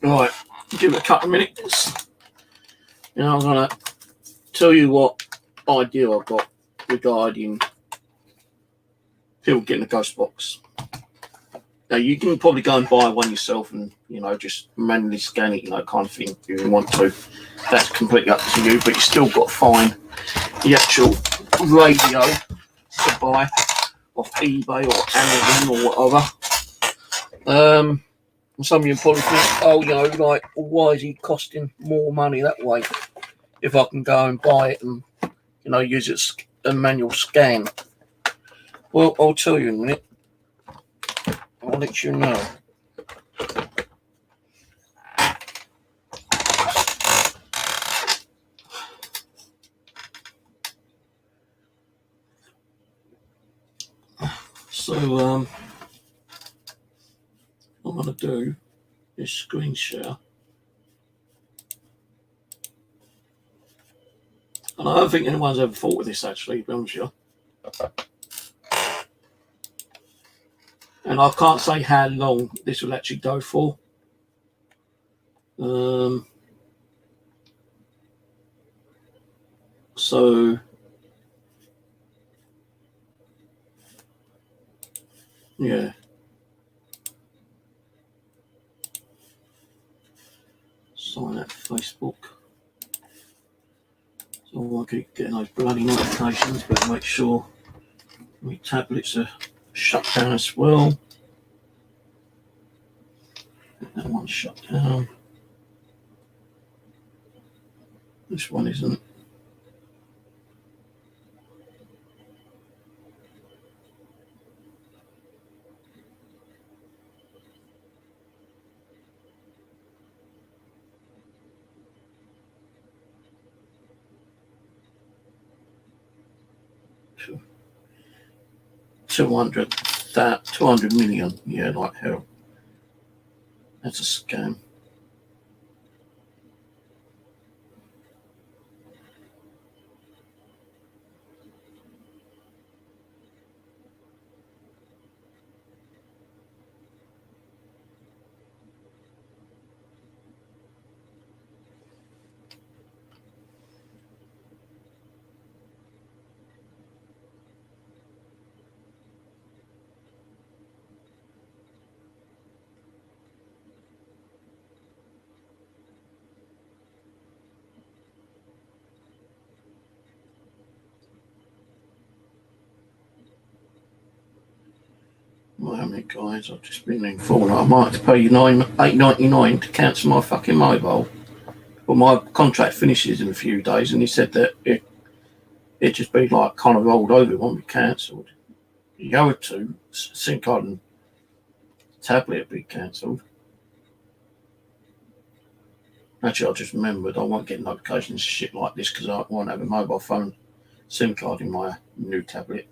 Right, give it a couple of minutes. Now I'm going to tell you what idea I've got regarding people getting a ghost box. Now, you can probably go and buy one yourself and, just manually scan it, kind of thing, if you want to. That's completely up to you, but you still got to find the actual radio to buy off eBay or Amazon or whatever. Some of you probably think, why is he costing more money that way if I can go and buy it and, use it as a manual scan? Well, I'll tell you in a minute. I'll let you know. So, what I'm going to do is screen share. And I don't think anyone's ever thought of this, actually, to be honest with you. And I can't say how long this will actually go for. So, yeah. Sign up Facebook. So I keep getting those bloody notifications, but make sure my tablets are shut down as well. That one's shut down. This one isn't. Sure. 200 million, yeah, like hell. That's a scam. Well, how many guys? I've just been informed I might have to pay you $8.99 to cancel my fucking mobile. Well, my contract finishes in a few days, and he said that it'd just be like kind of rolled over, it won't be cancelled. The other two, SIM card and tablet, would be cancelled. Actually, I just remembered I won't get notifications shit like this because I won't have a mobile phone SIM card in my new tablet.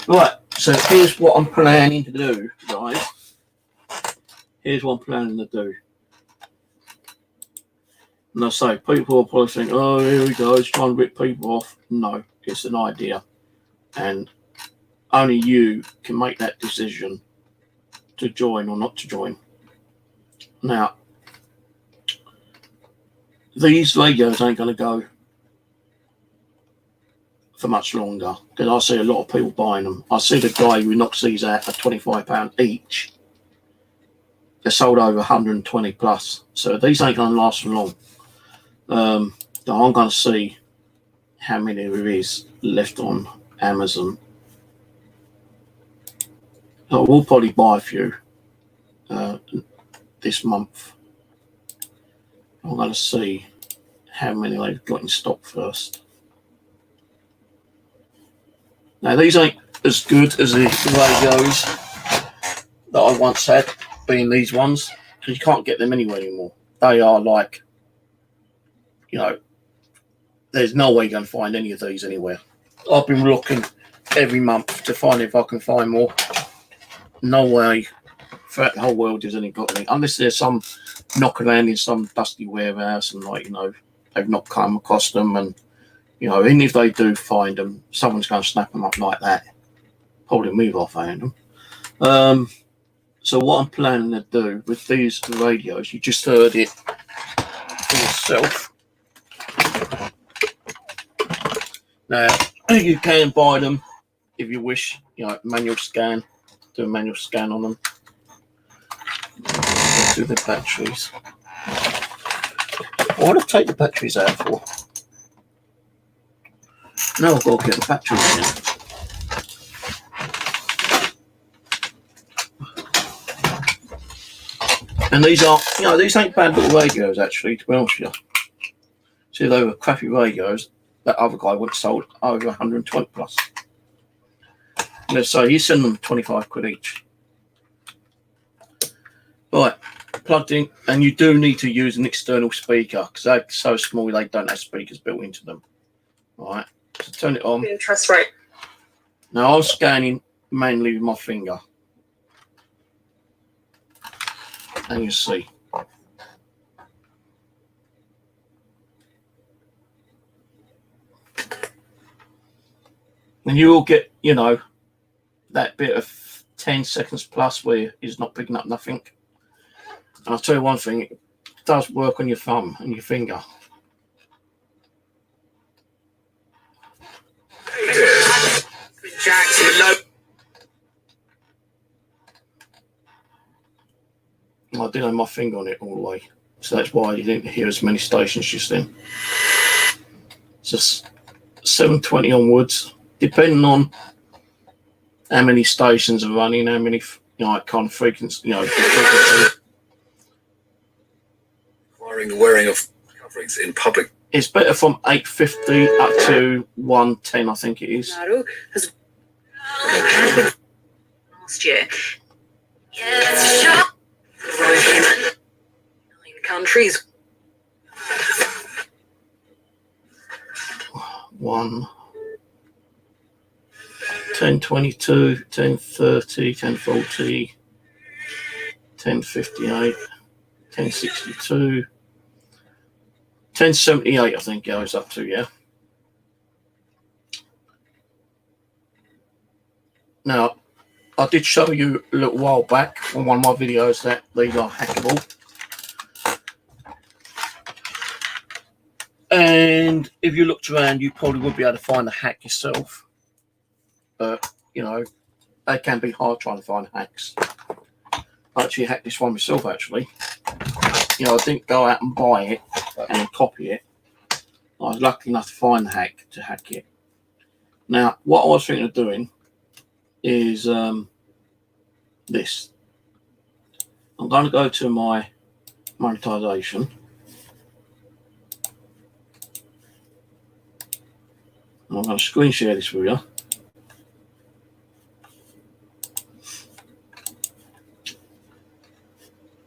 Right, so here's what I'm planning to do, guys. Here's what I'm planning to do. And I say, people will probably think, oh, here we go, he's trying to rip people off. No, it's an idea. And only you can make that decision to join or not to join. Now, these radios ain't going to go for much longer because I see a lot of people buying them. I see the guy who knocks these out for £25 each. They're sold over 120 plus. So these ain't going to last for long. I'm going to see how many there is left on Amazon. So we'll probably buy a few this month. I'm going to see how many they've got in stock first. Now, these ain't as good as the radios that I once had, being these ones, because you can't get them anywhere anymore. They are like, there's no way you're going to find any of these anywhere. I've been looking every month to find if I can find more. No way throughout the whole world has any got any, unless there's some knock around in some dusty warehouse and they've not come across them, and even if they do find them, someone's going to snap them up like that. Probably me if I found them. So what I'm planning to do with these radios, you just heard it for yourself. Now, you can buy them if you wish, you know, manual scan, do a manual scan on them. Do the batteries. What would I take the batteries out for? No, I've got to get the batteries in. And these are, you know, these ain't bad little radios actually, to be honest with you. See, they were crappy radios. That other guy would have sold over 120 plus. Let's say you send them 25 quid each. Right, plugged in, and you do need to use an external speaker because they're so small they don't have speakers built into them. Right, so turn it on. Interest rate. Now I'm scanning mainly with my finger. And you see. And you will get, you know, that bit of 10 seconds plus where it's not picking up nothing. And I'll tell you one thing, it does work on your thumb and your finger. I did have my finger on it all the way. So that's why you didn't hear as many stations just then. It's just 720 onwards, depending on how many stations are running, how many, you know, kind of frequency, you know, frequency. Requiring the wearing of coverings in public. It's better from 850 up to 110, I think it is. Has last year. Yes, sure. 9 countries. 1022, 1030, 1040, 1058, 1062, 1078, I think goes up to, yeah. Now, I did show you a little while back on one of my videos that these are hackable. And if you looked around, you probably would be able to find the hack yourself. But, you know, they can be hard trying to find hacks. I actually hacked this one myself, actually. You know, I didn't go out and buy it and then copy it. I was lucky enough to find the hack to hack it. Now, what I was thinking of doing is this. I'm going to go to my monetization. I'm going to screen share this with you.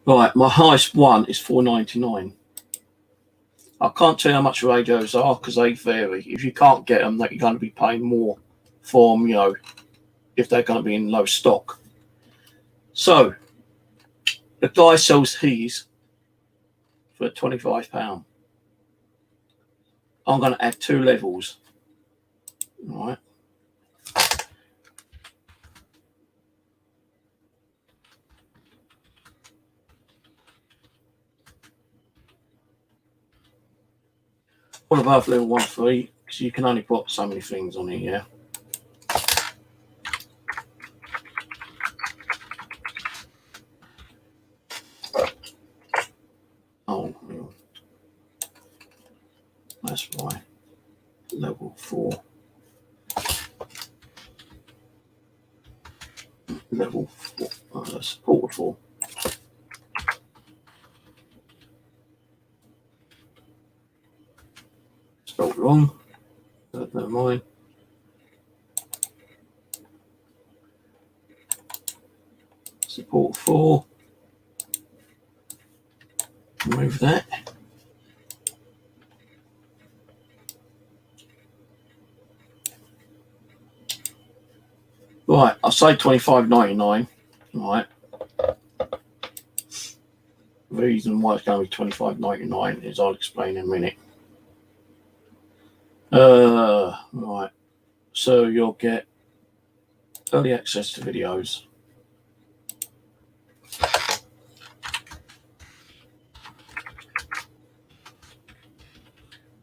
Right, my highest one is $4.99. I can't tell you how much radios are because they vary. If you can't get them, that you're going to be paying more for them, you know, if they're going to be in low stock. So, the guy sells his for £25. I'm going to add 2 levels. All right. What about level 1, 3? Because you can only put so many things on it, yeah. Oh, that's why. Level 4. Level 4. Oh, that's support 4. Spelled wrong. But never mind. Support 4. Remove that. Right, I'll say $25.99. Right. The reason why it's going to be $25.99 is I'll explain in a minute. Right. So you'll get early access to videos.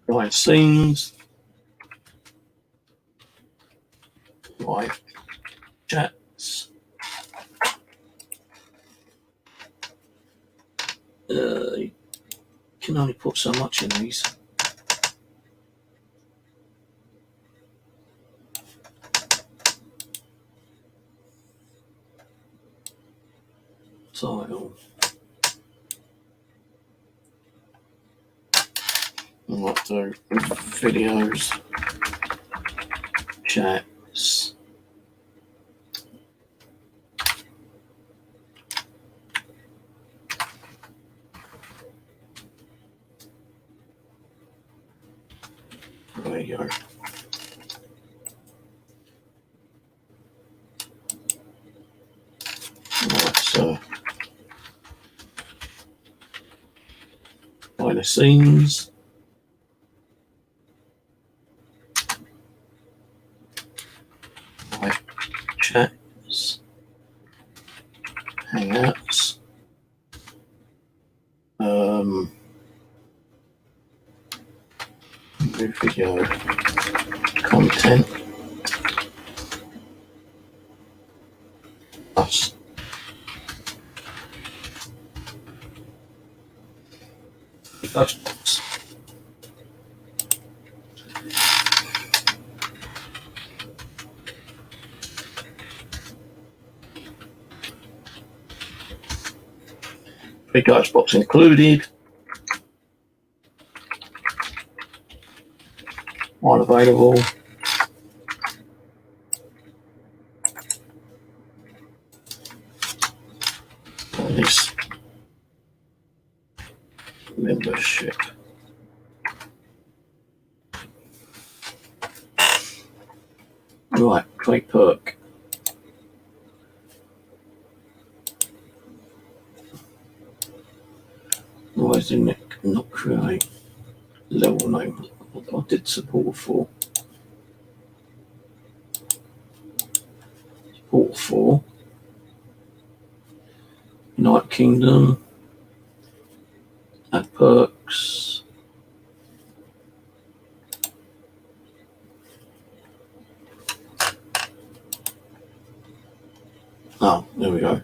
behind scenes, live chats. You can only put so much in these. Title. And what do videos, chats. Radio. Right, so behind the scenes. Live chats. Hangouts. New video content. Plus. Plus. Free guys box included. One available. This membership. Right, create perk. Why is it not create level name? I did support for. Support for United Kingdom. Add perks. Oh, there we go.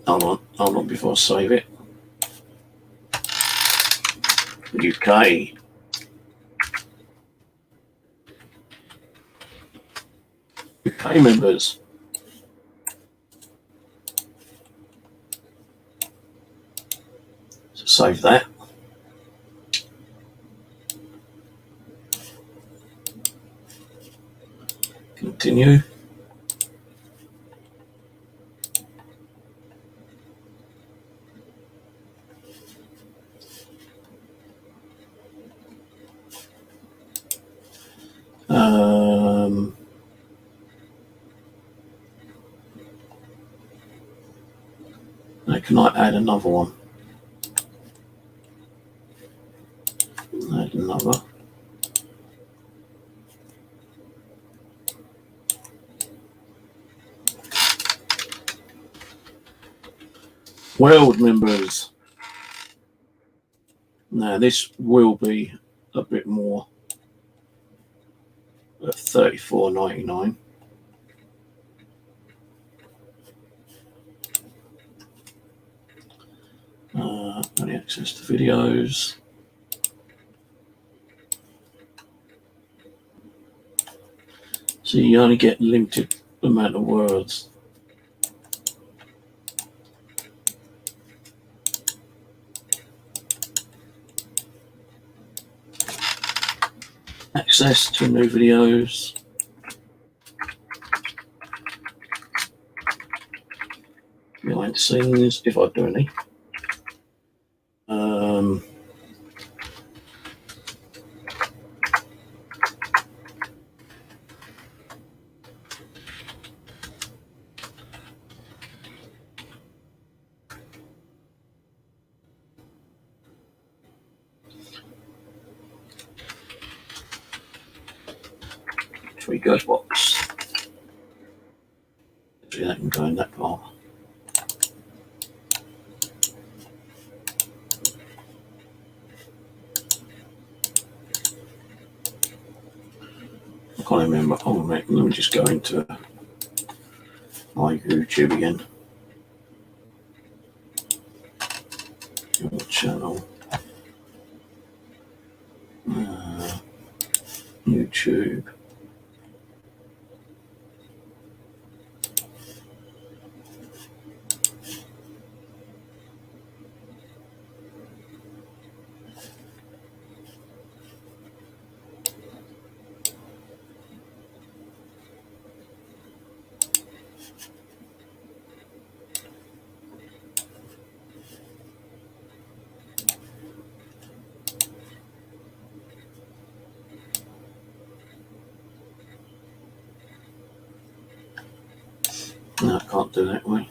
Hold on before I save it. UK. UK members. So save that. Continue. Can I add another one? Add another. World members. Now this will be a bit more at $34.99. Only access to videos. So you only get limited amount of words. Access to new videos. Behind the scenes, if I do any. Free ghost box. See, that can go in that part. can't remember. Oh, mate, let me just go into my YouTube again. Your channel. YouTube. No, I can't do that way.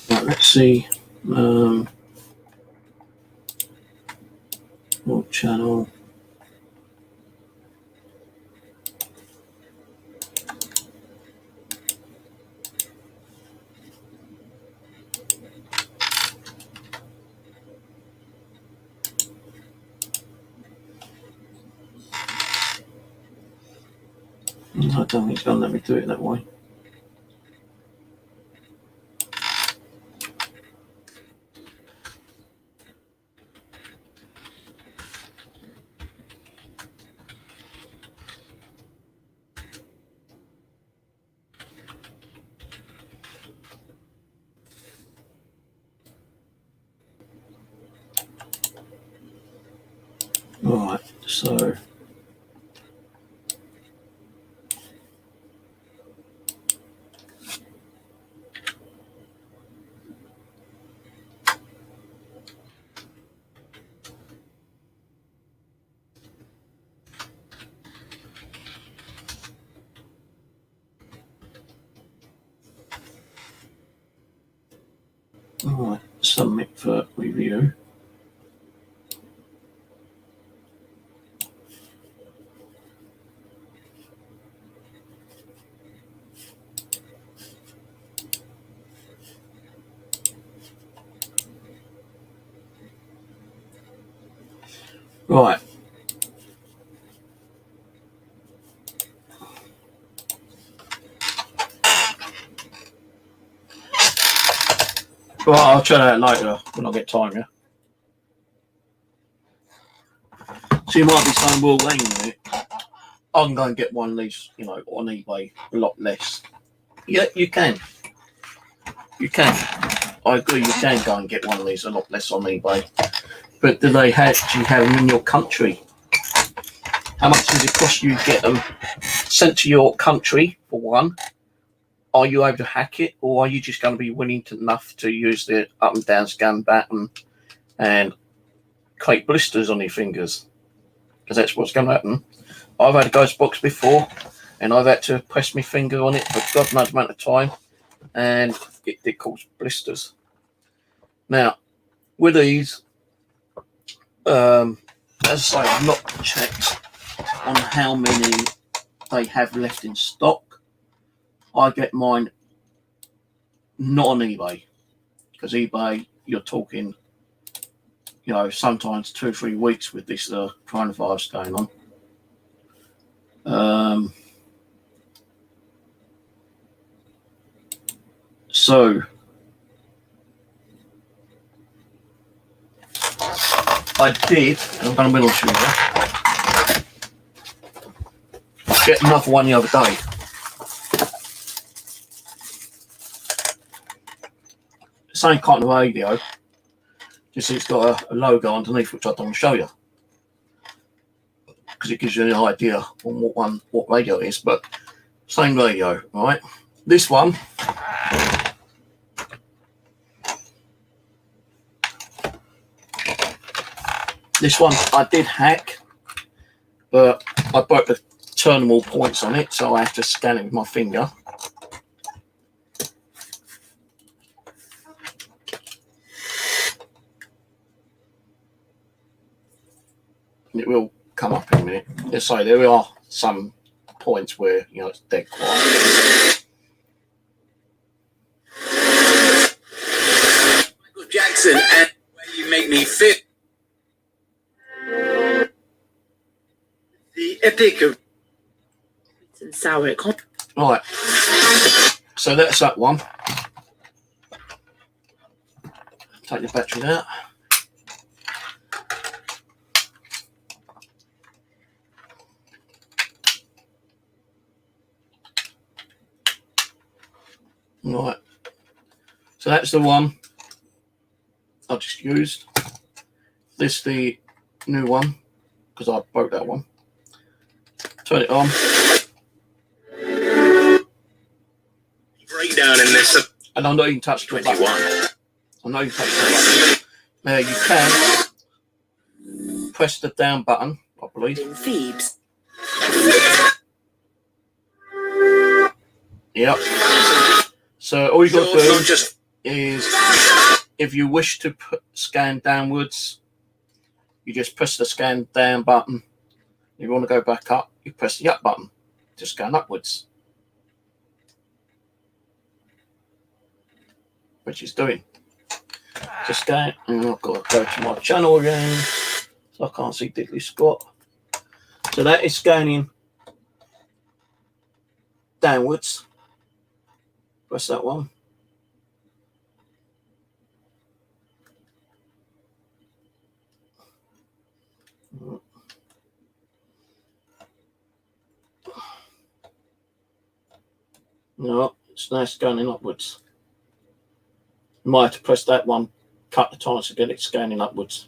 Right, let's see. Your channel. I don't think it's going to let me do it that way. Right, so alright, submit for review. Right. Well, I'll try that later when I get time, yeah? So you might be saying, well, wait a minute, I can go and get one of these, you know, on eBay a lot less. Yeah, you can. You can. I agree, you can go and get one of these a lot less on eBay. But do they actually have them in your country? How much does it cost you to get them sent to your country, for one? Are you able to hack it, or are you just going to be willing enough to use the up and down scan button and create blisters on your fingers? Because that's what's going to happen. I've had a ghost box before, and I've had to press my finger on it for God knows amount of time, and it did cause blisters. Now, with these, as I say, I've not checked on how many they have left in stock. I get mine not on eBay, because eBay, you're talking, you know, sometimes 2 or 3 weeks with this coronavirus going on. So I did, and I'm going to be honest with you, get another one the other day. Same kind of radio, just it's got a logo underneath, which I don't want to show you because it gives you an idea on what radio it is. But same radio, right? This one, I did hack, but I broke the terminal points on it, so I have to scan it with my finger. come up in a minute. So there are some points where, you know, it's dead quiet. Michael Jackson and the way you make me feel. The epic of and sour. Right. So that's that one. Take the batteries out. Right. So that's the one I just used. This the new one because I broke that one. Turn it on. breakdown in this. And I'm not even touching the button. I'm not even touching the button. Now you can press the down button, I believe. In Phoebes. Yep. So all you got to do is, if you wish to scan downwards, you just press the scan down button. If you want to go back up, you press the up button to scan upwards, which is doing. Just scan, and I've got to go to my channel again, so I can't see diddly squat. So that is scanning downwards. Press that one. No, it's now scanning upwards. You might have to press that one a couple of times to get it scanning upwards.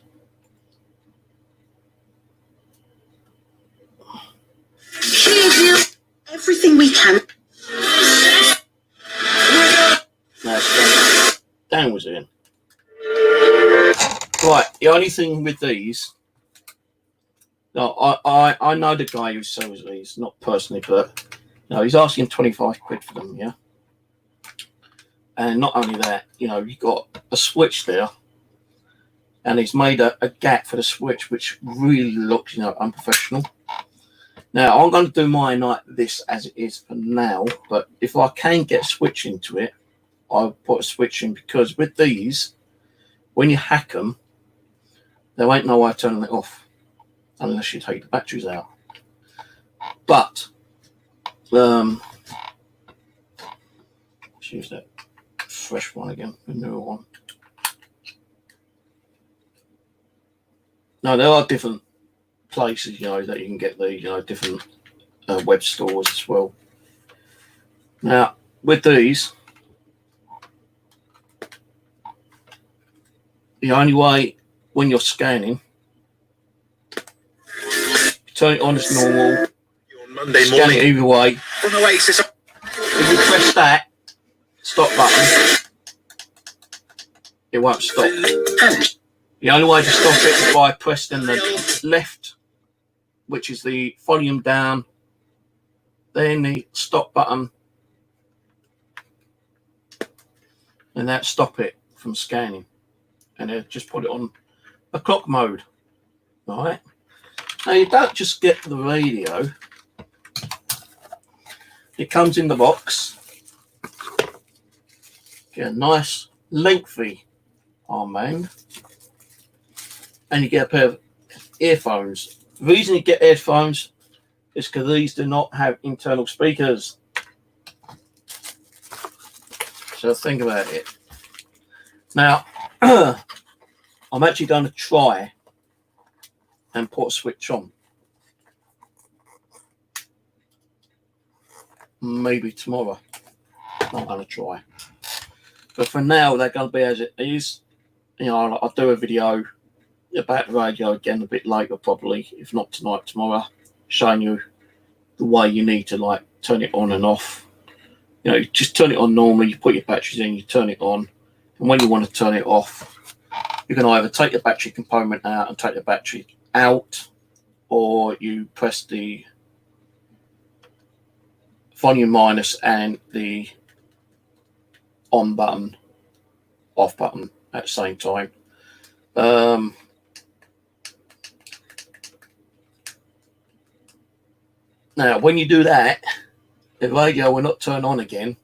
Everything we can. Now it's scanning downwards again. Right, the only thing with these, no, I know the guy who sells these, not personally, but no, he's asking 25 quid for them, yeah. And not only that, you know, you've got a switch there, and he's made a gap for the switch, which really looks, you know, unprofessional. Now, I'm going to do mine like this as it is for now, but if I can get a switch into it, I'll put a switch in, because with these, when you hack them, there ain't no way of turning it off unless you take the batteries out. But, let's use that fresh one again, the newer one. No, there are different places, you know, that you can get the, you know, different web stores as well. Now, with these, the only way when you're scanning, you turn it on as normal, Monday scan morning it either way. from Oasis. If you press that stop button, it won't stop. The only way to stop it is by pressing the left, which is the volume down, then the stop button, and that stop it from scanning. And then just put it on a clock mode. Right. Now you don't just get the radio. It comes in the box. Get a nice lengthy armband, and you get a pair of earphones. The reason you get earphones is because these do not have internal speakers. So think about it. Now, I'm actually going to try and put a switch on. Maybe tomorrow. I'm going to try. But for now, they're going to be as it is. You know, I'll do a video about the radio again a bit later, probably, if not tonight, tomorrow, showing you the way you need to, like, turn it on and off. You know, just turn it on normally, you put your batteries in, you turn it on, and when you want to turn it off, you can either take the battery component out and take the battery out, or you press the volume minus and the on button, off button at the same time. Now, when you do that, the radio will not turn on again,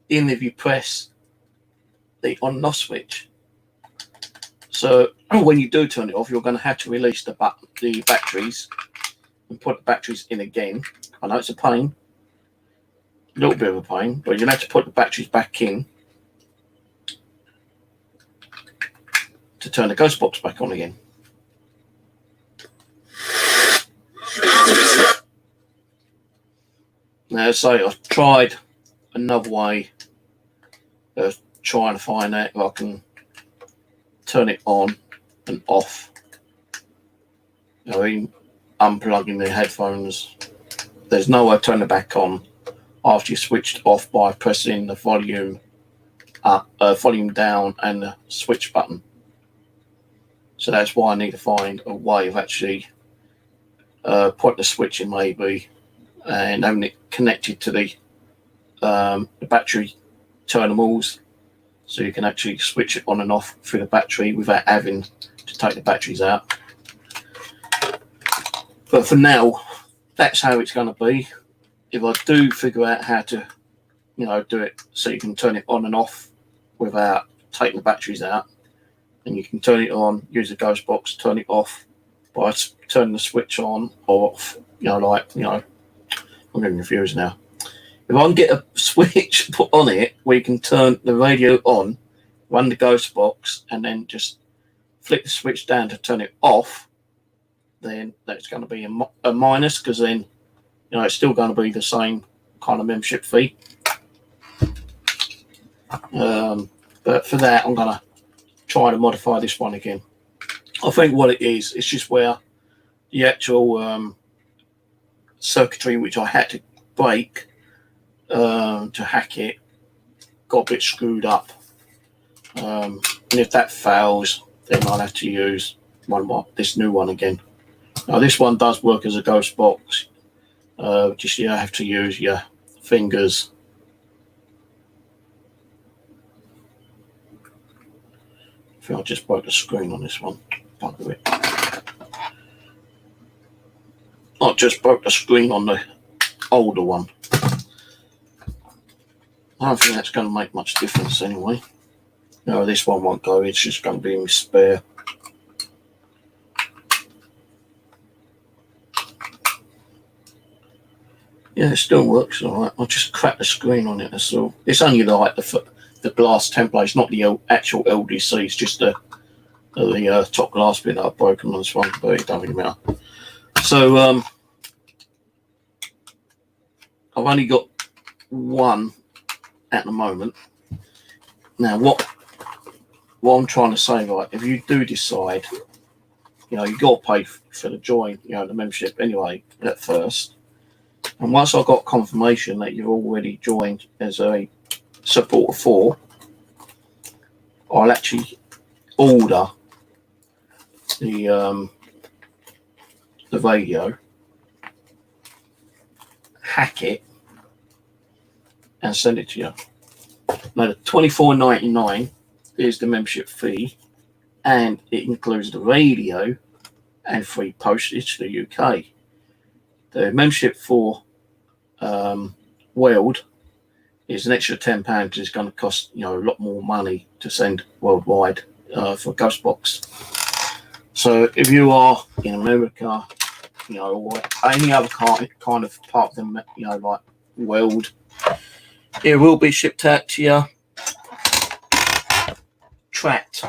even if you press the on and off switch. So when you do turn it off, you're going to have to release the batteries and put the batteries in again. I know it's a pain, a little bit of a pain, but you'll have to put the batteries back in to turn the ghost box back on again. Now, so I've tried another way of trying to find out if I can turn it on and off. Unplugging the headphones. There's no way to turn it back on after you switched off by pressing the volume up, volume down, and the switch button. So that's why I need to find a way of actually putting the switch in, maybe, and having it connected to the battery terminals, so you can actually switch it on and off through the battery without having to take the batteries out. But for now, that's how it's going to be. If I do figure out how to, do it so you can turn it on and off without taking the batteries out, and you can turn it on, use the ghost box, turn it off by turning the switch on or off, I'm getting confused now. If I can get a switch put on it where you can turn the radio on, run the ghost box, and then just flick the switch down to turn it off, then that's going to be a minus, because then it's still going to be the same kind of membership fee. But for that, I'm going to try to modify this one again. I think what it is, it's just where the actual circuitry which I had to break to hack it got a bit screwed up, and if that fails, then I'll have to use this new one again. Now this one does work as a ghost box, just you have to use your fingers. I think I just broke the screen on this one. Bugger it. I just broke the screen on the older one. I don't think that's going to make much difference anyway. No, this one won't go. It's just going to be in spare. Yeah, it still works all right. I'll just crack the screen on it, that's all. It's only like the glass template. It's not the actual LDC. It's just the top glass bit that I've broken on this one, but it doesn't really matter. So I've only got one at the moment. Now what I'm trying to say, right, if you do decide, you've got to pay for the join, the membership anyway at first. And once I've got confirmation that you've already joined as a supporter 4, I'll actually order the radio, hack it, and send it to you. Now the $24.99 is the membership fee, and it includes the radio and free postage to the UK. The membership for World is an extra £10. It's going to cost a lot more money to send worldwide for Ghostbox. So if you are in America, or any other kind of part of them, like World, it will be shipped out to you tracked,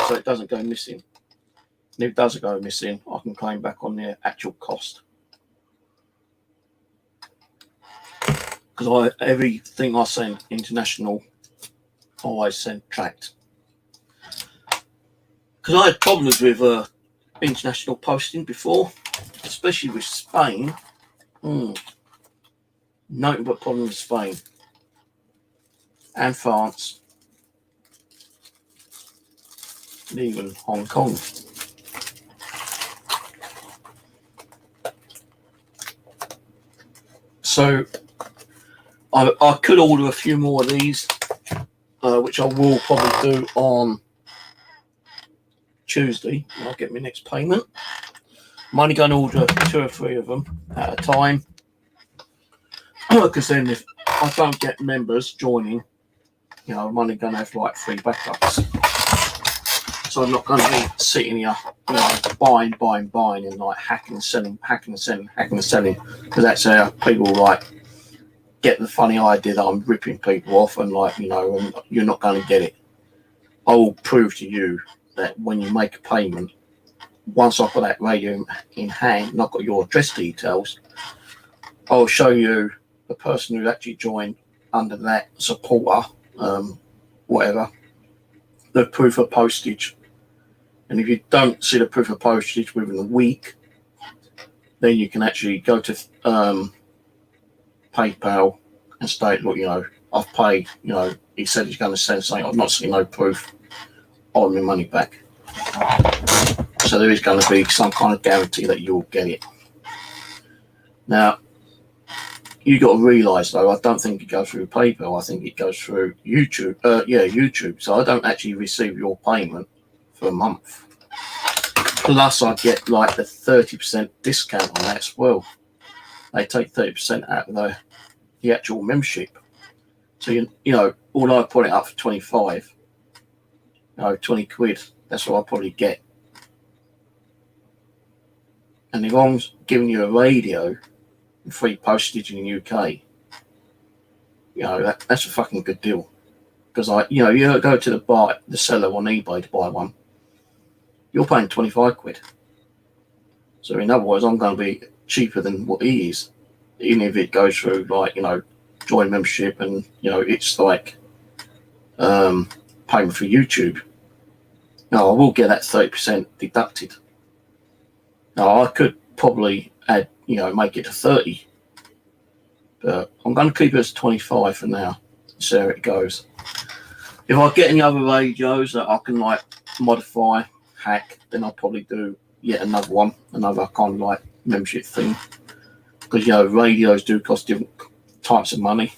so it doesn't go missing. And if it does go missing, I can claim back on the actual cost. Because everything I send international, I always send tracked. Because I had problems with international posting before, especially with Spain. Nothing but problems with Spain and France, and even Hong Kong. So I could order a few more of these, which I will probably do on Tuesday when I get my next payment. I'm only going to order 2 or 3 of them at a time, Because then if I don't get members joining, you know, I'm only going to have like 3 backups. So I'm not going to be sitting here, you know, buying, and like hacking and selling, because that's how people like get the funny idea that I'm ripping people off, and like, you know, and you're not going to get it. I will prove to you that when you make a payment, once I've got that radio in hand and I've got your address details, I'll show you the person who actually joined under that supporter, whatever, the proof of postage. And if you don't see the proof of postage within a week, then you can actually go to PayPal and state, look, you know, I've paid, you know, he said he's going to send something, I've not seen no proof, I want my money back. So there is going to be some kind of guarantee that you'll get it. Now, you got to realise though, I don't think it goes through PayPal, I think it goes through YouTube. YouTube. So I don't actually receive your payment for a month. Plus I get like the 30% discount on that as well. They take 30% out of the actual membership. So you know, although I put it up for 25, you know, 20 quid, that's what I'll probably get. And if I'm giving you a radio and free postage in the UK, you know, that's a fucking good deal. Because you know, you go to the seller on eBay to buy one, you're paying 25 quid. So in other words, I'm going to be cheaper than what he is, even if it goes through like, you know, join membership and, you know, it's like payment for YouTube. Now I will get that 30% deducted. Now I could probably add, you know, make it to 30, but I'm going to keep it as 25 for now. See how it goes. If I get any other radios that I can like modify, hack, then I'll probably do yet another one, another kind of like membership thing, because, you know, radios do cost different types of money.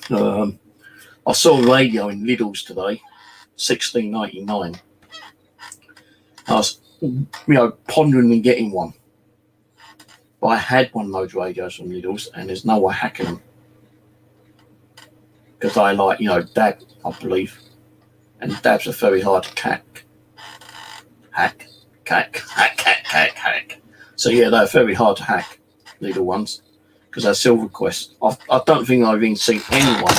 I saw a radio in Lidl's today, $16.99. I was, you know, pondering and getting one, but I had one of those radios from Lidl's, and there's no way hacking them, because I like, you know, dab, I believe, and dabs are very hard to hack. So yeah, they're very hard to hack, Lidl ones, because they're Silverquest. I don't think I've even seen anyone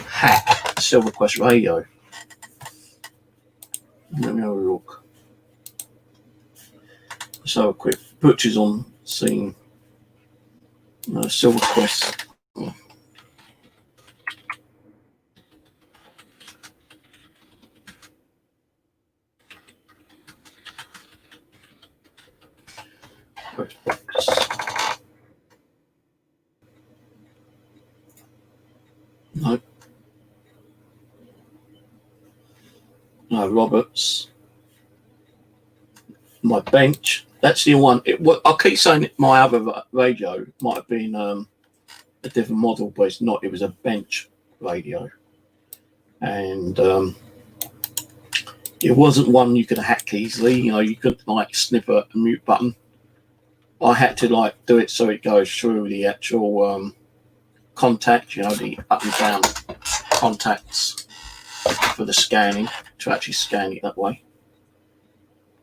hack a Silverquest radio. Let me have a look. So a quick butchers on scene. Silverquest. Oh. No, Roberts. My bench. That's the one. I keep saying that my other radio might have been a different model, but it's not. It was a bench radio, and it wasn't one you could hack easily. You know, you couldn't like snip a mute button. I had to like do it so it goes through the actual contact. You know, the up and down contacts for the scanning, to actually scan it that way.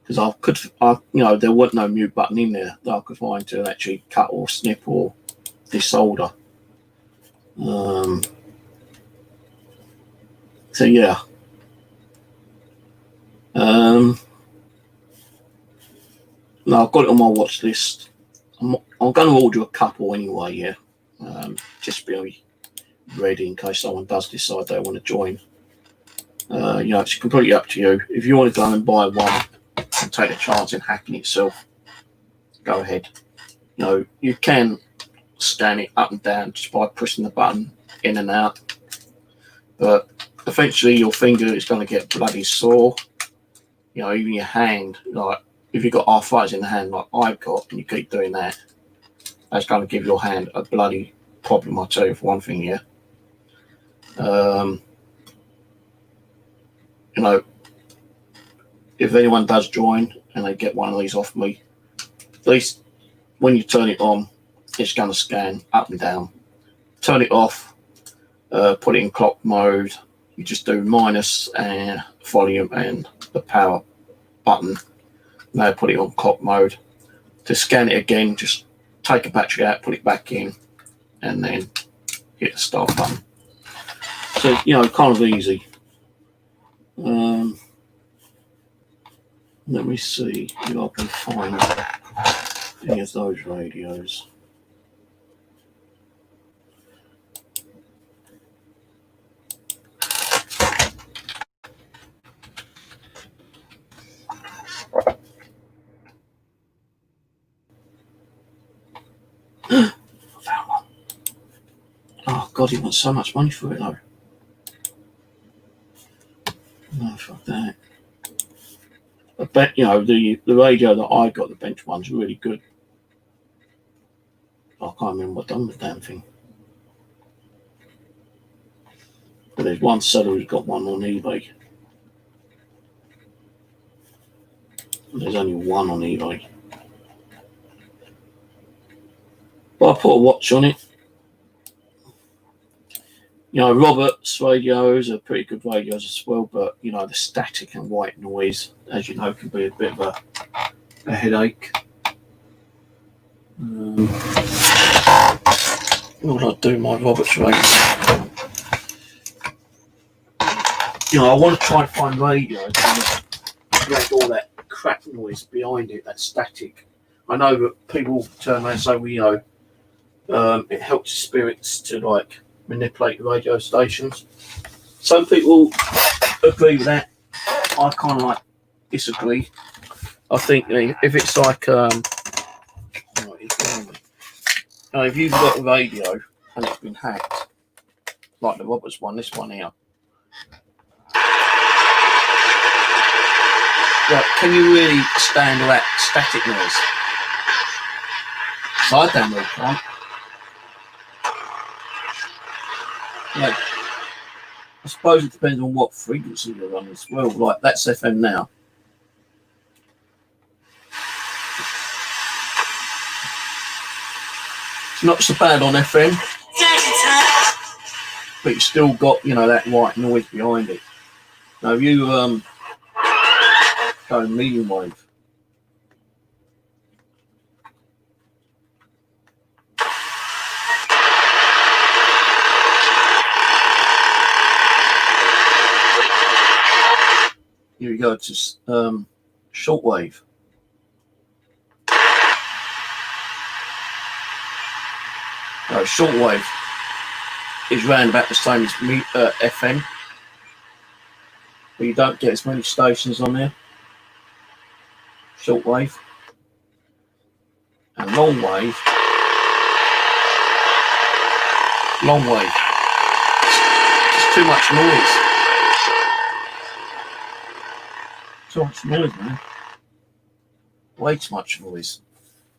Because you know, there wasn't no mute button in there that I could find to actually cut or snip or desolder. So yeah. No, I've got it on my watch list. I'm going to order a couple anyway, yeah. Just be ready in case someone does decide they want to join. You know, it's completely up to you. If you want to go and buy one and take a chance in hacking itself, go ahead. You know, you can scan it up and down just by pushing the button in and out, but eventually your finger is going to get bloody sore. You know, even your hand, like if you've got arthritis in the hand like I've got, and you keep doing that, that's going to give your hand a bloody problem, I'll tell you for one thing here. You know, if anyone does join and they get one of these off me, at least when you turn it on, it's going to scan up and down. Turn it off, put it in clock mode. You just do minus and volume and the power button. Now put it on clock mode. To scan it again, just take a battery out, put it back in, and then hit the start button. So, you know, kind of easy. Let me see if I can find any of those radios. Oh God, he wants so much money for it though. No, fuck that. I bet, you know, the radio that I got, the bench one's really good. I can't remember what I've done with the damn thing. But there's one seller who's got one on eBay. There's only one on eBay. But I put a watch on it. You know, Roberts radios are pretty good radios as well, but, you know, the static and white noise, as you know, can be a bit of a headache. What do I do my Roberts radios? You know, I want to try and find radios that make all that crap noise behind it, that static. I know that people turn around and say, well, you know, it helps spirits to, like, manipulate the radio stations. Some people agree with that. I kind of like disagree. I think if it's like if you've got a radio and it's been hacked, like the Roberts one, this one here, like, can you really stand all that static noise? So I damn well can't. Yeah. I suppose it depends on what frequency you're running as well. Like, that's FM now. It's not so bad on FM, but you've still got, you know, that white noise behind it. Now, if you go medium wave, here we go to shortwave. Shortwave is round about the same as FM, but you don't get as many stations on there. Shortwave and long wave. Long wave. It's too much noise. Too much noise, man. Way too much noise.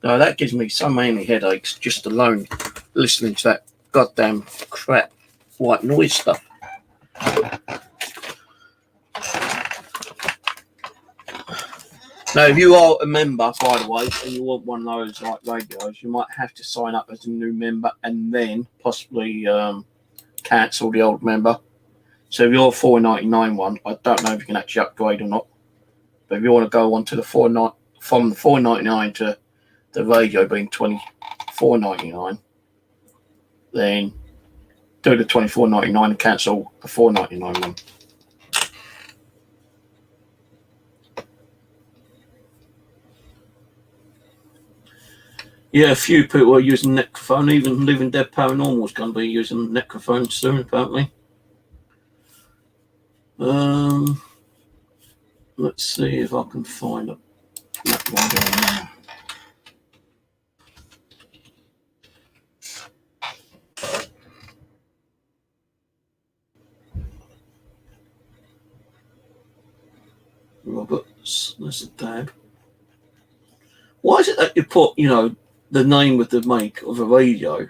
No, that gives me so many headaches just alone listening to that goddamn crap white noise stuff. Now, if you are a member, by the way, and you want one of those like radios, you might have to sign up as a new member and then possibly cancel the old member. So if you're a $4.99 one, I don't know if you can actually upgrade or not. But if you want to go on to the from the $4.99 to the radio being $24.99, then do the $24.99 and cancel the $4.99 one. Yeah, a few people are using Necrophone. Even Living Dead Paranormal is going to be using Necrophone soon, apparently. Let's see if I can find it. Roberts, there's a tab. Why is it that you put, you know, the name of the make of a radio?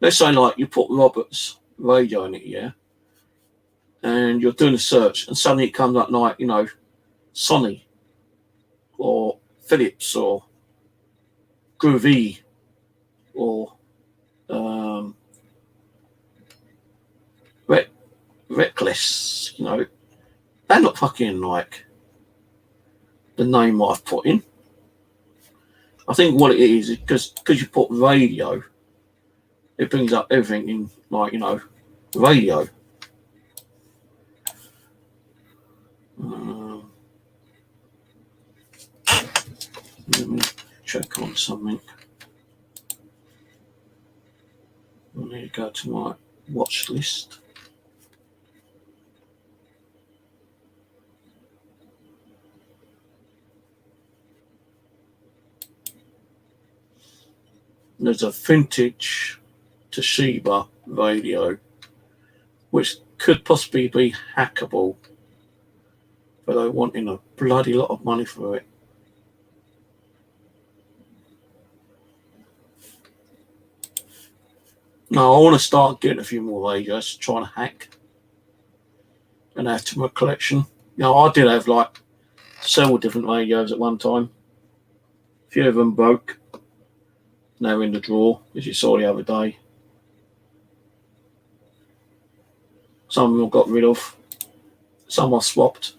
Let's say, like, you put Roberts radio in it, yeah, and you're doing a search, and suddenly it comes up like, you know, Sony or Philips or Groovy or reckless, you know, they're not fucking like the name I've put in. I think what it is because you put radio, it brings up everything in, like, you know, radio. Let me check on something. I need to go to my watch list. There's a vintage Toshiba radio, which could possibly be hackable, but they're wanting a bloody lot of money for it. No, I want to start getting a few more radios, trying to hack and add to my collection. You know, I did have like several different radios at one time. A few of them broke. Now in the drawer, as you saw the other day. Some of them I got rid of. Some I swapped.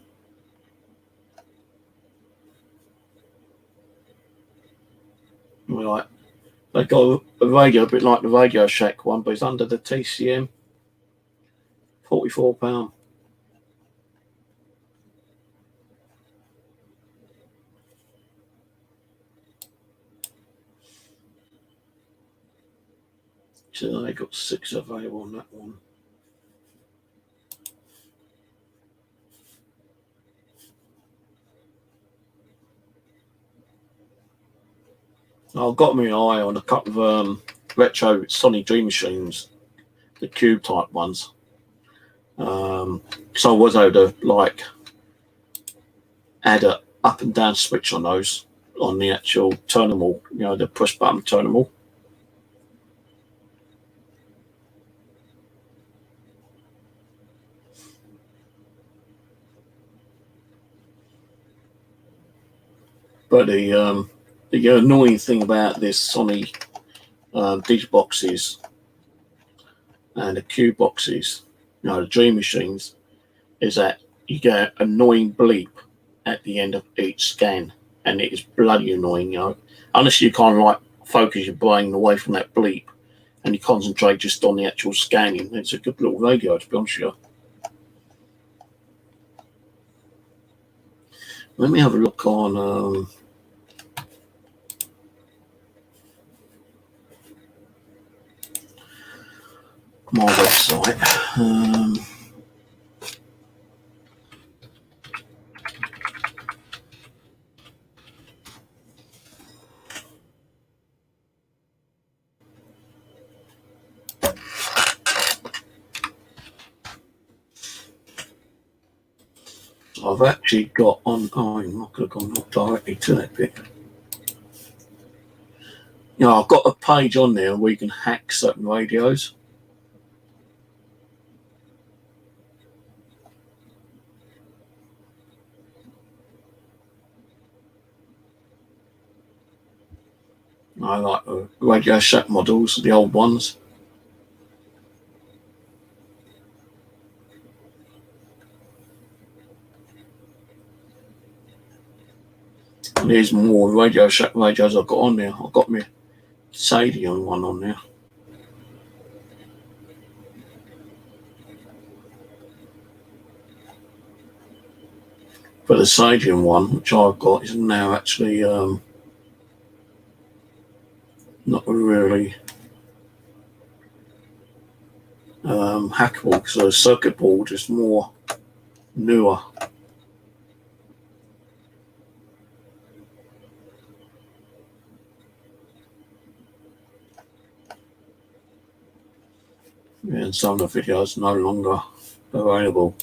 Right. They got a radio a bit like the Radio Shack one, but it's under the TCM. £44. So they got 6 available on that one. I've got my eye on a couple of retro Sony Dream Machines, the cube type ones. So I was able to like add a up and down switch on those on the actual turnable, you know, the push button turnable. But the annoying thing about this Sony digiboxes and the cube boxes, you know, the Dream Machines, is that you get an annoying bleep at the end of each scan, and it is bloody annoying, you know, unless you kind of like focus your brain away from that bleep and you concentrate just on the actual scanning. It's a good little radio, to be honest with you. Let me have a look on my website. I've actually got on. Oh, I'm not going to go directly to that bit. You know, I've got a page on there where you can hack certain radios. I like the Radio Shack models, the old ones. And there's more Radio Shack radios I've got on there. I've got my Sadian one on there. But the Sadian one, which I've got, is now actually not really hackable, because the circuit board is more newer. And some of the videos are no longer available.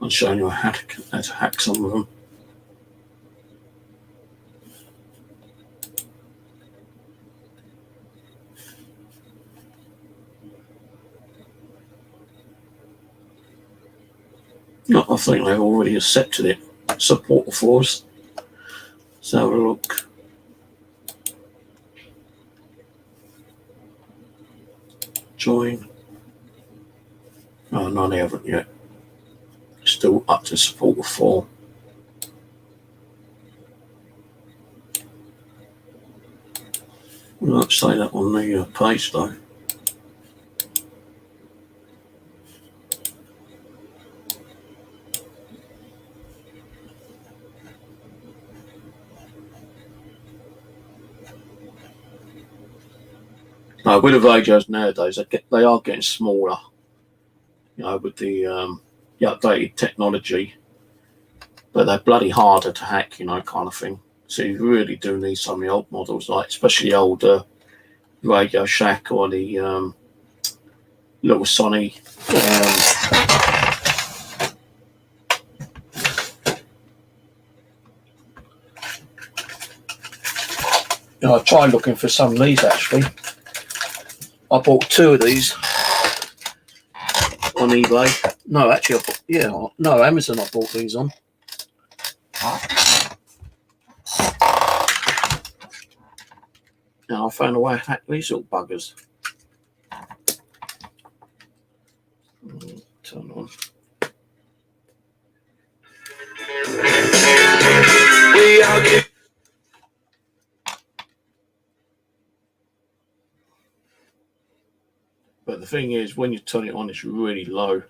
I'm showing you how to hack some of them. No, I think they've already accepted it. Support for us. Let's have a look. Join. Oh, no, they haven't yet. Still up to support of 4. We'll not say that on the page though. No, with the radios nowadays, they are getting smaller. You know, with the updated technology, but they're bloody harder to hack. You know, kind of thing. So you really do need some of the old models, like especially older Radio Shack or the little Sony. You know, I tried looking for some of these actually. I bought 2 of these on eBay. No, actually, Amazon I bought these on. Now I found a way to hack these little buggers. Turn on. We are good. But the thing is, when you turn it on, it's really low.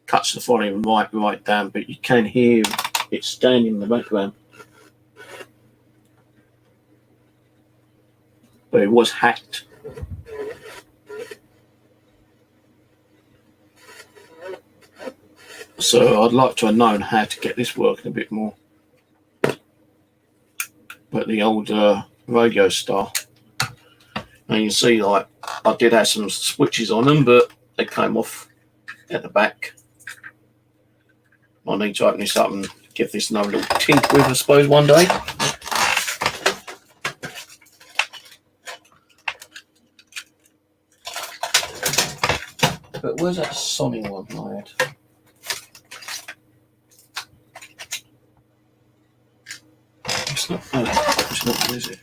Cuts the volume right down, but you can hear it standing in the background. But it was hacked. So I'd like to have known how to get this working a bit more. But the old Radio Star. And you can see, like, I did have some switches on them, but they came off at the back. I need to open this up and give this another little tink with, I suppose, one day. But where's that Sony one I had? It's not, is it?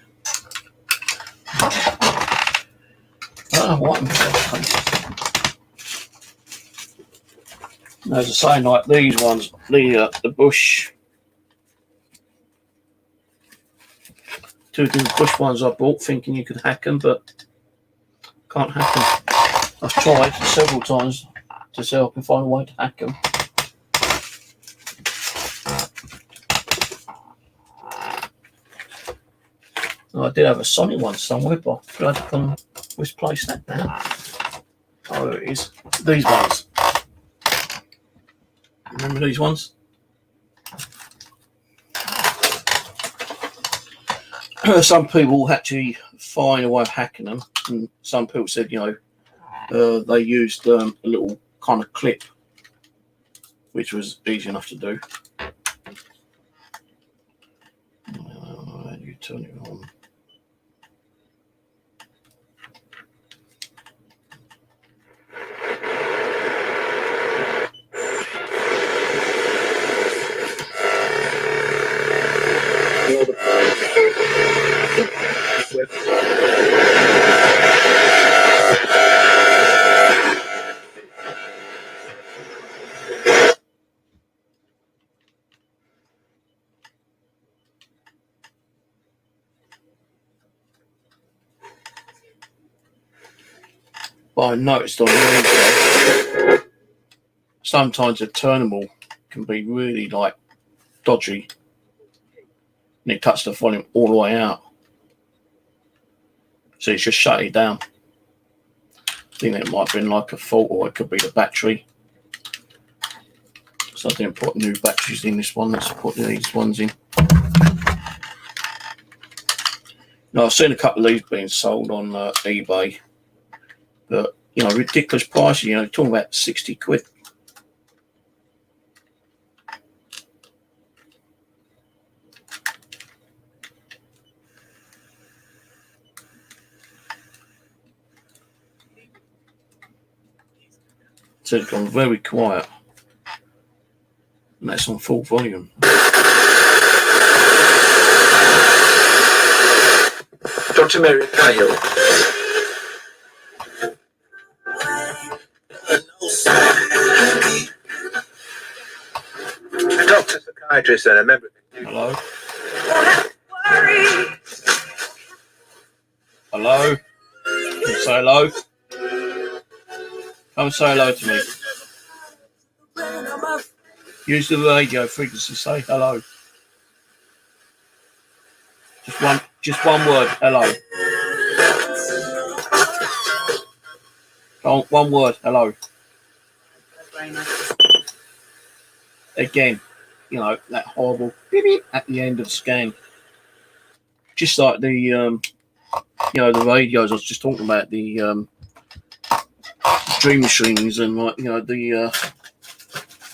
I don't know what I'm doing. As I say, like these ones, the Bush, 2 different Bush ones I bought thinking you could hack them, but can't hack them. I've tried several times to see if I can find a way to hack them. I did have a Sony one somewhere, but I glad I can misplace that now. Oh, there it is. These ones. Remember these ones? Some people actually find a way of hacking them, and some people said, you know, they used a little kind of clip, which was easy enough to do. You turn it on. But I noticed on the sometimes the terminal can be really like dodgy, and it cuts the volume all the way out. So it's just shut it down. I think it might have been like a fault, or it could be the battery. So I didn't put new batteries in this one. Let's put these ones in. Now I've seen a couple of these being sold on eBay, but you know, ridiculous prices. You know, talking about 60 quid. So it's gone very quiet, and that's on full volume. Dr. Mary Cahill. actress and a member. Hello? Hello? Come say hello. Come say hello to me. Use the radio frequency. Say hello. Just one word. Hello. Oh, one word. Hello. Again, you know, that horrible beep beep at the end of the scan. Just like the you know, the radios I was just talking about, the dream machines and like, you know, the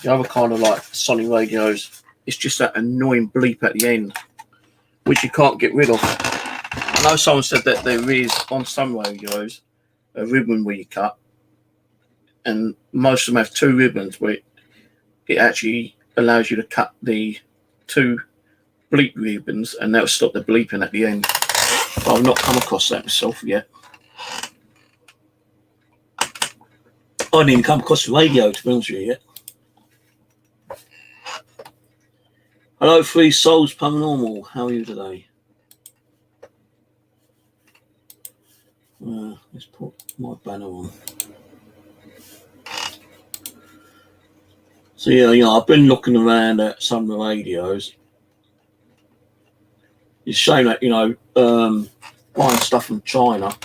other kind of like sonic radios. It's just that annoying bleep at the end, which you can't get rid of. I know someone said that there is on some radios a ribbon where you cut, and most of them have two ribbons where it actually allows you to cut the two bleep ribbons, and that'll stop the bleeping at the end. But I've not come across that myself yet. I didn't even come across the radio, to be honest with you, yet. Hello, Free Souls Paranormal. How are you today? Let's put my banner on. So yeah, you know, I've been looking around at some of the radios. It's a shame that, you know, buying stuff from China.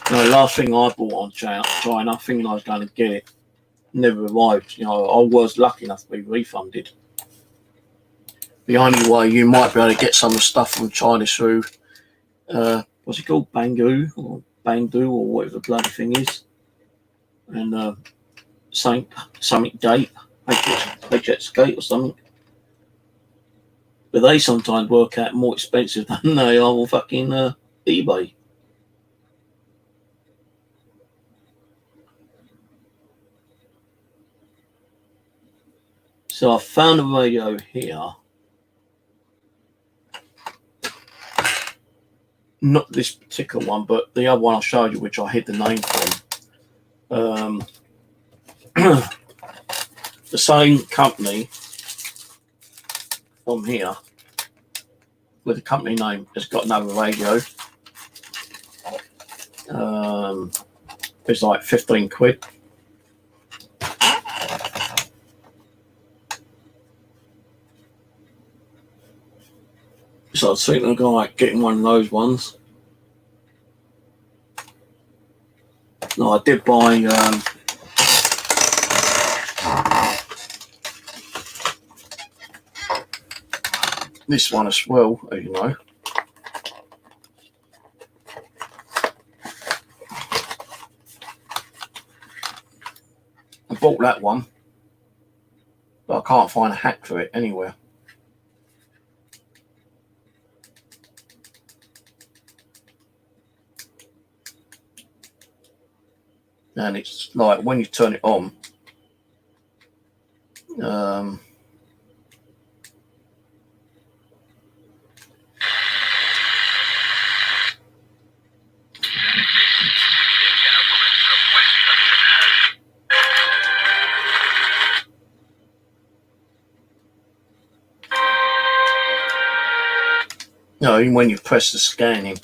You know, the last thing I bought on China, thinking I was going to get it, never arrived. You know, I was lucky enough to be refunded. The only way you might be able to get some of the stuff from China through, what's it called, Banggood or whatever the bloody thing is, and something Gate, HX Gate or something. But they sometimes work out more expensive than they are on fucking eBay. So I found a radio here. Not this particular one, but the other one I showed you, which I hid the name from. The same company on here with the company name has got another radio. It's like 15 quid. So I was thinking of like getting one of those ones. No, I did buy this one as well, as you know. I bought that one, but I can't find a hack for it anywhere. And it's like when you turn it on, you know, even when you press the scanning,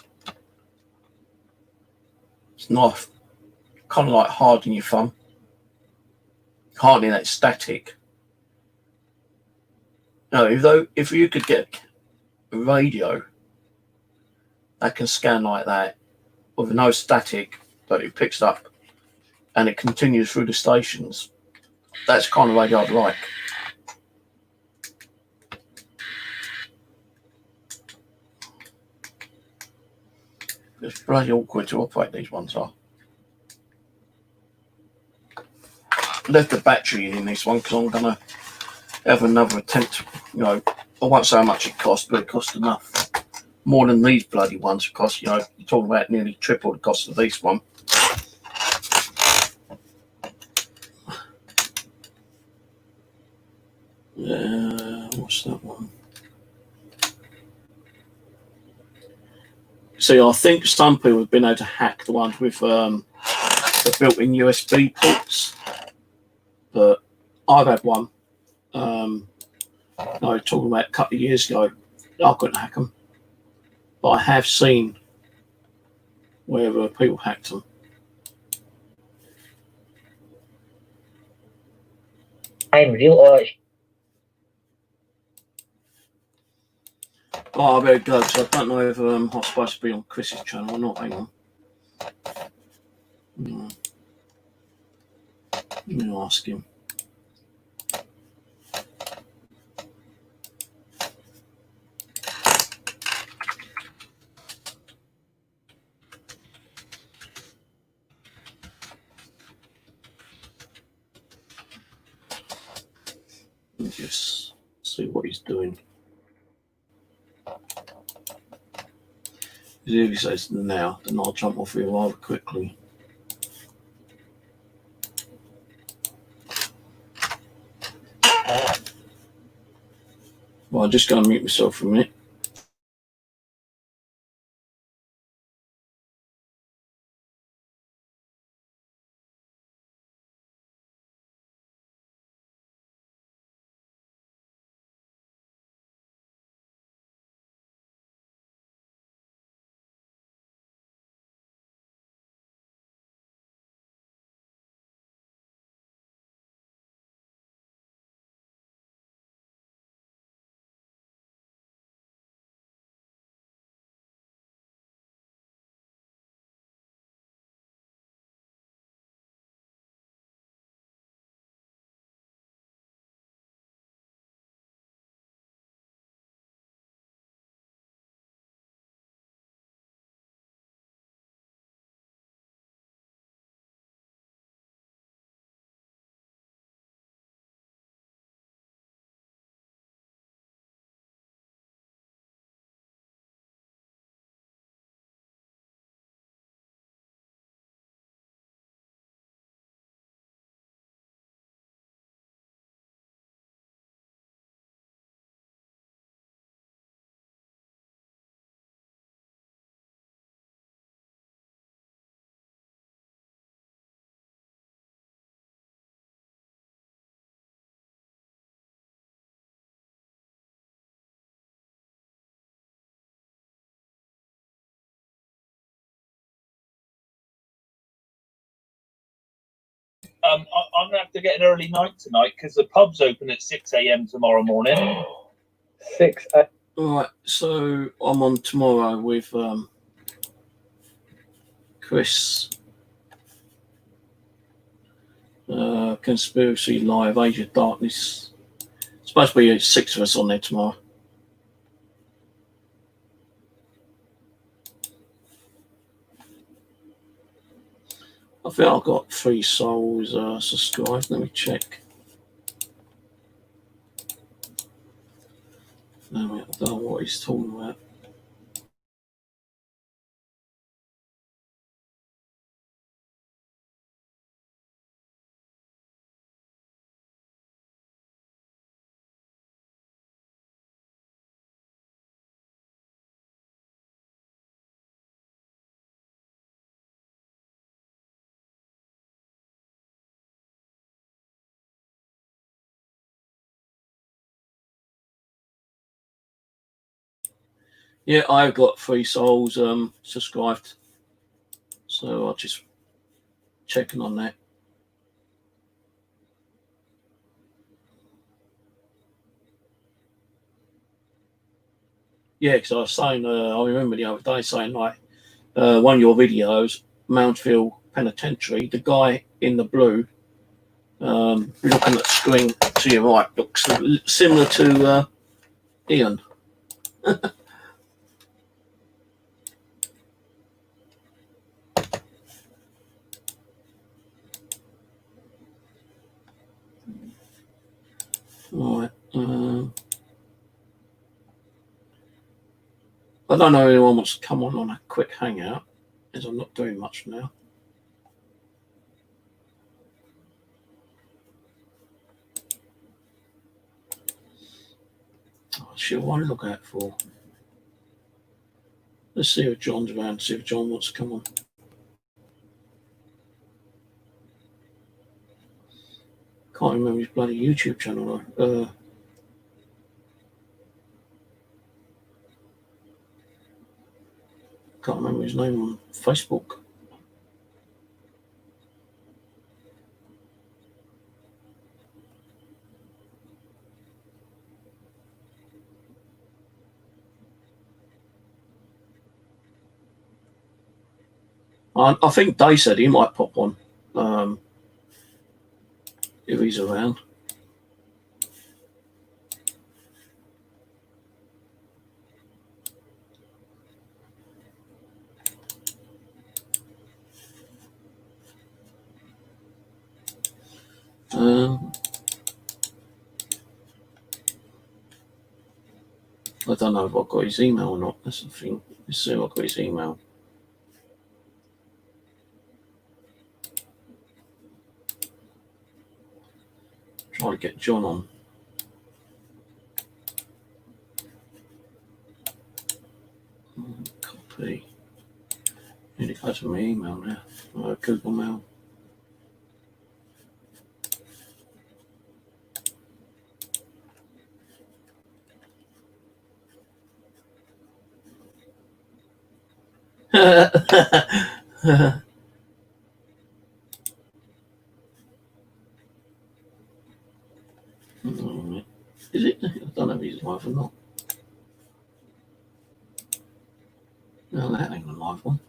it's not kind of like hard in your thumb. Hardly that static. No, if you could get a radio that can scan like that with no static, but it picks up and it continues through the stations, that's the kind of radio I'd like. It's bloody awkward to operate these ones are. Left the battery in this one because I'm going to have another attempt. You know, I won't say how much it cost, but it cost enough. More than these bloody ones cost. You know, you're talking about nearly triple the cost of this one. What's that one? See, I think some people have been able to hack the ones with the built-in USB ports. But I've had one I was talking about a couple of years ago. I couldn't hack them, but I have seen where people hacked them. I'm real urge. Oh, I better go, because I don't know if I'm supposed to be on Chris's channel or not. Hang on. Let me ask him. Let me just see what he's doing. If he says now, then I'll jump off here rather quickly. Well, I'm just going to mute myself for a minute. I'm going to have to get an early night tonight because the pub's open at 6 a.m. tomorrow morning. 6 Alright, so I'm on tomorrow with Chris. Conspiracy Live, Age of Darkness. It's supposed to be 6 of us on there tomorrow. I think I've got 3 souls subscribed. Let me check. No, I don't know what he's talking about. Yeah, I've got 3 souls subscribed. So I'll just checking on that. Yeah, because I was saying, I remember the other day saying, like, one of your videos, Mountville Penitentiary, the guy in the blue, looking at the screen to your right, looks similar to Ian. Right. I don't know if anyone wants to come on a quick hangout, as I'm not doing much now. Oh, shit, what to look out for? Let's see if John's around, see if John wants to come on. Can't remember his bloody YouTube channel though. Can't remember his name on Facebook. I think Dave said he might pop on if he's around. I don't know if I've got his email or not. That's the thing. Let's see if I've got his email. Try to get John on. Copy. Need to go to my email now. Google Mail. Is it? I don't know if he's live or not. No, that ain't a live one.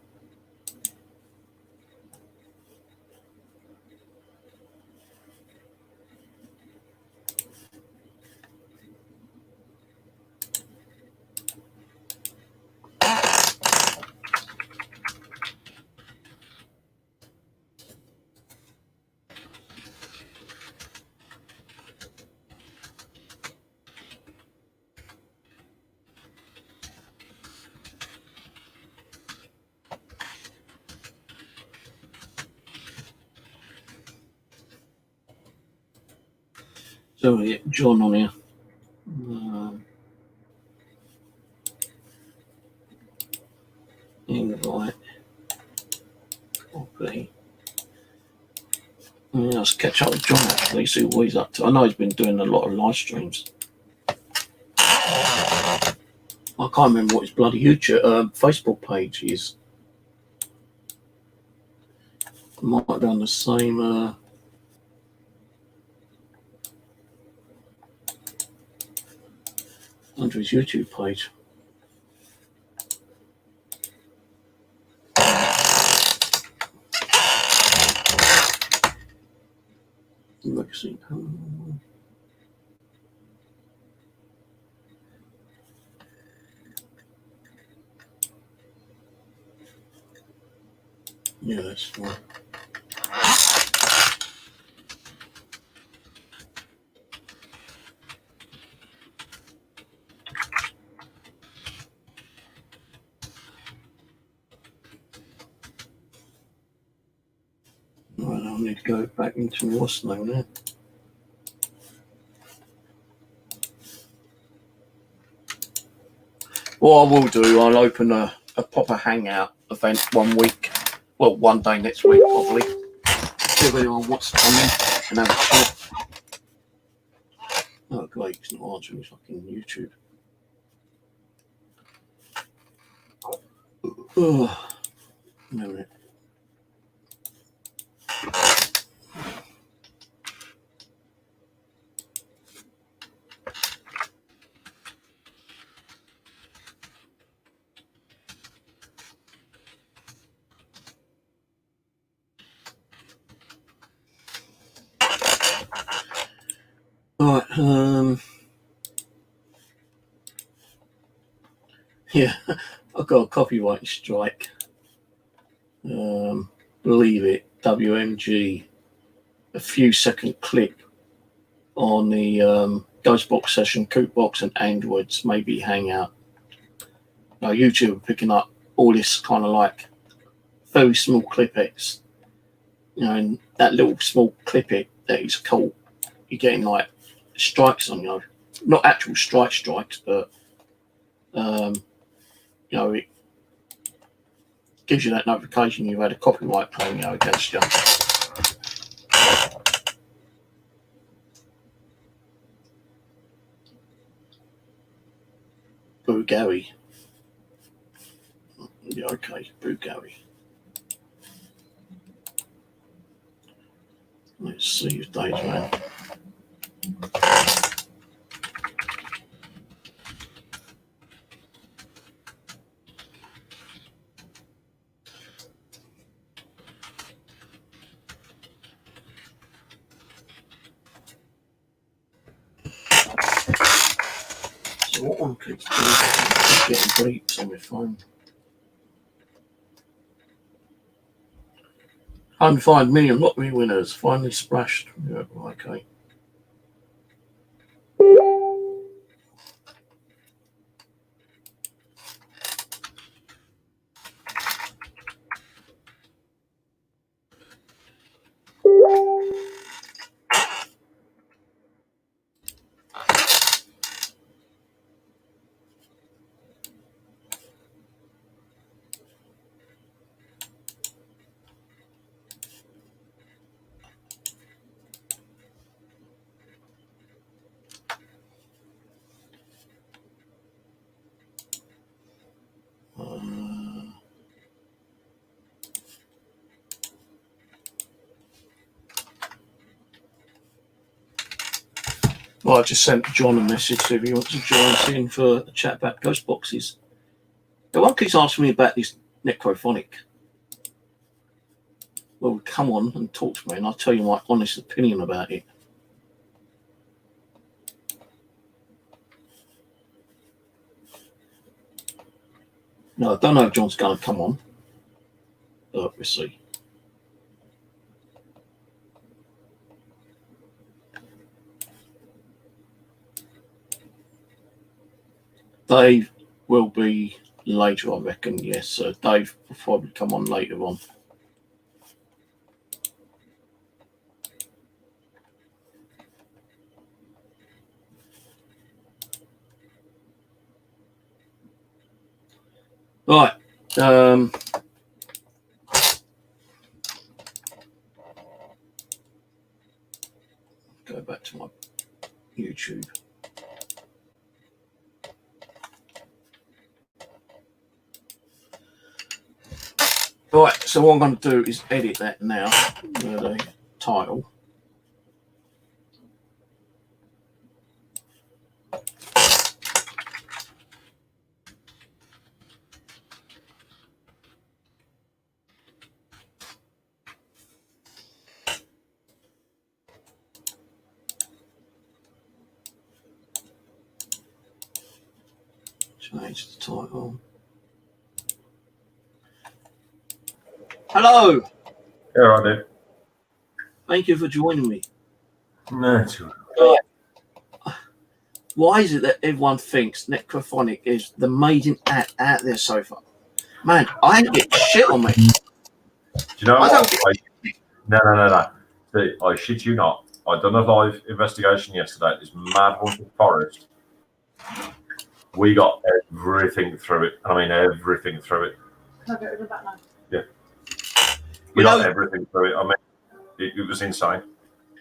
So we get John on here. Invite. Copy. Yeah, let's catch up with John actually, see what he's up to. I know he's been doing a lot of live streams. I can't remember what his bloody YouTube, Facebook page is. It might be on the same. Under his YouTube page. Legacy. Yeah, that's fine. Right, I need to go back into what's name now. What I will do, I'll open a proper hangout event one week. Well, one day next week, probably. See if anyone wants to come in and have a chat. Oh, great, he's not answering his fucking YouTube. Oh, no. Right, yeah, I've got a copyright strike. Believe it, WMG, a few second clip on the Ghostbox session, Coopbox and Androids, maybe Hangout. Now YouTube are picking up all this kind of like very small clippets, you know, and that little small clippet that is caught, you're getting like strikes on, you know, not actual strikes, but you know, it gives you that notification you've had a copyright claim, you know, against you. Boo Gary. Yeah, okay. Boo Gary. Let's see if Dave's man. So what one keeps doing? Getting beeps on my phone. 105 million lottery winners finally splashed. Yeah, okay. Well, I just sent John a message if he wants to join us in for a chat about ghost boxes. The one keeps asking me about this necrophonic. Well, come on and talk to me, and I'll tell you my honest opinion about it. No, I don't know if John's going to come on. But we'll see. Dave will be later, I reckon. Yes, Dave will probably come on later on. Right. Go back to my YouTube. Right, so what I'm going to do is edit that now, the title. Change the title. Hello. Yeah, I did. Thank you for joining me. No, it's all right. Why is it that everyone thinks Necrophonic is the amazing act out there so far? Man, I ain't get shit on me. Do you know I what? don't No. See, I shit you not. I done a live investigation yesterday at this mad haunted forest. We got everything through it. I mean, everything through it. Can I get rid of that now? Yeah. We got everything through it. I mean, it was insane.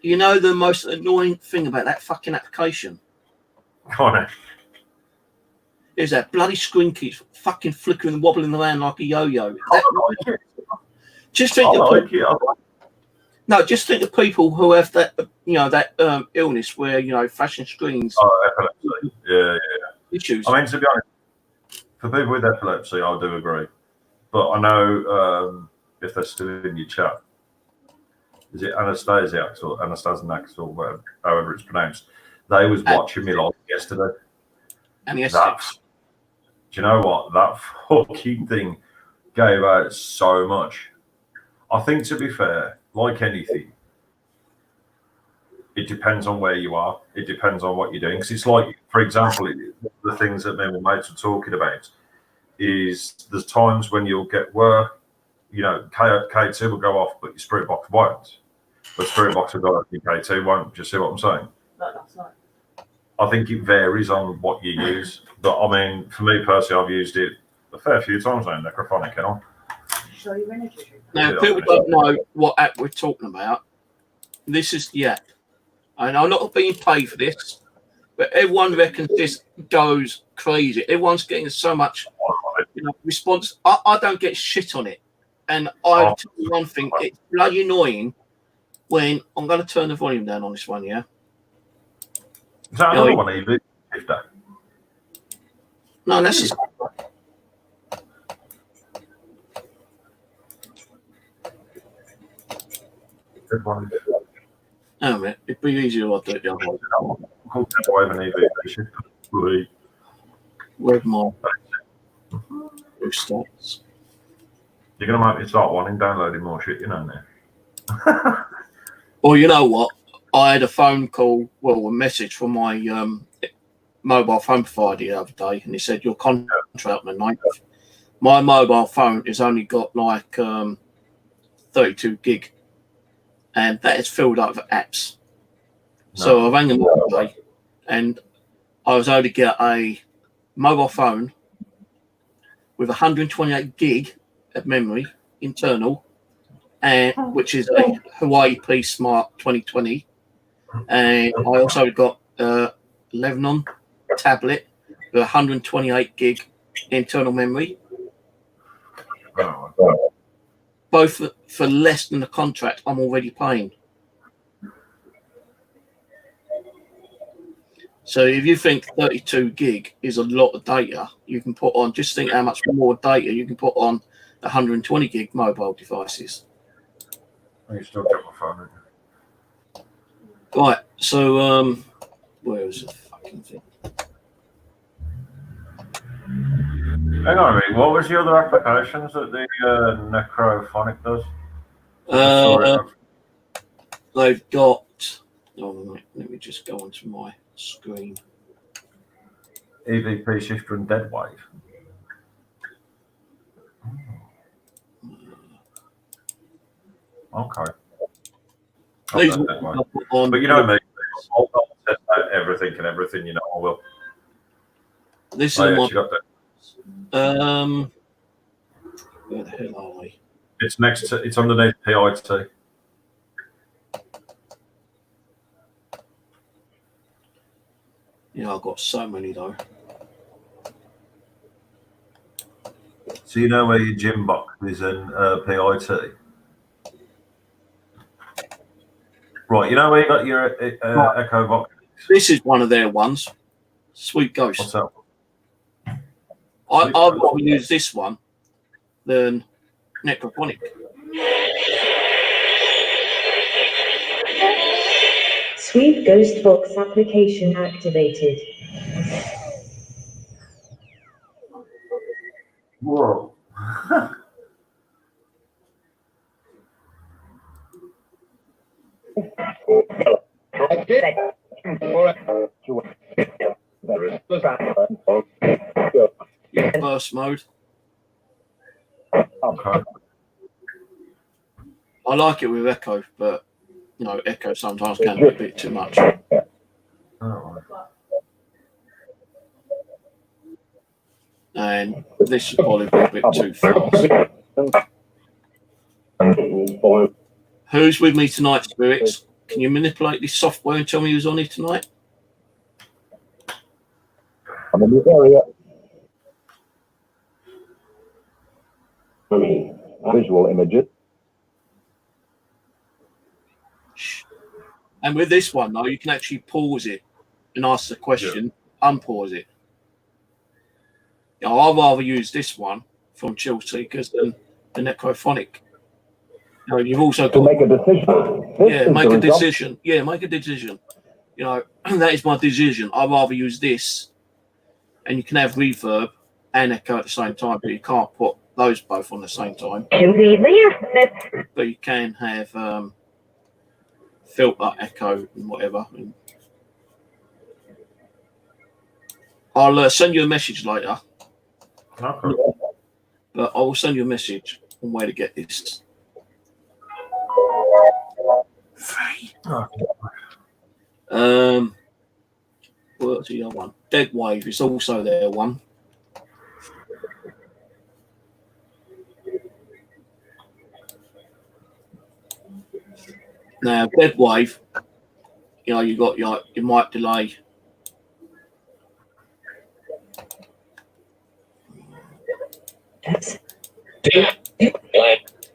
You know the most annoying thing about that fucking application? Go on, Is that bloody screen keeps fucking flickering and wobbling around like a yo-yo. Just think No, just think of people who have that, that illness where, flashing screens. Oh, epilepsy. Yeah. Issues. I mean, to be honest, for people with epilepsy, I do agree. But I know if they're still in your chat, is it Anastasiacs or Anastasiacs or whatever, however it's pronounced? They was watching me live yesterday. And yes, do you know what? That fucking thing gave out so much. I think, to be fair, like anything, it depends on where you are. It depends on what you're doing. Because it's like, for example, the things that me and my mates were talking about is there's times when you'll get where, K2 will go off, but your spirit box won't. But spirit box will go off, your K2 won't. Do you see what I'm saying? No, that's not. I think it varies on what you use. But, I mean, for me personally, I've used it a fair few times now, Necrophonic, you know? Show your energy. Now, people don't know what app we're talking about. This is the app. And I'm not being paid for this, but everyone reckons this goes crazy. Everyone's getting so much, response. I don't get shit on it, and I tell you one thing: it's bloody annoying when I'm going to turn the volume down on this one. Yeah. Is that another one, Evie? No, that's just. Good one. Oh, man, it'd be easier if I do it the other way. Where's my stats? You're going to make me start wanting downloading more shit, you know, now. Well, you know what? I had a phone call, a message from my mobile phone provider the other day, and he said, your contract on the 9th. My mobile phone has only got like 32 gig, and that is filled up with apps. No. So I rang them today, and I was able to get a mobile phone with 128 gig of memory internal, and which is a Huawei P Smart 2020. And I also got 11 on tablet with 128 gig internal memory. Both for less than the contract I'm already paying. So if you think 32 gig is a lot of data, you can put on, just think how much more data you can put on 120 gig mobile devices. You still get my phone, haven't you? Right, so where is the fucking thing? Hang on a minute, what was the other applications that the Necrophonic does? They've got, let me just go onto my screen. EVP shifter and dead wave. Okay. These on, but you know me, I'll test out everything and everything, you know, I will. This is what where the hell are we? It's next to, it's underneath PIT. Yeah, I've got so many though. So you know where your gym box is in PIT? Right, you know where you got your Echo box? This is one of their ones. Sweet Ghost. What's that? I'd rather use this one than Necrophonic. Sweet Ghost Box application activated. Whoa. Burst mode. Okay. I like it with Echo, but you know, Echo sometimes can be a bit too much. And this is probably a bit too fast. Who's with me tonight, Spirits? Can you manipulate this software and tell me who's on it tonight? I'm in the area. Visual images. And with this one, though, you can actually pause it and ask the question, unpause it. You know, I'd rather use this one from Chill Seekers than the Necrophonic. You know, you've also got to make a decision. Make a decision. Yeah, make a decision. You know, that is my decision. I'd rather use this, and you can have reverb and echo at the same time, but you can't put those both on the same time. But you can have filter, echo, and whatever. I'll send you a message later. Okay. But I will send you a message on where to get this. What's the other one? Dead Wave is also there one. Now, Dead Wave, you know, you got your mic delay. You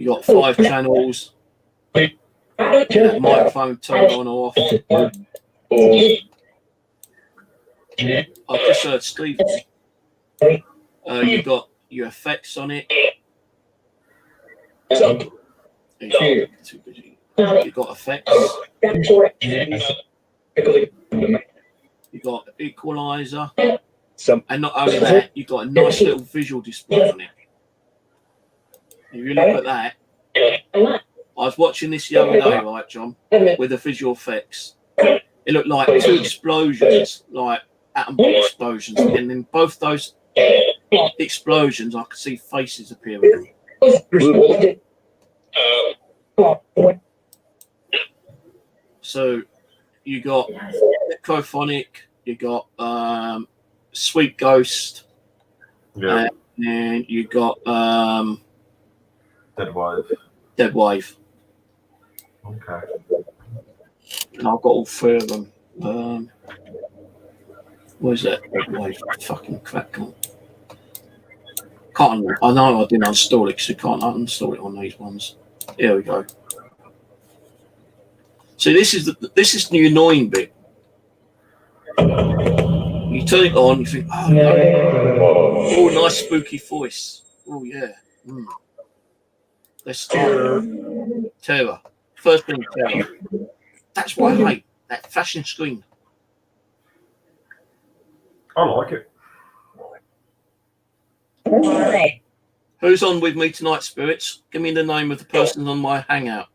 got 5 channels. Microphone turn on or off. I've just heard Steve. You got your effects on it. You got effects. You got equalizer. And not only that, you got a nice little visual display on it. If you look at that, I was watching this the other day, right, John, with the visual effects. It looked like 2 explosions, like atom bomb explosions, and in both those explosions, I could see faces appearing. So you got Necrophonic, you got Sweet Ghost, and you got Dead Wave. Okay. And I've got all 3 of them. Where's that Dead Wave? Fucking crap. Can't. I know I didn't uninstall it because you can't uninstall it on these ones. Here we go. See, this is the annoying bit. You turn it on, you think, oh, no. Oh, nice spooky voice. Oh, yeah. Let's start. Terror. First thing, terror. That's what I hate. That flashing screen. I like it. Who's on with me tonight, spirits? Give me the name of the person on my hangout.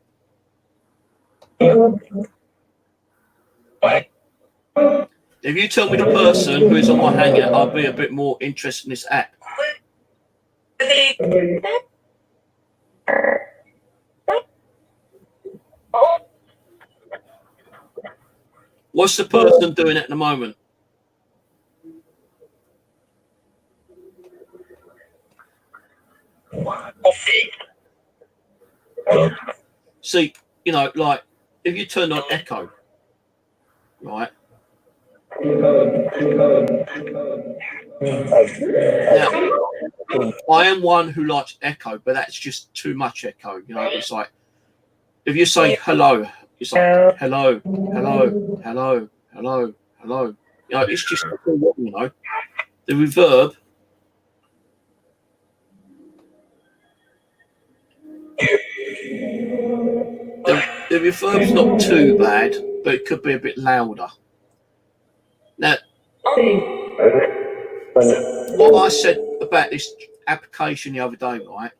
If you tell me the person who is on my hangout, I'll be a bit more interested in this app. What's the person doing at the moment? See, you know, like if you turn on Echo, right? Now, I am one who likes Echo, but that's just too much Echo. You know, it's like if you say hello, it's like hello, hello, hello, hello, hello. You know, it's just, you know, the reverb. The reverb's not too bad, but it could be a bit louder. Now, what I said about this application the other day, right?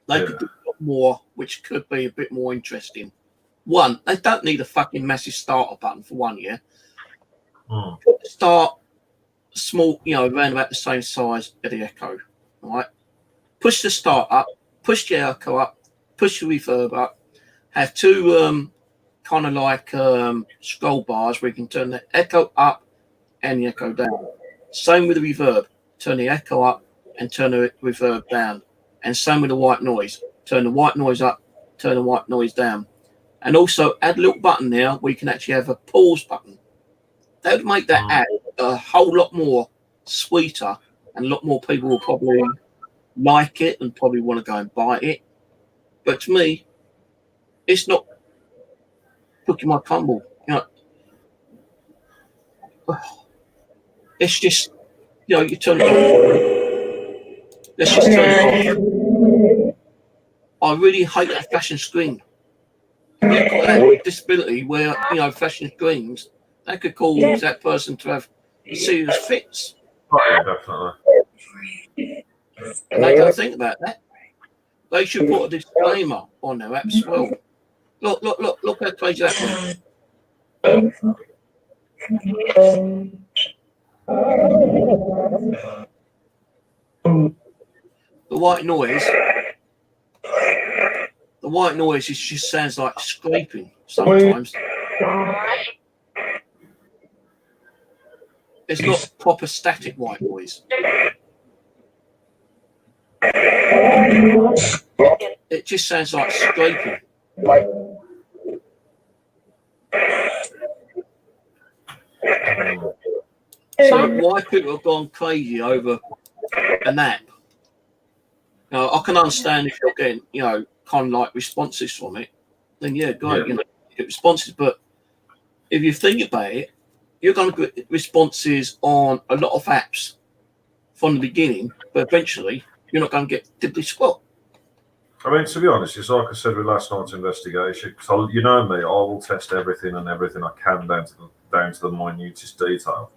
They could do a lot more, which could be a bit more interesting. One, they don't need a fucking massive starter button for 1 year. Start small, you know, around about the same size of the Echo, right? Push the start up, push the Echo up, push the reverb up. Have 2 kind of like scroll bars where you can turn the Echo up and the Echo down. Same with the reverb. Turn the Echo up and turn the reverb down. And same with the white noise. Turn the white noise up, turn the white noise down. And also add a little button there where you can actually have a pause button. That would make that app a whole lot more sweeter, and a lot more people will probably like it and probably want to go and buy it. But to me, it's not cooking my crumble. You know, it's just, you know, you turn it off. Let's just turn it off. I really hate that flashing screen. You've got that disability where, you know, flashing screens, that could cause that person to have serious fits. Yeah, definitely. And they don't think about that. They should put a disclaimer on their apps as well. Look how crazy that was. The white noise just sounds like scraping sometimes. It's not proper static white noise. It just sounds like scraping. So why people have gone crazy over an app I can understand if you're getting, kind of like responses from it, then yeah, great, Yeah. you get responses. But if you think about it, you're going to get responses on a lot of apps from the beginning, but eventually you're not going to get diddly squat. I mean, to be honest, it's like I said with last night's investigation. Because you know me, I will test everything and everything I can down to the minutest detail.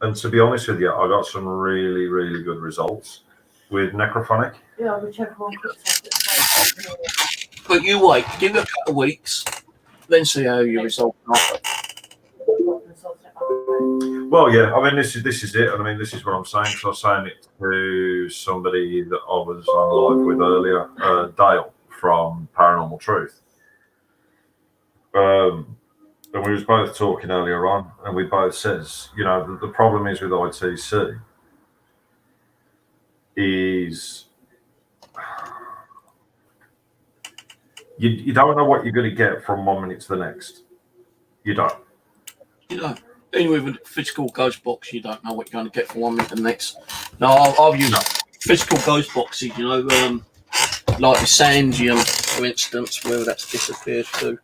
And to be honest with you, I got some really, really good results with necrophonic. Yeah, whichever one puts up. But you wait, give it a couple of weeks, then see how your results are. Well, yeah, I mean, this is it. And I mean, this is what I'm saying. So I was saying it to somebody that I was on live with earlier, Dale from Paranormal Truth. And we was both talking earlier on, and we both says, the problem is with ITC is you don't know what you're going to get from 1 minute to the next. You don't. Even with a physical ghost box, you don't know what you're going to get from 1 minute to the next. Now, I've used physical ghost boxes, like the Sandium, for instance, where that's disappeared to.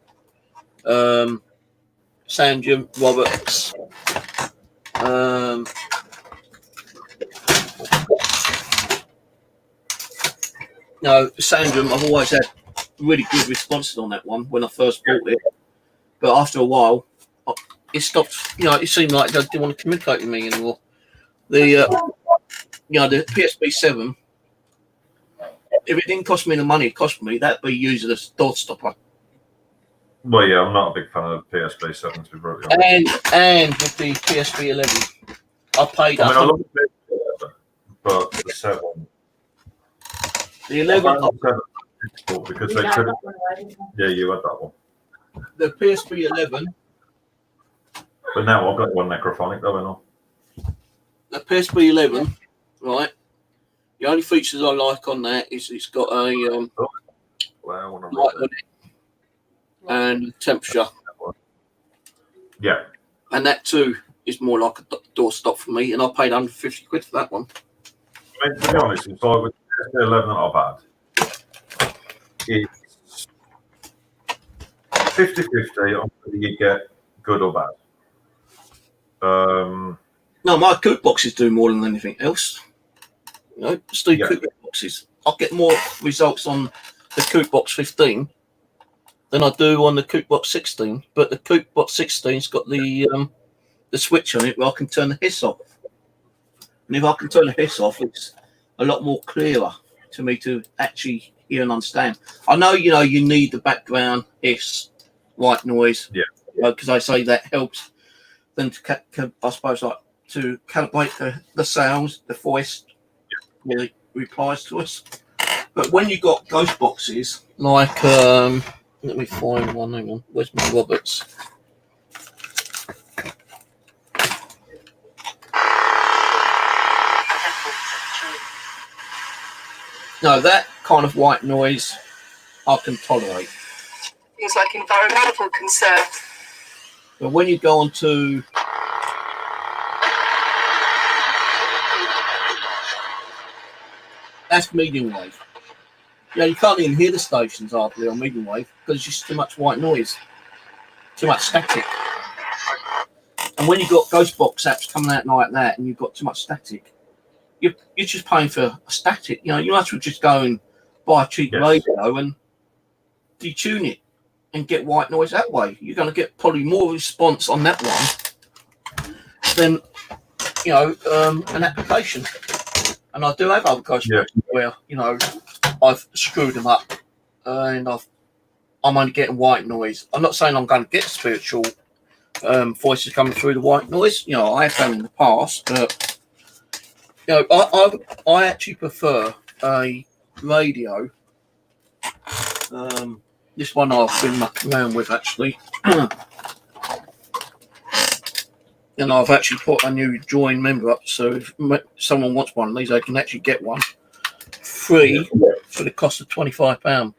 Sandium, Roberts. Sandium, I've always had really good responses on that one when I first bought it. But after a while, it stopped. It seemed like they didn't want to communicate with me anymore. The PSP 7. If it didn't cost me the money it cost me, that'd be used as a door stopper. Well, yeah, I'm not a big fan of PSP 7 to be brutally honest. And with the PSP 11, I paid. I love the PSP 11, but the 7. The 11. Because they couldn't. Yeah, you had that one. The PSP 11. But now I've got one necrophonic going on. The PSP 11, right? The only features I like on that is it's got a light on it and temperature. Yeah. And that too is more like a door stop for me, and I paid £150 for that one. I mean, to be honest, it's like with the PSP 11 that I've had, it's 50-50 on whether you get good or bad. No, my coop boxes do more than anything else. Coop boxes. I get more results on the coop box 15 than I do on the coop box 16. But the coop box 16's got the switch on it where I can turn the hiss off. And if I can turn the hiss off, it's a lot more clearer to me to actually hear and understand. I know, you need the background hiss, white noise. Yeah. Because I say that helps them to, I suppose, like to calibrate the sounds, the voice really replies to us. But when you got ghost boxes, like, let me find one, hang on, where's my Roberts? No, that kind of white noise I can tolerate. Things like environmental concerns. But when you go on to that's medium wave. You can't even hear the stations hardly on medium wave because it's just too much white noise, too much static. And when you've got ghost box apps coming out like that and you've got too much static, you're just paying for a static. You might as well just go and buy a cheap radio and detune it and get white noise that way. You're going to get probably more response on that one than an application. And I do have other ghost boxes where I've screwed them up and I'm only getting white noise. I'm not saying I'm going to get spiritual voices coming through the white noise. I have done in the past, but I actually prefer a radio. This one I've been mucking around with actually. And I've actually put a new join member up, so if someone wants one of these, they can actually get one free for the cost of £25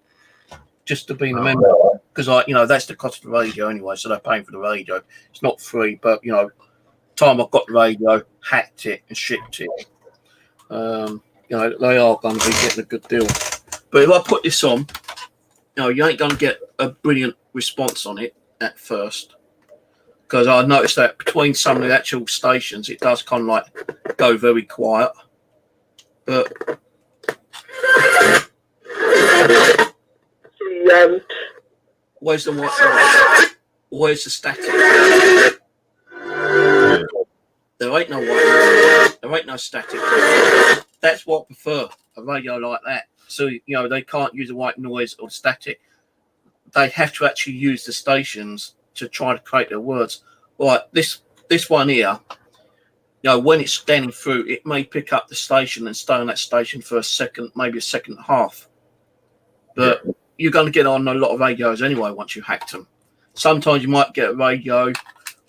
just to be a member. Because that's the cost of the radio anyway, so they're paying for the radio. It's not free, but time I've got the radio, hacked it and shipped it. You know, they are going to be getting a good deal. But if I put this on, you know, you ain't going to get a brilliant response on it at first. Because I noticed that between some of the actual stations, it does kind of like go very quiet. But where's the white noise? Where's the static? There ain't no white noise. There ain't no static. That's what I prefer, a radio like that. So, you know, they can't use the white noise or static. They have to actually use the stations to try to create their words. Right, this one here, you know, when it's scanning through, it may pick up the station and stay on that station for a second, maybe a second and a half. But you're going to get on a lot of radios anyway once you hacked them. Sometimes you might get a radio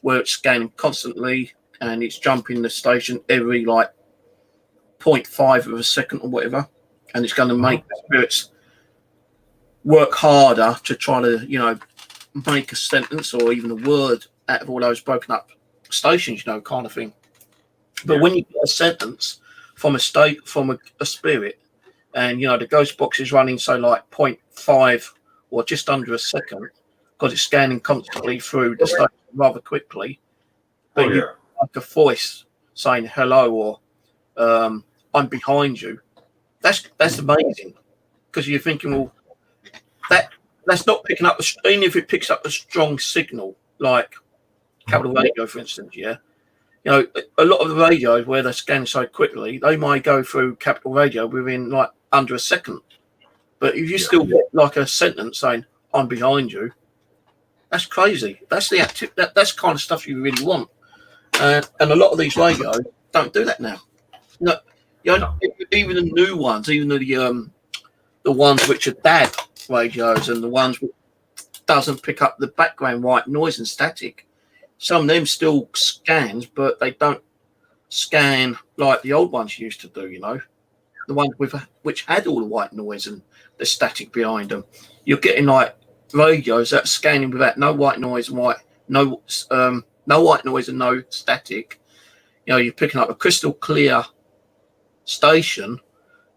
where it's scanning constantly and it's jumping the station every like 0.5 of a second or whatever, and it's going to make the spirits work harder to try to, you know, make a sentence or even a word out of all those broken up stations, you know, kind of thing. But when you get a sentence from a spirit, and you know the ghost box is running so like 0.5 or just under a second, because it's scanning constantly through the station rather quickly, but you like a voice saying hello or I'm behind you. That's amazing, because you're thinking, well, that's not picking up even if it picks up a strong signal like capital radio, for instance. You know, a lot of the radios where they scan so quickly, they might go through capital radio within like under a second. But if you still get like a sentence saying I'm behind you, that's crazy. That's the active. That's kind of stuff you really want. And a lot of these radios don't do that now. No, you know, even the new ones, even the ones which are DAD radios and the ones which doesn't pick up the background white noise and static. Some of them still scans, but they don't scan like the old ones used to do. You know, the ones which had all the white noise and the static behind them. You're getting like radios that are scanning without no white noise and no white noise and no static. You know, you're picking up a crystal clear station,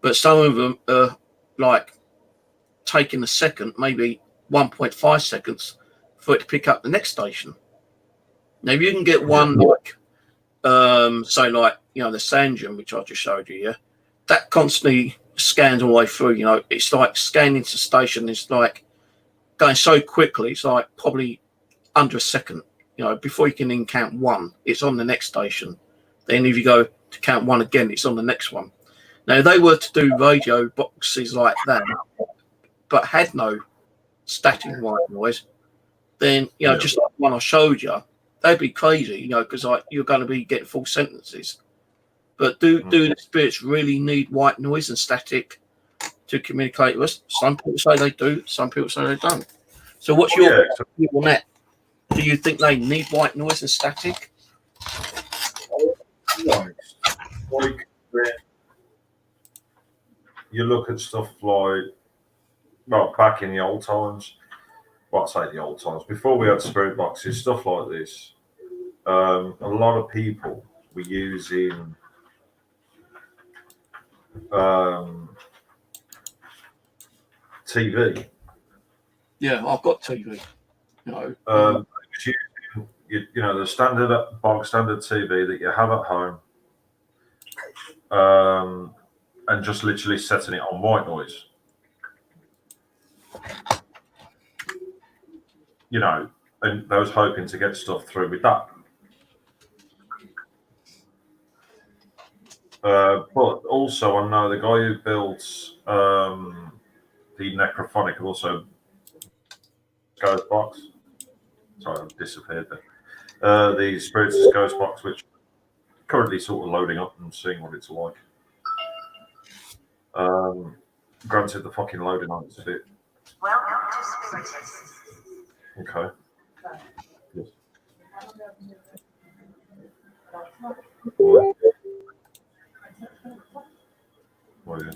but some of them are like taking a second, maybe 1.5 seconds for it to pick up the next station. Now, if you can get one like, say like, you know, the Sanjum, which I just showed you, yeah, that constantly scans all the way through. You know, it's like scanning to station. It's like going so quickly. It's like probably under a second. You know, before you can even count one, it's on the next station. Then if you go to count one again, it's on the next one. Now, if they were to do radio boxes like that, but had no static white noise, then, you know, just like the one I showed you, they'd be crazy, you know, because like you're going to be getting full sentences. But do the spirits really need white noise and static to communicate with us? Some people say they do, some people say they don't. So what's your view on that? Do you think they need white noise and static? Like, you look at stuff like, well, back in the old times, well, I say the old times, before we had spirit boxes, stuff like this, a lot of people were using TV. Yeah, I've got TV. You know, you know, the bog standard TV that you have at home, and just literally setting it on white noise. You know, and they was hoping to get stuff through with that. But also, I know the guy who built the Necrophonic also Ghost Box. Sorry, I've disappeared there. The Spirits Ghost Box, which currently sort of loading up and seeing what it's like. Granted, the fucking loading on it's a bit. Welcome to Spiritus. Okay. Yes. Well, yeah.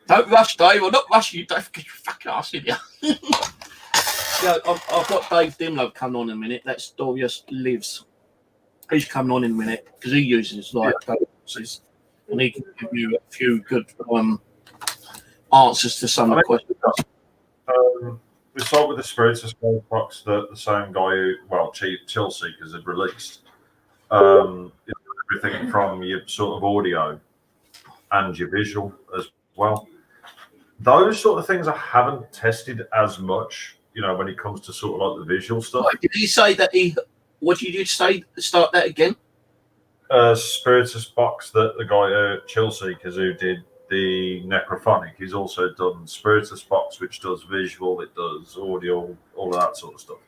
Don't rush, Dave. I'll not rush you, Dave. Get your fucking ass in here. Yeah, I've got Dave Dimlow coming on in a minute. That's Dorius Lives. He's coming on in a minute because he uses like boxes. and he can give you a few good answers to some of the questions. We start with the Spirits of Skull box that the same guy who, well, Chill Seekers had released. Everything from your sort of audio and your visual as well. Those sort of things I haven't tested as much, you know, when it comes to sort of like the visual stuff. Did he say that what did you say? Start that again. Spiritus box that the guy Chill Seekers who did the Necrophonic, he's also done Spiritus box, which does visual, it does audio, all of that sort of stuff.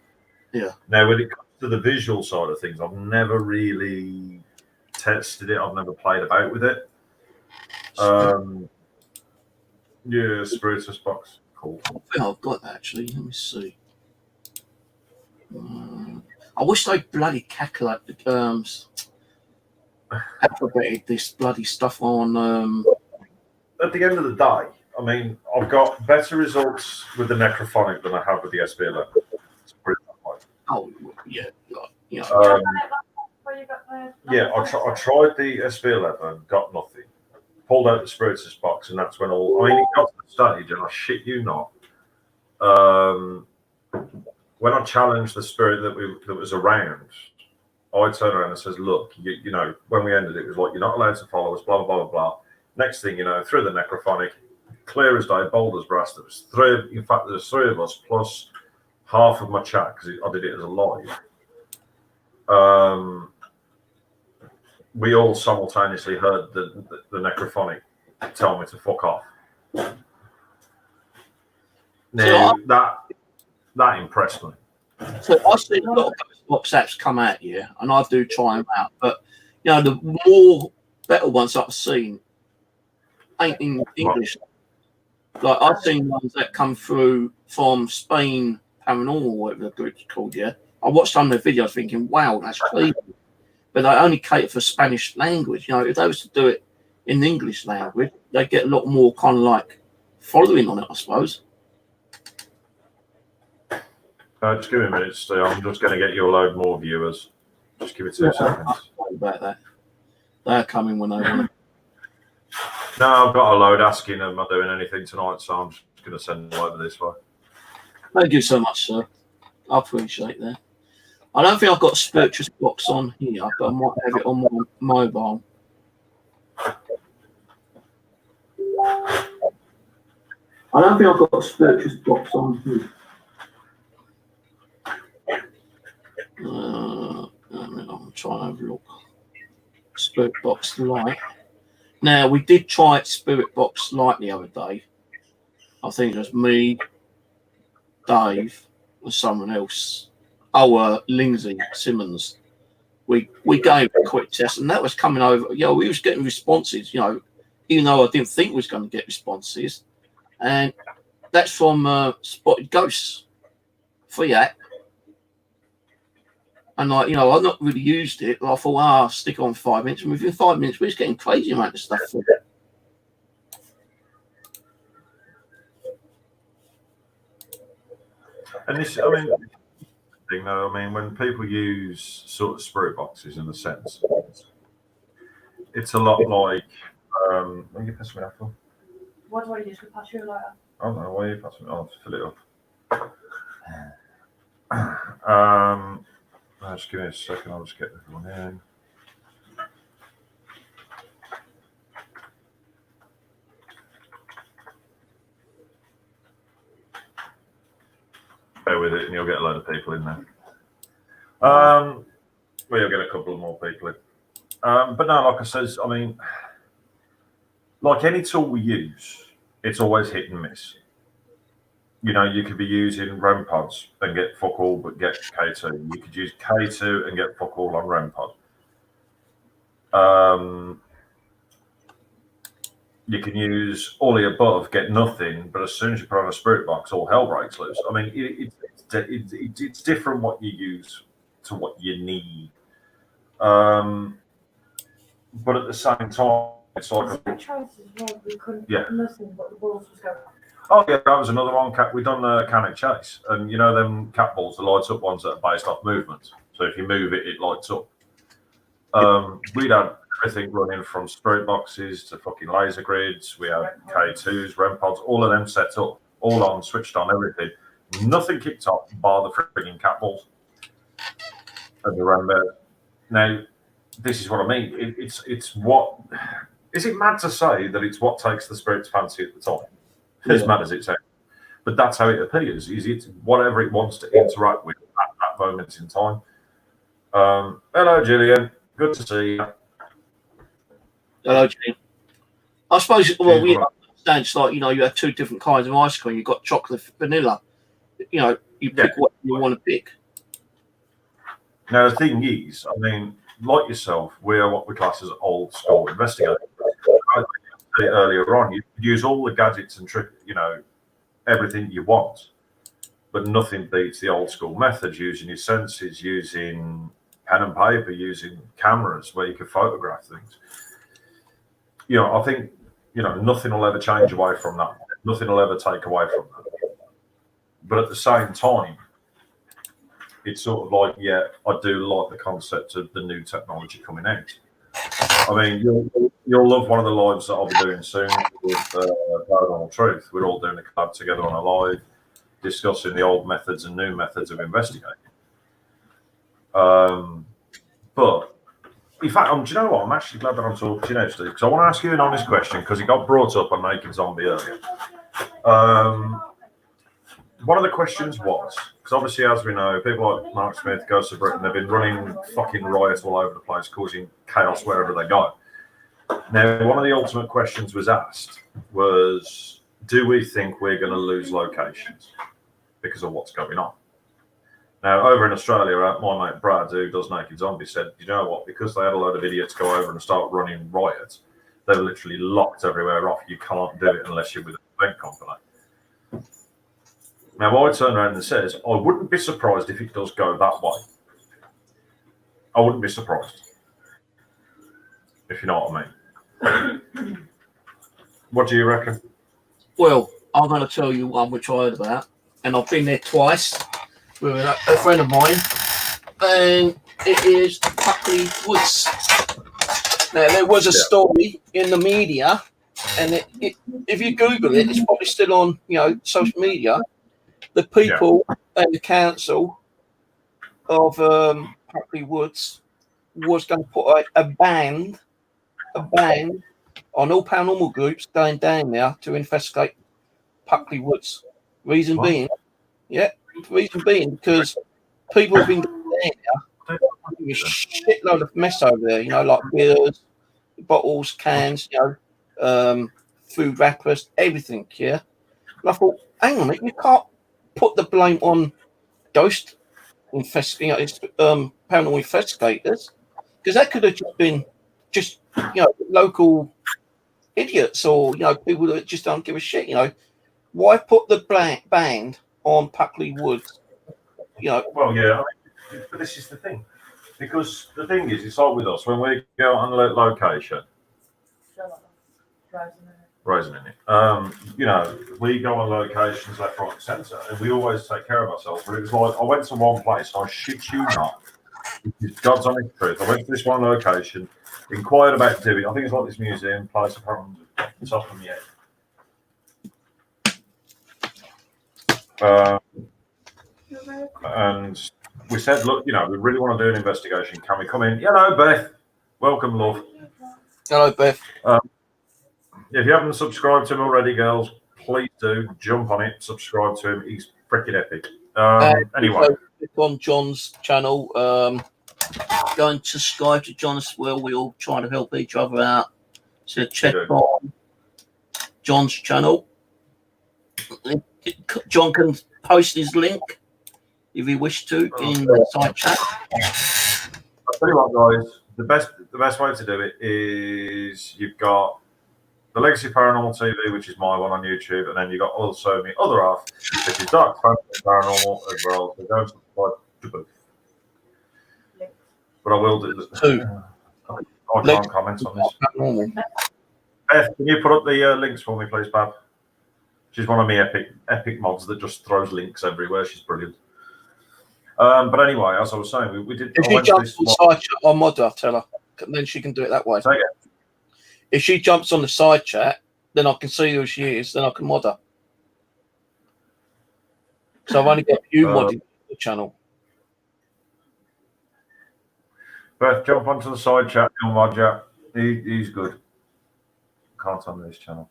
Yeah. Now, when it comes to the visual side of things, I've never really tested it. I've never played about with it. Yeah, Spiritus box. Cool. I think I've got that actually. Let me see. I wish they bloody calculated alphabeted this bloody stuff on. At the end of the day, I mean, I've got better results with the Necrophonic than I have with the SP11. Oh yeah, yeah. Yeah, I tried the SP11, got nothing. Pulled out the Spiritus box, and that's when all. I mean, it got to the stage, and I shit you not. When I challenged the spirit that was around, I turned around and says, "Look, you know, when we ended, it was like you're not allowed to follow us." Blah blah blah blah blah. Next thing you know, through the Necrophonic, clear as day, bold as brass. There was three. In fact, there's three of us plus half of my chat because I did it as a live. We all simultaneously heard the Necrophonic tell me to fuck off. Now that impressed me. So I see a lot of Xbox apps come out here, and I do try them out. But you know, the more better ones I've seen ain't in English. Like I've seen ones that come through from Spain Paranormal, whatever the group's called. Yeah, I watched some of their videos, thinking, "Wow, that's crazy." But they only cater for Spanish language. You know, if they was to do it in the English language, they get a lot more kind of like following on it, I suppose. Just give me a minute, Steve. I'm just going to get you a load more viewers. Just give it 2 seconds. About that, they're coming when they want to. No, I've got a load asking, am I doing anything tonight? So I'm just going to send them over this way. Thank you so much, sir. I appreciate that. I don't think I've got a Spiritus box on here, but I might have it on my mobile. I don't think I've got a Spiritus box on here. I'm trying to have a look. Spirit Box Lite. Now, we did try Spirit Box Lite the other day. I think it was me, Dave, and someone else. Lindsay Simmons. We gave a quick test, and that was coming over. You know, we was getting responses, you know, even though I didn't think we was going to get responses. And that's from Spotted Ghosts, free app. And like, you know, I've not really used it. But I thought, I'll stick on 5 minutes. And within 5 minutes, we was getting crazy amount of stuff for it. And this, I mean, thing though, I mean, when people use sort of spirit boxes in a sense, it's a lot like, when you pass me that for? What do I use to pass you later? I don't know, why are you passing me? I'll fill it up. Just give me a second, I'll just get everyone in. Bear with it and you'll get a load of people in there. Well, you'll get a couple of more people in. But no, like I says, I mean, like any tool we use, it's always hit and miss. You know, you could be using REM pods and get fuck all but get K2. You could use K2 and get fuck all on REM pod. You can use all the above, get nothing, but as soon as you put on a spirit box, all hell breaks loose. I mean, it's different what you use to what you need. But at the same time, it's like We couldn't yeah. listen, but the balls was going. Oh yeah, that was another one. We done a Canic Chase, and you know them cat balls, the lights up ones that are based off movements. So if you move it, it lights up. We'd had everything running from spirit boxes to fucking laser grids. We had K2s, REM pods, all of them set up, all on, switched on, everything. Nothing kicked off bar the frigging cat balls and the REM bears. Now, this is what I mean. It's what is it mad to say that it's what takes the spirit's fancy at the time? As mad as it sounds, but that's how it appears. Is it whatever it wants to interact with at that moment in time? Hello, Gillian. Good to see you. Hello, Jim. I suppose, well, we understand it's like, you have two different kinds of ice cream. You've got chocolate, vanilla. You pick what you want to pick. Now, the thing is, I mean, like yourself, we are what we class as old school investigators. I said earlier on, you use all the gadgets and everything you want, but nothing beats the old school methods, using your senses, using pen and paper, using cameras where you can photograph things. I think, nothing will ever change away from that. Nothing will ever take away from that. But at the same time, it's sort of like, yeah, I do like the concept of the new technology coming out. I mean, you'll love one of the lives that I'll be doing soon with Paranormal Truth. We're all doing a collab together on a live, discussing the old methods and new methods of investigating. But in fact, do you know what? I'm actually glad that I'm talking to you now, Steve, because I want to ask you an honest question, because it got brought up on Naked Zombie earlier. One of the questions was, because obviously, as we know, people like Mark Smith, Ghost of Britain, they've been running fucking riots all over the place, causing chaos wherever they go. Now, one of the ultimate questions was asked was, do we think we're going to lose locations because of what's going on? Now, over in Australia, my mate Brad, who does Naked Zombie, said, you know what, because they had a load of idiots go over and start running riots, they were literally locked everywhere off. You can't do it unless you're with an event company. Now, I turn around and says, I wouldn't be surprised if it does go that way. I wouldn't be surprised, if you know what I mean. What do you reckon? Well, I'm going to tell you one which I heard about, and I've been there twice with a friend of mine, and it is Puckley Woods. Now, there was a story in the media, and if you Google it, it's probably still on, social media. The people and the council of Puckley Woods was going to put a ban on all paranormal groups going down there to investigate Puckley Woods. Reason being, because people have been down there, a shitload of mess over there, like beers, bottles, cans, food wrappers, everything, And I thought, hang on a minute, you can't put the blame on ghost paranormal investigators, because that could have just been local idiots or people that just don't give a shit. Why put the ban on Puckley Woods? Well, yeah, but this is the thing, because the thing is, it's like with us when we go on location. Rising in it. We go on locations left, right, and centre, and we always take care of ourselves. But it was like, I went to one place, and I shit you not, God's honest truth. I went to this one location, inquired about doing. I think it's like this museum place. I can't remember the top of my head. And we said, look, we really want to do an investigation. Can we come in? Hello, Beth. Welcome, love. Hello, Beth. If you haven't subscribed to him already, girls, please do jump on it. Subscribe to him. He's freaking epic. Anyway, on John's channel, go and subscribe to John as well. We're all trying to help each other out. So check on John's channel. John can post his link if he wishes to in the side chat. I'll tell you what, guys. The best way to do it is you've got the Legacy Paranormal TV, which is my one on YouTube, and then you got also my other half, which is Dark Fantasy Paranormal as well. So don't subscribe to both. But I will do two. I can't comment on this. Beth, can you put up the links for me, please, Bab? She's one of my epic mods that just throws links everywhere. She's brilliant. But anyway, as I was saying, we did. If you jump on side chat, I'll mod her, tell her. then she can do it that way. Say again. If she jumps on the side chat, then I can see who she is. Then I can mod her. So I've only got you modded the channel. Beth, jump onto the side chat. Roger, he's good. Can't on this channel.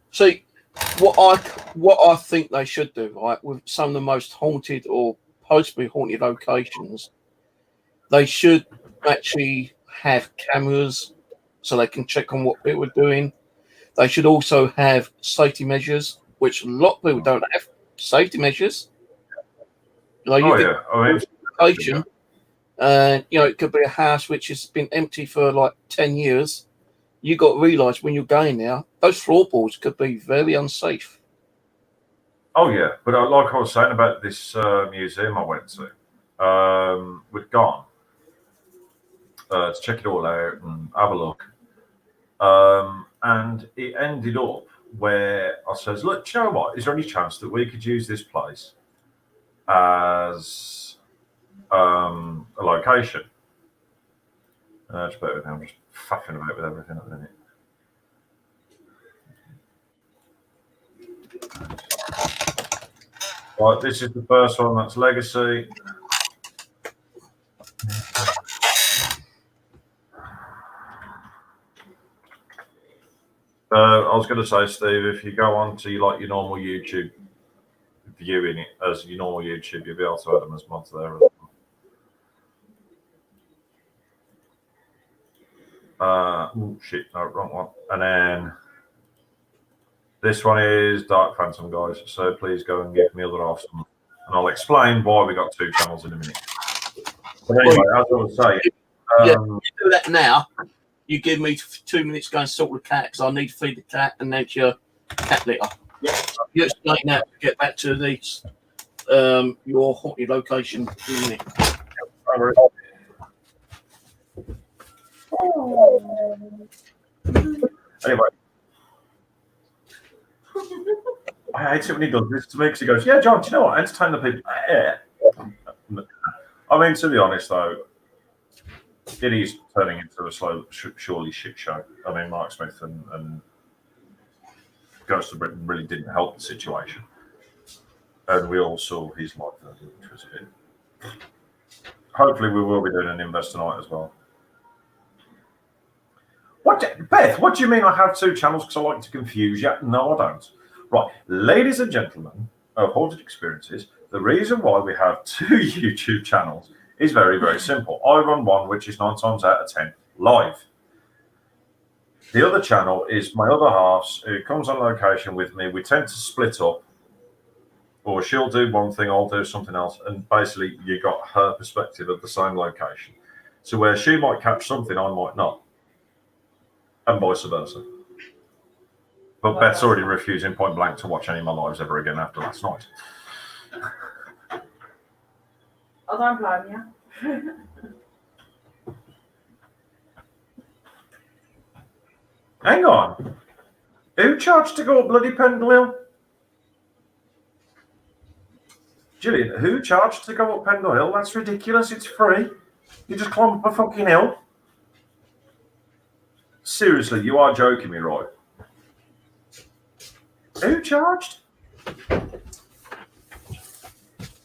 See, what I think they should do, right, with some of the most haunted or supposed to be haunted locations, they should actually have cameras so they can check on what people are doing. They should also have safety measures, which a lot of people don't have. Safety measures. Like Oh yeah, I mean, location. You know, it could be a house which has been empty for like 10 years. You got to realise when you're going there, those floorboards could be very unsafe. oh yeah, but like I was saying about this museum I went to, we'd gone to check it all out and have a look, and it ended up where I says, look, do you know what? Is there any chance that we could use this place as a location? Just bear with me, I'm just faffing about with everything at the minute. Right, this is the first one, that's Legacy. I was going to say, Steve, if you go on to your normal YouTube, viewing it as your normal YouTube, you'll be able to add them as mods there as well. Oh shit, no, wrong one. And then this one is Dark Phantom, guys. So please go and give me other half some, and I'll explain why we got 2 channels in a minute. But anyway, as I was saying, you do that now. You give me 2 minutes to go and sort the cat because I need to feed the cat, and that's your cat litter. Yeah. You explain that. Get back to these your haunted location in a minute. Anyway, I hate it when he does this to me because he goes, "Yeah, John, do you know what? Entertain the people." Yeah. I mean, to be honest, though, it is turning into a surely shit show. I mean, Mark Smith and Ghost of Britain really didn't help the situation, and we all saw his life, which was a bit. Hopefully, we will be doing an Invest tonight as well. Beth, what do you mean I have 2 channels because I like to confuse you? No, I don't. Right, ladies and gentlemen of Haunted Experiences, the reason why we have 2 YouTube channels is very, very simple. I run one, which is 9 times out of 10 live. The other channel is my other half's, who comes on location with me. We tend to split up, or she'll do one thing, I'll do something else, and basically you got her perspective of the same location. So where she might catch something, I might not. And vice versa. But Beth's already refusing point blank to watch any of my lives ever again after last night. I don't blame you. Hang on. Who charged to go up bloody Pendle Hill? Gillian, who charged to go up Pendle Hill? That's ridiculous. It's free. You just climb up a fucking hill. Seriously, you are joking me, right? Who charged?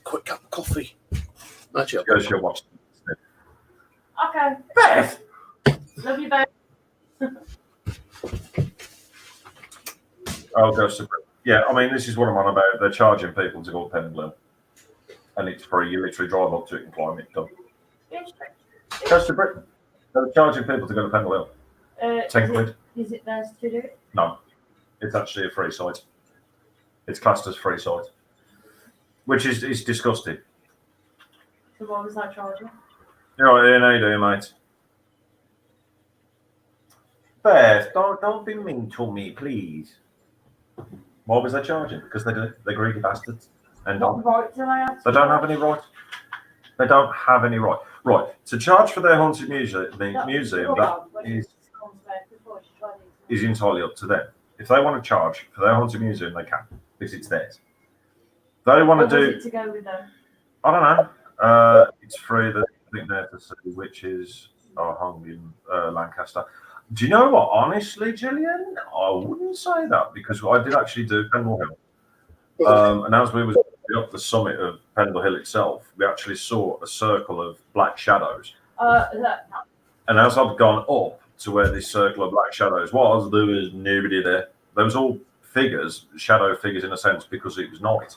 Quick cup of coffee. Actually, Go, she'll watch. Okay. Beth! Love you, babe. Oh, Ghost of Britain. Yeah, I mean, this is what I'm on about. They're charging people to go up Pendle Hill. And it's free. You literally drive up to it and climb it. Done. Ghost of Britain. They're charging people to go to Pendle Hill. 10 quid. Is it theirs to do it? No. It's actually a free site. It's classed as free site. Which is disgusting. So what was that charging? You're right, Ian. How you doing, mate? Beth, don't be mean to me, please. Why was they charging? Because they're greedy bastards. And What right do I have? they don't have any right. They don't have any right. Right, to charge for their haunted museum, that is entirely up to them. If they want to charge for their haunted museum, they can, because it's theirs. They want to do. To go with them? I don't know. It's free. That I think there to see, which is are hung in Lancaster. Do you know what? Honestly, Gillian, I wouldn't say that because I did actually do Pendle Hill. And as we were up the summit of Pendle Hill itself, we actually saw a circle of black shadows. And as I'd gone up to where this circle of black shadows was, there was nobody there. There was all figures, shadow figures in a sense, because it was night.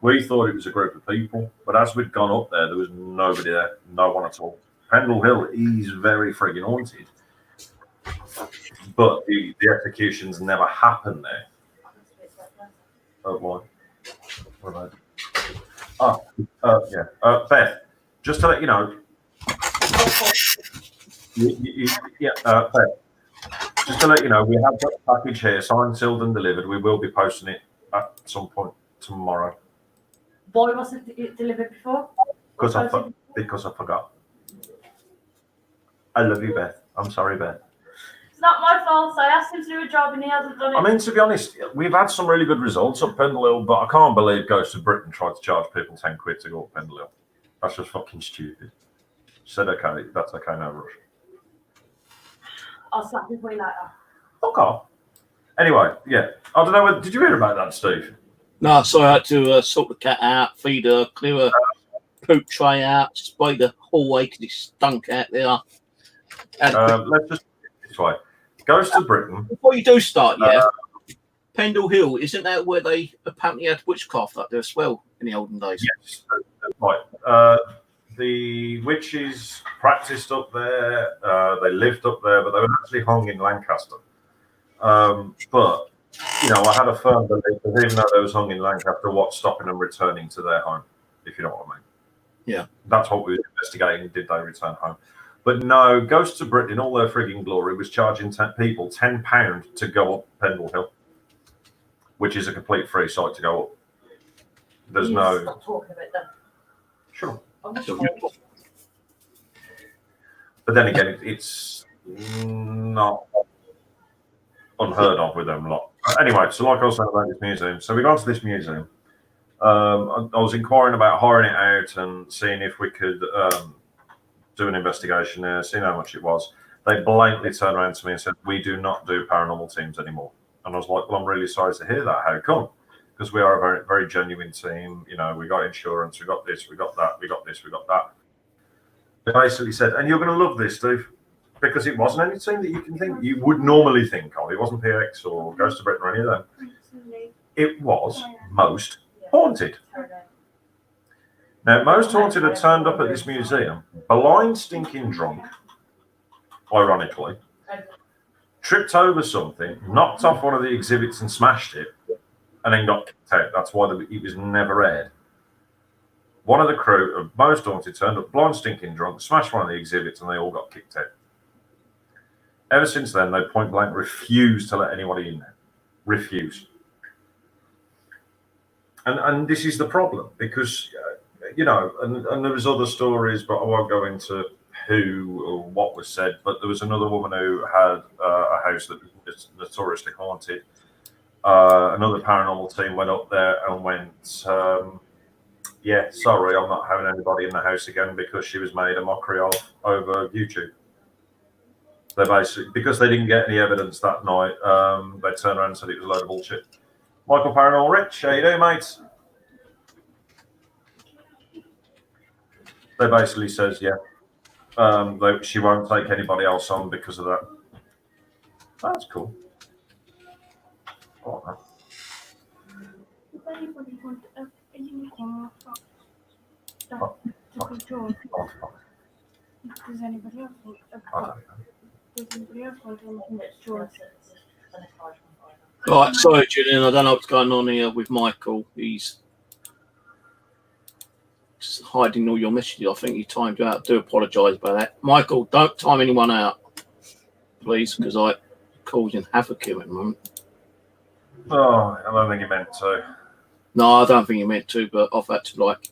We thought it was a group of people, but as we'd gone up there was nobody there, no one at all. Pendle Hill is very friggin' haunted, but the executions never happen there. Oh, why? What about? Beth, just to let you know. Beth, just to let you know, we have got a package here, signed, sealed, and delivered. We will be posting it at some point tomorrow. Why wasn't it delivered before? Because I forgot. I love you, Beth. I'm sorry, Beth. It's not my fault. I asked him to do a job and he hasn't done it. I mean, to be honest, we've had some really good results up Pendle Hill, but I can't believe Ghost of Britain tried to charge people 10 quid to go up Pendle Hill. That's just fucking stupid. Said, okay, that's okay, no rush. I'll slap you for you later. Okay. Anyway, yeah. I don't know, did you hear about that, Steve? No, so I had to sort the cat out, feed her, clear her poop tray out, spray the hallway because it stunk out there. Let's just this way. Ghost of Britain. Before you do start, Pendle Hill, isn't that where they apparently had witchcraft up there as well in the olden days? Yes, right. The witches practiced up there. They lived up there, but they were actually hung in Lancaster. But you know, I had a firm belief that even though they was hung in Lancaster, what's stopping them returning to their home? If you know what I mean. Yeah, that's what we were investigating. Did they return home? But no, Ghosts of Britain in all their frigging glory was charging people £10 to go up Pendle Hill, which is a complete free site to go up. There's no. Stop talking about that. Sure. So, But then again, it's not unheard of with them lot. Anyway, so like I was saying about this museum, so we got to this museum. I was inquiring about hiring it out and seeing if we could do an investigation there, seeing how much it was. They blatantly turned around to me and said, "We do not do paranormal teams anymore." And I was like, "Well, I'm really sorry to hear that. How come?" Because we are a very, very genuine team. You know, we got insurance, we got this, we got that, we got this, we got that. They basically said, and you're going to love this, Steve, because it wasn't anything that you can think you would normally think of. It wasn't PX or Ghost of Britain or any of them. It was most haunted. Now, most haunted had turned up at this museum, blind, stinking drunk, ironically, tripped over something, knocked off one of the exhibits and smashed it, and then got kicked out. That's why it was never aired. One of the crew of Most Haunted turned up blind, stinking drunk, smashed one of the exhibits, and they all got kicked out. Ever since then, they point blank refused to let anybody in there. Refused. And this is the problem because, you know, and there was other stories, but I won't go into who or what was said, but there was another woman who had a house that was notoriously haunted. Another paranormal team went up there and went, yeah, sorry, I'm not having anybody in the house again because she was made a mockery of over YouTube. They basically, because they didn't get any evidence that night, they turned around and said it was a load of bullshit. Michael Paranormal Rich, how you doing, mate? They basically says, yeah, she won't take anybody else on because of that. That's cool. Oh, If anybody wants anything does anybody else want anything that's George? right, sorry, Julian, I don't know what's going on here with Michael. He's just hiding all your messages. I think he timed you out. I do apologise about that. Michael, don't time anyone out, please, because I'm causing havoc here at the moment. Oh, I don't think he meant to. No, I don't think he meant to, but I've had to, like,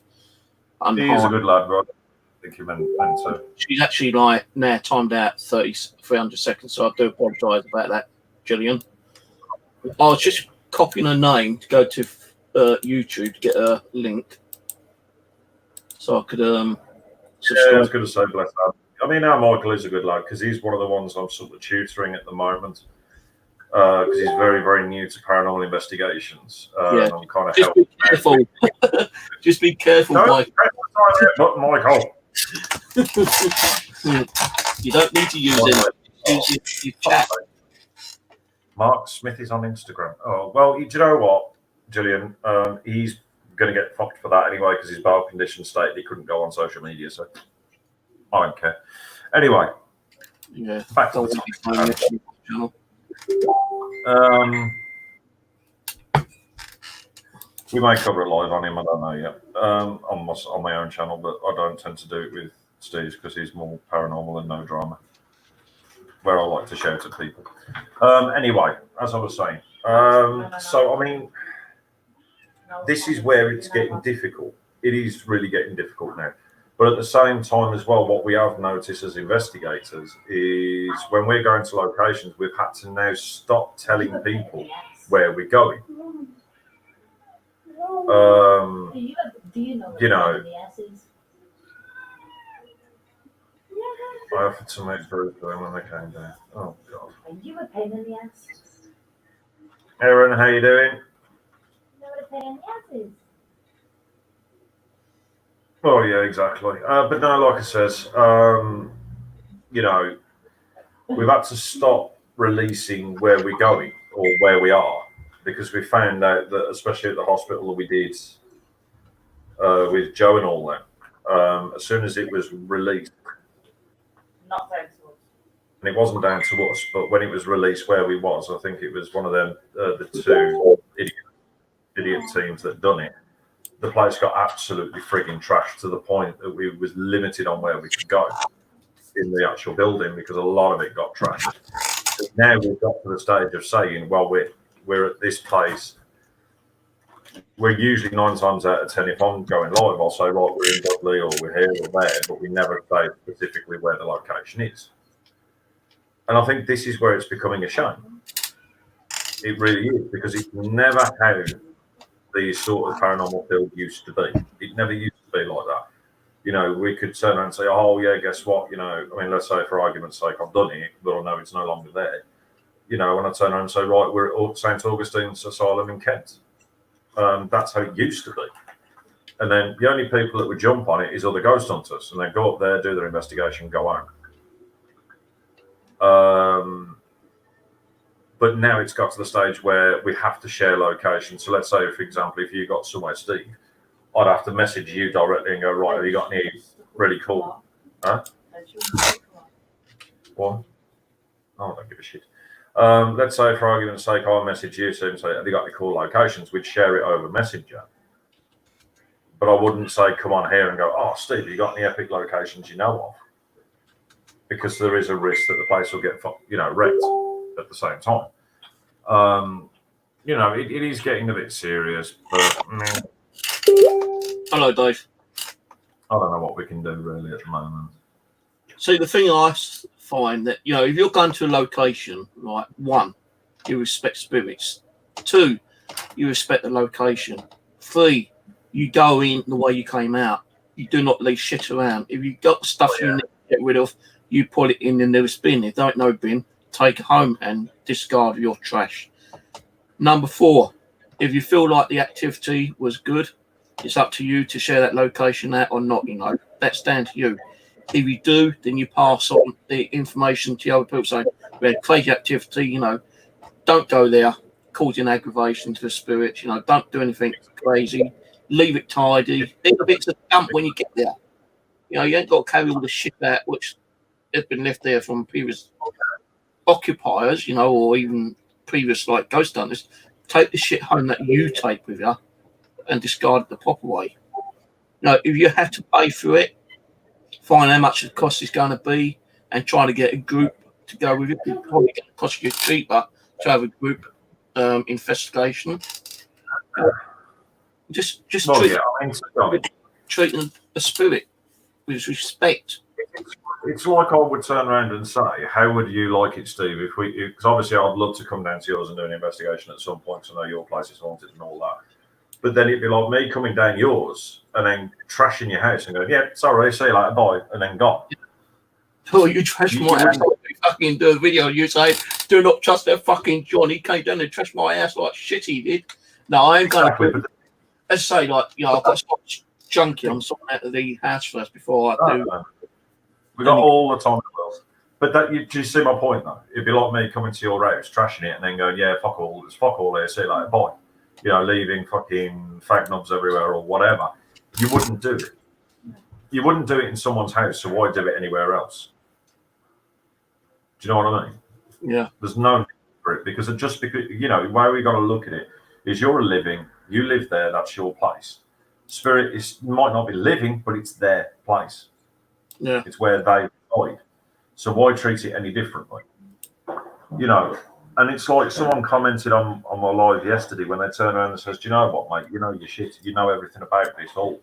He is a good lad, but I think he meant to. She's actually, like, now timed out 300 seconds, so I do apologise about that, Gillian. I was just copying her name to go to YouTube to get her link, so I could subscribe. Yeah, I was going to say, bless her. I mean, now Michael is a good lad because he's one of the ones I'm sort of tutoring at the moment because he's very, very new to paranormal investigations. Yeah. And I'm kind of Just be careful. Just be careful, Mike. Michael. You don't need to use it. Use your chat. Mark Smith is on Instagram. Oh, well, do you know what, Julian? He's going to get fucked for that anyway because his bail condition stated he couldn't go on social media, so I don't care. Anyway, Yeah. back to the topic. We may cover it live on him, I don't know yet, on my own channel, but I don't tend to do it with Steve because he's more paranormal and no drama, where I like to shout at people. Anyway, as I was saying, so I mean, this is where it's getting difficult. It is really getting difficult now. But at the same time as well, what we have noticed as investigators is when we're going to locations, we've had to now stop telling people where we're going. You know, I offered some eggs for them when they came down. Oh, God. Are you a pain in the ass? Aaron, how you doing? You know what a pain in the ass is? Oh, yeah, exactly. But no, like I says, you know, we've had to stop releasing where we're going or where we are because we found out that, especially at the hospital that we did with Joe and all that, as soon as it was released, Not down to us. and it wasn't down to us, but when it was released where we was, I think it was one of them, the two idiot teams that done it. The place got absolutely frigging trashed to the point that we was limited on where we could go in the actual building because a lot of it got trashed. But now we've got to the stage of saying, well, we're at this place. We're usually 9 times out of 10, if I'm going live, I'll say, right, we're in Dudley or we're here or there, but we never say specifically where the location is. And I think this is where it's becoming a shame. It really is, because it's never how the sort of paranormal field used to be. It never used to be like that. You know, we could turn around and say, oh, yeah, guess what? You know, I mean, let's say for argument's sake, I've done it, but I know it's no longer there. You know, when I turn around and say, right, we're at St. Augustine's Asylum in Kent. That's how it used to be. And then the only people that would jump on it is other ghost hunters, and they go up there, do their investigation, go home. But now it's got to the stage where we have to share locations. So let's say, for example, if you got somewhere, Steve, I'd have to message you directly and go, right, have you got any really cool? Huh? What? Oh, I don't give a shit. Let's say, for argument's sake, I'll message you and say, have you got any cool locations? We'd share it over Messenger. But I wouldn't say, come on here and go, oh, Steve, have you got any epic locations you know of? Because there is a risk that the place will get, wrecked at the same time. You know, it is getting a bit serious, but Hello, Dave. I don't know what we can do really at the moment. See, the thing I find that, you know, if you're going to a location, right, 1, you respect spirits. 2, you respect the location. 3, you go in the way you came out. You do not leave shit around. If you've got stuff you need to get rid of, you put it in the nearest bin. If you don't know bin, take it home and discard your trash. Number 4, if you feel like the activity was good, it's up to you to share that location out or not, you know. That's down to you. If you do, then you pass on the information to other people saying, we had crazy activity, you know, don't go there, causing aggravation to the spirits, you know, don't do anything crazy, leave it tidy, leave bits of dump when you get there. You know, you ain't got to carry all the shit out which has been left there from previous occupiers, you know, or even previous like ghost hunters. Take the shit home that you take with you and discard it the proper way. You know, if you have to pay for it, find how much the cost is going to be and try to get a group to go with it. It's probably going to cost you cheaper to have a group investigation. Just treating the spirit with respect. It's like I would turn around and say, how would you like it, Steve, if we, because obviously I'd love to come down to yours and do an investigation at some point, because I know your place is haunted and all that. But then it'd be like me coming down yours and then trashing your house and going, yeah, sorry, see you later, bye, and then gone. Oh, you trashed my ass. You fucking do a video. You say, do not trust that fucking John. He came down and trashed my ass like shit he did. No, I ain't going to. Let's say, like, you know, I've got so much junkie. I'm sorting out of the house first before I do. We got all the time in the world. But that, do you see my point, though? It'd be like me coming to your house, trashing it, and then going, yeah, fuck all. There's fuck all here. See you later. Bye. You know, leaving fucking fake knobs everywhere or whatever. You wouldn't do it. You wouldn't do it in someone's house, so why do it anywhere else? Do you know what I mean? Yeah. There's no need for it because you know, the way we got to look at it is you're living, you live there, that's your place. Spirit might not be living, but it's their place. Yeah. It's where they reside. So why treat it any differently? You know, and it's like someone commented on my live yesterday when they turned around and says, do you know what, mate? You know your shit. You know everything about this all.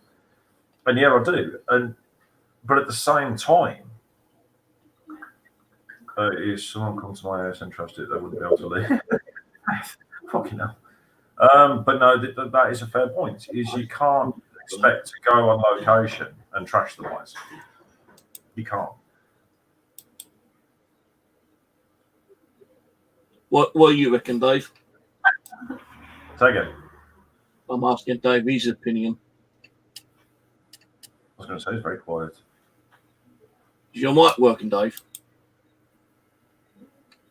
And yeah, I do. But at the same time, if someone comes to my house and trust it, they wouldn't be able to leave. Fucking hell. But no, that is a fair point. Is you can't expect to go on location and trash the place. You can't. What do you reckon, Dave? Say again. I'm asking Dave his opinion. I was going to say it's very quiet. Is your mic working, Dave?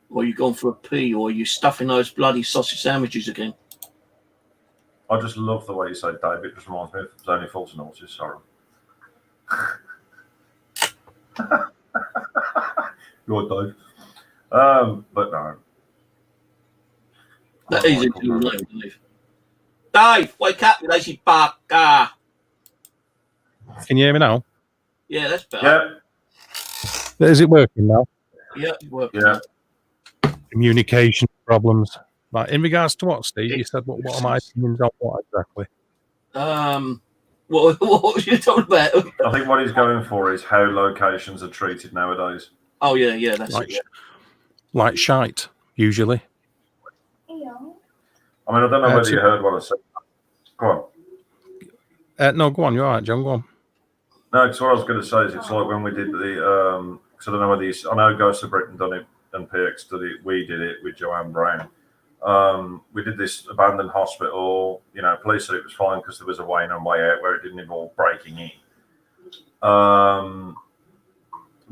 Or you gone for a pee, or are you stuffing those bloody sausage sandwiches again? I just love the way you say Dave. It just reminds me of Only Fools and Horses. Sorry. You're Dave. But no. That is into your name, Dave. Dave, wake up, you lazy bugger. Can you hear me now? Yeah, that's better. Yeah. Is it working now? Yeah, it's working. Yeah. Communication problems. Like in regards to what, Steve? You said what are my opinions on what exactly? What was you talking about? I think what he's going for is how locations are treated nowadays. Oh yeah, that's like, it. Yeah. Like shite, usually. I mean, I don't know whether you heard what I said. Go on. No, go on. You're all right, John. Go on. No, because what I was going to say is it's like when we did the because I don't know whether I know Ghost of Britain done it and PX did it. We did it with Joanne Brown. We did this abandoned hospital. You know, police said it was fine because there was a way in and way out where it didn't involve breaking in.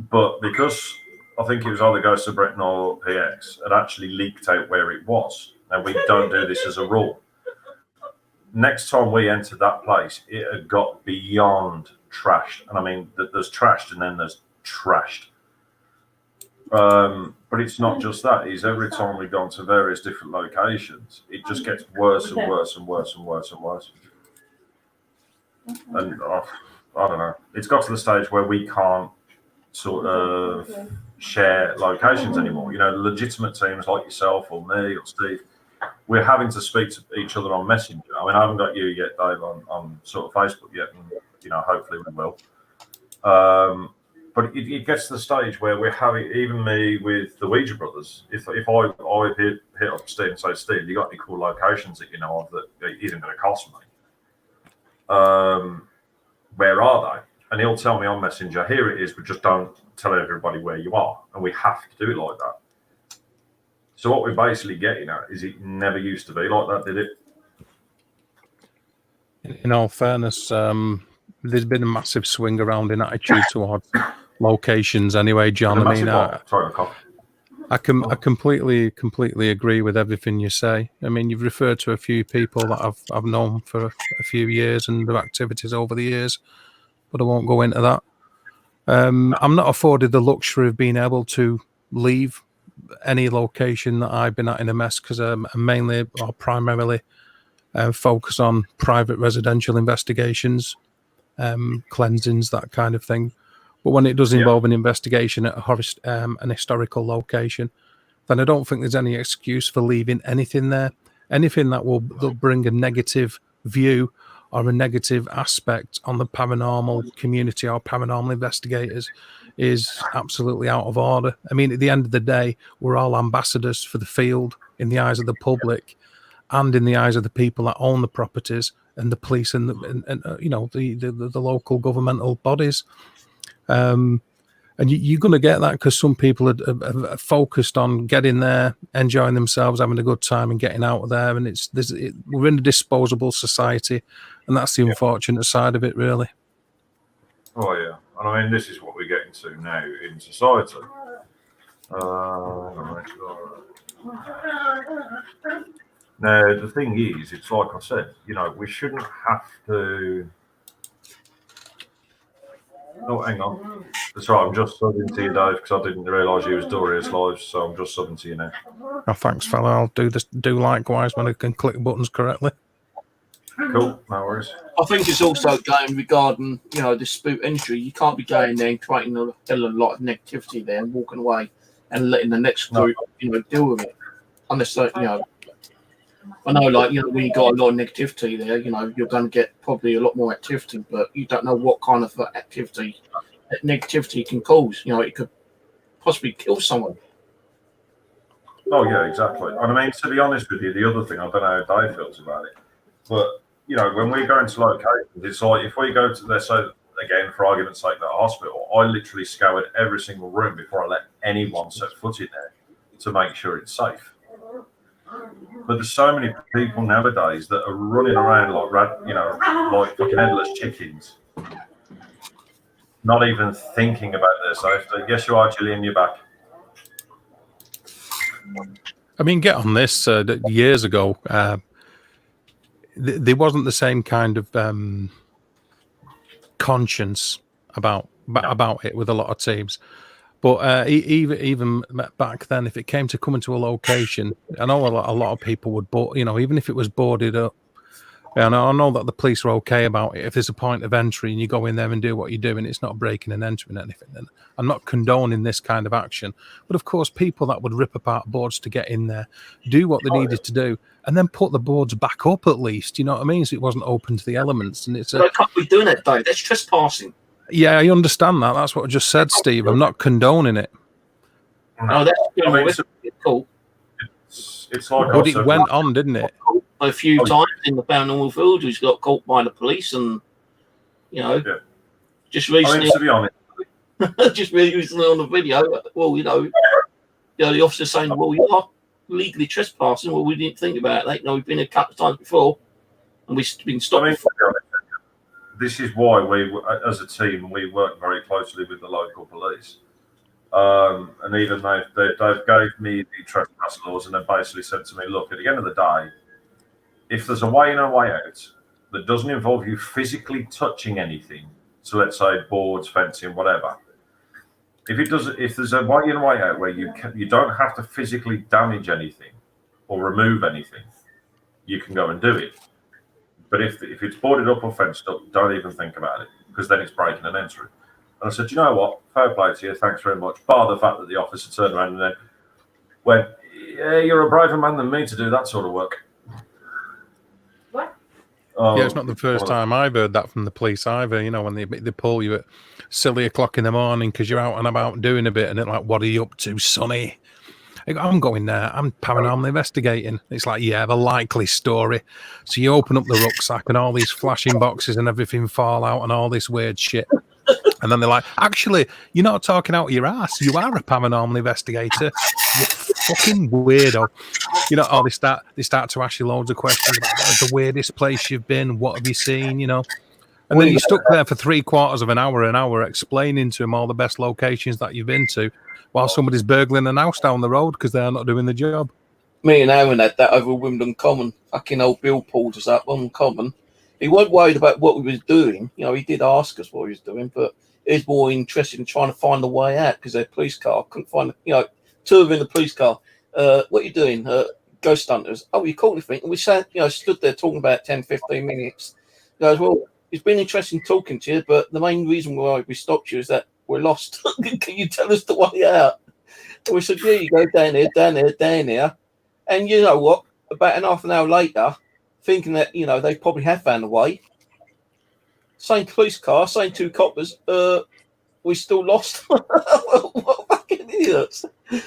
But because I think it was either Ghost of Britain or PX, it actually leaked out where it was. And we don't do this as a rule. Next time we entered that place, it had got beyond trashed. And I mean, there's trashed and then there's trashed. But it's not just that. It's every time we've gone to various different locations, it just gets worse and worse and worse and worse and worse. And I don't know. It's got to the stage where we can't sort of share locations anymore. You know, legitimate teams like yourself or me or Steve, we're having to speak to each other on Messenger. I mean, I haven't got you yet, Dave, on sort of Facebook yet, and you know, hopefully we will. But it gets to the stage where we're having, even me with the Ouija brothers, if I hit up Steve and say, Steve, you got any cool locations that you know of that isn't going to cost me? Where are they? And he'll tell me on Messenger, here it is, but just don't tell everybody where you are. And we have to do it like that. So what we're basically getting at is it never used to be like that, did it? In all fairness, there's been a massive swing around in attitude towards locations anyway, John. I mean, I completely agree with everything you say. I mean, you've referred to a few people that I've known for a few years and their activities over the years, but I won't go into that. I'm not afforded the luxury of being able to leave any location that I've been at in a mess because I'm mainly or primarily focus on private residential investigations, cleansings, that kind of thing. But when it does involve an investigation at an historical location, then I don't think there's any excuse for leaving anything there. Anything that will bring a negative view or a negative aspect on the paranormal community or paranormal investigators is absolutely out of order. I mean, at the end of the day, we're all ambassadors for the field in the eyes of the public and in the eyes of the people that own the properties and the police and you know, the local governmental bodies. And you're going to get that because some people are focused on getting there, enjoying themselves, having a good time, and getting out of there. And we're in a disposable society, and that's the unfortunate side of it, really. Oh yeah, and I mean this is what we're getting to now in society. Now the thing is, it's like I said, we shouldn't have to. Oh, hang on. That's right, I'm just subbing to you, Dave, because I didn't realise you was Doria's live, so I'm just subbing to you now. Oh, thanks, fella. I'll do likewise when I can click buttons correctly. Cool, no worries. I think it's also going regarding, dispute entry. You can't be going there and creating a hell of a lot of negativity there and walking away and letting the next group, deal with it. Unless, I know, when you got a lot of negativity there, you're going to get probably a lot more activity, but you don't know what kind of activity that negativity can cause. It could possibly kill someone. Oh, yeah, exactly. And I mean, to be honest with you, the other thing, I don't know how Dave feels about it, but, when we go into locations, it's like if we go to there, so again, for argument's sake, that hospital, I literally scoured every single room before I let anyone set foot in there to make sure it's safe. But there's so many people nowadays that are running around like fucking headless chickens, not even thinking about their safety. Yes, you are, Gillian, you're back. I mean, get on this. Years ago, there wasn't the same kind of conscience about it with a lot of teams. But even back then, if it came to coming to a location, I know a lot of people would, even if it was boarded up, and I know that the police are okay about it. If there's a point of entry and you go in there and do what you do, and it's not breaking and entering anything, then I'm not condoning this kind of action. But of course, people that would rip apart boards to get in there, do what they needed to do, and then put the boards back up at least. You know what I mean? So it wasn't open to the elements. And They can't be doing it, though. That's trespassing. Yeah, I understand that. That's what I just said, Steve. I'm not condoning it. No, that's cool. It's like, but it went on, didn't it? A few times in the paranormal field, who's got caught by the police, and just recently, to be honest, just really recently on the video. Well, the officer saying, "Well, you are legally trespassing." Well, we didn't think about that. We've been a couple of times before, and we've been stopped. I mean, this is why we, as a team, we work very closely with the local police. And even they've gave me the trespass laws, and they basically said to me, "Look, at the end of the day, if there's a way in and a way out that doesn't involve you physically touching anything, so let's say boards, fencing, whatever, if there's a way in and way out where you don't have to physically damage anything or remove anything, you can go and do it. But if it's boarded up or fenced up, don't even think about it, because then it's breaking and entering." And I said, "You know what? Fair play to you. Thanks very much." Bar the fact that the officer turned around and then went, "Yeah, you're a braver man than me to do that sort of work." What? Yeah, it's not the first time I've heard that from the police either. When they pull you at silly o'clock in the morning because you're out and about doing a bit, and they're like, "What are you up to, sonny?" I'm going there. I'm paranormal investigating. It's like, yeah, the likely story. So you open up the rucksack and all these flashing boxes and everything fall out and all this weird shit. And then they're like, "Actually, you're not talking out of your ass. You are a paranormal investigator. You fucking weirdo." Or they start to ask you loads of questions about what is the weirdest place you've been, what have you seen, And then you're stuck there for 3/4 of an hour explaining to them all the best locations that you've been to, while somebody's burgling an house down the road because they're not doing the job. Me and Aaron had that over Wimbledon Common. Fucking old Bill pulled us up on Common. He wasn't worried about what we was doing. He did ask us what he was doing, but he was more interested in trying to find the way out because their police car couldn't find, two of them in the police car. "What are you doing? Ghost hunters." "Oh, you caught anything?" And we sat, stood there talking about 10, 15 minutes. He goes, "Well, it's been interesting talking to you, but the main reason why we stopped you is that we're lost. Can you tell us the way out?" And we said, "Yeah, you go down here, down here, down here." And you know what? About half an hour later, thinking that, they probably have found a way. Same police car, same two coppers. We still lost. What fucking idiots.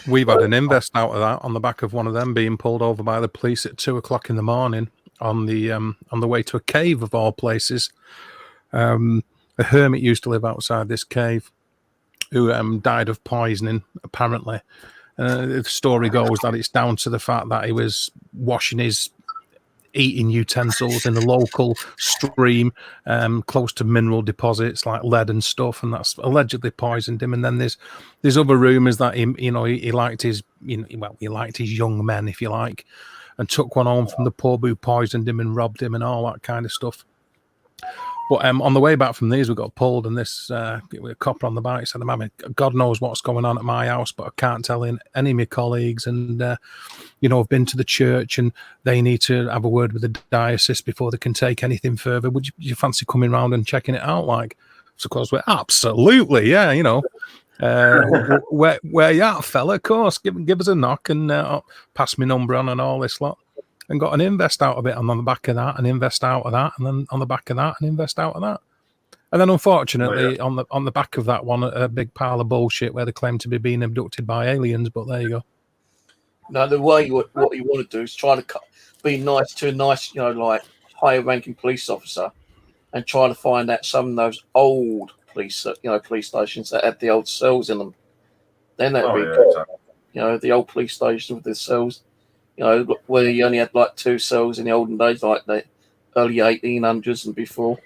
We've had an invest out of that on the back of one of them being pulled over by the police at 2:00 in the morning on the way to a cave of all places. A hermit used to live outside this cave, who died of poisoning, apparently. The story goes that it's down to the fact that he was washing his eating utensils in the local stream close to mineral deposits like lead and stuff, and that's allegedly poisoned him. And then there's other rumors that he liked his he liked his young men, if you like, and took one home from the pub who poisoned him and robbed him and all that kind of stuff. But on the way back from these, we got pulled, and this a copper on the bike said, "Mammy, God knows what's going on at my house, but I can't tell any of my colleagues. And I've been to the church, and they need to have a word with the diocese before they can take anything further. Would you fancy coming round and checking it out?" Like, so of course we're absolutely, yeah, where you at, fella? Of course, give us a knock and pass me number on and all this lot. And got an invest out of it, and on the back of that, an invest out of that, and then on the back of that, an invest out of that. And then, unfortunately, on the back of that one, a big pile of bullshit where they claim to be being abducted by aliens. But there you go. No, the way what you want to do is try to be nice to a nice, like higher-ranking police officer, and try to find out some of those old police stations that had the old cells in them. Then that'd be, exactly. The old police station with the cells. Where you only had like 2 cells in the olden days, like the early 1800s and before.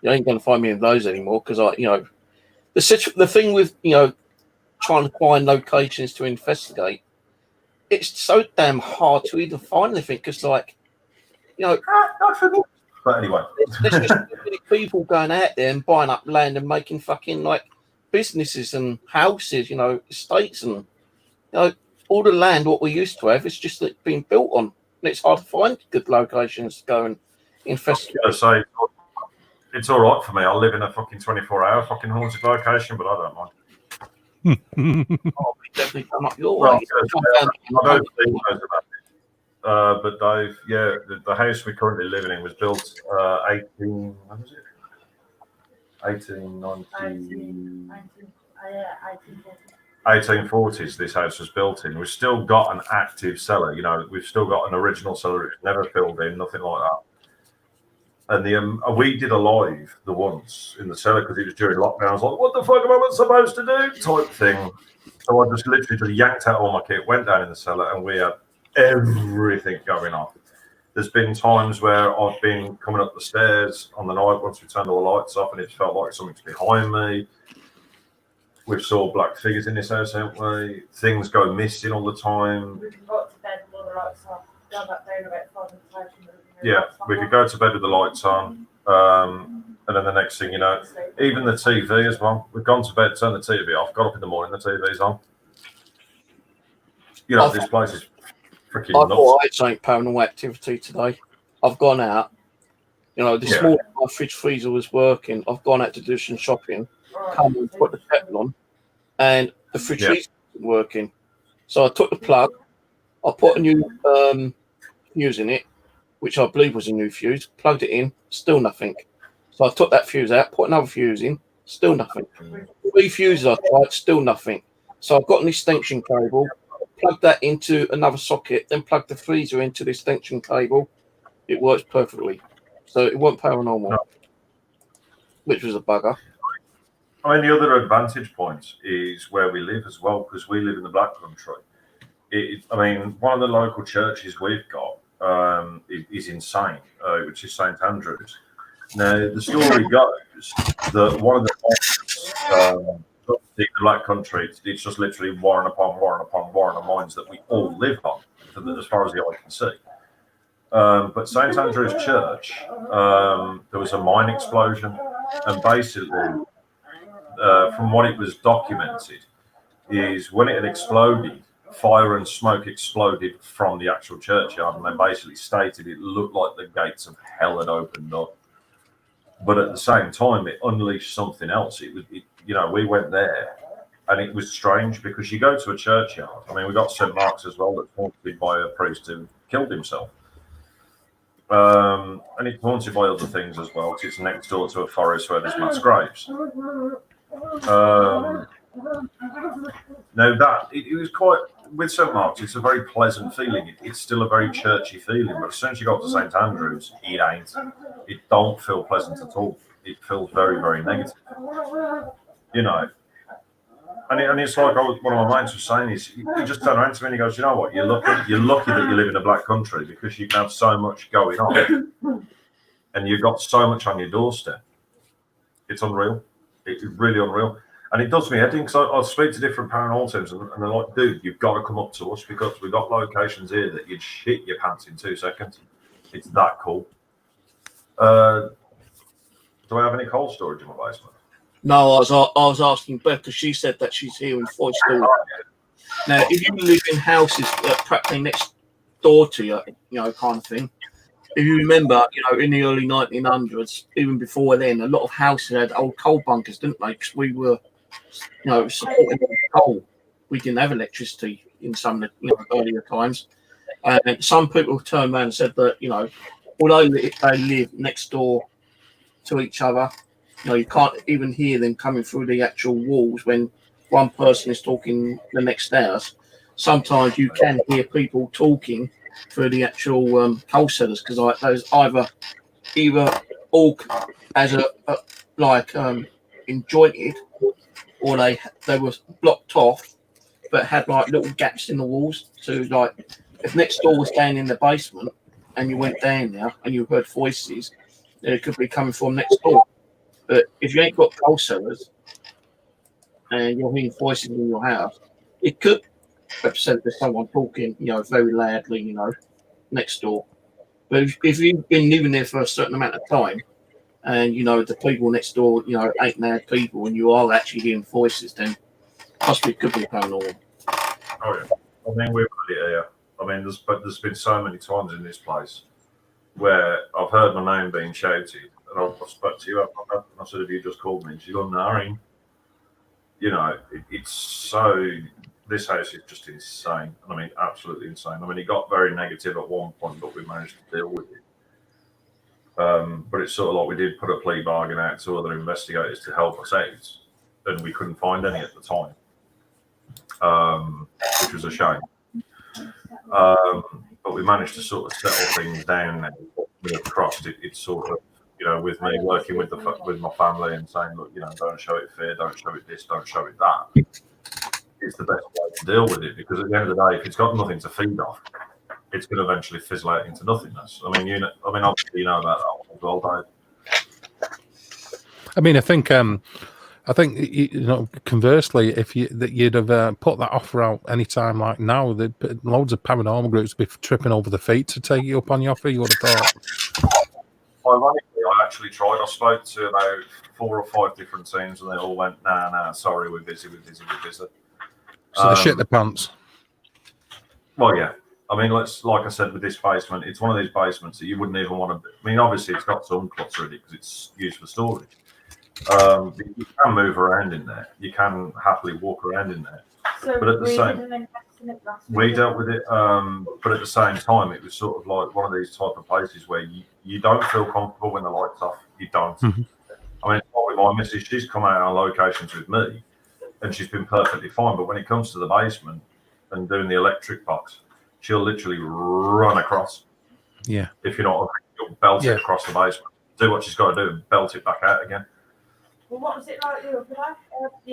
You ain't going to find me in those anymore because the thing with trying to find locations to investigate, it's so damn hard to even find anything because But anyway, there's just so many people going out there and buying up land and making fucking like businesses and houses, estates and all the land what we used to have is just being built on, and it's hard to find good locations to go and investigate. I say it's all right for me. I live in a fucking 24-hour fucking haunted location, but I don't mind. Oh, we definitely come up your way. I don't think knows about it. But Dave, yeah, the house we're currently living in was built 1840s. This house was built in. We've still got an active cellar. We've still got an original cellar. It's never filled in, nothing like that. And we did a live once in the cellar because it was during lockdown. I was like, "What the fuck am I supposed to do?" type thing. So I just literally yanked out all my kit, went down in the cellar, and we had everything going on. There's been times where I've been coming up the stairs on the night once we turned all the lights off, and it felt like something's behind me. We've saw black figures in this house, haven't we? Things go missing all the time. We can go to bed with all the lights off. Go back down about 5 minutes. Yeah, we could go to bed with the lights on. And then the next thing you know, even the TV as well. We've gone to bed, turned the TV off, got up in the morning, the TV's on. This place is freaking nuts. I thought I had something paranormal activity today. I've gone out. This morning my fridge freezer was working. I've gone out to do some shopping. Come and put the kettle on, and the fridge freezer wasn't working. So I took the plug. I put a new fuse in it, which I believe was a new fuse. Plugged it in, still nothing. So I took that fuse out, put another fuse in, still nothing. 3 fuses I tried, still nothing. So I've got an extension cable, plugged that into another socket, then plugged the freezer into the extension cable. It works perfectly. So it wasn't paranormal, which was a bugger. I mean, the other advantage point is where we live as well, because we live in the Black Country. One of the local churches we've got is insane, which is St Andrews. Now, the story goes that one of the the Black Country, it's just literally warren upon mines that we all live on, as far as the eye can see. But St Andrews Church, there was a mine explosion, and basically, from what it was documented, is when it had exploded, fire and smoke exploded from the actual churchyard, and they basically stated it looked like the gates of hell had opened up. But at the same time, it unleashed something else. We went there, and it was strange because you go to a churchyard. We got St Mark's as well, that's haunted by a priest who killed himself. And it's haunted by other things as well, because it's next door to a forest where there's mass graves. It was quite, with St Mark's, it's a very pleasant feeling. It's still a very churchy feeling, but as soon as you go to St Andrews, it ain't. It don't feel pleasant at all. It feels very, very negative. And it's like one of my mates was saying is he just turned around to me and he goes, you know what, you're lucky that you live in a black country because you can have so much going on and you've got so much on your doorstep. It's unreal. It's really unreal. And it does me head in because I speak to different paranormal teams and they're like, dude, you've got to come up to us because we've got locations here that you'd shit your pants in 2 seconds. It's that cool. Do I have any cold storage in my basement? No, I was asking Beth because she said that she's hearing voice stories. Now, if you live in houses practically next door to you, kind of thing. If you remember, in the early 1900s, even before then, a lot of houses had old coal bunkers, didn't they? Because we were, supporting coal. We didn't have electricity in some of the earlier times. And some people turned around and said that, although they live next door to each other, you can't even hear them coming through the actual walls when one person is talking the next house. Sometimes you can hear people talking through the actual coal cellars because those either all as a enjointed or they were blocked off but had like little gaps in the walls. So like if next door was down in the basement and you went down there and you heard voices, then it could be coming from next door. But if you ain't got coal cellars and you're hearing voices in your house, it could represent there's someone talking, very loudly, next door. But if you've been living there for a certain amount of time and, the people next door, ain't mad people and you are actually hearing voices, then possibly it could be paranormal. Oh, yeah. I mean, we've got it here. I mean, there's been so many times in this place where I've heard my name being shouted. And I spoke to you, I said, have you just called me? And she's gone, no. It's so, this house is just insane. I mean, absolutely insane. I mean, it got very negative at one point, but we managed to deal with it. But it's sort of like we did put a plea bargain out to other investigators to help us out, and we couldn't find any at the time, which was a shame. But we managed to sort of settle things down now. Across it, it's sort of, with me working with my family and saying, look, don't show it fear, don't show it this, don't show it that. It's the best way to deal with it because at the end of the day, if it's got nothing to feed off, it's going to eventually fizzle out into nothingness. I mean, obviously you know about that one as well, Dave. I mean, I think conversely, if you'd have put that offer out any time like now, loads of paranormal groups would be tripping over the feet to take you up on the offer. You would have thought. Ironically, I actually tried. I spoke to about 4 or 5 different teams, and they all went, "Nah, sorry, we're busy." So they shit their pants. Well, yeah. I mean, like I said, with this basement, it's one of these basements that you wouldn't even want to. I mean, obviously, it's got some clutter in it because it's used for storage. You can move around in there. You can happily walk around in there. So but at the same, we dealt with it. But at the same time, it was sort of like one of these type of places where you don't feel comfortable when the lights off. You don't. Mm-hmm. I mean, with my missus, she's come out on locations with me, and she's been perfectly fine. But when it comes to the basement and doing the electric box, she'll literally run across. Yeah. If you're not, you'll belt it across the basement. Do what she's got to do and belt it back out again. Well, what was it like the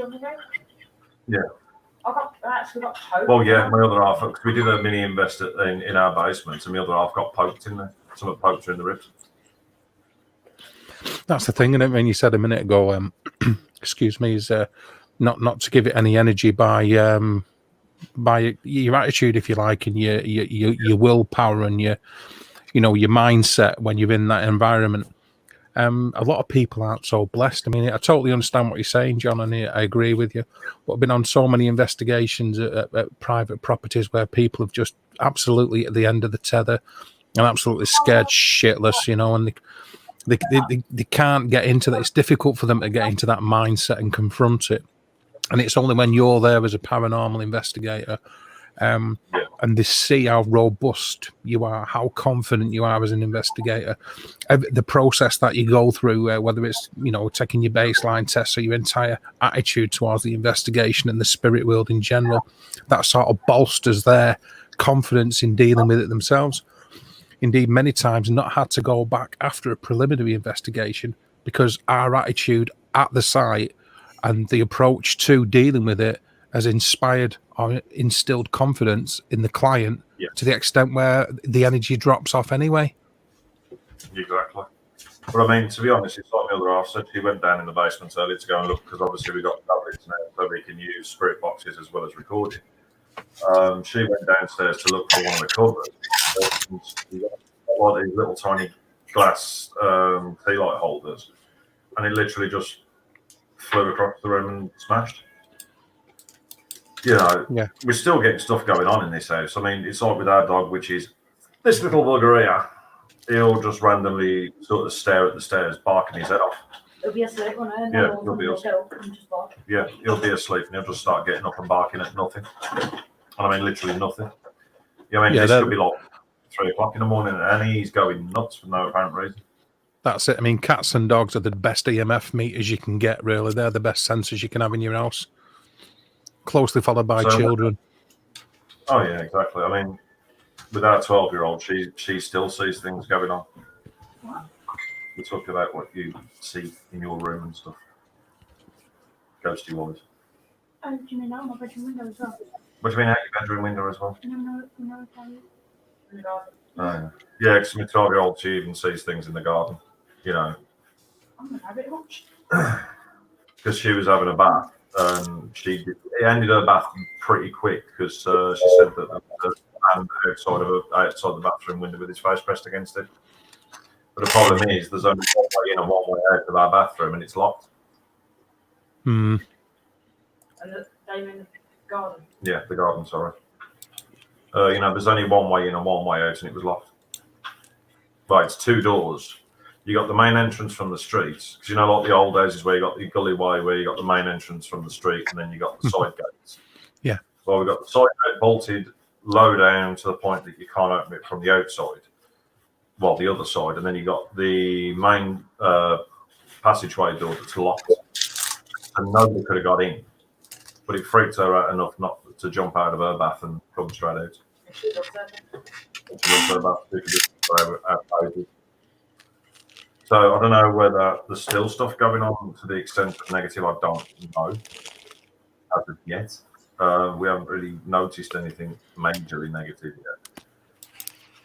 other day? Yeah. I actually got poked. Well, yeah, my other half, because we did a mini invest in our basement, and my other half got poked in there. Someone poked her in the ribs. That's the thing, isn't it? When you said a minute ago, excuse me, is not to give it any energy by your attitude, if you like, and your willpower and your mindset when you're in that environment. A lot of people aren't so blessed. I mean, I totally understand what you're saying, John, and I agree with you. But I've been on so many investigations at private properties where people have just absolutely at the end of the tether and absolutely scared shitless, and they can't get into that. It's difficult for them to get into that mindset and confront it. And it's only when you're there as a paranormal investigator and they see how robust you are, how confident you are as an investigator, the process that you go through, whether it's, taking your baseline tests or your entire attitude towards the investigation and the spirit world in general, that sort of bolsters their confidence in dealing with it themselves. Indeed, many times not had to go back after a preliminary investigation because our attitude at the site and the approach to dealing with it has inspired or instilled confidence in the client to the extent where the energy drops off anyway. Exactly. But I mean, to be honest, it's like the other half said. She went down in the basement earlier to go and look, because obviously we got tablets now, so we can use spirit boxes as well as recording. She went downstairs to look for one of the cupboards. We got one of these little tiny glass tea light holders, and it literally just flew across the room and smashed. You know, we're still getting stuff going on in this house. I mean, it's like with our dog, which is this little bugger here. He'll just randomly sort of stare at the stairs, barking his head off. He'll be asleep, won't he? Yeah, he'll be asleep. Yeah, he'll be asleep and he'll just start getting up and barking at nothing. And I mean, literally nothing. I mean, this could be like 3 o'clock in the morning and he's going nuts for no apparent reason. That's it. I mean, cats and dogs are the best EMF meters you can get, really. They're the best sensors you can have in your house. Closely followed by children. Oh, yeah, exactly. I mean, with our 12-year-old, she still sees things going on. Wow. We're talking about what you see in your room and stuff. Ghosty wise. Oh, do you mean out my bedroom window as well? What do you mean out your bedroom window as well? No, in the garden. Oh, yeah, because my 12-year-old, she even sees things in the garden, you know. I'm going to have it much. Because she was having a bath. It ended her bath pretty quick because she said that the man outside the bathroom window with his face pressed against it. But the problem is there's only one way in and one way out of our bathroom and it's locked. Hmm. And they in the garden? Yeah, the garden, sorry. You know, there's only one way in and one way out and it was locked. Right, it's 2 doors. You got the main entrance from the streets, because you know, like the old houses where you got the gully way, where you got the main entrance from the street, and then you got the side gates. Yeah. Well, we've got the side gate bolted low down to the point that you can't open it from the outside. Well, the other side, and then you got the main passageway door that's locked, and nobody could have got in. But it freaked her out enough not to jump out of her bath and come straight out. She loves her bath. So I don't know whether there's still stuff going on to the extent of negative. I don't know as of yet. We haven't really noticed anything majorly negative yet.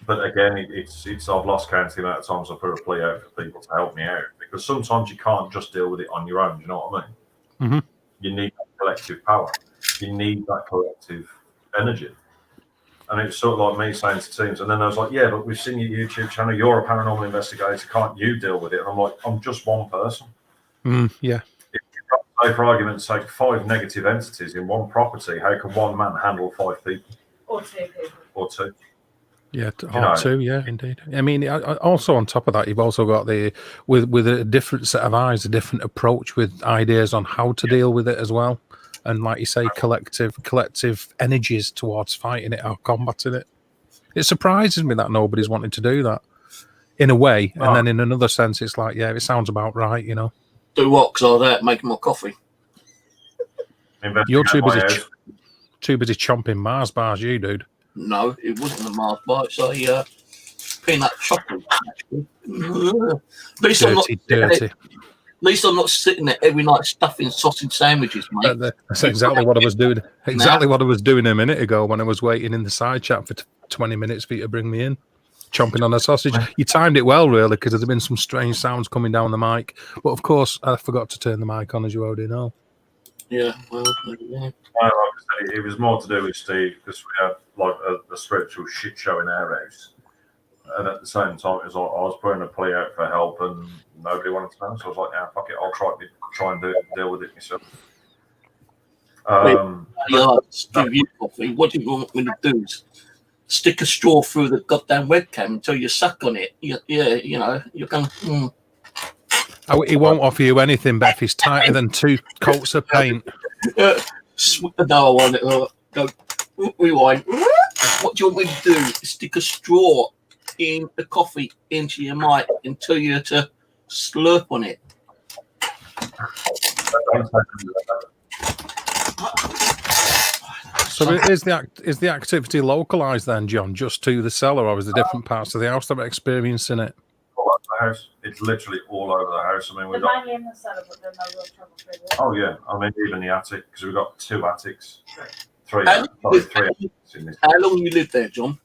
But again, it's I've lost count of the amount of times I put a plea out for people to help me out, because sometimes you can't just deal with it on your own. Do you know what I mean? Mm-hmm. You need that collective power. You need that collective energy. And it's sort of like me saying to teams, and then I was like, yeah, but we've seen your YouTube channel, you're a paranormal investigator, can't you deal with it? And I'm like, I'm just one person. Yeah. If you've got, say, for argument's sake, 5 negative entities in one property, how can one man handle 5 people? Or 2 people. Or 2. Yeah, or 2, yeah, indeed. I mean, also on top of that, you've also got with a different set of eyes, a different approach with ideas on how to deal with it as well. And like you say, collective energies towards fighting it or combating it. It surprises me that nobody's wanting to do that in a way. And then in another sense, it's like, yeah, it sounds about right, you know. Do what? Because I was out making my coffee. You're too busy chomping Mars bars, you dude. No, it wasn't a Mars bar. It's a peanut chocolate. Dirty. At least I'm not sitting there every night stuffing sausage sandwiches, mate. That's exactly what I was doing. Exactly what I was doing a minute ago when I was waiting in the side chat for 20 minutes for you to bring me in. Chomping on a sausage. You timed it well, really, because there's been some strange sounds coming down the mic. But, of course, I forgot to turn the mic on, as you already know. Yeah, well, yeah. Like I said, it was more to do with Steve, because we had like a spiritual shit show in our house. And at the same time, it was like I was putting a plea out for help and nobody wanted to know. So I was like, yeah, fuck it, I'll try and deal with it myself. Coffee. What do you want me to do? Stick a straw through the goddamn webcam until you suck on it. Yeah, you know, you can. He won't offer you anything, Beth. He's tighter than 2 coats of paint. No, I want it. Go, rewind. What do you want me to do? Stick a straw in the coffee into your mic until you to slurp on it. So is the activity localized then, John, just to the cellar, or is there different parts of the house that are experiencing it? the house. It's literally all over the house. I mean, They're we've got. mainly in the cellar, but they're no real trouble through there. Oh yeah, I mean even the attic, because we've got 2 attics, three How attics in this. How long you lived there, John?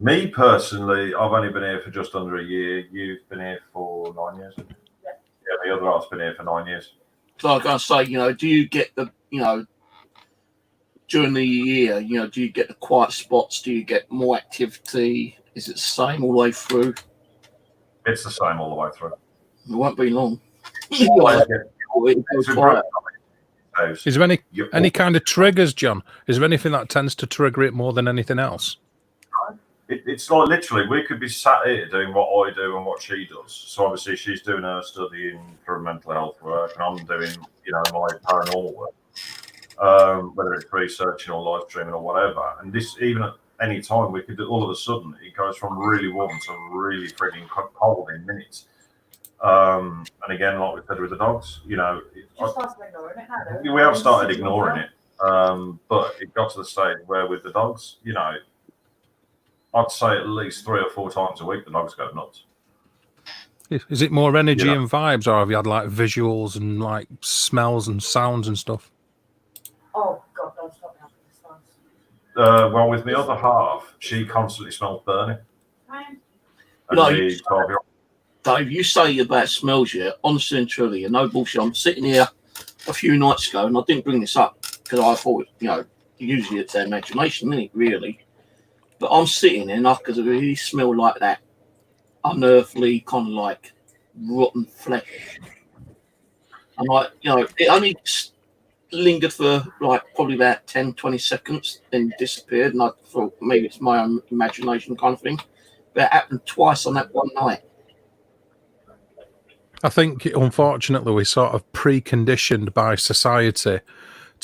Me personally, I've only been here for just under a year. You've been here for 9 years. Haven't you? Yeah, the other half's been here for 9 years. So I was going to say, do you get the, during the year, do you get the quiet spots? Do you get more activity? Is it the same all the way through? It's the same all the way through. It won't be long. It's a great house. Is there any kind of triggers, John? Is there anything that tends to trigger it more than anything else? It's like literally, we could be sat here doing what I do and what she does. So obviously, she's doing her studying for mental health work, and I'm doing, my paranormal work, whether it's researching or live streaming or whatever. And this, even at any time, we could do. All of a sudden, it goes from really warm to really freaking cold in minutes. And again, like we said with the dogs, Just start ignoring it now. we have started ignoring it, but it got to the stage where with the dogs, I'd say at least 3 or 4 times a week the dogs go nuts. Is it more energy and vibes, or have you had like visuals and like smells and sounds and stuff? Oh God, don't stop me after this one. Well, with my other half, she constantly smells burning. Dave, you say about smells, yeah, honestly and truly, no bullshit. I'm sitting here a few nights ago, and I didn't bring this up because I thought, usually it's their imagination, isn't it, really? But I'm sitting there, and I could really smell like that unearthly, kind of like rotten flesh. And it only lingered for like probably about 10, 20 seconds, then disappeared. And I thought maybe it's my own imagination kind of thing. But it happened twice on that one night. I think, unfortunately, we're sort of preconditioned by society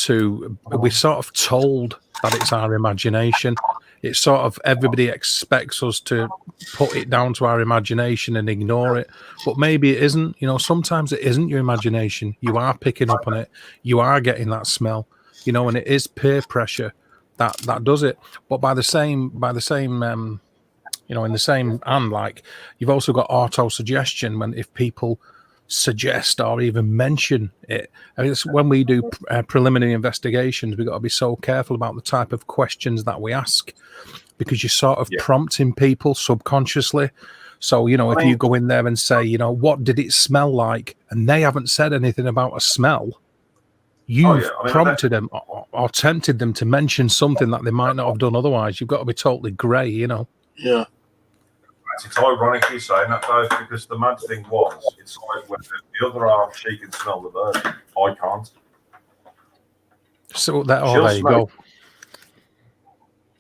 we're sort of told that it's our imagination. It's sort of everybody expects us to put it down to our imagination and ignore it. But maybe it isn't. Sometimes it isn't your imagination. You are picking up on it. You are getting that smell, and it is peer pressure that does it. But by the same in the same hand, like, you've also got auto-suggestion if people suggest or even mention it. I mean, it's when we do preliminary investigations, we've got to be so careful about the type of questions that we ask, because you're sort of prompting people subconsciously. So, if you go in there and say, what did it smell like? And they haven't said anything about a smell, you've prompted them or tempted them to mention something that they might not have done otherwise. You've got to be totally grey, Yeah. It's ironic you saying that, though, because the mad thing was, it's like when the other half, she can smell the burning, I can't. So there you go.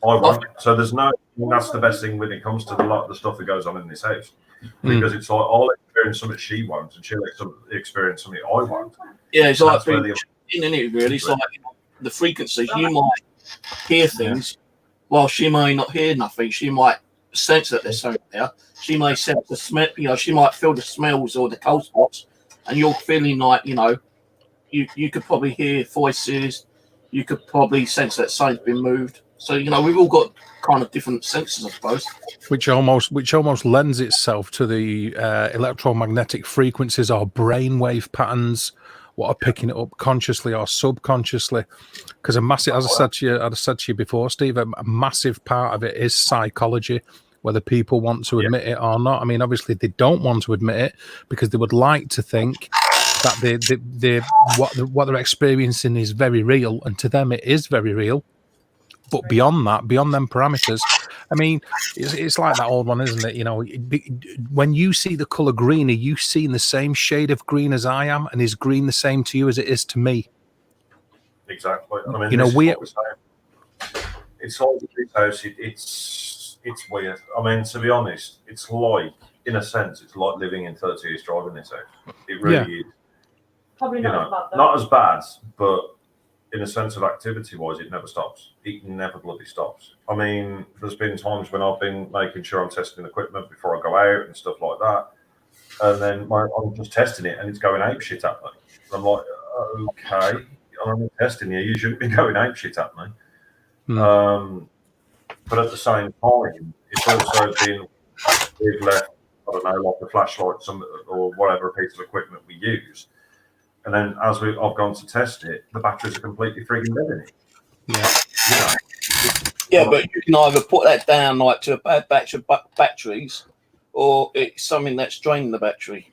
I won't. So there's no. That's the best thing when it comes to the stuff that goes on in this house, because it's like I'll experience something she won't, and she'll experience something I won't. Yeah, it's like being in it, really. It's like the frequencies. You might hear things while she may not hear nothing. She might sense that there's something there. She may sense the smell. She might feel the smells or the cold spots, and you're feeling like you could probably hear voices. You could probably sense that something's been moved. So we've all got kind of different senses, I suppose. Which almost lends itself to the electromagnetic frequencies or brainwave patterns, what are picking it up consciously or subconsciously. Because as I said to you before, Steve, a massive part of it is psychology, whether people want to admit it or not. I mean, obviously they don't want to admit it because they would like to think that what they're experiencing is very real, and to them it is very real. But beyond them parameters, I mean, it's like that old one, isn't it? When you see the colour green, are you seeing the same shade of green as I am, and is green the same to you as it is to me? Exactly. I mean, it's like this house. It's weird. I mean, to be honest, it's like, in a sense, it's like living in 30 East Drive in this house. It really is. Probably not as bad, though. Not as bad, but in a sense of activity-wise, it never stops. It never bloody stops. I mean, there's been times when I've been making sure I'm testing equipment before I go out and stuff like that, and then I'm just testing it and it's going apeshit at me. I'm like, okay, I'm testing you. You shouldn't be going apeshit at me. But at the same time, it's also been we've left. I don't know, like a flashlight, or whatever piece of equipment we use. And then as I've gone to test it, the batteries are completely frigging dead in it. Yeah, but you can either put that down like to a bad batch of batteries, or it's something that's draining the battery.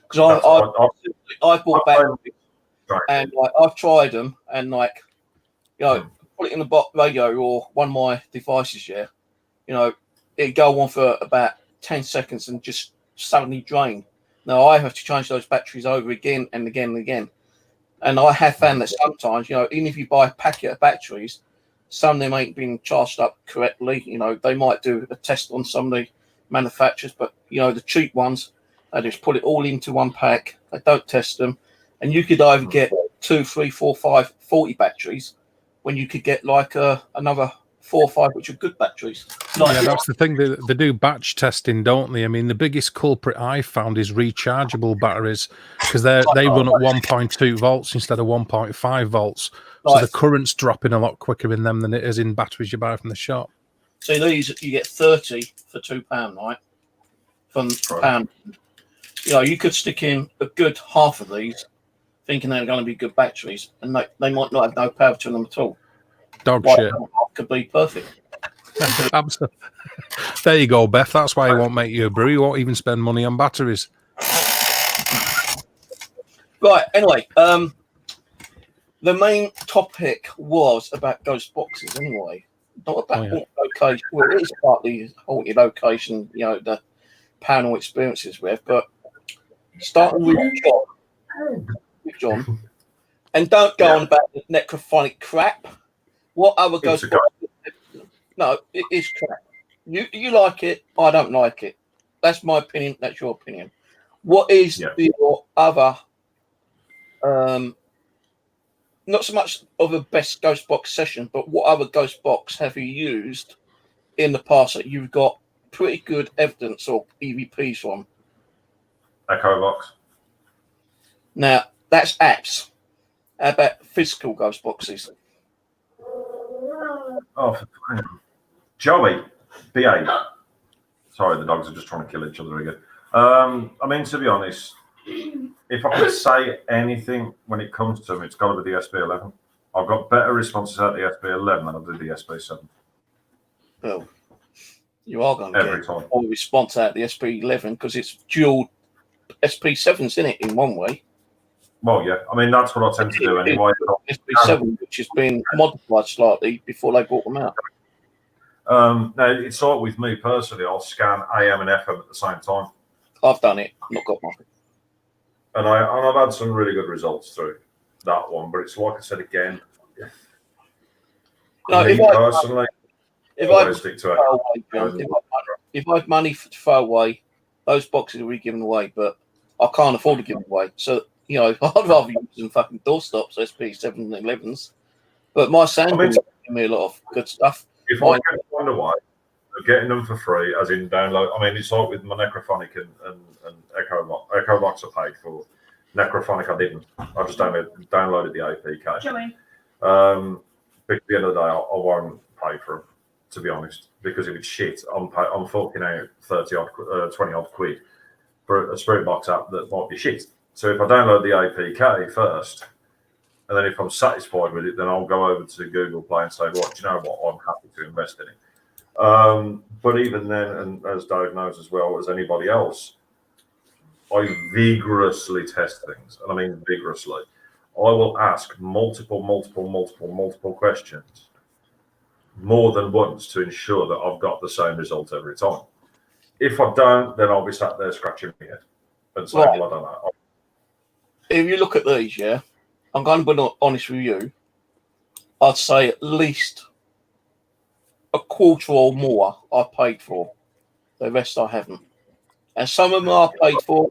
Because I bought batteries, and like I've tried them, and like put it in the radio or one of my devices. Yeah, it'd go on for about 10 seconds and just suddenly drain. Now I have to change those batteries over again and again and again. And I have found that sometimes, even if you buy a packet of batteries, some of them ain't been charged up correctly. They might do a test on some of the manufacturers, but the cheap ones, they just put it all into one pack. They don't test them, and you could either get 2, 3, 4, 5, 40 batteries, when you could get like another 4 or 5 which are good batteries. Yeah, that's the thing. They do batch testing, don't they? I mean, the biggest culprit I found is rechargeable batteries, because they run at 1.2 volts instead of 1.5 volts. So the current's dropping a lot quicker in them than it is in batteries you buy from the shop. So these you get 30 for £2, right? From pound. You could stick in a good half of these, thinking they're going to be good batteries, and they might not have no power to them at all. Dog shit. Could be perfect. Absolutely. There you go, Beth. That's why he won't make you a brew. He won't even spend money on batteries. Right. Anyway, the main topic was about ghost boxes. Anyway, not about haunted location. Well, it is partly haunted location. The paranormal experiences with, but starting with John, and don't go on about the necrophonic crap. What other ghost boxes? No, it is crap. You like it, I don't like it. That's my opinion, that's your opinion. What is your other not so much of a best ghost box session, but what other ghost box have you used in the past that you've got pretty good evidence or EVPs from? Echo box. Now that's apps. How about physical ghost boxes? Oh, Joey, behave. Sorry, the dogs are just trying to kill each other again. I mean, to be honest, if I could say anything when it comes to them, it's got to be the SB11. I've got better responses out of the SB11 than I did the SB7. Well, you are going to every get time more response out of the SB11 because it's dual SP7s in it in one way. Well, yeah. I mean, that's what I tend to do anyway. SP7, which has been modified slightly before they brought them out. Now, it's like with me personally, I'll scan AM and FM at the same time. I've done it, not got nothing. And I've had some really good results through that one, but it's like I said again. No, if I had money to throw away, those boxes will be given away, but I can't afford to give them away. So, I'd rather use them fucking doorstops, SP7 and 11s. But my sound will give me a lot of good stuff. If I can find a way of getting them for free, as in download, I mean, it's like with my Necrophonic and Echo Box. Echo Box I paid for. Necrophonic I didn't. I just downloaded the APK. But at the end of the day, I won't pay for them, to be honest, because if it's shit, I'm forking out 20 odd quid for a Spirit Box app that might be shit. So if I download the APK first, and then if I'm satisfied with it, then I'll go over to Google Play and say, well, do you know what? I'm happy to invest in it. But even then, and as Dave knows as well as anybody else, I vigorously test things. And I mean vigorously. I will ask multiple questions more than once to ensure that I've got the same result every time. If I don't, then I'll be sat there scratching my head and saying, well, I don't know. If you look at these, I'm going to be honest with you. I'd say at least a quarter or more I paid for. The rest I haven't. And some of them I paid for.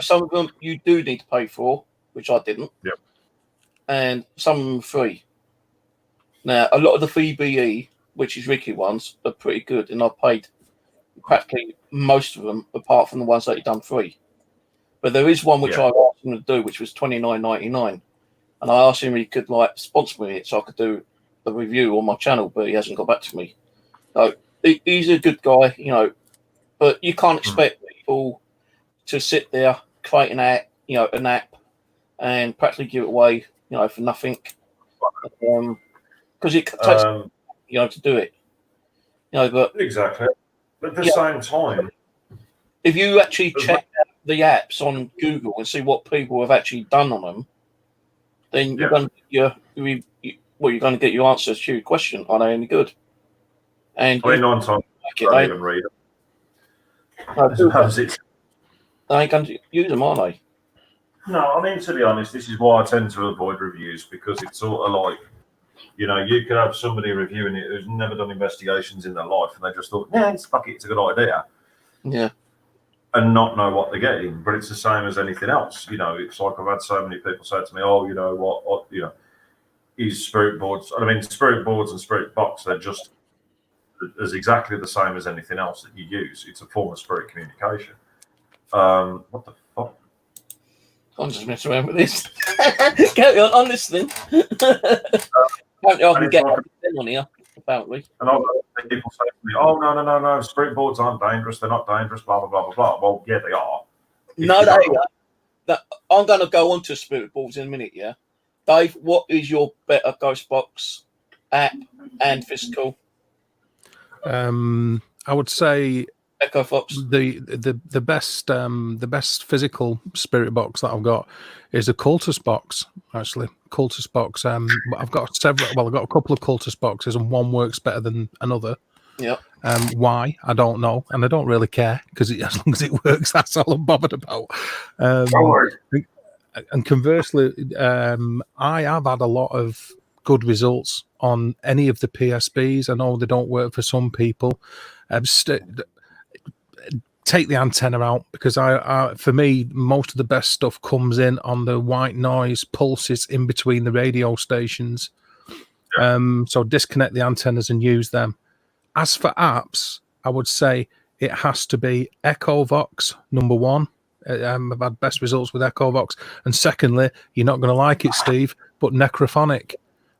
Some of them you do need to pay for, which I didn't. Yep. And some of them free. Now, a lot of the VBE, which is Ricky ones, are pretty good. And I paid practically most of them, apart from the ones that you done free. But there is one which I asked him to do, which was $29.99. And I asked him if he could sponsor me it so I could do the review on my channel, but he hasn't got back to me. So he's a good guy, but you can't expect people to sit there, create an app, and practically give it away, for nothing. Because it takes, to do it. But exactly. But at the same time, if you actually check out the apps on Google and see what people have actually done on them, then you're going to you're going to get your answers to your question. Are they any good? And 9 times I don't even read them. They ain't going to use them, are they? No, I mean, to be honest, this is why I tend to avoid reviews, because it's sort of like, you could have somebody reviewing it who's never done investigations in their life, and they just thought, fuck it, it's a good idea. Yeah. And not know what they're getting. But it's the same as anything else. It's like I've had so many people say to me, oh, you know what, is spirit boards. I mean, spirit boards and spirit box, they're just as exactly the same as anything else that you use. It's a form of spirit communication. What the fuck? I'm just messing around with this. Carry on, I'm listening. Apparently I can get on here, apparently. And I've had people say to me, oh, no, spirit boards aren't dangerous, they're not dangerous, blah, blah, blah, blah, blah. Well, yeah, they are. No, they are. I'm going to go on to spirit boards in a minute, yeah? Dave, what is your better ghost box app and physical? I would say Echo Fox. The best physical spirit box that I've got is a cultist box. Actually, cultist box. I've got several. Well, I've got a couple of cultist boxes, and one works better than another. Yeah. Why? I don't know, and I don't really care, because as long as it works, that's all I'm bothered about. Don't worry. And conversely, I have had a lot of good results on any of the PSBs. I know they don't work for some people. Take the antenna out, because for me, most of the best stuff comes in on the white noise pulses in between the radio stations. So disconnect the antennas and use them. As for apps, I would say it has to be EchoVox, number one. I've had best results with EchoVox. And secondly, you're not going to like it, Steve, but Necrophonic.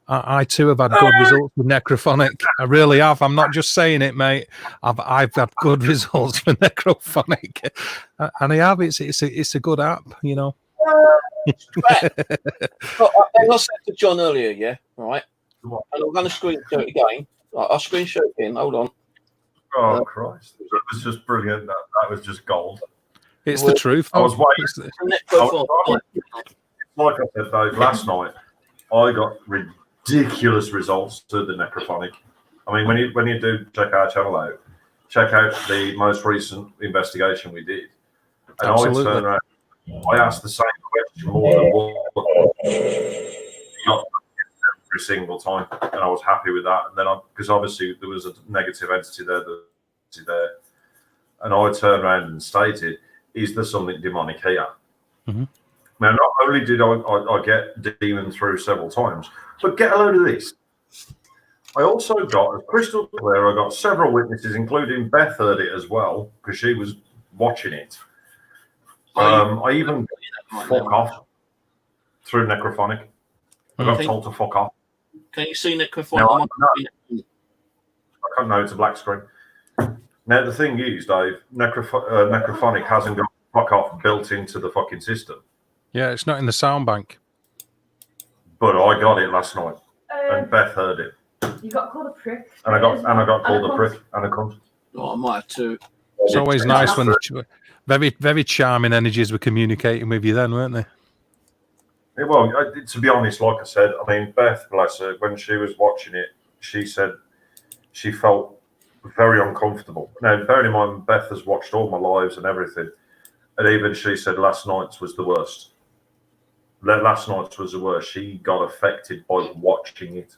I too have had good results with Necrophonic. I really have. I'm not just saying it, mate. I've had good results with Necrophonic, and I have. It's a good app, Right. As I said to John earlier, yeah, right. And I'm going to screenshot it again. I'll screenshot it in. Hold on. Oh Christ! That was just brilliant. That was just gold. It's the truth. I was waiting. Like I said, Dave, last night I got ridiculous results to the Necrophonic. I mean, when you do check our channel out, check out the most recent investigation we did. And Absolutely. I turned around, I asked the same question more than one. Not every single time, and I was happy with that. And then, because obviously there was a negative entity there, and I turned around and stated, "Is there something demonic here?" Mm-hmm. Now, not only did I get demon through several times, but get a load of this. I also got, as crystal clear, I got several witnesses, including Beth heard it as well, because she was watching it. I even fuck off through Necrophonic. I got told to fuck off. Can you see Necrophonic? No, I can't know, it's a black screen. Now, the thing is, Dave, Necrophonic hasn't got fuck off built into the fucking system. Yeah, it's not in the sound bank. But I got it last night, and Beth heard it. You got called a prick. And I got called a prick and a cunt. Oh, I might have too. It's always nice when very, very charming energies were communicating with you then, weren't they? Yeah, well, to be honest, like I said, I mean, Beth, bless her, when she was watching it, she said she felt very uncomfortable. Now, bearing in mind, Beth has watched all my lives and everything, and even she said last night's was the worst. Last night's was the worst. She got affected by watching it,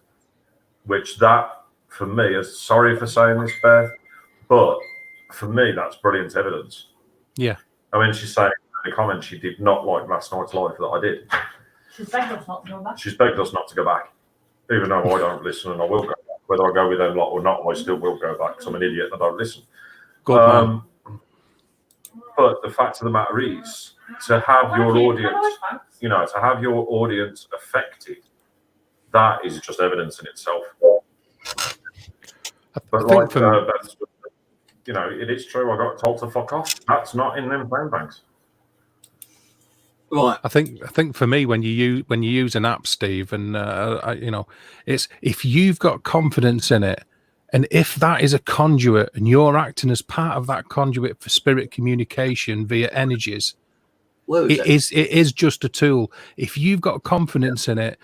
which that, for me, is sorry for saying this, Beth, but for me, that's brilliant evidence. Yeah. I mean, she's saying in the comments she did not like last night's live that I did. She's begged us not to go back. She's begged us not to go back, even though I don't listen and I will go back. Whether I go with them lot or not, I still will go back because I'm an idiot and I don't listen. Good but the fact of the matter is, to have your audience, to have your audience affected, that is just evidence in itself. But like you know, it is true. I got told to fuck off. That's not in them phone banks. Right. I think for me, when you use an app, Steve, and you know, it's if you've got confidence in it, and if that is a conduit, and you're acting as part of that conduit for spirit communication via energies, it is just a tool. If you've got confidence in it,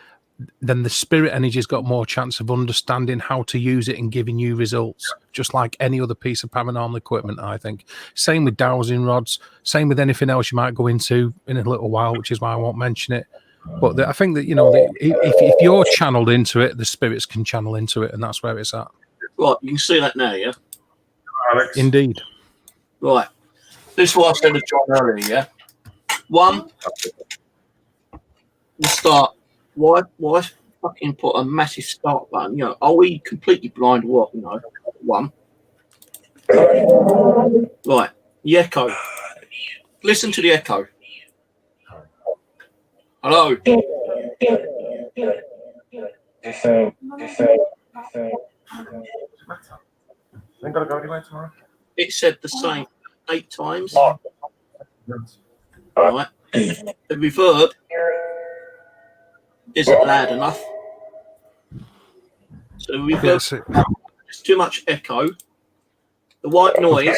then the spirit energy's got more chance of understanding how to use it and giving you results, just like any other piece of paranormal equipment, I think. Same with dowsing rods, same with anything else you might go into in a little while, which is why I won't mention it. But I think that, you know, if you're channeled into it, the spirits can channel into it, and that's where it's at. Right, you can see that now, yeah? Alex. Indeed. Right. This is what I said to John earlier, yeah? One, the start. Why fucking put a massive start button? You know, are we completely blind or what? You know, one. Right, the echo. Listen to the echo. Hello. Ain't gotta go anywhere tomorrow. It said the same 8 times. Right. The reverb isn't loud enough. So the reverb, it's too much echo. The white noise,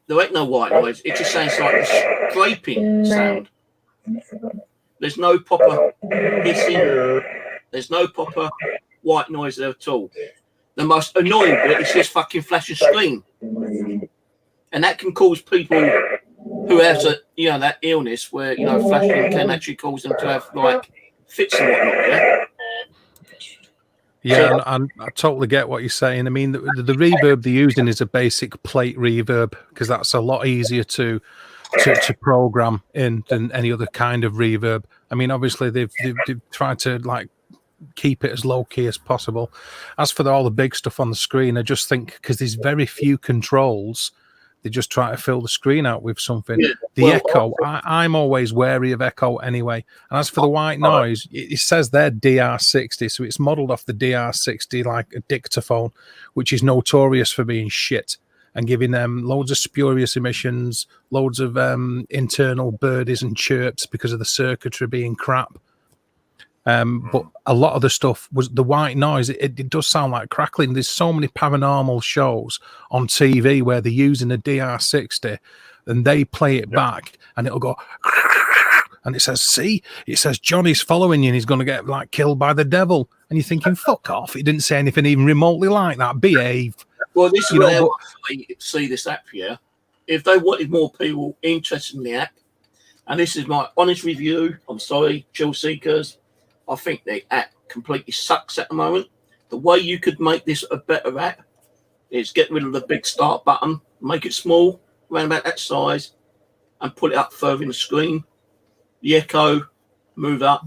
there ain't no white noise. It just sounds like a scraping sound. There's no proper hissing. There's no proper white noise there at all. The most annoying bit is this fucking flashing screen, and that can cause people who have that illness where flashing can actually cause them to have like fits and whatnot. Yeah, and I totally get what you're saying. I mean, the reverb they're using is a basic plate reverb because that's a lot easier to program in than any other kind of reverb. I mean, obviously they've tried to like keep it as low key as possible. As for all the big stuff on the screen, I just think because there's very few controls, they just try to fill the screen out with something. Yeah, echo, I'm always wary of echo anyway. And as for the white noise, it says there DR60, so it's modelled off the DR60 like a dictaphone, which is notorious for being shit and giving them loads of spurious emissions, loads of internal birdies and chirps because of the circuitry being crap. But a lot of the stuff was the white noise. It does sound like crackling. There's so many paranormal shows on TV where they're using a DR60 and they play it back and it'll go and it says, see, it says Johnny's following you and he's going to get like killed by the devil. And you're thinking, fuck off. He didn't say anything even remotely like that. Behave. Well, this is where I see this app here. If they wanted more people interested in the app, and this is my honest review, I'm sorry, chill seekers, I think the app completely sucks at the moment. The way you could make this a better app is get rid of the big start button, make it small, around about that size, and put it up further in the screen. The echo, move up.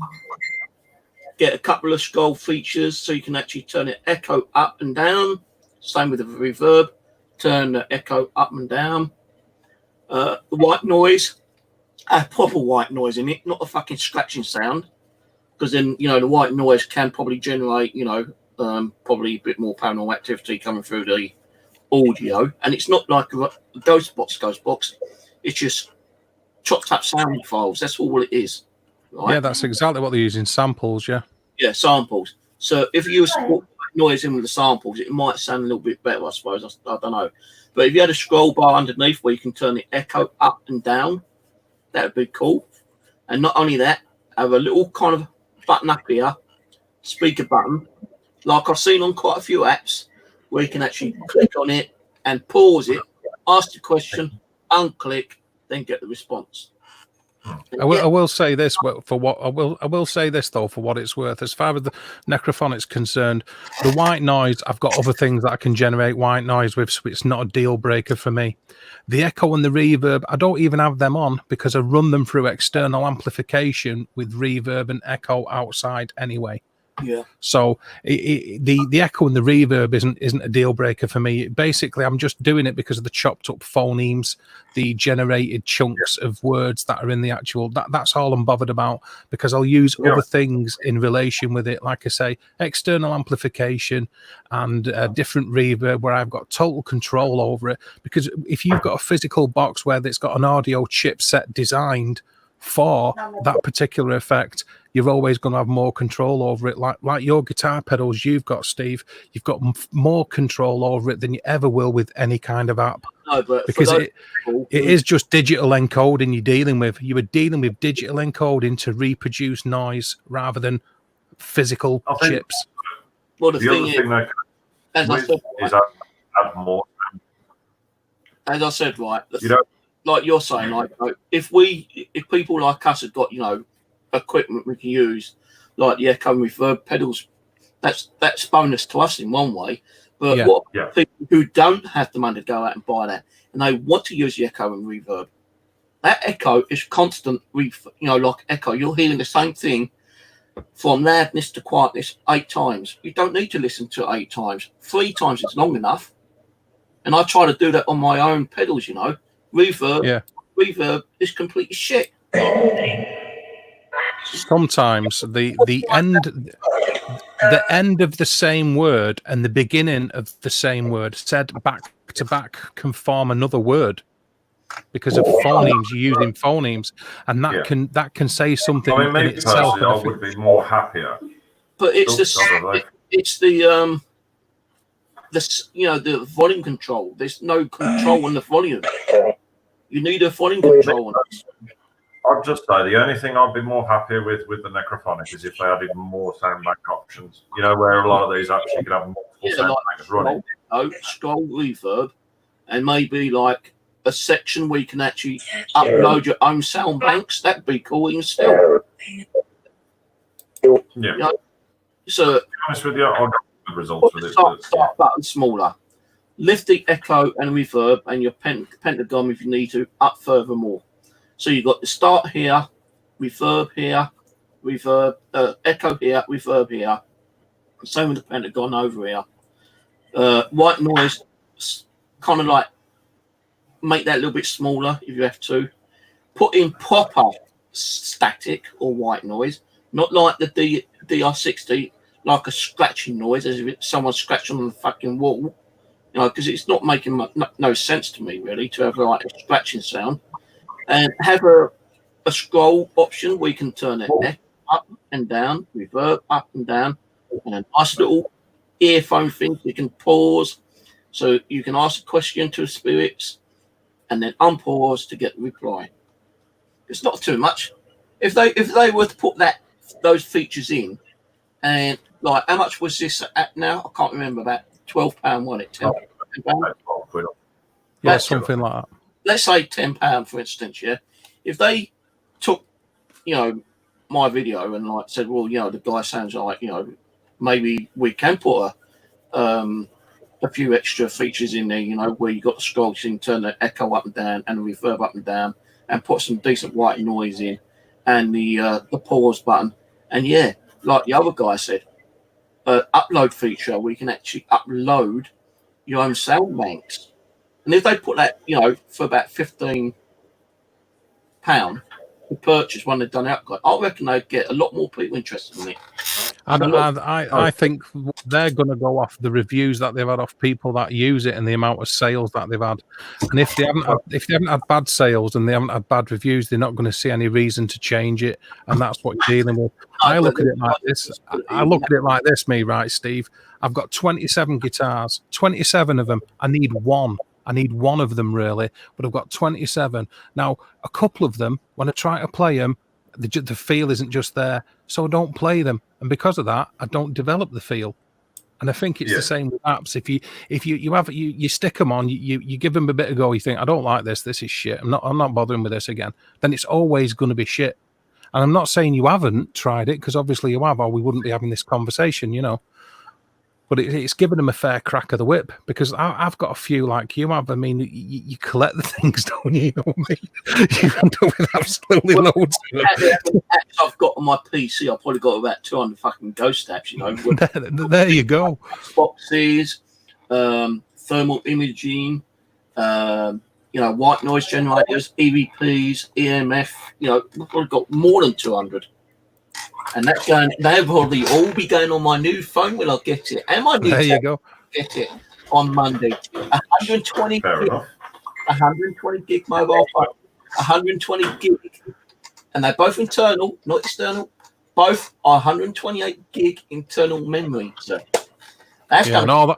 Get a couple of scroll features so you can actually turn it echo up and down. Same with the reverb. Turn the echo up and down. The white noise, a proper white noise in it, not a fucking scratching sound. Because then, the white noise can probably generate, probably a bit more paranormal activity coming through the audio. And it's not like a ghost box. It's just chopped up sound files. That's all it is. Right? Yeah, that's exactly what they're using. Samples, yeah. Yeah, samples. So if you put noise in with the samples, it might sound a little bit better, I suppose. I don't know. But if you had a scroll bar underneath where you can turn the echo up and down, that would be cool. And not only that, have a little kind of button up here, speaker button, like I've seen on quite a few apps, where you can actually click on it and pause it, ask the question, unclick, then get the response. I will say this for what I will say this though for what it's worth. As far as the necrophonic's concerned, the white noise, I've got other things that I can generate white noise with, so it's not a deal breaker for me. The echo and the reverb, I don't even have them on because I run them through external amplification with reverb and echo outside anyway. Yeah. So the echo and the reverb isn't a deal breaker for me. Basically, I'm just doing it because of the chopped up phonemes, the generated chunks of words that are in the actual. That's all I'm bothered about, because I'll use other things in relation with it. Like I say, external amplification and different reverb where I've got total control over it. Because if you've got a physical box where it's got an audio chipset designed for that particular effect, you're always going to have more control over it. Like your guitar pedals you've got, Steve, you've got more control over it than you ever will with any kind of app. No, but because it is just digital encoding you're dealing with. You were dealing with digital encoding to reproduce noise rather than physical chips. Well, the thing is, as I said, is add more. As I said, right, You know, like you're saying, like if people like us have got, you know, equipment we can use, like the echo and reverb pedals, that's bonus to us in one way. But people who don't have the money to go out and buy that, and they want to use the echo and reverb, that echo is constant. You know, like echo, you're hearing the same thing from loudness to quietness 8 times. You don't need to listen to it 8 times. 3 times is long enough. And I try to do that on my own pedals, you know. Reverb is completely shit. Sometimes the end of the same word and the beginning of the same word said back to back can form another word because of phonemes. You're using phonemes, and that can say something. I mean, in itself. personally, I would be more happier. But it's the volume control. There's no control on the volume. You need a volume control on it. I'd just say the only thing I'd be more happier with the Necrophonic is if they added more sound bank options. You know, where a lot of these actually could have multiple sound banks running. Scroll reverb, and maybe like a section where you can actually upload your own sound banks. That'd be cool still. Yeah. You know, so, to be honest with you, I got good results with it. Start button smaller. Lift the echo and reverb and your pentagon if you need to up furthermore. So you've got the start here, reverb here, echo here, reverb here. Same with the pentagon over here. White noise, kind of like make that a little bit smaller if you have to. Put in proper static or white noise, not like the DR60, like a scratching noise as if someone's scratching on the fucking wall. You know, because it's not making no sense to me really to have like a scratching sound. And have a scroll option where you can turn it up and down, reverb up and down, and a nice little earphone thing you can pause, so you can ask a question to the spirits, and then unpause to get the reply. It's not too much. If they were to put those features in, and like how much was this at now? I can't remember. About £12 one it, £10. Yeah, something like that. Let's say £10 for instance. Yeah, if they took, you know, my video and like said, well, you know, the guy sounds like, you know, maybe we can put a few extra features in there, you know, where you got the scroll, so you can turn the echo up and down and the reverb up and down, and put some decent white noise in, and the pause button, and yeah, like the other guy said, upload feature where you can actually upload your own sound banks. And if they put that, you know, for about £15 to purchase when they've done the upgrade, I reckon they'd get a lot more people interested in it. I think they're going to go off the reviews that they've had off people that use it and the amount of sales that they've had. And if they haven't had bad sales and they haven't had bad reviews, they're not going to see any reason to change it. And that's what you're dealing with. I look at it like this. I look at it like this, right, Steve? I've got 27 guitars, 27 of them. I need one. I need one of them really, but I've got 27. Now, a couple of them, when I try to play them, the feel isn't just there, so I don't play them. And because of that, I don't develop the feel. And I think it's the same with apps. If you stick them on, you give them a bit of go, you think, I don't like this is shit. I'm not bothering with this again. Then it's always going to be shit. And I'm not saying you haven't tried it, because obviously you have, or we wouldn't be having this conversation, you know. but it's given them a fair crack of the whip, because I've got a few like you have. I mean, you collect the things, don't you? You know what I mean? You end up with absolutely loads of them. Apps I've got on my PC, I've probably got about 200 fucking ghost apps, you know. There you go. Boxes, thermal imaging, you know, white noise generators, EVPs, EMF, you know, we've probably got more than 200. And that's going, they'll probably all be going on my new phone when I get it. And my new there you go. Get it on Monday. 120 gig, 120 gig mobile phone, 120 gig. And they're both internal, not external. Both are 128 gig internal memory. So that's yeah, and all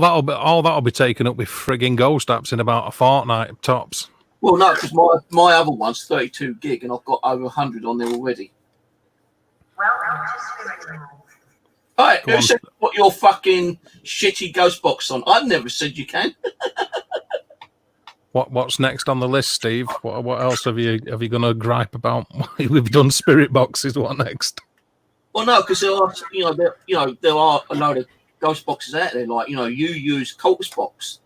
that'll be taken up with frigging ghost apps in about a fortnight tops. Well, no, because my other one's 32 gig, and I've got over 100 on there already. All right, who said put your fucking shitty ghost box on? I've never said you can. What's next on the list, Steve? What else have you going to gripe about? We've done spirit boxes. What next? Well, no, because there are a load of ghost boxes out there. Like, you know, you use Cult's box,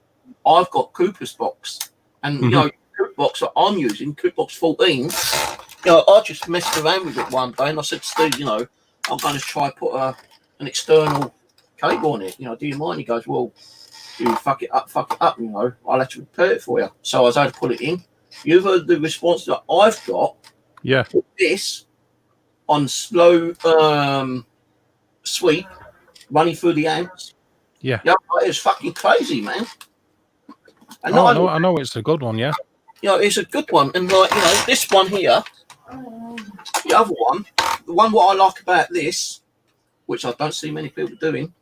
I've got Cooper's box, and you know, Cooper box that I'm using, Cooper box 14. You know, I just messed around with it one day, and I said, Steve, you know, I'm going to try put an external cable on it. You know, do you mind? He goes, well, you fuck it up, you know, I'll have to repair it for you. So I was able to put it in. You've heard the response that I've got. Yeah. Put this on slow sweep, running through the amps. Yeah. Yeah, it's fucking crazy, man. And I know it's a good one, yeah. You know, it's a good one. And like, you know, this one here, the other one, the one what I like about this, which I don't see many people doing,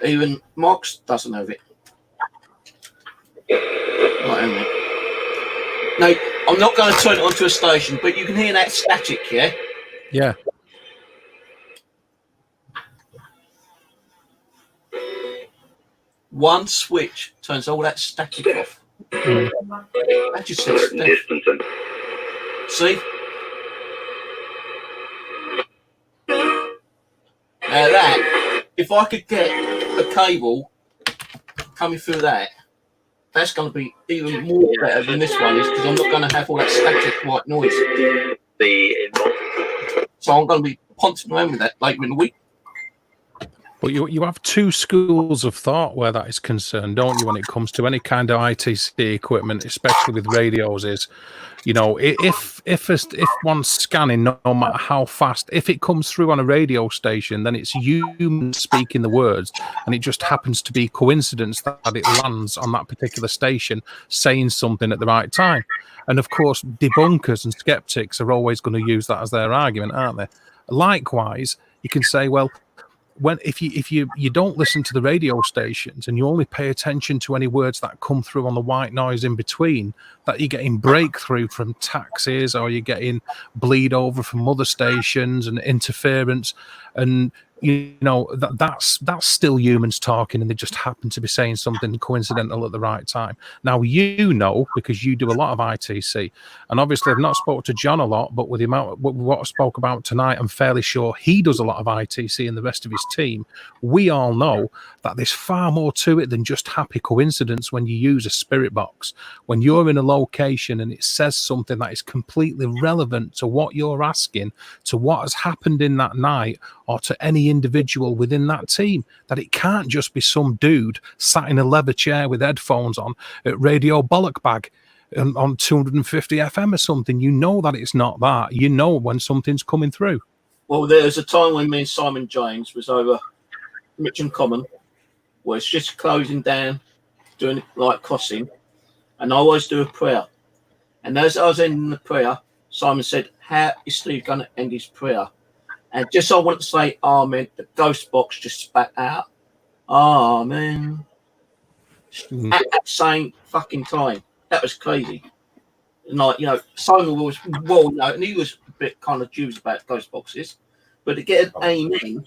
even Marks doesn't have it. Right, now, I'm not going to turn it onto a station, but you can hear that static, yeah? Yeah. One switch turns all that static off. That just says see? Now that, if I could get a cable coming through that, that's going to be even more better than this one is, because I'm not going to have all that static white noise. So I'm going to be ponting around with that later in the week. But you have two schools of thought where that is concerned, don't you, when it comes to any kind of ITC equipment, especially with radios, is, you know, if one's scanning, no matter how fast, if it comes through on a radio station, then it's humans speaking the words, and it just happens to be coincidence that it lands on that particular station saying something at the right time. And of course, debunkers and skeptics are always going to use that as their argument, aren't they? Likewise, you can say, well, if you don't listen to the radio stations and you only pay attention to any words that come through on the white noise in between, that you're getting breakthrough from taxis, or you're getting bleed over from other stations and interference, and you know that's still humans talking, and they just happen to be saying something coincidental at the right time. Now, you know, because you do a lot of ITC, and obviously I've not spoke to John a lot, but with the amount of what I spoke about tonight, I'm fairly sure he does a lot of ITC and the rest of his team. We all know that there's far more to it than just happy coincidence when you use a spirit box. When you're in a location and it says something that is completely relevant to what you're asking, to what has happened in that night, or to any individual within that team, that it can't just be some dude sat in a leather chair with headphones on at Radio Bollock Bag on 250 FM or something. You know that it's not that. You know when something's coming through. Well, there was a time when me and Simon James was over Mitcham Common, where it's just closing down, doing like crossing, and I always do a prayer. And as I was ending the prayer, Simon said, how is Steve going to end his prayer? And just I want to say amen, the ghost box just spat out, amen, at that same fucking time. That was crazy. And like, you know, Simon was well known, and he was a bit kind of Jews about ghost boxes, but to get an amen,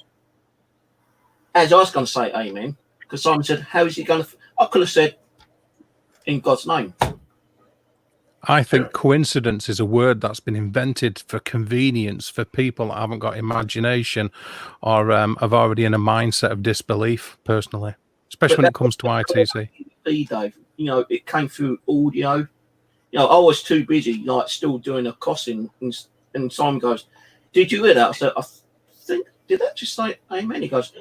as I was going to say amen, because Simon said, how is he going to, I could have said, in God's name. I think coincidence is a word that's been invented for convenience for people that haven't got imagination or have already in a mindset of disbelief, personally, especially when it comes to ITC. Dave, you know, it came through audio. You know, I was too busy, like, still doing a crossing, and Simon goes, "Did you hear that?" I said, "I think, did that just say amen?" He goes,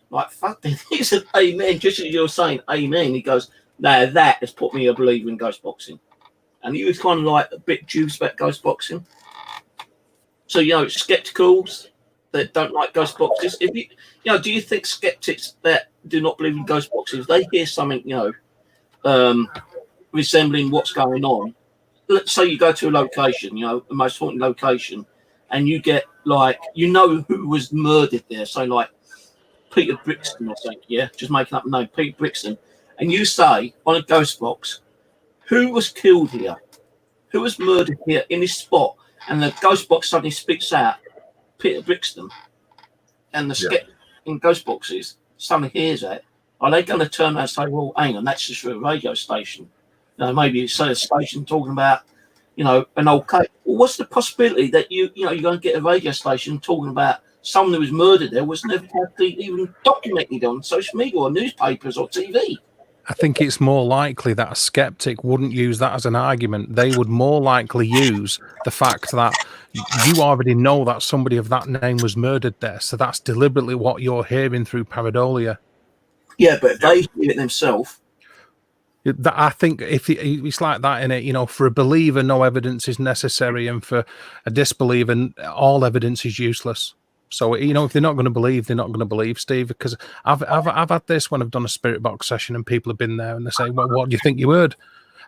"Like, fuck, he said amen, just as you're saying amen." He goes, "Now that has put me a believer in ghost boxing." And he was kind of like a bit juice about ghost boxing. So, you know, skepticals that don't like ghost boxes. If you know, do you think skeptics that do not believe in ghost boxes, if they hear something, you know, resembling what's going on? Let's say you go to a location, you know, the most haunted location, and you get, like, you know who was murdered there. So, like, Peter Brixton or something, yeah? Just making up a name, Peter Brixton. And you say on a ghost box, who was killed here? Who was murdered here in this spot? And the ghost box suddenly spits out Peter Brixton. And the skeptic in ghost boxes suddenly hears that. Are they going to turn around and say, well, hang on, that's just for a radio station? You know, maybe it's a station talking about, you know, an old case. Well, what's the possibility that you know, you're going to get a radio station talking about someone who was murdered there was never even documented on social media or newspapers or TV? I think it's more likely that a skeptic wouldn't use that as an argument. They would more likely use the fact that you already know that somebody of that name was murdered there. So that's deliberately what you're hearing through pareidolia. Yeah, but if they hear it themselves. I think if it's like that in it, you know, for a believer, no evidence is necessary. And for a disbeliever, all evidence is useless. So, you know, if they're not going to believe, they're not going to believe, Steve, because I've had this when I've done a spirit box session and people have been there and they say, well, what do you think you heard?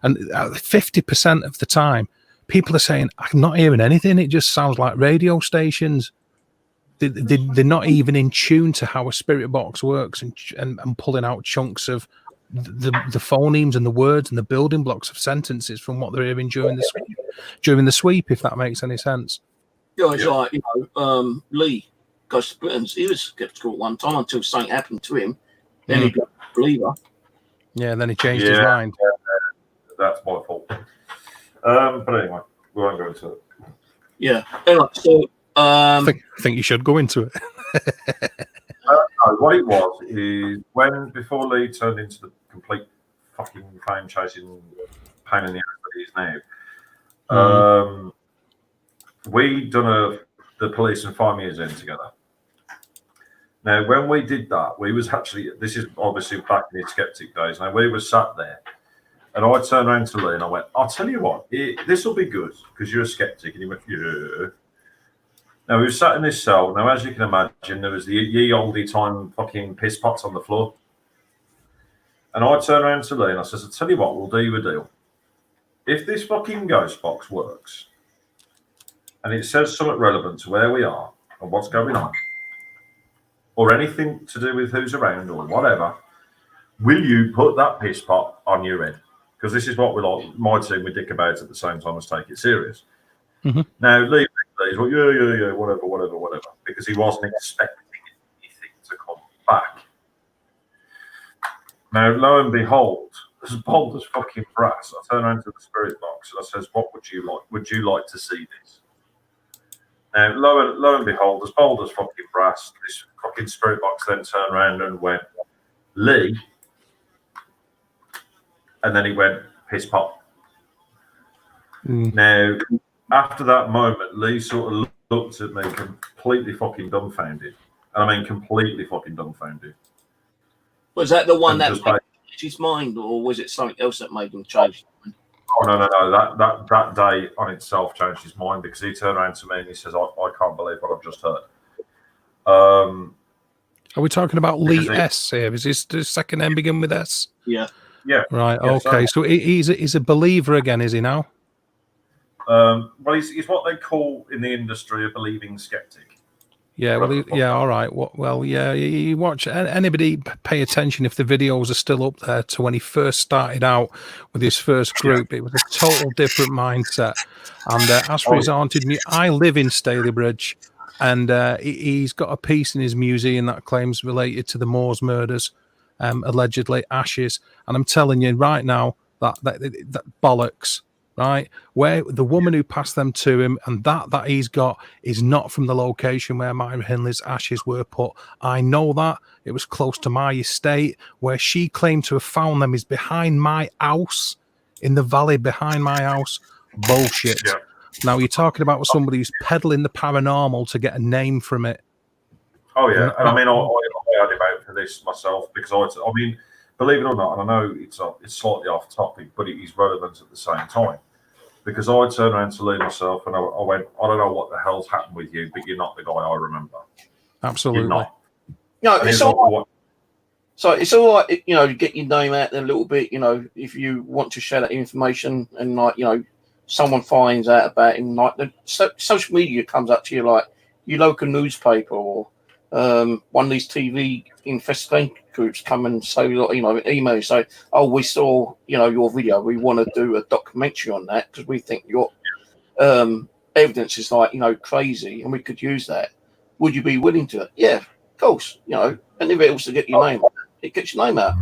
And 50% of the time, people are saying, I'm not hearing anything. It just sounds like radio stations. They're not even in tune to how a spirit box works and pulling out chunks of the phonemes and the words and the building blocks of sentences from what they're hearing during the sweep, if that makes any sense. Yeah, it's like, you know, Lee Ghost of Britons, he was skeptical at one time until something happened to him. Then he got a believer. Yeah, then he changed his mind. That's my fault. But anyway, we won't go into it. Yeah. Anyway, so I think you should go into it. No, what it was is before Lee turned into the complete fucking fame chasing pain in the ass that he is now. We done the police and fire museum together. Now, when we did that, we was actually, this is obviously back in his skeptic days. Now, we were sat there, and I turned around to Lee and I went, I'll tell you what, this will be good because you're a skeptic. And he went, yeah. Now, we were sat in this cell. Now, as you can imagine, there was the ye olde time fucking piss pots on the floor. And I turned around to Lee and I says, I'll tell you what, we'll do you a deal. If this fucking ghost box works, and it says something relevant to where we are and what's going on, or anything to do with who's around or whatever, will you put that piss pot on your head? Because this is what we like, my team we dick about at the same time as take it serious. Now, Lee's like, yeah, whatever, because he wasn't expecting anything to come back. Now, lo and behold, as bold as fucking brass, I turn around to the spirit box and I says, what would you like? Would you like to see this? Now, lo and behold, as bold as fucking brass, this fucking spirit box then turned around and went, Lee. And then he went, piss pot. Now, after that moment, Lee sort of looked at me completely fucking dumbfounded. And I mean completely fucking dumbfounded. Was that the one that changed his mind, or was it something else that made him change his mind? Oh, no. That day on itself changed his mind because he turned around to me and he says, I can't believe what I've just heard. Are we talking about Lee S here? Is his second name begin with S? Yeah. Yeah. Right, yeah, okay. So he's a believer again, is he now? Well, he's what they call in the industry a believing skeptic. Yeah, well, all right. Well, yeah, you watch anybody pay attention if the videos are still up there to when he first started out with his first group. It was a total different mindset. And as for his haunted music, I live in Stalybridge, and he's got a piece in his museum that claims related to the Moors murders, allegedly Ashes. And I'm telling you right now that bollocks. right? Where the woman who passed them to him and that he's got is not from the location where Myra Hindley's ashes were put. I know that. It was close to my estate. Where she claimed to have found them is behind my house, in the valley behind my house. Bullshit. Yeah. Now you're talking about somebody who's peddling the paranormal to get a name from it. Oh yeah, and I mean, I had him out for this myself because I mean, believe it or not, and I know it's slightly off topic, but it is relevant at the same time. Because I turned around to Lee myself and I went, I don't know what the hell's happened with you, but you're not the guy I remember. Absolutely. You're not. No, And it's he's all like, right. So it's all right, you know, to get your name out there a little bit, you know, if you want to share that information and, like, you know, someone finds out about it and, like, the social media comes up to you, like your local newspaper or one of these TV investigation groups come and say, you know, email you say, oh, we saw, you know, your video. We want to do a documentary on that because we think your evidence is, like, you know, crazy and we could use that. Would you be willing to? Yeah, of course, you know, and if it also get your name out, it gets your name out.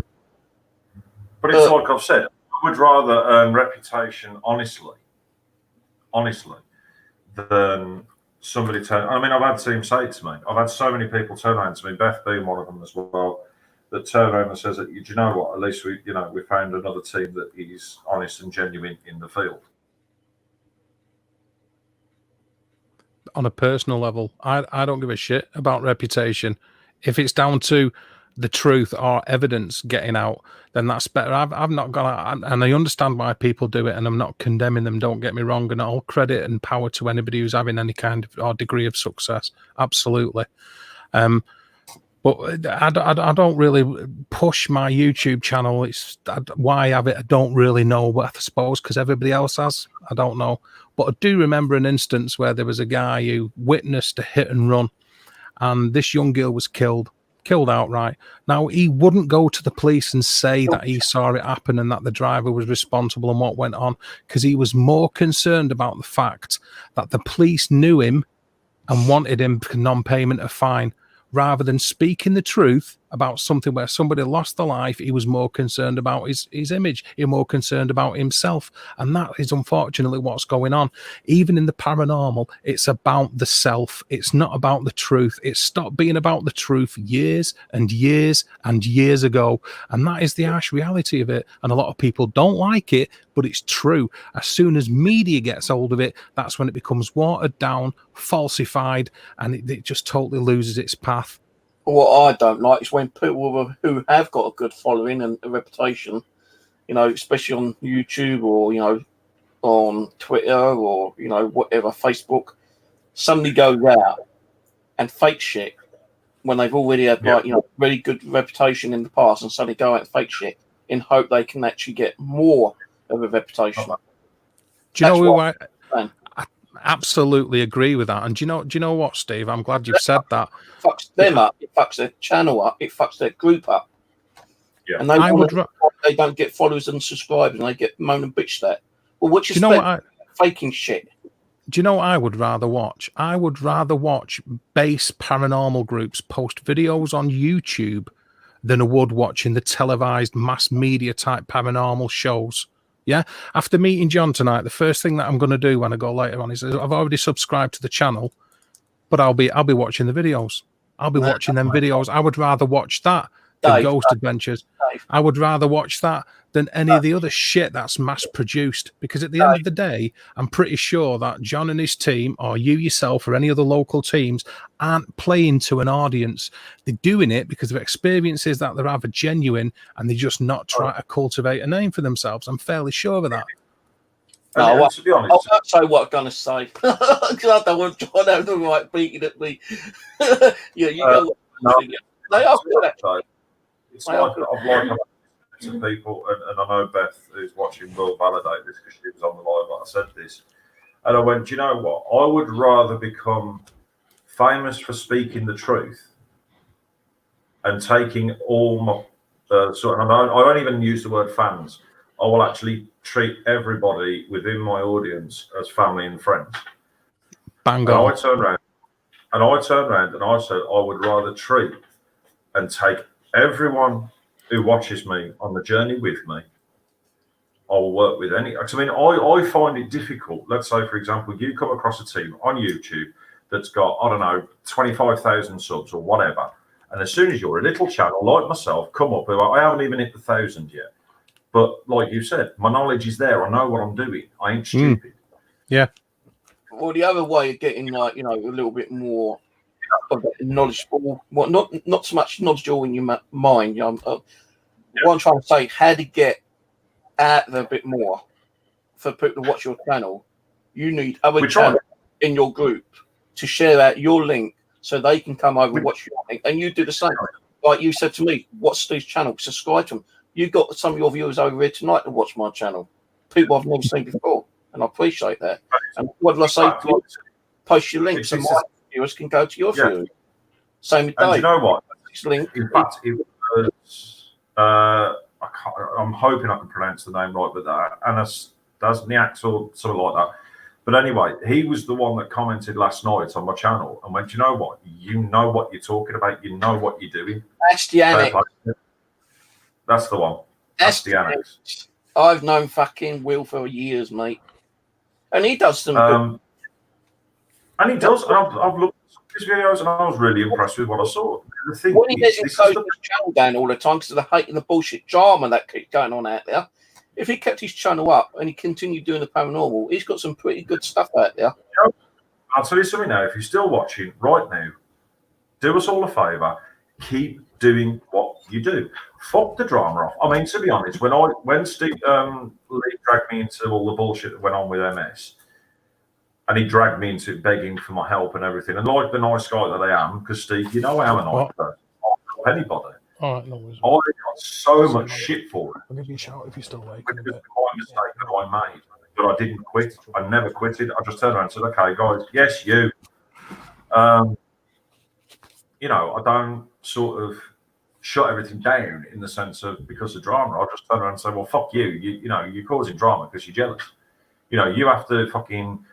but it's like I've said, I would rather earn reputation honestly than somebody turn. I mean, I've had teams say it to me. I've had so many people turn around to me, Beth being one of them as well, that turn around and says that, do you know what? At least we found another team that is honest and genuine in the field. On a personal level, I don't give a shit about reputation. If it's down to the truth or evidence getting out, then that's better. I've not gone, and I understand why people do it, and I'm not condemning them. Don't get me wrong, and all credit and power to anybody who's having any kind of or degree of success. Absolutely. But I don't really push my YouTube channel. It's why I have it. I don't really know, but I suppose because everybody else has. I don't know. But I do remember an instance where there was a guy who witnessed a hit and run, and this young girl was killed outright. Now, he wouldn't go to the police and say that he saw it happen and that the driver was responsible and what went on, because he was more concerned about the fact that the police knew him and wanted him for non-payment of fine. Rather than speaking the truth about something where somebody lost their life, he was more concerned about his image. He was more concerned about himself. And that is unfortunately what's going on. Even in the paranormal, it's about the self. It's not about the truth. It stopped being about the truth years and years and years ago. And that is the harsh reality of it. And a lot of people don't like it, but it's true. As soon as media gets hold of it, that's when it becomes watered down, falsified, and it just totally loses its path. What I don't like is when people who have got a good following and a reputation, you know, especially on YouTube or, you know, on Twitter or, you know, whatever, Facebook, suddenly goes out and fake shit when they've already had, like, you know, really good reputation in the past, and suddenly go out and fake shit in hope they can actually get more of a reputation. Do you know who I absolutely agree with that? And do you know what, Steve? I'm glad you've said that. It fucks them up. It fucks their channel up. It fucks their group up. Yeah. And they don't get followers and subscribers, and they get moan and bitch that. Well, what you faking shit? Do you know what I would rather watch? I would rather watch base paranormal groups post videos on YouTube than I would watching the televised mass media type paranormal shows. Yeah. After meeting John tonight, the first thing that I'm going to do when I go later on is I've already subscribed to the channel, but I'll be watching the videos. I'll be watching them videos. I would rather watch that than Ghost Adventures. I would rather watch that than any of the other shit that's mass produced, because at the end of the day, I'm pretty sure that John and his team, or you yourself or any other local teams, aren't playing to an audience. They're doing it because of experiences that they're rather genuine, and they're just not trying to cultivate a name for themselves. I'm fairly sure of that. No, to be honest, I won't say what I'm going to say because I don't want John to have the right beating at me. Yeah, you know what they are good at. It's like I've liked to people, and I know Beth, who's watching, will validate this because she was on the live when I said this. And I went, do you know what? I would rather become famous for speaking the truth and taking all my and I don't even use the word fans. I will actually treat everybody within my audience as family and friends. Bang on. And I turned around and I said I would rather treat and take everyone who watches me on the journey with me I'll work with any. I mean, I find it difficult. Let's say, for example, you come across a team on YouTube that's got, I don't know, 25,000 subs or whatever. And as soon as you're a little channel like myself, come up, I haven't even hit the 1,000 yet. But like you said, my knowledge is there. I know what I'm doing. I ain't stupid. Yeah. Well, the other way of getting, like, you know, a little bit more knowledgeable, well, not so much knowledgeable in your mind. You know, what I'm trying to say, how to get out there a bit more for people to watch your channel. You need other channels in your group to share out your link so they can come over and watch your link, and you do the same. Like you said to me, what's Steve's channel? Subscribe to him. You got some of your viewers over here tonight to watch my channel. People I've never seen before, and I appreciate that. And what did I say? Post your link so my viewers can go to your viewers. Same with Dave. And you know what? Link. In fact, it was, I'm hoping I can pronounce the name right, but Anastasniak or something like that. But anyway, he was the one that commented last night on my channel and went, you know what? You know what you're talking about. You know what you're doing. That's the annex. That's the one. That's the annex. I've known fucking Will for years, mate. And he does some good. And he does. And I've looked at his videos and I was really impressed with what I saw. The thing When he is, doesn't close his channel down all the time because of the hate and the bullshit drama that keeps going on out there, if he kept his channel up and he continued doing the paranormal, he's got some pretty good stuff out there. I'll tell you something now. If you're still watching right now, do us all a favour. Keep doing what you do. Fuck the drama off. I mean, to be honest, when Steve Lee dragged me into all the bullshit that went on with MS, and he dragged me into begging for my help and everything, and like the nice guy that I am, because Steve, you know I am a nice person. I'll help anybody. All right, no worries. I got so much shit for it. I'll give you a shout if you're still awake. Which was my mistake that I made. But I didn't quit. I never quitted. I just turned around and said, okay, guys, yes, you. You know, I don't sort of shut everything down in the sense of because of drama. I just turn around and say, well, fuck you. You know, you're causing drama because you're jealous. You know, you have to fucking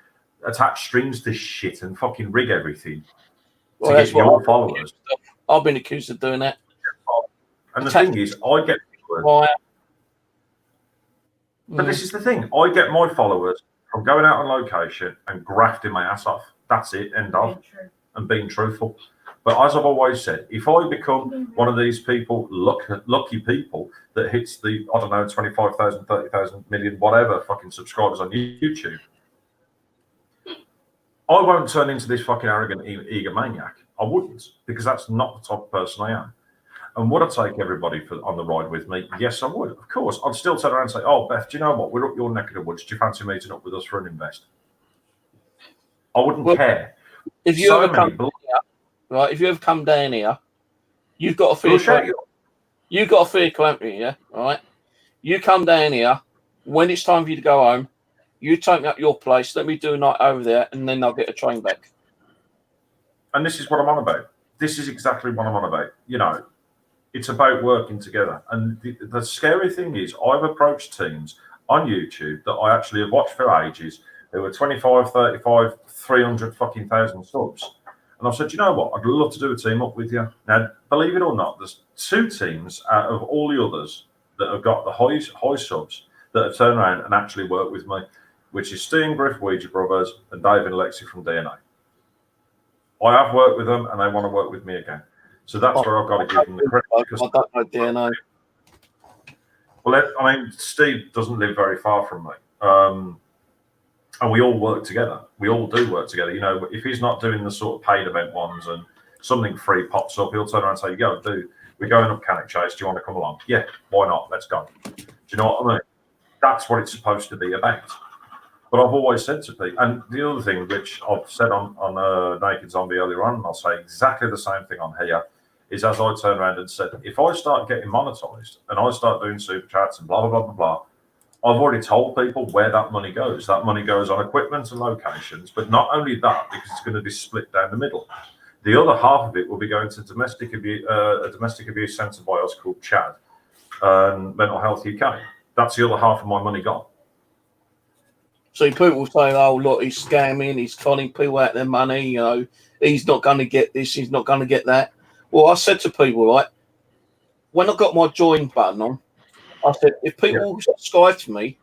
attach strings to shit and fucking rig everything to get your followers. I've been accused of doing that. And the thing is, I get followers. But this is the thing. I get my followers from going out on location and grafting my ass off. That's it, end of. And being truthful. But as I've always said, if I become one of these people, lucky people that hits the, I don't know, 25,000, 30,000 million, whatever fucking subscribers on YouTube, I won't turn into this fucking arrogant egomaniac. I wouldn't, because that's not the type of person I am. And would I take everybody on the ride with me? Yes, I would. Of course. I'd still turn around and say, oh, Beth, do you know what? We're up your neck of the woods. Do you fancy meeting up with us for an invest? I wouldn't care. If you ever come down here, right? If you ever come down here, you've got a vehicle. You've got a vehicle, haven't you? Yeah, right. You come down here when it's time for you to go home. You take me up your place. Let me do a night over there, and then I'll get a train back. And this is what I'm on about. This is exactly what I'm on about. You know, it's about working together. And the scary thing is, I've approached teams on YouTube that I actually have watched for ages. There were 25, 35, 300 fucking thousand subs. And I've said, you know what? I'd love to do a team up with you. Now, believe it or not, there's 2 teams out of all the others that have got the high subs that have turned around and actually worked with me, which is Steve and Griff Ouija Brothers and Dave and Lexi from DNA. I have worked with them and they want to work with me again. So that's where I've got to give them the credit. Because I don't know DNA. Well, I mean, Steve doesn't live very far from me. And we all work together. We all do work together. You know, if he's not doing the sort of paid event ones and something free pops up, he'll turn around and say, yo, dude, we're going up Cannock Chase. Do you want to come along? Yeah, why not? Let's go. Do you know what I mean? That's what it's supposed to be about. But I've always said to people, and the other thing which I've said on Naked Zombie earlier on, and I'll say exactly the same thing on here, is as I turned around and said, if I start getting monetized and I start doing super chats and blah, blah, blah, blah, blah, I've already told people where that money goes. That money goes on equipment and locations, but not only that, because it's going to be split down the middle. The other half of it will be going to domestic abuse centre by us called Chad and Mental Health UK. That's the other half of my money gone. So people say, oh, look, he's scamming, he's conning people out their money, you know, he's not going to get this, he's not going to get that. Well, I said to people, right, when I got my join button on, I said, if people subscribe to me,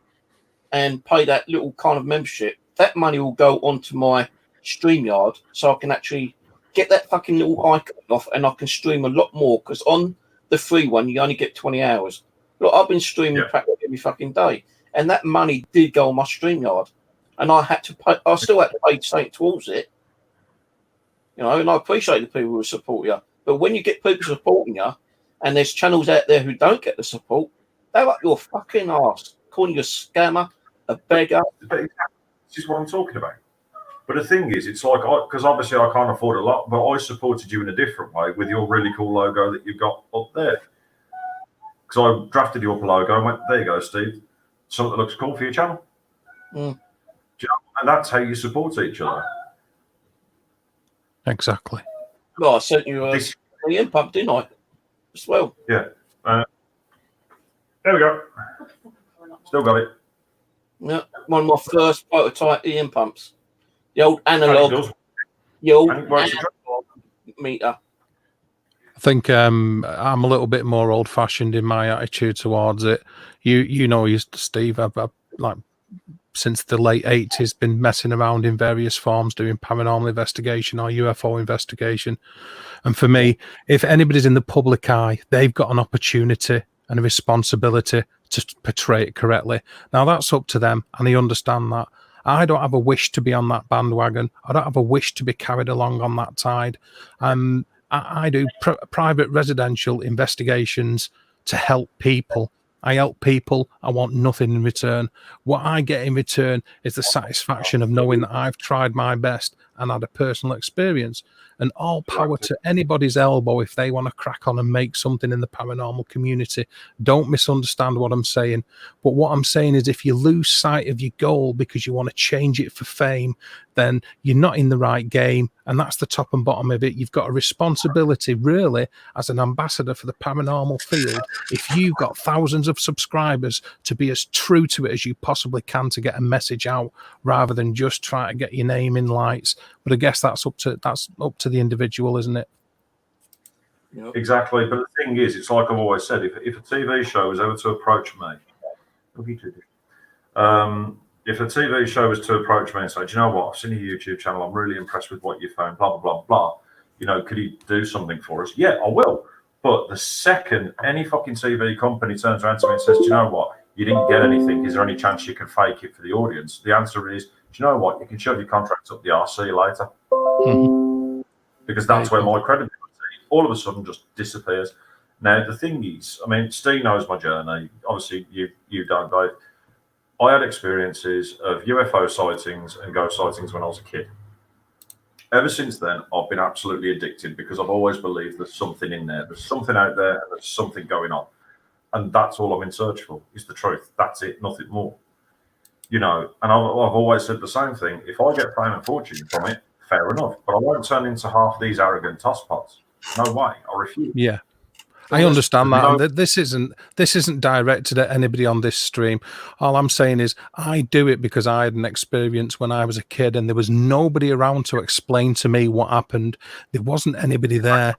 and pay that little kind of membership, that money will go onto my StreamYard, so I can actually get that fucking little icon off, and I can stream a lot more. Because on the free one, you only get 20 hours. Look, I've been streaming practically every fucking day, and that money did go on my StreamYard, and I had to pay. I still had to pay something towards it, you know. And I appreciate the people who support you, but when you get people supporting you, and there's channels out there who don't get the support, they're up your fucking arse, calling you a scammer, a beggar. But this is what I'm talking about. But the thing is, it's like, because obviously I can't afford a lot, but I supported you in a different way with your really cool logo that you've got up there. Because I drafted you up a logo and went, there you go, Steve. Something that looks cool for your channel. Mm. Do you know? And that's how you support each other. Exactly. Well, I sent you a imp pump, didn't I? As well. Yeah. There we go. Still got it. Yeah, one of my first prototype EM pumps. The old analog. The old analog meter. I think I'm a little bit more old-fashioned in my attitude towards it. You know, Steve, I've like since the late 80s been messing around in various forms doing paranormal investigation or UFO investigation. And for me, if anybody's in the public eye, they've got an opportunity and a responsibility to portray it correctly. Now that's up to them, and I understand that. I don't have a wish to be on that bandwagon. I don't have a wish to be carried along on that tide. I do private residential investigations to help people. I help people. I want nothing in return. What I get in return is the satisfaction of knowing that I've tried my best and had a personal experience. And all power to anybody's elbow if they want to crack on and make something in the paranormal community. Don't misunderstand what I'm saying. But what I'm saying is if you lose sight of your goal because you want to change it for fame, then you're not in the right game. And that's the top and bottom of it. You've got a responsibility, really, as an ambassador for the paranormal field. If you've got thousands of subscribers, to be as true to it as you possibly can to get a message out, rather than just try to get your name in lights. But I guess that's up to the individual, isn't it? Yep. Exactly. But the thing is, it's like I've always said, if a TV show was ever to approach me, if a TV show was to approach me and say, do you know what, I've seen your YouTube channel, I'm really impressed with what you found, blah, blah, blah, blah, you know, could you do something for us? Yeah, I will. But the second any fucking TV company turns around to me and says, do you know what, you didn't get anything, is there any chance you can fake it for the audience? The answer is, do you know what, you can shove your contracts up the arse, see you later. Mm-hmm. Because that's where my credibility all of a sudden just disappears. Now, the thing is, I mean, Steve knows my journey. Obviously, you don't, Dave. I had experiences of UFO sightings and ghost sightings when I was a kid. Ever since then, I've been absolutely addicted because I've always believed there's something in there. There's something out there and there's something going on. And that's all I'm in search for, is the truth. That's it, nothing more. You know, and I've always said the same thing. If I get fame and fortune from it, fair enough. But I won't turn into half these arrogant tosspots. No way. I refuse. Yeah. I understand that. And this isn't directed at anybody on this stream. All I'm saying is I do it because I had an experience when I was a kid and there was nobody around to explain to me what happened. There wasn't anybody there.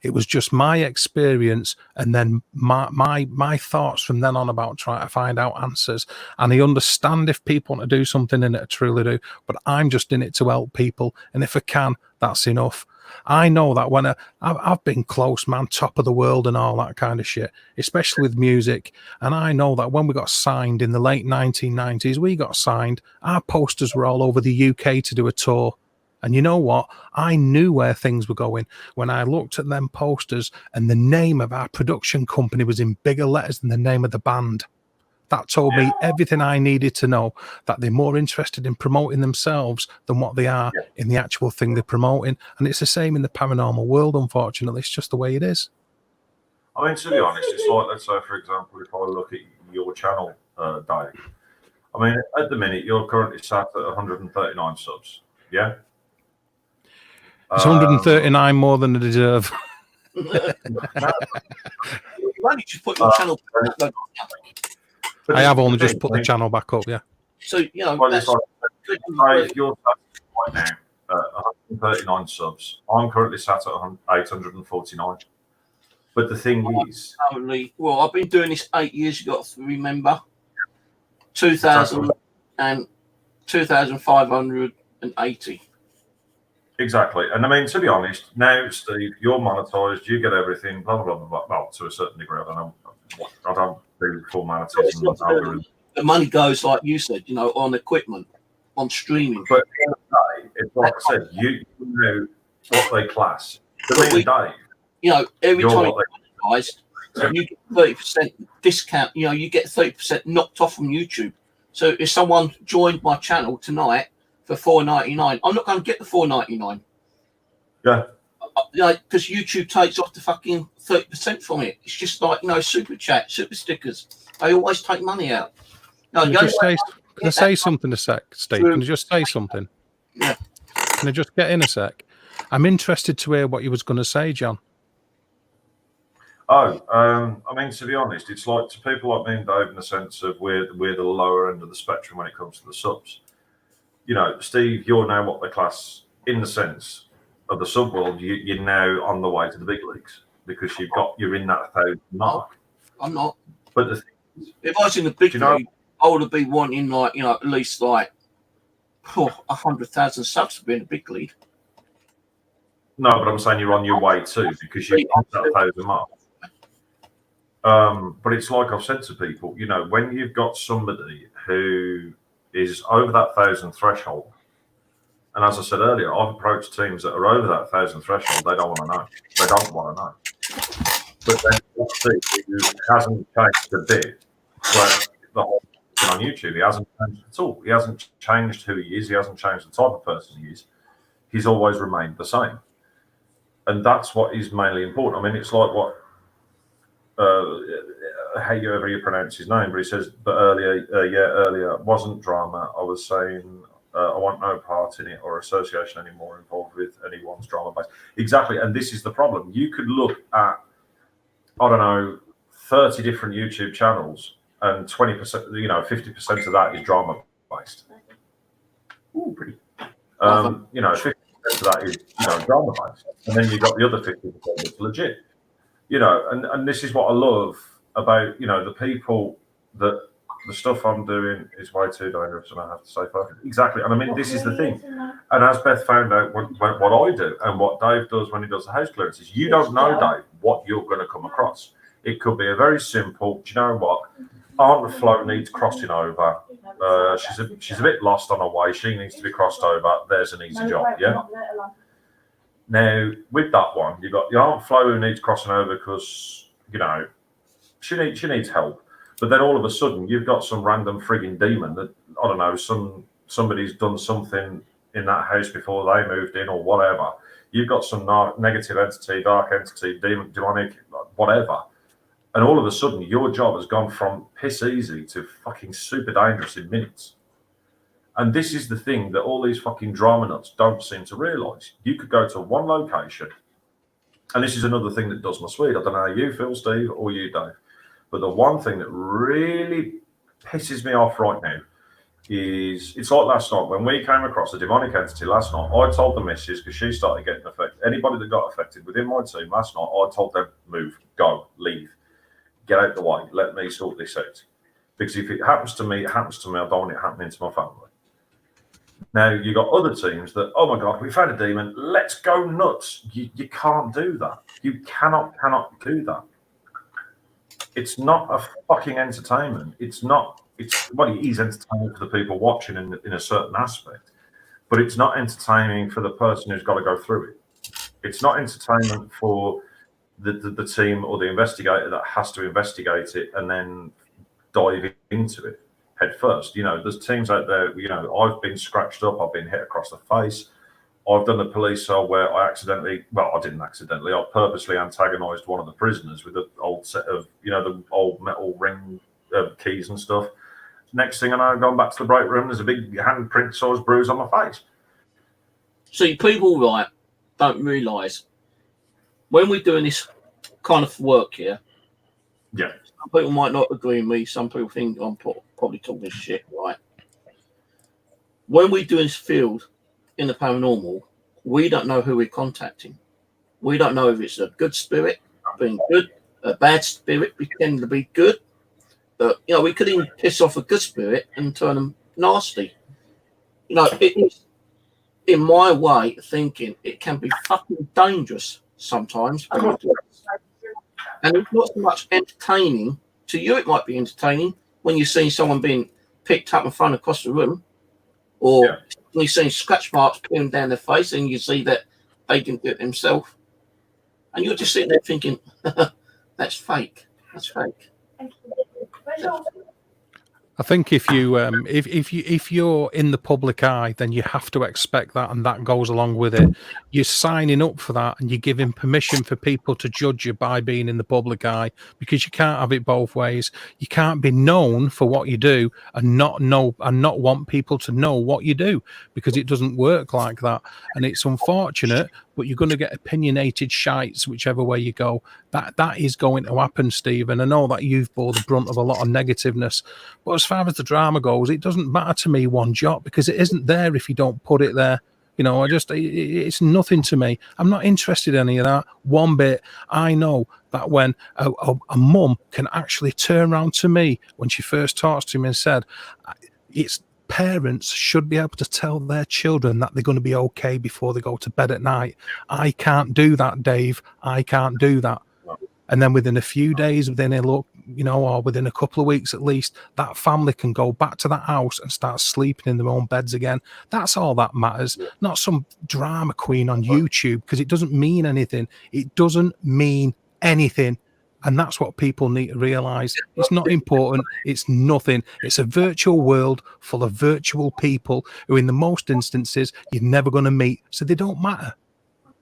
It was just my experience and then my thoughts from then on about trying to find out answers. And I understand if people want to do something in it, I truly do. But I'm just in it to help people. And if I can, that's enough. I know that when I've been close, man, top of the world and all that kind of shit, especially with music. And I know that when we got signed in the late 1990s, we got signed. Our posters were all over the UK to do a tour. And you know what? I knew where things were going when I looked at them posters and the name of our production company was in bigger letters than the name of the band. That told me everything I needed to know, that they're more interested in promoting themselves than what they are in the actual thing they're promoting. And it's the same in the paranormal world, unfortunately. It's just the way it is. I mean, to be honest, it's like, let's say, for example, if I look at your channel, Dave, I mean, at the minute, you're currently sat at 139 subs, yeah? It's 139 more than I deserve. Why don't you put your channel back up? I have only just put the channel back up, yeah. So, you know, well, if you're sat right now at 139 subs, I'm currently sat at 849. But the thing is... Well, I've been doing this 8 years, you got to remember. 2000, and 2,580. Exactly. And I mean, to be honest, now, Steve, you're monetized, you get everything, blah, blah, blah, blah. Well, to a certain degree, I don't know. I don't do formalities and algorithms. The money goes, like you said, on equipment, on streaming. But at the end of the day, it's like I said, you know what they class. To me and Dave, every time you monetize, you get 30% discount. You get 30% knocked off from YouTube. So if someone joined my channel tonight for $4.99, I'm not going to get the $4.99. Yeah. Because YouTube takes off the fucking 30% from it. It's just like, super chat, super stickers. They always take money out. Can I say something a sec, Steve? Can you just say something? Yeah. Can I just get in a sec? I'm interested to hear what you was going to say, John. I mean, to be honest, it's like to people like me and Dave in the sense of we're the lower end of the spectrum when it comes to the subs. Steve, you're now what they class in the sense of the sub world. You're now on the way to the big leagues because you're in that 1,000 mark. I'm not. But the thing is, if I was in the big league, I would be wanting at least 100,000 subs to be in the big league. No, but I'm saying you're on your way too because you're on that 1,000 mark. But it's like I've said to people, when you've got somebody who is over that 1,000 threshold, and as I said earlier, I've approached teams that are over that 1,000 threshold. They don't want to know. They don't want to know. But then who hasn't changed a bit, but the whole thing on YouTube, he hasn't changed at all. He hasn't changed who he is. He hasn't changed the type of person he is. He's always remained the same. And that's what is mainly important. I mean, it's like what, however you pronounce his name, but he says, but earlier, wasn't drama. I was saying, I want no part in it or association anymore involved with anyone's drama base. Exactly. And this is the problem. You could look at, 30 different YouTube channels and 20%, 50% of that is drama based. Ooh, pretty. 50% of that is, drama based. And then you've got the other 50% that's legit. And this is what I love about, the people that the stuff I'm doing is way too dangerous and I have to stay focused. Exactly. And I mean, this is the thing. And as Beth found out what I do and what Dave does when he does the house clearances, you don't know, Dave, what you're going to come across. It could be a very simple, do you know what? Aunt Flo needs crossing over. She's a bit lost on her way. She needs to be crossed over. There's an easy job, yeah? Now, with that one, you've got the Aunt Flo who needs crossing over because, she needs help. But then all of a sudden, you've got some random frigging demon that, somebody's done something in that house before they moved in or whatever. You've got some negative entity, dark entity, demon, demonic, whatever. And all of a sudden, your job has gone from piss easy to fucking super dangerous in minutes. And this is the thing that all these fucking drama nuts don't seem to realise. You could go to one location, and this is another thing that does my sweet. I don't know how you feel, Steve, or you, Dave. But the one thing that really pisses me off right now is, it's like last night when we came across a demonic entity last night. I told the missus, because she started getting affected. Anybody that got affected within my team last night, I told them, move, go, leave, get out the way, let me sort this out. Because if it happens to me, it happens to me. I don't want it happening to my family. Now, you got other teams that, oh my God, we've had a demon, let's go nuts. You can't do that. You cannot do that. It's not a fucking entertainment. It is entertainment for the people watching in a certain aspect, but it's not entertaining for the person who's got to go through it. It's not entertainment for the team or the investigator that has to investigate it and then dive into it head first. There's teams out there, I've been scratched up, I've been hit across the face. I've done the police cell where I purposely antagonised one of the prisoners with an old set of, the old metal ring keys and stuff. Next thing I know, going back to the break room, there's a big handprint size bruise on my face. See, people don't realise when we're doing this kind of work here. Yeah. Some people might not agree with me. Some people think I'm probably talking shit, right? When we're doing this field in the paranormal, we don't know who we're contacting. We don't know if it's a good spirit being good, a bad spirit pretending to be good. We could even piss off a good spirit and turn them nasty. You know, it is, in my way of thinking, it can be fucking dangerous sometimes. When you do it. And it's not so much entertaining. To you, it might be entertaining when you're seeing someone being picked up and thrown across the room, or you're seeing scratch marks peeling down their face, and you see that they didn't do it themselves. And you're just sitting there thinking, that's fake. That's fake. I think if you're in the public eye, then you have to expect that, and that goes along with it. You're signing up for that, and you're giving permission for people to judge you by being in the public eye, because you can't have it both ways. You can't be known for what you do and not want people to know what you do, because it doesn't work like that. And it's unfortunate, but you're going to get opinionated shites whichever way you go. That is going to happen, Steve. And I know that you've bore the brunt of a lot of negativeness, but as far as the drama goes, it doesn't matter to me one jot, because it isn't there if you don't put it there. You know, it's nothing to me. I'm not interested in any of that one bit. I know that when a mum can actually turn around to me when she first talks to me and said, it's parents should be able to tell their children that they're going to be okay before they go to bed at night. I can't do that, Dave. I can't do that. And then within a few days, or within a couple of weeks at least, that family can go back to that house and start sleeping in their own beds again. That's all that matters. Not some drama queen on YouTube, because it doesn't mean anything. It doesn't mean anything. And that's what people need to realise. It's not important. It's nothing. It's a virtual world full of virtual people who, in the most instances, you're never going to meet. So they don't matter.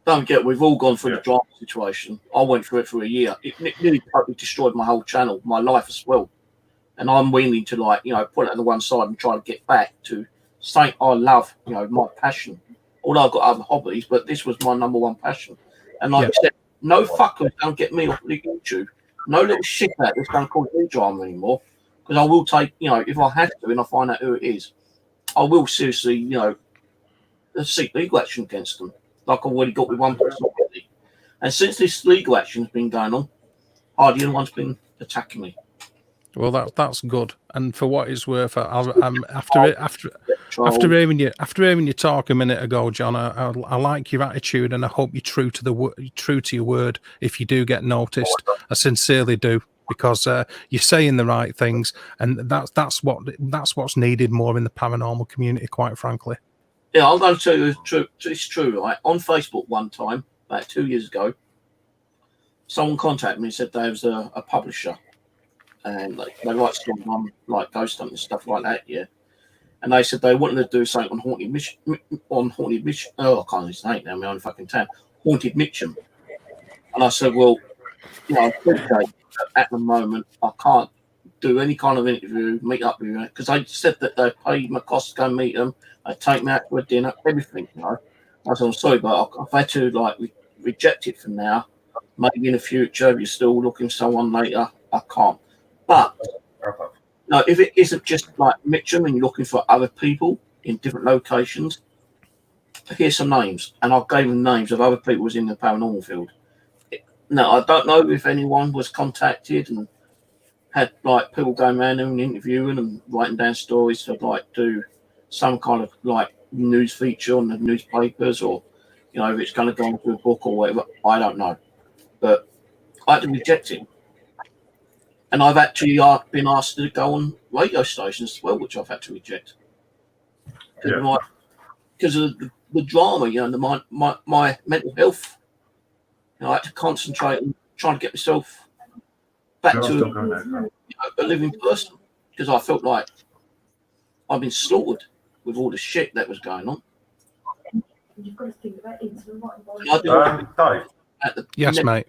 Don't get, we've all gone through the drama situation. I went through it for a year. It nearly totally destroyed my whole channel, my life as well. And I'm willing to, put it on the one side and try to get back to something I love, my passion. Although I've got other hobbies, but this was my number one passion. And like I said, no fuckers don't get me off the YouTube. No little shit out that's don't call it drama anymore. Because I will take, if I have to and I find out who it is, I will seriously, seek legal action against them. Like I've already got with one person already. And since this legal action has been going on, hardly anyone's been attacking me. Well, that's good. And for what it's worth, after hearing you talk a minute ago, John, I like your attitude, and I hope you're true to your word. If you do get noticed, I sincerely do, because you're saying the right things, and that's what's needed more in the paranormal community, quite frankly. Yeah, I'm going to tell you it's true, right? On Facebook one time, about 2 years ago, someone contacted me and said they was a publisher, and they write stuff on ghost hunting and stuff like that, yeah. And they said they wanted to do something on Haunted Mission. Oh, I can't even say it now, my own fucking town. Haunted Mitcham. And I said, well, I appreciate at the moment I can't do any kind of interview, meet up with you, because they said that they paid my costs to go meet them. They take me out for a dinner, everything, I said, I'm sorry, but I've had to reject it for now. Maybe in the future, if you're still looking for someone later, I can't. But if it isn't just like Mitcham and you're looking for other people in different locations, here's some names. And I gave them names of other people who was in the paranormal field. Now, I don't know if anyone was contacted and had people going around and interviewing and writing down stories to do some kind of news feature on the newspapers, or if it's going to go into a book or whatever. I don't know, but I had to reject it, and I've actually been asked to go on radio stations as well, which I've had to reject because of the drama, my mental health. I had to concentrate on trying to get myself back to a living person, because I felt like I've been slaughtered with all the shit that was going on. You've got to think about intimate Dave. Yes, mate.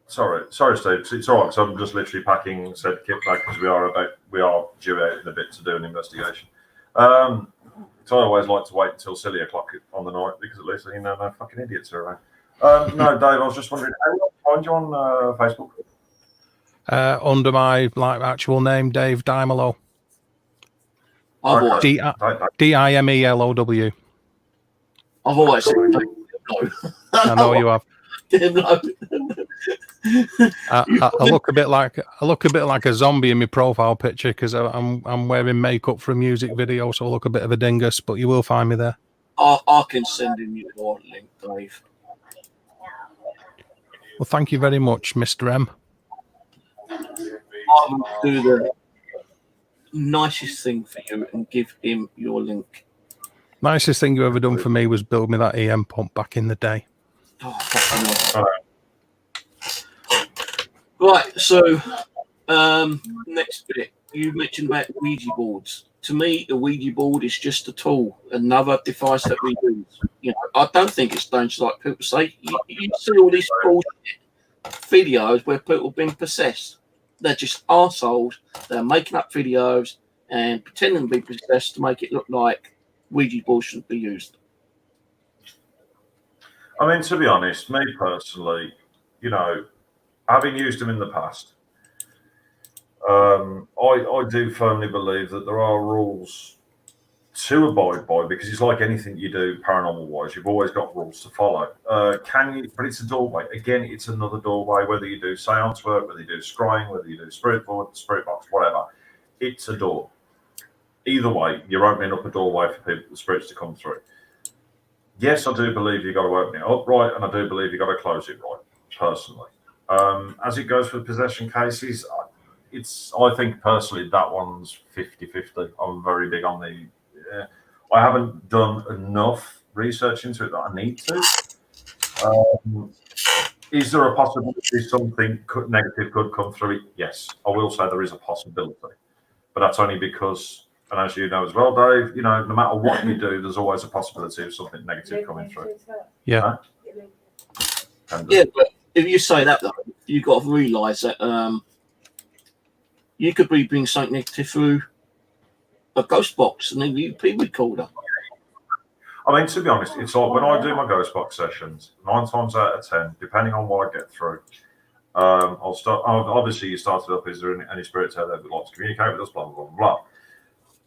Sorry, Steve. It's all right. So I'm just literally packing said kit bag, because we are due out in a bit to do an investigation. So I always like to wait until silly o'clock on the night, because at least no fucking idiots are around. No, Dave. I was just wondering, how do I find you on Facebook? Under my actual name, Dave Dimelo. Dimelow. I've always said no. I know you have. I look a bit like a zombie in my profile picture because I'm wearing makeup for a music video, so I look a bit of a dingus. But you will find me there. I can send in you your link, Dave. Well, thank you very much, Mr. M. I will do the nicest thing for you and give him your link. Nicest thing you ever done for me was build me that EM pump back in the day. Oh, fucking right, so next bit, you mentioned about Ouija boards. To me, a Ouija board is just a tool, another device that we use. You know, I don't think it's dangerous like people say. You see all these bullshit videos where people have been possessed. They're just arseholes. They're making up videos and pretending to be possessed to make it look like Ouija boards shouldn't be used. I mean, to be honest, me personally, you know, having used them in the past, I do firmly believe that there are rules to abide by, because it's like anything you do paranormal wise, you've always got rules to follow. But it's a doorway. Again, it's another doorway, whether you do seance work, whether you do scrying, whether you do spirit board, spirit box, whatever. It's a door. Either way, you're opening up a doorway for people, the spirits to come through. Yes, I do believe you've got to open it up right, and I do believe you've got to close it right, personally. As it goes for possession cases, I think personally that one's 50-50. I'm very big on the... I haven't done enough research into it that I need to. Is there a possibility something negative could come through it? Yes, I will say there is a possibility. But that's only because, and as you know as well, Dave, you know, no matter what you do, there's always a possibility of something negative coming through. Yeah. Yeah, but if you say that, though, you've got to realise that you could be bringing something negative through a ghost box and then EP recorder. I mean, to be honest, it's like when I do my ghost box sessions, 9 times out of 10, depending on what I get through, I'll start. Obviously, you started up. Is there any spirits out there that like to communicate with us? Blah blah blah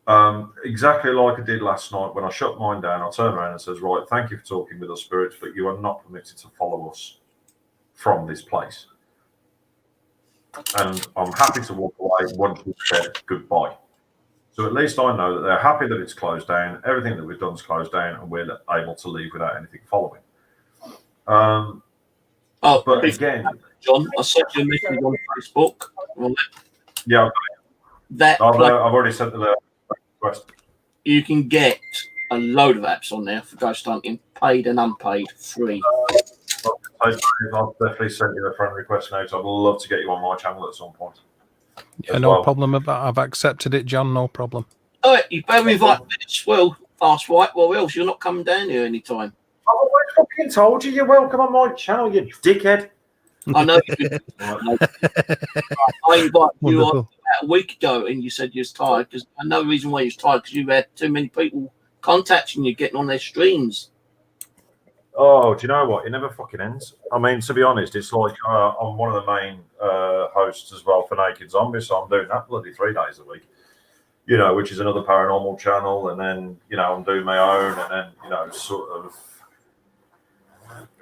blah. Exactly like I did last night when I shut mine down. I turn around and says, "Right, thank you for talking with us, spirits, but you are not permitted to follow us from this place." And I'm happy to walk away once we've said goodbye. So at least I know that they're happy that it's closed down. Everything that we've done is closed down, and we're able to leave without anything following. But again, John, I sent you a message on Facebook. Yeah, I've already sent the request. You can get a load of apps on there for ghost hunting, paid and unpaid, free. I'll definitely send you a friend request note. I'd love to get you on my channel at some point. Yeah, no problem about. I've accepted it, John. No problem. All right, you better invite me as well, fast right. Well, else you're not coming down here anytime. I fucking told you you're welcome on my channel, you dickhead. I know. I invited you on about a week ago, and you said you was tired. Because I know the reason why you was tired because you had too many people contacting you, getting on their streams. Oh, do you know what? It never fucking ends. I mean, to be honest, it's like I'm one of the main hosts as well for Naked Zombies, so I'm doing that bloody 3 days a week. You know, which is another paranormal channel, and then I'm doing my own, and then sort of.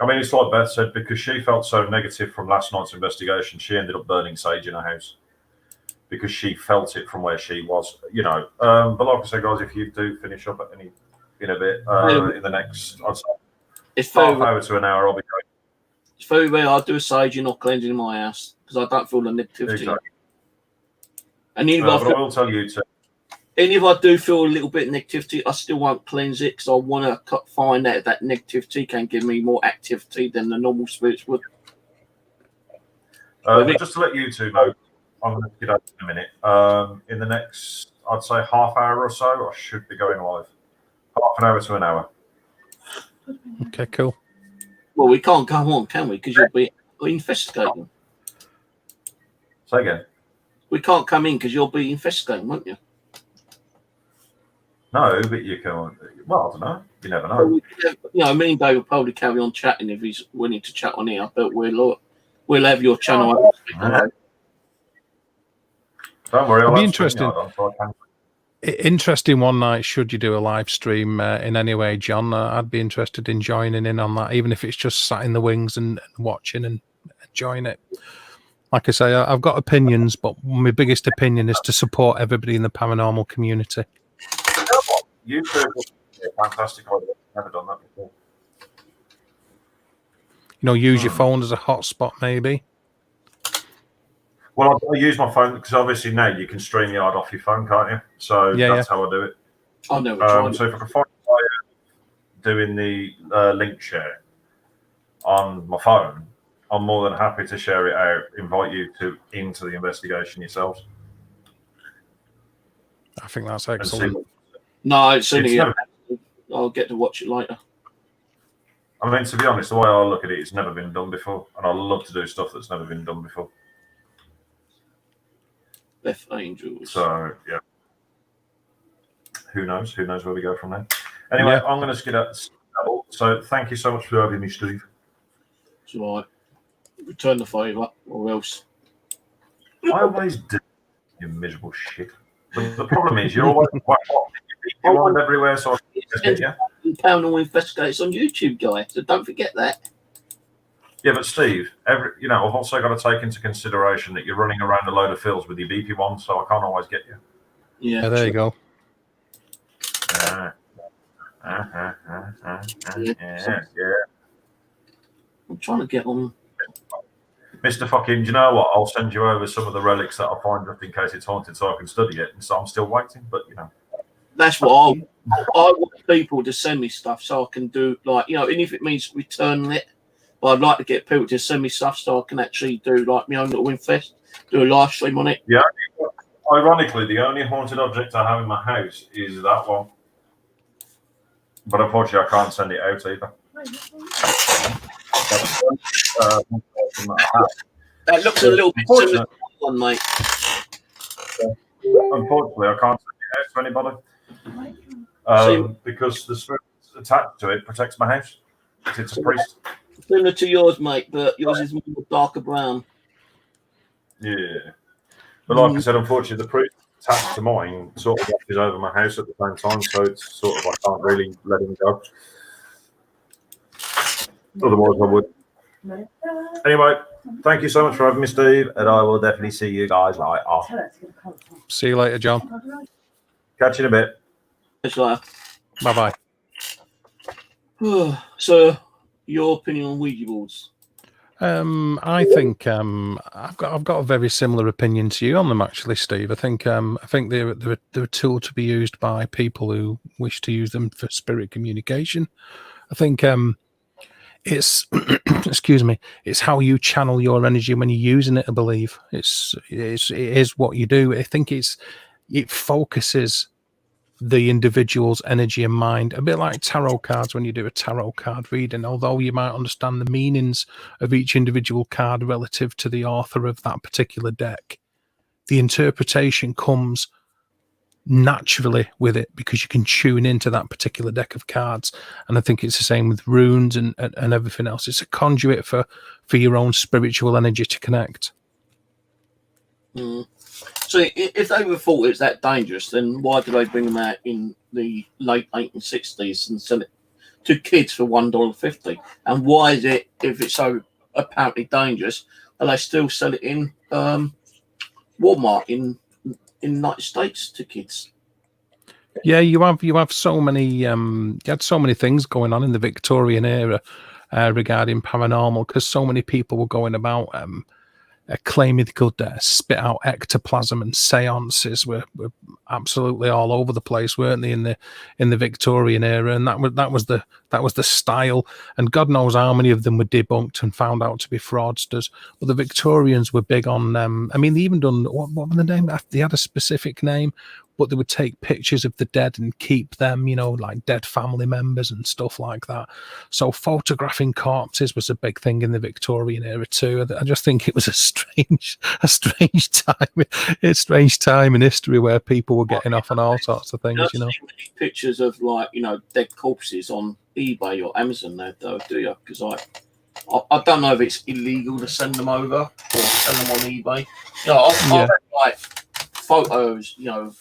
I mean, it's like Beth said, because she felt so negative from last night's investigation, she ended up burning sage in her house because she felt it from where she was. But like I said, guys, if you do finish up in a bit in the next, I'd say. It's half hour to an hour, I'll be going. It's very rare I do a saging or cleansing in my house because I don't feel the negativity. Exactly. And even but I will tell you to. And if I do feel a little bit of negativity, I still won't cleanse it because I want to find out that negativity can give me more activity than the normal spirits would. Just to let you two know, I'm going to get out in a minute. In the next, I'd say half hour or so, I should be going live. Half an hour to an hour. Okay, cool. Well, we can't go on, can we? Because you'll be investigating. Say again. We can't come in because you'll be investigating, won't you? No, but you can. Well, I don't know. You never know. Well, me and Dave will probably carry on chatting if he's willing to chat on here. But we'll have your channel. Don't worry. It'll be interesting. Interesting one night. Should you do a live stream in any way, John? I'd be interested in joining in on that, even if it's just sat in the wings and watching and enjoying it. Like I say, I've got opinions, but my biggest opinion is to support everybody in the paranormal community. You know what? YouTube is a fantastic idea. I've never done that before. You know, use your phone as a hotspot, maybe. Well, I use my phone because obviously now you can stream yard off your phone, can't you? So that's how I do it. I never tried. So if I can find a way of doing the link share on my phone, I'm more than happy to share it out, invite you into the investigation yourselves. I think that's excellent. No, it's only I'll get to watch it later. I mean, to be honest, the way I look at it, it's never been done before, and I love to do stuff that's never been done before. Death Angels. So yeah, who knows? Who knows where we go from there? Anyway, I'm going to skid out. So thank you so much for having me, Steve. It's all right. Return the favour, or else. I always do, you miserable shit. The problem is you're always quite hot. You're on everywhere, so I can get you. Paranormal investigators on YouTube, guy. So don't forget that. Yeah, but Steve, I've also got to take into consideration that you're running around a load of fields with your BP one, so I can't always get you. Yeah, there you go. Yeah. I'm trying to get on. Mr. Fucking, do you know what? I'll send you over some of the relics that I find just in case it's haunted so I can study it. And so I'm still waiting, but you know. That's what I want people to send me stuff so I can do, like, you know, and if it means returning it, but I'd like to get people to send me stuff so I can actually do like my own little infest, do a live stream on it. Yeah. Ironically, the only haunted object I have in my house is that one. But unfortunately, I can't send it out either. That looks a little bit similar to that one, mate. Unfortunately, I can't send it out to anybody because the spirit attached to it protects my house. It's a priest. Similar to yours, mate, but yours is more darker brown. Yeah. But like I said, unfortunately, the priest attached to mine sort of watches over my house at the same time, so it's sort of I can't really let him go. Otherwise, I would. Anyway, thank you so much for having me, Steve, and I will definitely see you guys later. See you later, John. Catch you in a bit. Bye-bye. So, your opinion on Ouija boards? I think I've got a very similar opinion to you on them, actually, Steve. I think they're a tool to be used by people who wish to use them for spirit communication. I think it's excuse me, it's how you channel your energy when you're using it. I believe it is what you do. I think it focuses the individual's energy and mind, a bit like tarot cards when you do a tarot card reading. Although you might understand the meanings of each individual card relative to the author of that particular deck, the interpretation comes naturally with it because you can tune into that particular deck of cards. And I think it's the same with runes and everything else. It's a conduit for your own spiritual energy to connect. So if they were thought it was that dangerous, then why did they bring them out in the late 1860s and sell it to kids for $1.50? And why is it, if it's so apparently dangerous, do they still sell it in Walmart in the United States to kids? Yeah, you have so many you had so many things going on in the Victorian era regarding paranormal, because so many people were going about claiming they could spit out ectoplasm, and seances were absolutely all over the place, weren't they, in the Victorian era? And that was the style. And God knows how many of them were debunked and found out to be fraudsters. But the Victorians were big on I mean, they even done what was the name? They had a specific name, but they would take pictures of the dead and keep them, you know, like dead family members and stuff like that. So photographing corpses was a big thing in the Victorian era too. I just think it was a strange time in history where people were getting off on all sorts of things, you know. Pictures of, like, you know, dead corpses on eBay or Amazon there, though, do you? Because I don't know if it's illegal to send them over or sell them on eBay. You know, I've had, like, photos, you know,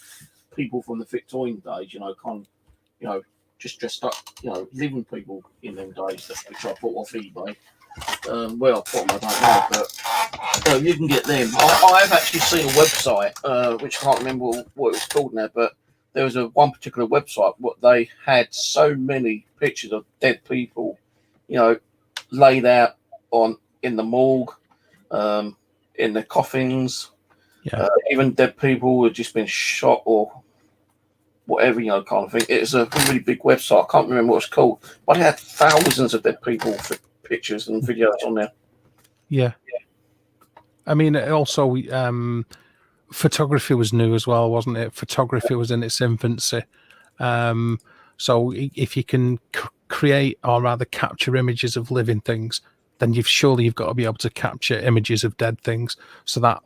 people from the Victorian days, you know, kind of, you know, just dressed up, you know, living people in them days, which I bought off eBay. Well, I don't know, but you can get them. I have actually seen a website, which I can't remember what it was called now, but there was one particular website what they had so many pictures of dead people, laid out in the morgue, in the coffins, even dead people who had just been shot or whatever, kind of thing. It's a really big website. I can't remember what it's called, but it had thousands of dead people for pictures and videos on there. Yeah. I mean, also, photography was new as well, wasn't it? Photography was in its infancy. So if you can create, or rather capture images of living things, then you've got to be able to capture images of dead things. So that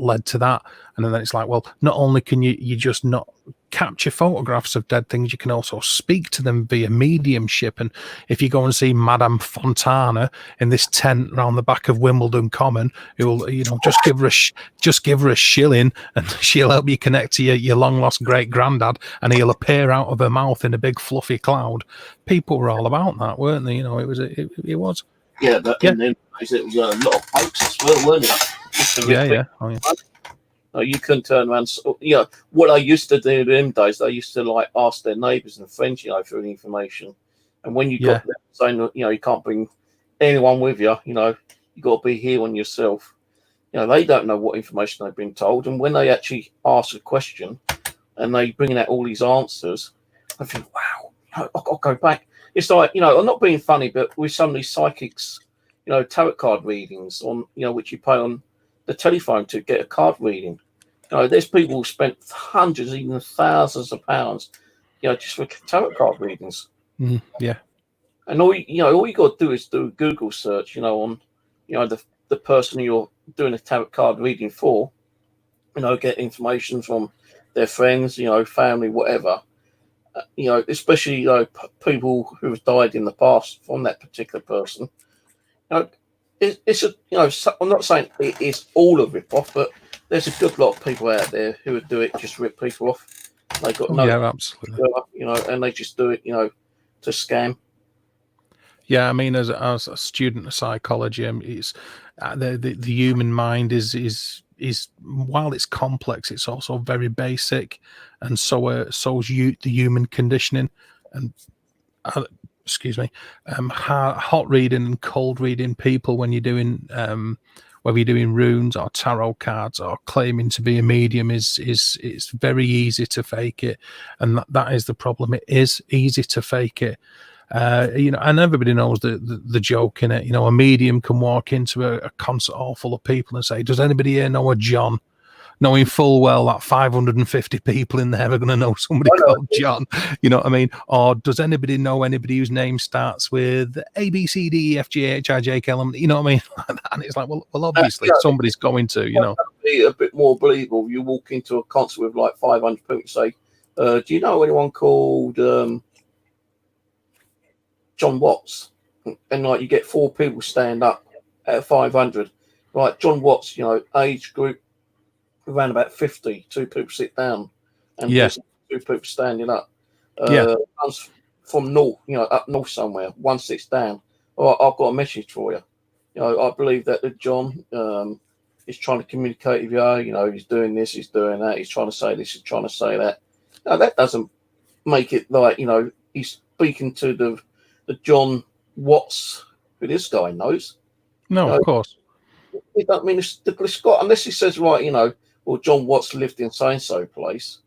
led to that. And then it's like, well, not only can you just not capture photographs of dead things, you can also speak to them via mediumship. And if you go and see Madame Fontana in this tent around the back of Wimbledon Common, who'll, just give her a shilling and she'll help you connect to your long lost great granddad, and he'll appear out of her mouth in a big fluffy cloud. People were all about that, weren't they? It was. Yeah, but in them days it was a lot of hoax as well, weren't it? Yeah. Oh, yeah. You couldn't turn around. What I used to do in them days, they used to ask their neighbours and friends, for the information. And when you got them saying, you can't bring anyone with you, you got to be here on yourself. They don't know what information they've been told. And when they actually ask a question and they bring out all these answers, I think, wow, I'll go back. It's like, I'm not being funny, but with some of these psychics, tarot card readings on, which you pay on the telephone to get a card reading. There's people who spent hundreds, even thousands of pounds, just for tarot card readings. Yeah. And all you got to do is do a Google search, on, the person you're doing a tarot card reading for, get information from their friends, family, whatever. Especially people who have died in the past from that particular person. It's I'm not saying it is all a rip off, but there's a good lot of people out there who would do it just rip people off. They got absolutely. And they just do it, to scam. Yeah, I mean, as a student of psychology, it's the human mind is while it's complex, it's also very basic, and so's the human conditioning. And excuse me, hot reading and cold reading people when you're doing whether you're doing runes or tarot cards or claiming to be a medium it's very easy to fake it, and that is the problem. It is easy to fake it. And everybody knows the joke in it. A medium can walk into a concert hall full of people and say, "Does anybody here know a John?" Knowing full well that 550 people in there are going to know somebody called John. You know what I mean? Or does anybody know anybody whose name starts with A, B, C, D, E, F, G, H, I, J, K, L, M? You know what I mean? And it's like, well, obviously somebody's going to, Be a bit more believable. You walk into a concert with 500 people and say, do you know anyone called John Watts? And you get 4 people stand up out of 500. Right, John Watts, age group around about 50. 2 people sit down, and 2 people standing up. One's from north, up north somewhere. One sits down. All right, I've got a message for you. I believe that John is trying to communicate with you. He's doing this, he's doing that. He's trying to say this, he's trying to say that. Now that doesn't make it he's speaking to the John Watts who this guy knows. No, of course. It don't mean it's got, unless he says, right, well, John Watts lived in so-and-so place.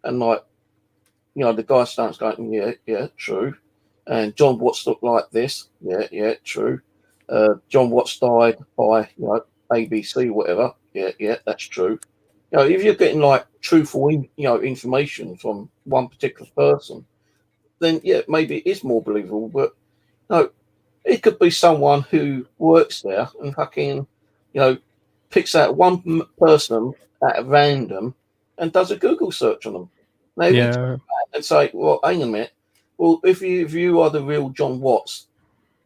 And the guy starts going, yeah, true. And John Watts looked like this. Yeah, true. John Watts died by, ABC, whatever. Yeah, that's true. If you're getting truthful, information from one particular person, then maybe it is more believable. But no, it could be someone who works there and fucking, picks out one person at random and does a Google search on them. Now, and say, well, hang a minute. Well, if you are the real John Watts,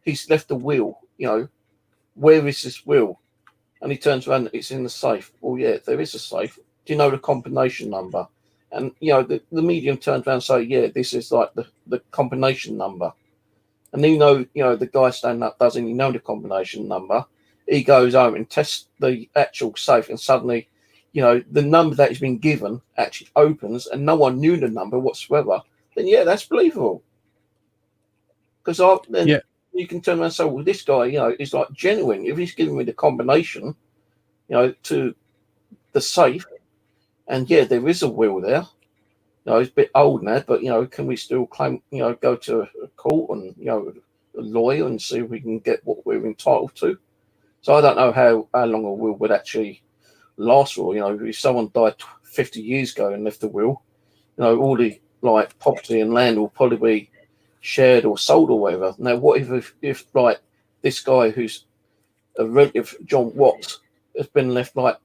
he's left a will. Where is this will? And he turns around, it's in the safe. Well, yeah, there is a safe. Do you know the combination number? And the medium turns around and say, yeah, this is the combination number. and the guy standing up doesn't know the combination number. He goes home and tests the actual safe, and suddenly, the number that has been given actually opens, and no one knew the number whatsoever. Then yeah, that's believable. Because you can turn around and say, well, this guy, is like genuine. If he's giving me the combination, to the safe, and yeah, there is a will there. He's a bit old now, but can we still claim? Go to a court and a lawyer and see if we can get what we're entitled to. So I don't know how long a will would actually last for. If someone died 50 years ago and left a will, all the property and land will probably be shared or sold or whatever. Now, what if this guy who's a relative, John Watts, has been left £10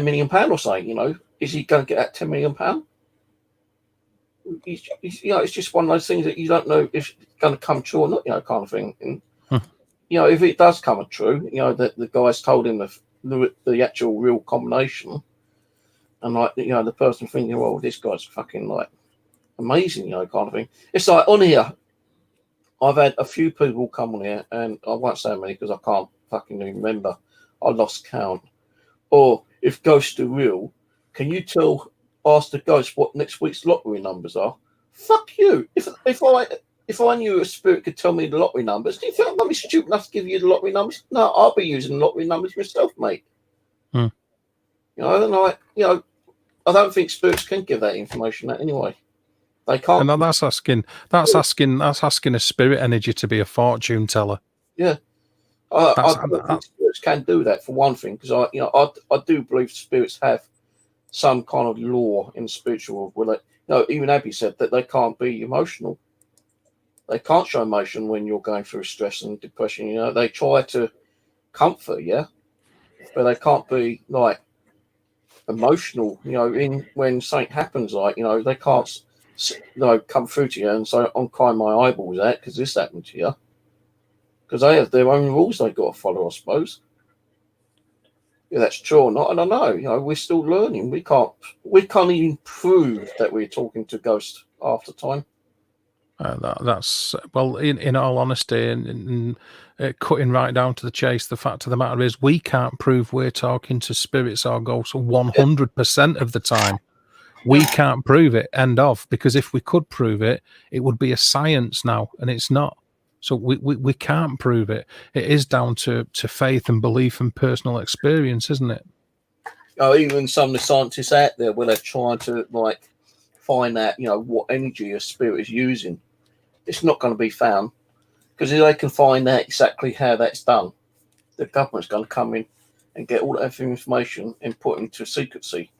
million or something? Is he going to get that £10 million? It's just one of those things that you don't know if it's going to come true or not, kind of thing. And, if it does come true, that the guy's told him the actual real combination, and the person thinking, well, this guy's fucking amazing, kind of thing. It's like on here, I've had a few people come on here, and I won't say how many because I can't fucking remember. I lost count. Or if ghosts are real, can you ask the ghost what next week's lottery numbers are? Fuck you. If I knew a spirit could tell me the lottery numbers, do you think I'm going to be stupid enough to give you the lottery numbers? No, I'll be using the lottery numbers myself, mate. I don't think spirits can give that information out anyway. They can't. And that's asking a spirit energy to be a fortune teller. Yeah. I don't think spirits can do that, for one thing, because I do believe spirits have some kind of law in the spiritual world. Even Abby said that they can't be emotional. They can't show emotion when you're going through stress and depression. They try to comfort you, but they can't be emotional. When something happens, they can't come through to you and say, I'm crying my eyeballs out because this happened to you. Because they have their own rules they've got to follow, I suppose. Yeah, that's true or not, I don't know. We're still learning. We can't even prove that we're talking to ghosts half the time. That's well, in all honesty, and cutting right down to the chase, the fact of the matter is we can't prove we're talking to spirits or ghosts 100% of the time. We can't prove it, end of, because if we could prove it, it would be a science now, and it's not. So we can't prove it. It is down to faith and belief and personal experience, isn't it? Even some of the scientists out there, where they're trying to find out, what energy a spirit is using, it's not going to be found, because if they can find out exactly how that's done, the government's going to come in and get all that information and put into secrecy.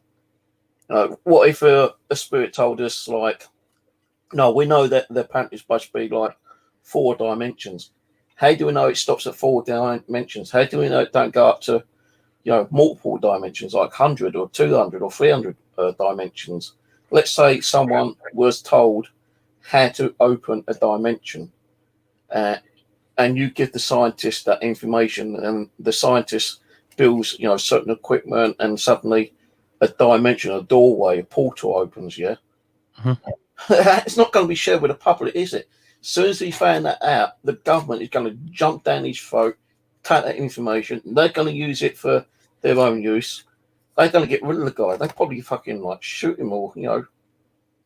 What if a spirit told us no, we know that the planet is supposed to be 4 dimensions. How do we know it stops at 4 dimensions? How do we know it don't go up to, multiple dimensions, 100 or 200 or 300 dimensions? Let's say someone was told how to open a dimension, and you give the scientist that information, and the scientist builds, certain equipment, and suddenly a dimension, a doorway, a portal opens. Yeah, it's not going to be shared with the public, is it? As soon as he found that out, the government is going to jump down his throat, take that information. They're going to use it for their own use. They're going to get rid of the guy. They probably fucking shoot him or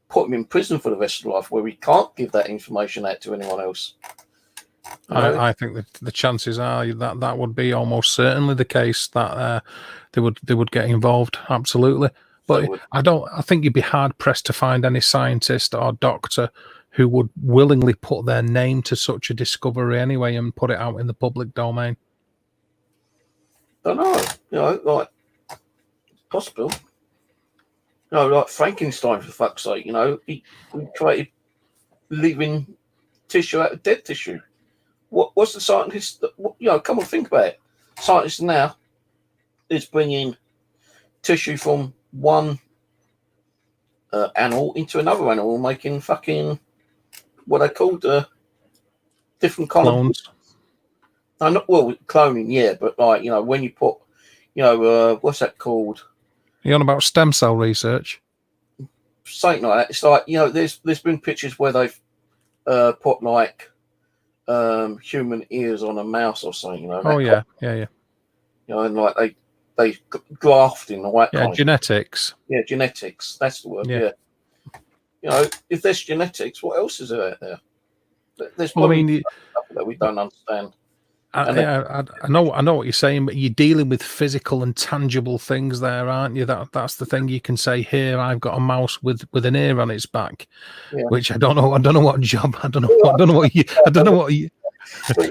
put him in prison for the rest of life, where he can't give that information out to anyone else. I think that the chances are that would be almost certainly the case, that they would get involved. Absolutely. But I think you'd be hard pressed to find any scientist or doctor who would willingly put their name to such a discovery anyway and put it out in the public domain. I don't know, possible. Frankenstein, for fuck's sake, he created living tissue out of dead tissue. What's the scientist? Come on, think about it. Scientists now is bringing tissue from one animal into another animal, making fucking what they called different kind clones. Cloning, yeah, but when you put, what's that called? You're on about stem cell research? Something like that. It's there's been pictures where they've put human ears on a mouse or something. You know. Oh yeah. You know, and like they grafting the white. Yeah, genetics. Yeah, genetics. That's the word. Yeah. Yeah. You know, if there's genetics, what else is there out there? There's Well, I probably mean, stuff that we don't understand. I know what you're saying, but you're dealing with physical and tangible things there, aren't you? That's the thing. You can say, here, I've got a mouse with an ear on its back, which I don't know what job. I don't know what you. But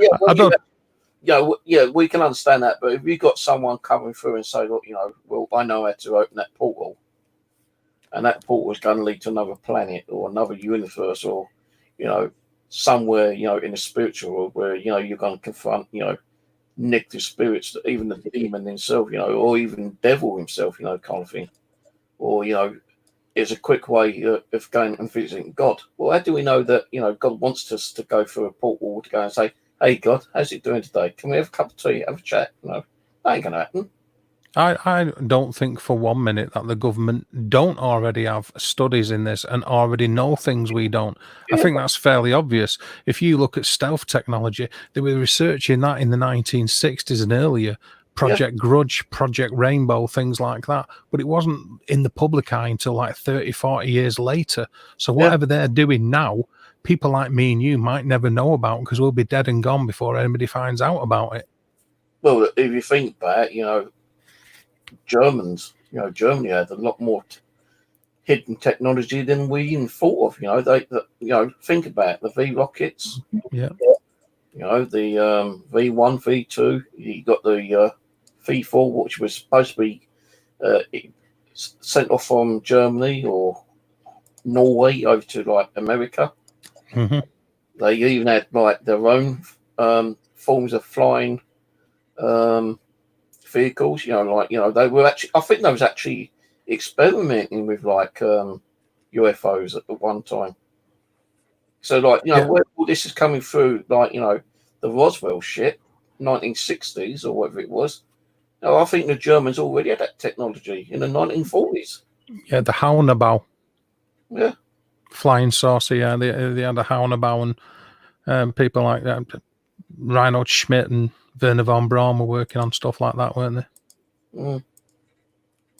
yeah, we can understand that. But if you got someone coming through and say, look, you know, well, I know how to open that portal, and that portal is going to lead to another planet or another universe, or you know, somewhere, you know, in the spiritual world where you know you're going to confront, you know, negative spirits, even the demon himself, you know, or even devil himself, you know, kind of thing, or you know, it's a quick way of going and visiting God. Well, how do we know that, you know, God wants us to go through a portal to go and say, hey, God, how's it doing today? Can we have a cup of tea, have a chat? No, that ain't going to happen. I don't think for 1 minute that the government don't already have studies in this and already know things we don't. I think that's fairly obvious. If you look at stealth technology, they were researching that in the 1960s and earlier. Project Grudge, Project Rainbow, things like that. But it wasn't in the public eye until like 30, 40 years later. So whatever they're doing now, people like me and you might never know about because we'll be dead and gone before anybody finds out about it. Well, if you think about it, you know, Germany had a lot more hidden technology than we even thought of. You know, think about it, the V rockets. Yeah. You know, the V1, V2. You got the V4, which was supposed to be sent off from Germany or Norway over to like America. Mm-hmm. They even had like their own forms of flying vehicles, you know, like, you know, they were actually, I think they was actually experimenting with like UFOs at one time. So like, you know, where all this is coming through, like, you know, the Roswell shit, 1960s or whatever it was. You know, I think the Germans already had that technology in the 1940s. Yeah, the Haunerbau. Yeah. Flying saucer, yeah, they had a Haunerbau, and people like that. Reinhold Schmidt and Werner von Braun were working on stuff like that, weren't they? Mm.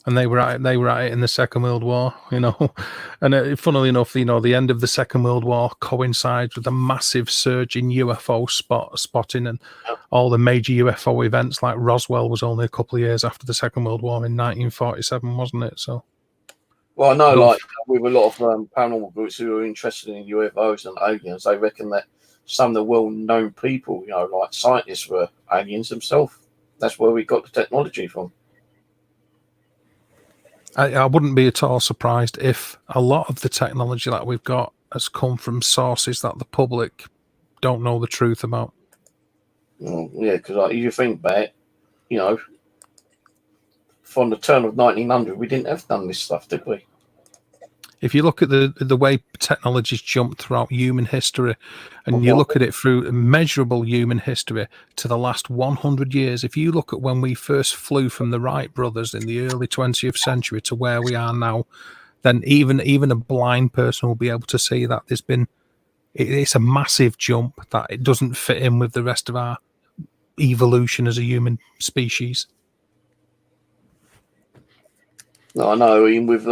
And they were at it in the Second World War, you know. And funnily enough, you know, the end of the Second World War coincides with a massive surge in UFO spotting, and all the major UFO events like Roswell was only a couple of years after the Second World War in 1947, wasn't it? So, well, I know, like with a lot of paranormal groups who are interested in UFOs and aliens, they reckon that some of the well-known people, you know, like scientists, were aliens themselves. That's where we got the technology from. I wouldn't be at all surprised if a lot of the technology that we've got has come from sources that the public don't know the truth about. Well, yeah, because like, if you think about it, you know, from the turn of 1900, we didn't have done this stuff, did we? If you look at the way technology's jumped throughout human history, and you look at it through measurable human history to the last 100 years, if you look at when we first flew from the Wright brothers in the early 20th century to where we are now, then even a blind person will be able to see that it's a massive jump, that it doesn't fit in with the rest of our evolution as a human species. No, I know. Even with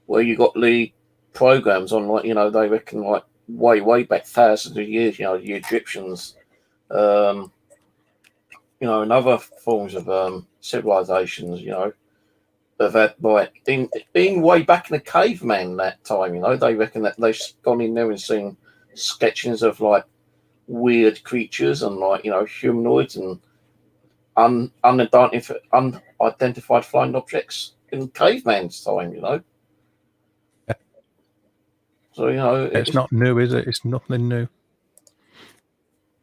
where you got the programs on, like, you know, they reckon like way back thousands of years, you know, the Egyptians, you know, and other forms of civilizations, you know, have had like being way back in the caveman that time, you know, they reckon that they've gone in there and seen sketchings of like weird creatures and like, you know, humanoids and unidentified flying objects in caveman's time, you know. So, you know, it's not new, is it? It's nothing new.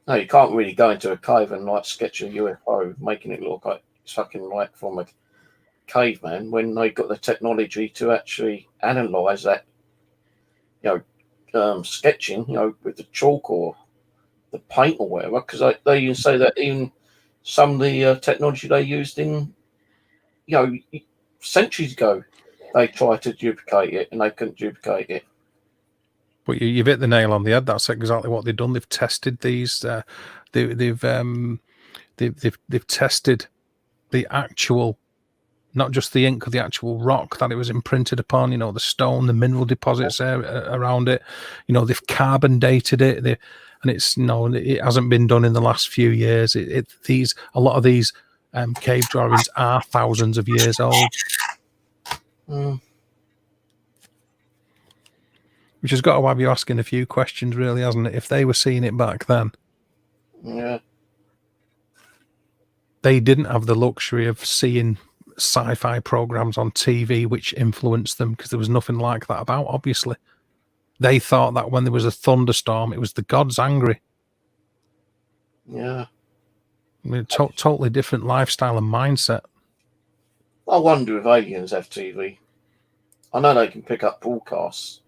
No, you can't really go into a cave and like sketch a UFO, making it look like it's fucking like from a caveman, when they got the technology to actually analyze that, you know, sketching, you know, with the chalk or the paint or whatever. Because they even say that even some of the technology they used in, you know, centuries ago, they tried to duplicate it and they couldn't duplicate it. But you've hit the nail on the head. That's exactly what they've done. They've tested these. They've tested the actual, not just the ink, the actual rock that it was imprinted upon. You know, the stone, the mineral deposits around it. You know, they've carbon dated it. And it's it hasn't been done in the last few years. A lot of these cave drawings are thousands of years old. Which has got to have you asking a few questions, really, hasn't it? If they were seeing it back then, they didn't have the luxury of seeing sci-fi programs on TV which influenced them, because there was nothing like that about. Obviously, they thought that when there was a thunderstorm, it was the gods angry. Yeah, I mean, totally different lifestyle and mindset. I wonder if aliens have TV. I know they can pick up broadcasts.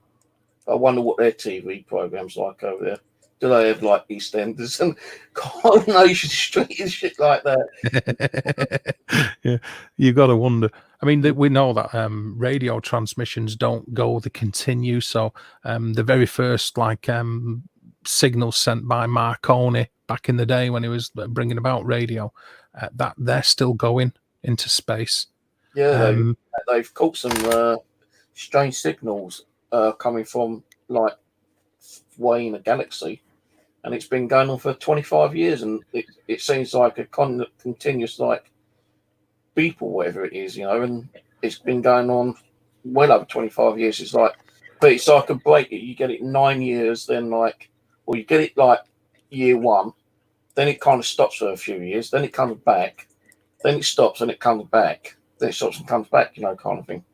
I wonder what their TV program's like over there. Do they have like EastEnders and Coronation Street and shit like that? Yeah, you got to wonder. I mean, we know that radio transmissions don't go, they continue. So the very first signals sent by Marconi back in the day when he was bringing about radio, that they're still going into space. Yeah, they've caught some strange signals coming from like way in the galaxy, and it's been going on for 25 years, and it seems like a continuous like beep or whatever it is, and it's been going on well over 25 years. It's like a break. You get it 9 years, then you get it like year one, then it kind of stops for a few years, then it comes back, then it stops and it comes back, then it stops and comes back, kind of thing.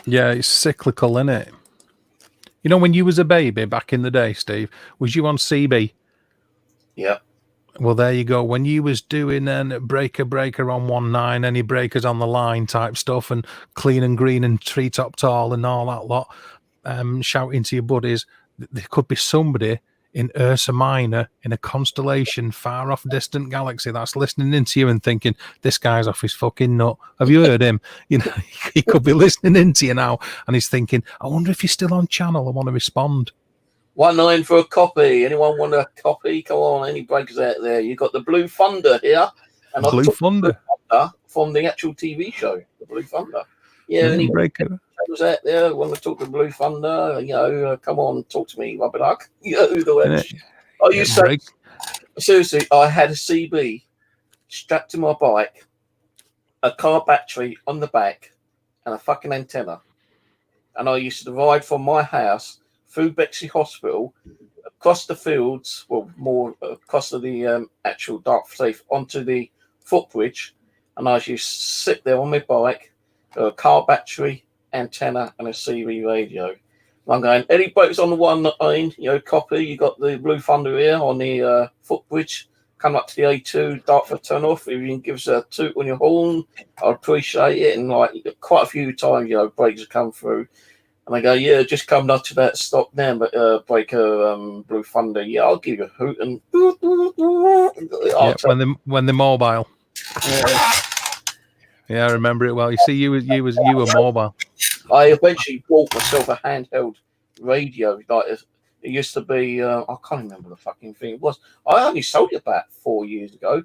Yeah, it's cyclical, isn't it? When you was a baby back in the day, Steve, was you on CB? Yeah. Well, there you go. When you was doing breaker on 19, any breakers on the line type stuff, and clean and green and treetop tall and all that lot, shouting to your buddies, there could be somebody in Ursa Minor in a constellation far off distant galaxy that's listening into you and thinking, this guy's off his fucking nut. Have you heard him? He could be listening into you now and he's thinking, I wonder if he's still on channel. I want to respond. 19 for a copy. Anyone want a copy? Come on, any breakers out there? You got the Blue Thunder here. And Blue Thunder from the actual TV show, the Blue Thunder. Yeah, any breaker out there want to talk to Blue Thunder? Come on, talk to me, rubber duck. Seriously, I had a CB strapped to my bike, a car battery on the back, and a fucking antenna. And I used to ride from my house through Bexley Hospital, across the fields, more across the actual dark safe, onto the footbridge, and I used to sit there on my bike, a car battery, antenna, and a CB radio. And I'm going, any boats on the 19, copy, you got the Blue Thunder here on the footbridge, come up to the A2, Dartford turn off, if you can give us a toot on your horn, I'd appreciate it. And quite a few times, breaks have come through. And I go, yeah, just come up to that stop now, but breaker Blue Thunder. Yeah, I'll give you a hoot and when they're mobile. Yeah, I remember it well. You see, you were mobile. I eventually bought myself a handheld radio. It used to be, I can't remember the fucking thing it was. I only sold it about 4 years ago.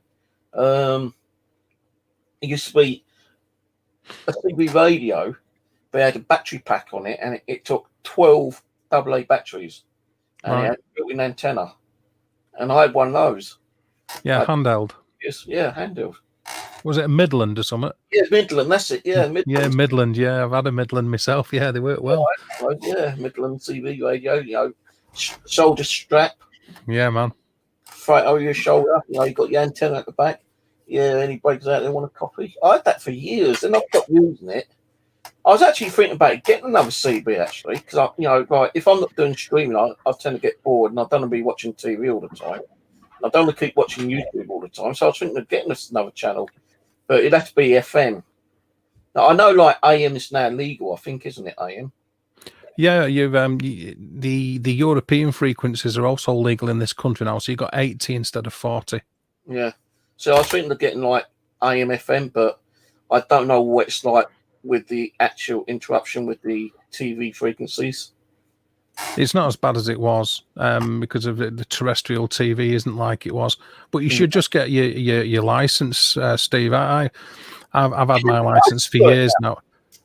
It used to be a CB radio. They had a battery pack on it, and it took 12 AA batteries, and it had a built-in antenna. And I had one of those. Yeah, handheld. Yes, yeah, handheld. Was it a Midland or something? Yeah, Midland. That's it. Yeah, Midland. Yeah, Midland. Yeah, I've had a Midland myself. Yeah, they work well. Yeah, Midland CB radio. Shoulder strap. Yeah, man. Right over your shoulder. You got your antenna at the back. Yeah, any breakers out there want a copy? I had that for years, and I've stopped using it. I was actually thinking about getting another CB actually, because if I'm not doing streaming, I tend to get bored, and I don't want to be watching TV all the time. I don't want to keep watching YouTube all the time, so I was thinking of getting us another channel, but it'd have to be FM. Now I know AM is now legal, I think, isn't it? AM. Yeah, the European frequencies are also legal in this country now, so you got 80 instead of 40. Yeah, so I was thinking of getting AM FM, but I don't know what it's like with the actual interruption with the TV frequencies. It's not as bad as it was because of the terrestrial TV isn't like it was. But you should just get your license, Steve. I've had my license for years now.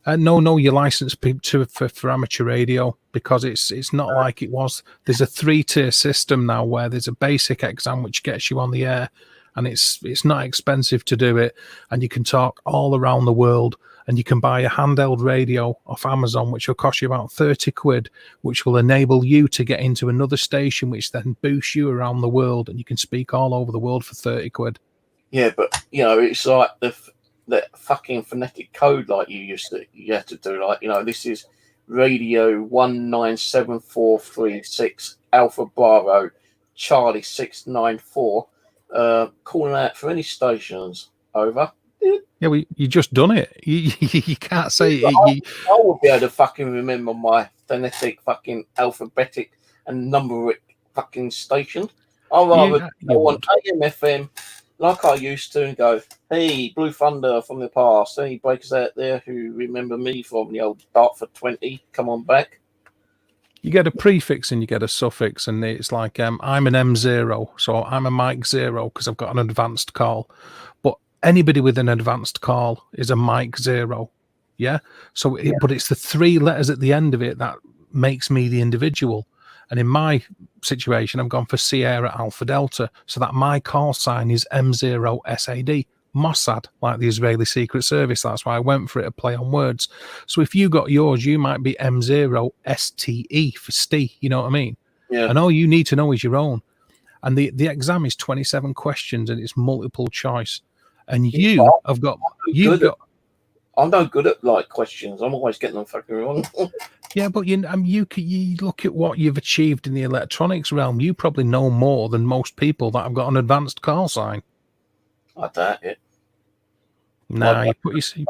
No, your license for amateur radio, because it's not like it was. There's a 3-tier system now where there's a basic exam which gets you on the air, and it's not expensive to do it, and you can talk all around the world, and you can buy a handheld radio off Amazon which will cost you about 30 quid, which will enable you to get into another station which then boosts you around the world, and you can speak all over the world for 30 quid. Yeah, but it's like the fucking phonetic code like you had to do, like, this is radio 197436 Alpha Bravo Charlie 694, calling out for any stations, over. Yeah, well, you just done it. You can't say it. I would be able to fucking remember my phonetic fucking alphabetic and numeric fucking station. I'd rather go on AM FM like I used to and go, hey, Blue Thunder from the past, any breakers out there who remember me from the old Dartford 20, come on back. You get a prefix and you get a suffix, and it's like I'm an M0, so I'm a mic 0 because I've got an advanced call. But anybody with an advanced call is a mic 0, yeah? So, but it's the 3 letters at the end of it that makes me the individual. And in my situation, I've gone for Sierra Alpha Delta, so that my call sign is M0 SAD, Mossad, like the Israeli Secret Service. That's why I went for it, a play on words. So if you got yours, you might be M0 STE for STE, you know what I mean? Yeah. And all you need to know is your own. And the exam is 27 questions and it's multiple choice. And I'm no good at like questions. I'm always getting them fucking wrong. Yeah, but you look at what you've achieved in the electronics realm. You probably know more than most people that have got an advanced call sign. I doubt it. Nah, you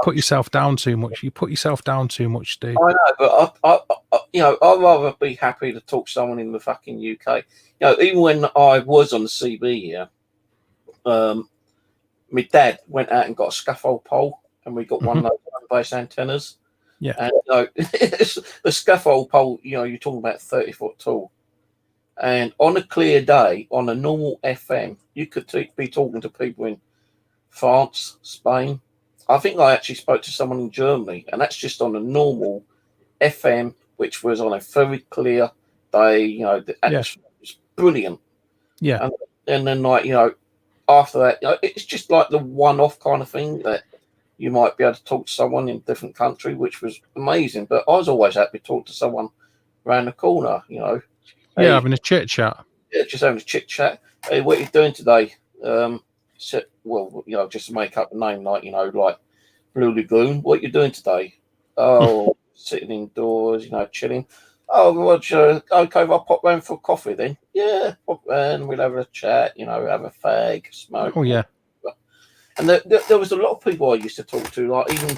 put yourself down too much. You put yourself down too much, Steve. I know, but I'd rather be happy to talk to someone in the fucking UK. Even when I was on the CB here, my dad went out and got a scaffold pole, and we got one of those base antennas. Yeah. And the scaffold pole, you're talking about 30 foot tall. And on a clear day, on a normal FM, you could be talking to people in France, Spain. I think I actually spoke to someone in Germany, and that's just on a normal FM, which was on a very clear day. The atmosphere was brilliant. Yeah. And then, after that, it's just like the one-off kind of thing that you might be able to talk to someone in a different country, which was amazing. But I was always happy to talk to someone around the corner, Yeah, having a chit chat. Yeah, just having a chit chat. Hey, what are you doing today? Just to make up a name, like Blue Lagoon. What are you doing today? Oh, sitting indoors, chilling. Oh, Roger, okay, I'll pop round for coffee then. Yeah, pop round, we'll have a chat, have a fag, smoke. Oh, yeah. And there was a lot of people I used to talk to. Like, even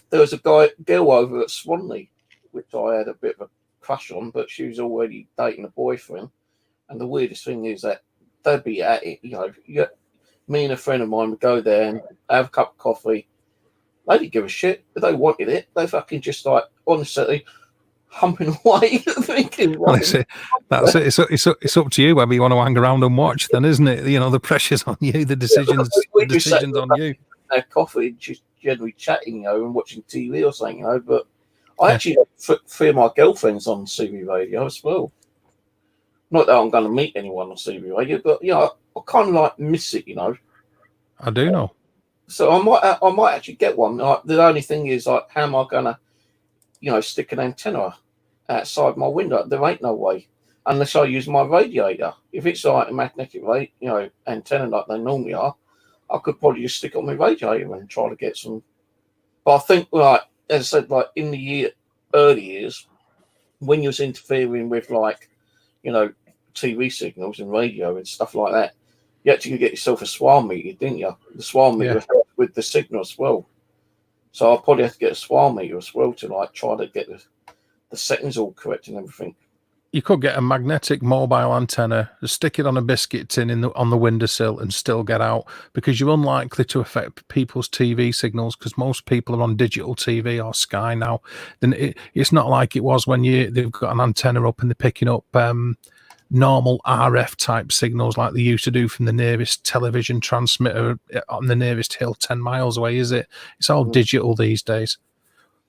there was a girl over at Swanley, which I had a bit of a crush on, but she was already dating a boyfriend. And the weirdest thing is that they'd be at it, me and a friend of mine would go there and have a cup of coffee. They didn't give a shit. If they wanted it, they fucking just honestly humping away, thinking. Well, that's it. It's up to you whether you want to hang around and watch. Then, isn't it? The pressure's on you. The decisions on you. Have coffee, just generally chatting, and watching TV or something, But I actually have 3 of my girlfriends on CB radio as well. Not that I'm going to meet anyone on CB radio, but I kind of miss it, I do know. So I might actually get one. The only thing is, how am I going to, stick an antenna outside my window? There ain't no way, unless I use my radiator. If it's a magnetic antenna like they normally are, I could probably just stick it on my radiator and try to get some. But I think, as I said, in the early years, when you was interfering with TV signals and radio and stuff like that, you actually get yourself a SWAR meter, didn't you? The SWAR meter helped with the signal as well. So I'll probably have to get a SWAR meter as well to try to get the settings all correct and everything. You could get a magnetic mobile antenna, stick it on a biscuit tin on the windowsill, and still get out, because you're unlikely to affect people's TV signals, because most people are on digital TV or Sky now. Then it's not like it was when they've got an antenna up and they're picking up normal RF type signals like they used to do from the nearest television transmitter on the nearest hill 10 miles away, is it? It's all digital these days.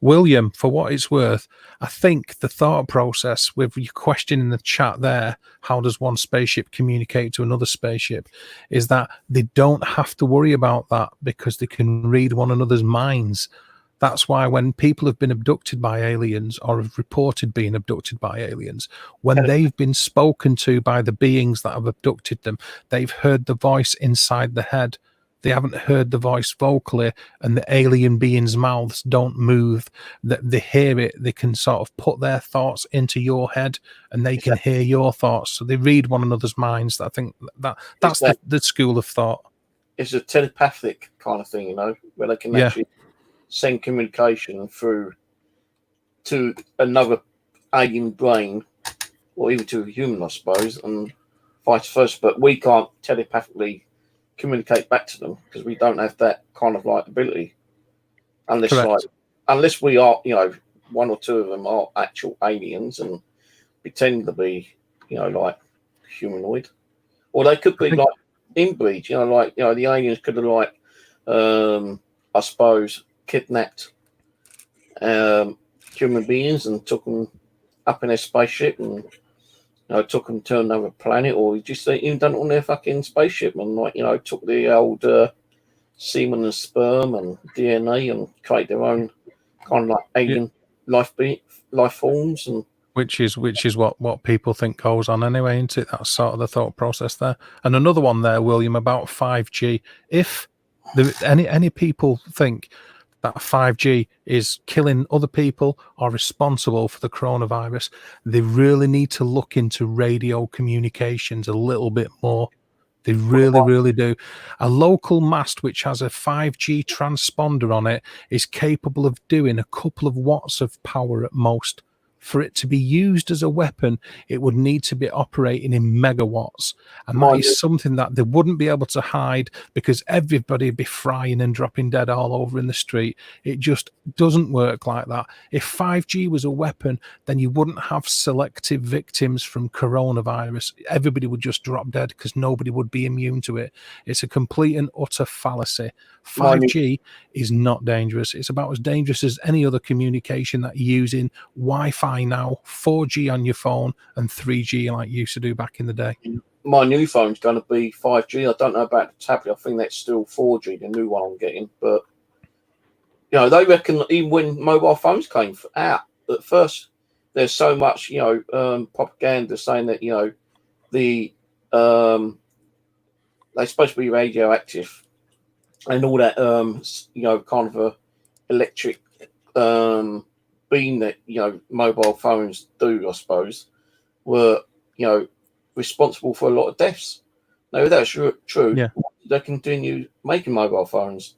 William, for what it's worth, I think the thought process with your question in the chat there, how does one spaceship communicate to another spaceship, is that they don't have to worry about that because they can read one another's minds. That's why when people have been abducted by aliens or have reported being abducted by aliens, when they've been spoken to by the beings that have abducted them, they've heard the voice inside the head. They haven't heard the voice vocally, and the alien beings' mouths don't move. They hear it. They can sort of put their thoughts into your head, and they can hear your thoughts. So they read one another's minds. I think that's the school of thought. It's a telepathic kind of thing, where they can actually send communication through to another alien brain, or even to a human, I suppose, and vice versa. But we can't telepathically communicate back to them because we don't have that kind of ability, unless we are, one or two of them are actual aliens and pretend to be, humanoid, or they could be inbreed. The aliens could have I suppose kidnapped human beings and took them up in a spaceship and took them to another planet, or just even done it on their fucking spaceship and took the old semen and sperm and DNA and create their own kind of alien life forms, and which is what people think goes on anyway, isn't it? That's sort of the thought process there. And another one there, William, about 5G. If any people think that 5G is killing other people or responsible for the coronavirus, they really need to look into radio communications a little bit more. They really, really do. A local mast which has a 5G transponder on it is capable of doing a couple of watts of power at most. For it to be used as a weapon, it would need to be operating in megawatts. And that is something that they wouldn't be able to hide, because everybody would be frying and dropping dead all over in the street. It just doesn't work like that. If 5G was a weapon, then you wouldn't have selective victims from coronavirus. Everybody would just drop dead because nobody would be immune to it. It's a complete and utter fallacy. 5G is not dangerous. It's about as dangerous as any other communication that you're using. Wi-Fi now, 4G on your phone, and 3G like you used to do back in the day. My new phone's going to be 5G. I don't know about the tablet. I think that's still 4G, the new one I'm getting. But, they reckon even when mobile phones came out, at first, there's so much, propaganda saying that, they're supposed to be radioactive and all that, kind of a electric beam that, mobile phones do, I suppose, were, responsible for a lot of deaths. Now, if that's true, they continue making mobile phones.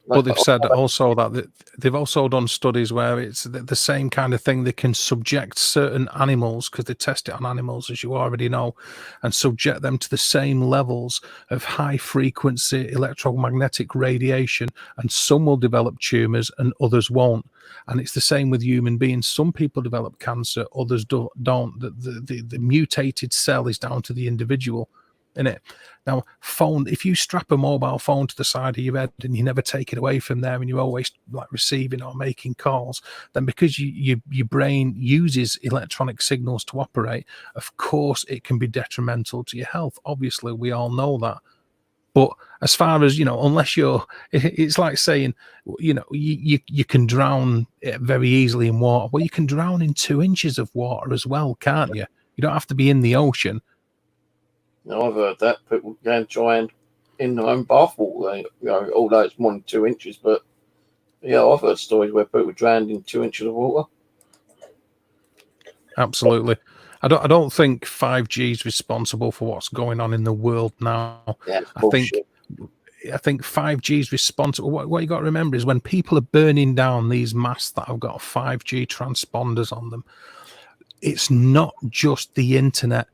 But they've said also that they've also done studies where it's the same kind of thing. They can subject certain animals, because they test it on animals, as you already know, and subject them to the same levels of high frequency electromagnetic radiation, and some will develop tumors and others won't. And it's the same with human beings. Some people develop cancer, others don't. The mutated cell is down to the individual. In it now, if you strap a mobile phone to the side of your head and you never take it away from there, and you're always receiving or making calls, then because your brain uses electronic signals to operate, of course it can be detrimental to your health. Obviously, we all know that. But as far as unless it's like saying you can drown very easily in water. Well, you can drown in 2 inches of water as well, can't you? You don't have to be in the ocean. I've heard that people go and try and in their own bathwater, although it's more than 2 inches. But I've heard stories where people drowned in 2 inches of water. Absolutely. I don't think 5G is responsible for what's going on in the world now. Yeah, I think 5G is responsible. What you got to remember is when people are burning down these masts that have got 5G transponders on them, it's not just the internet.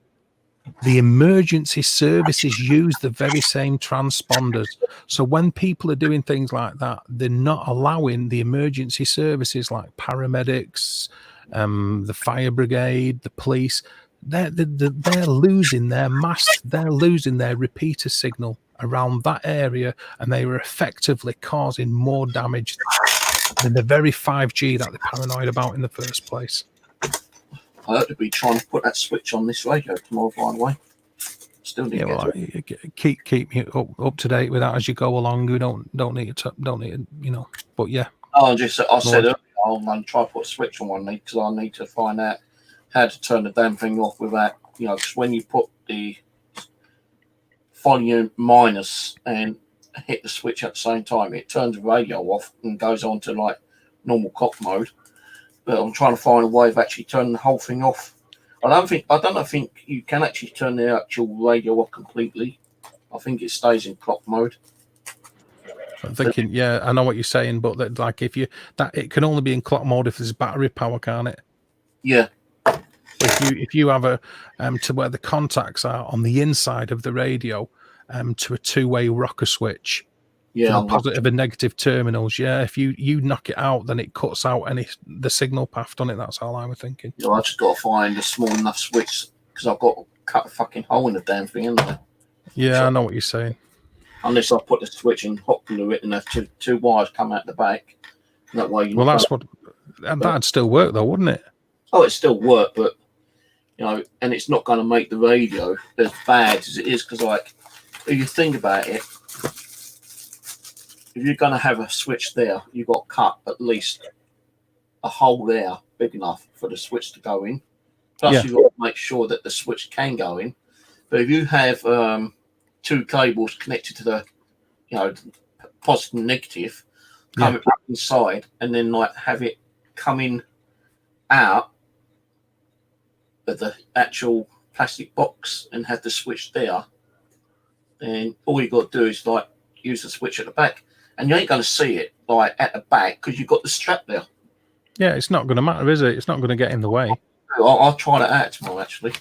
The emergency services use the very same transponders. So when people are doing things like that, they're not allowing the emergency services like paramedics, the fire brigade, the police. They're losing their masts. They're losing their repeater signal around that area, and they were effectively causing more damage than the very 5G that they're paranoid about in the first place. I ought to be trying to put that switch on this radio tomorrow, by the way. Still need to keep me up to date with that as you go along. We don't need to, you know. But yeah. I said earlier, I'm going to try to put a switch on one knee because I need to find out how to turn the damn thing off without, you know, because when you put the volume minus and hit the switch at the same time, it turns the radio off and goes on to like normal clock mode. But I'm trying to find a way of actually turning the whole thing off. I don't think you can actually turn the actual radio off completely. I think it stays in clock mode. I'm thinking, yeah, I know what you're saying, but that, like, it can only be in clock mode if there's battery power, can't it? Yeah. If you have a to where the contacts are on the inside of the radio, to a two-way rocker switch. Yeah, positive and negative terminals. Yeah, if you knock it out, then it cuts out the signal path on it. That's all I was thinking. Yeah, I just got to find a small enough switch because I've got to cut a fucking hole in the damn thing, isn't there? Yeah, so, I know what you're saying. Unless I put the switch and hot glue it and have two wires come out the back. That way. That'd still work though, wouldn't it? Oh, it still work, but you know, and it's not going to make the radio as bad as it is because, like, if you think about it. If you're going to have a switch there, you've got to cut at least a hole there big enough for the switch to go in. Plus, you've got to make sure that the switch can go in. But if you have two cables connected to the, you know, positive and negative, coming up inside, and then like have it coming out of the actual plastic box and have the switch there, then all you've got to do is like use the switch at the back. And you ain't going to see it like at the back because you've got the strap there. Yeah, it's not going to matter, is it? It's not going to get in the way. I'll try that out tomorrow, actually.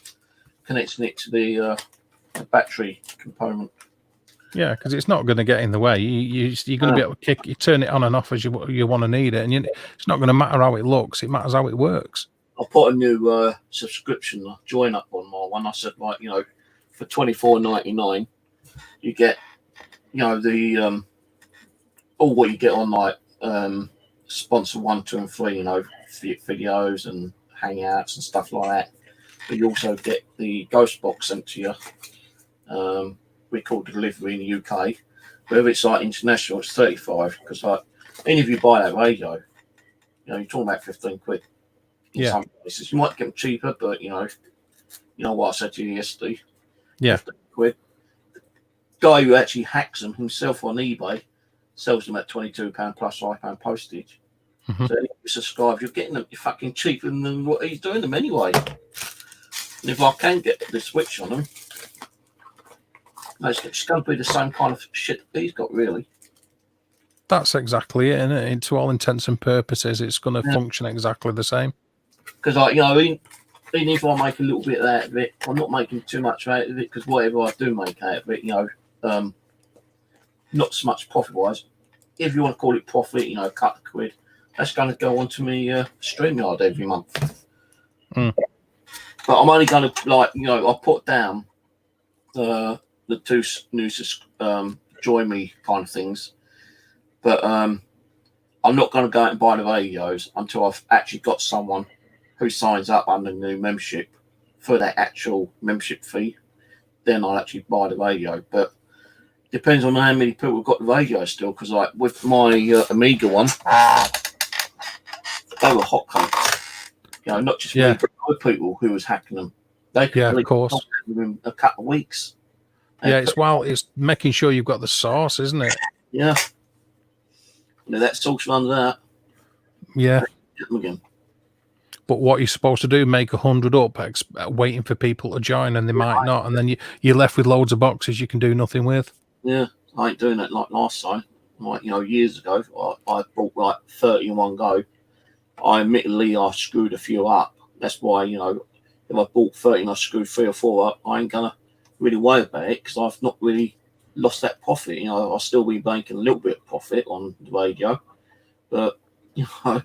Connecting it to the battery component. Yeah, because it's not going to get in the way. You're going to be able to you turn it on and off as you want to need it. And it's not going to matter how it looks. It matters how it works. I put a new subscription join up on my one. I said, like, you know, for $24.99, you get, you know, the... all what you get on like sponsor 1, 2, and 3, you know, videos and hangouts and stuff like that. But you also get the ghost box sent to you. We call delivery in the UK. But if it's like international, it's 35 because like even if you buy that radio, you know, you're talking about 15 quid. In some places, you might get them cheaper, but you know what I said to you yesterday. Yeah, 15 quid. The guy who actually hacks them himself on eBay. Sells them at £22 plus £5 postage. Mm-hmm. So if you subscribe, you're getting them fucking cheaper than what he's doing them anyway. And if I can get the switch on them, it's just going to be the same kind of shit that he's got, really. That's exactly it, isn't it? To all intents and purposes, it's going to function exactly the same. Because, like, you know, even if I make a little bit out of it, I'm not making too much out of it because whatever I do make out of it, you know, not so much profit-wise. If you want to call it profit, you know, cut the quid, that's going to go onto me StreamYard every month. Mm. But I'm only going to, like, you know, I put down the two new join me kind of things. But I'm not going to go out and buy the radios until I've actually got someone who signs up under the new membership for that actual membership fee. Then I'll actually buy the radio. But depends on how many people have got the radio still, because like with my Amiga one, they were hot cakes. You know, not just me, but other people who was hacking them. They could of course. Within a couple of weeks. It's making sure you've got the source, isn't it? Yeah. You know, that source under that. Yeah. Get them again. But what you're supposed to do, make 100 up, waiting for people to join, and they might not, and then you're left with loads of boxes you can do nothing with. Yeah, I ain't doing that like last time. Like, you know, years ago, I bought like 30 in one go. I admittedly screwed a few up that's why, you know, if I bought 30 and I screw 3 or 4 up, I ain't gonna really worry about it because I've not really lost that profit. You know, I'll still be making a little bit of profit on the radio, but you know.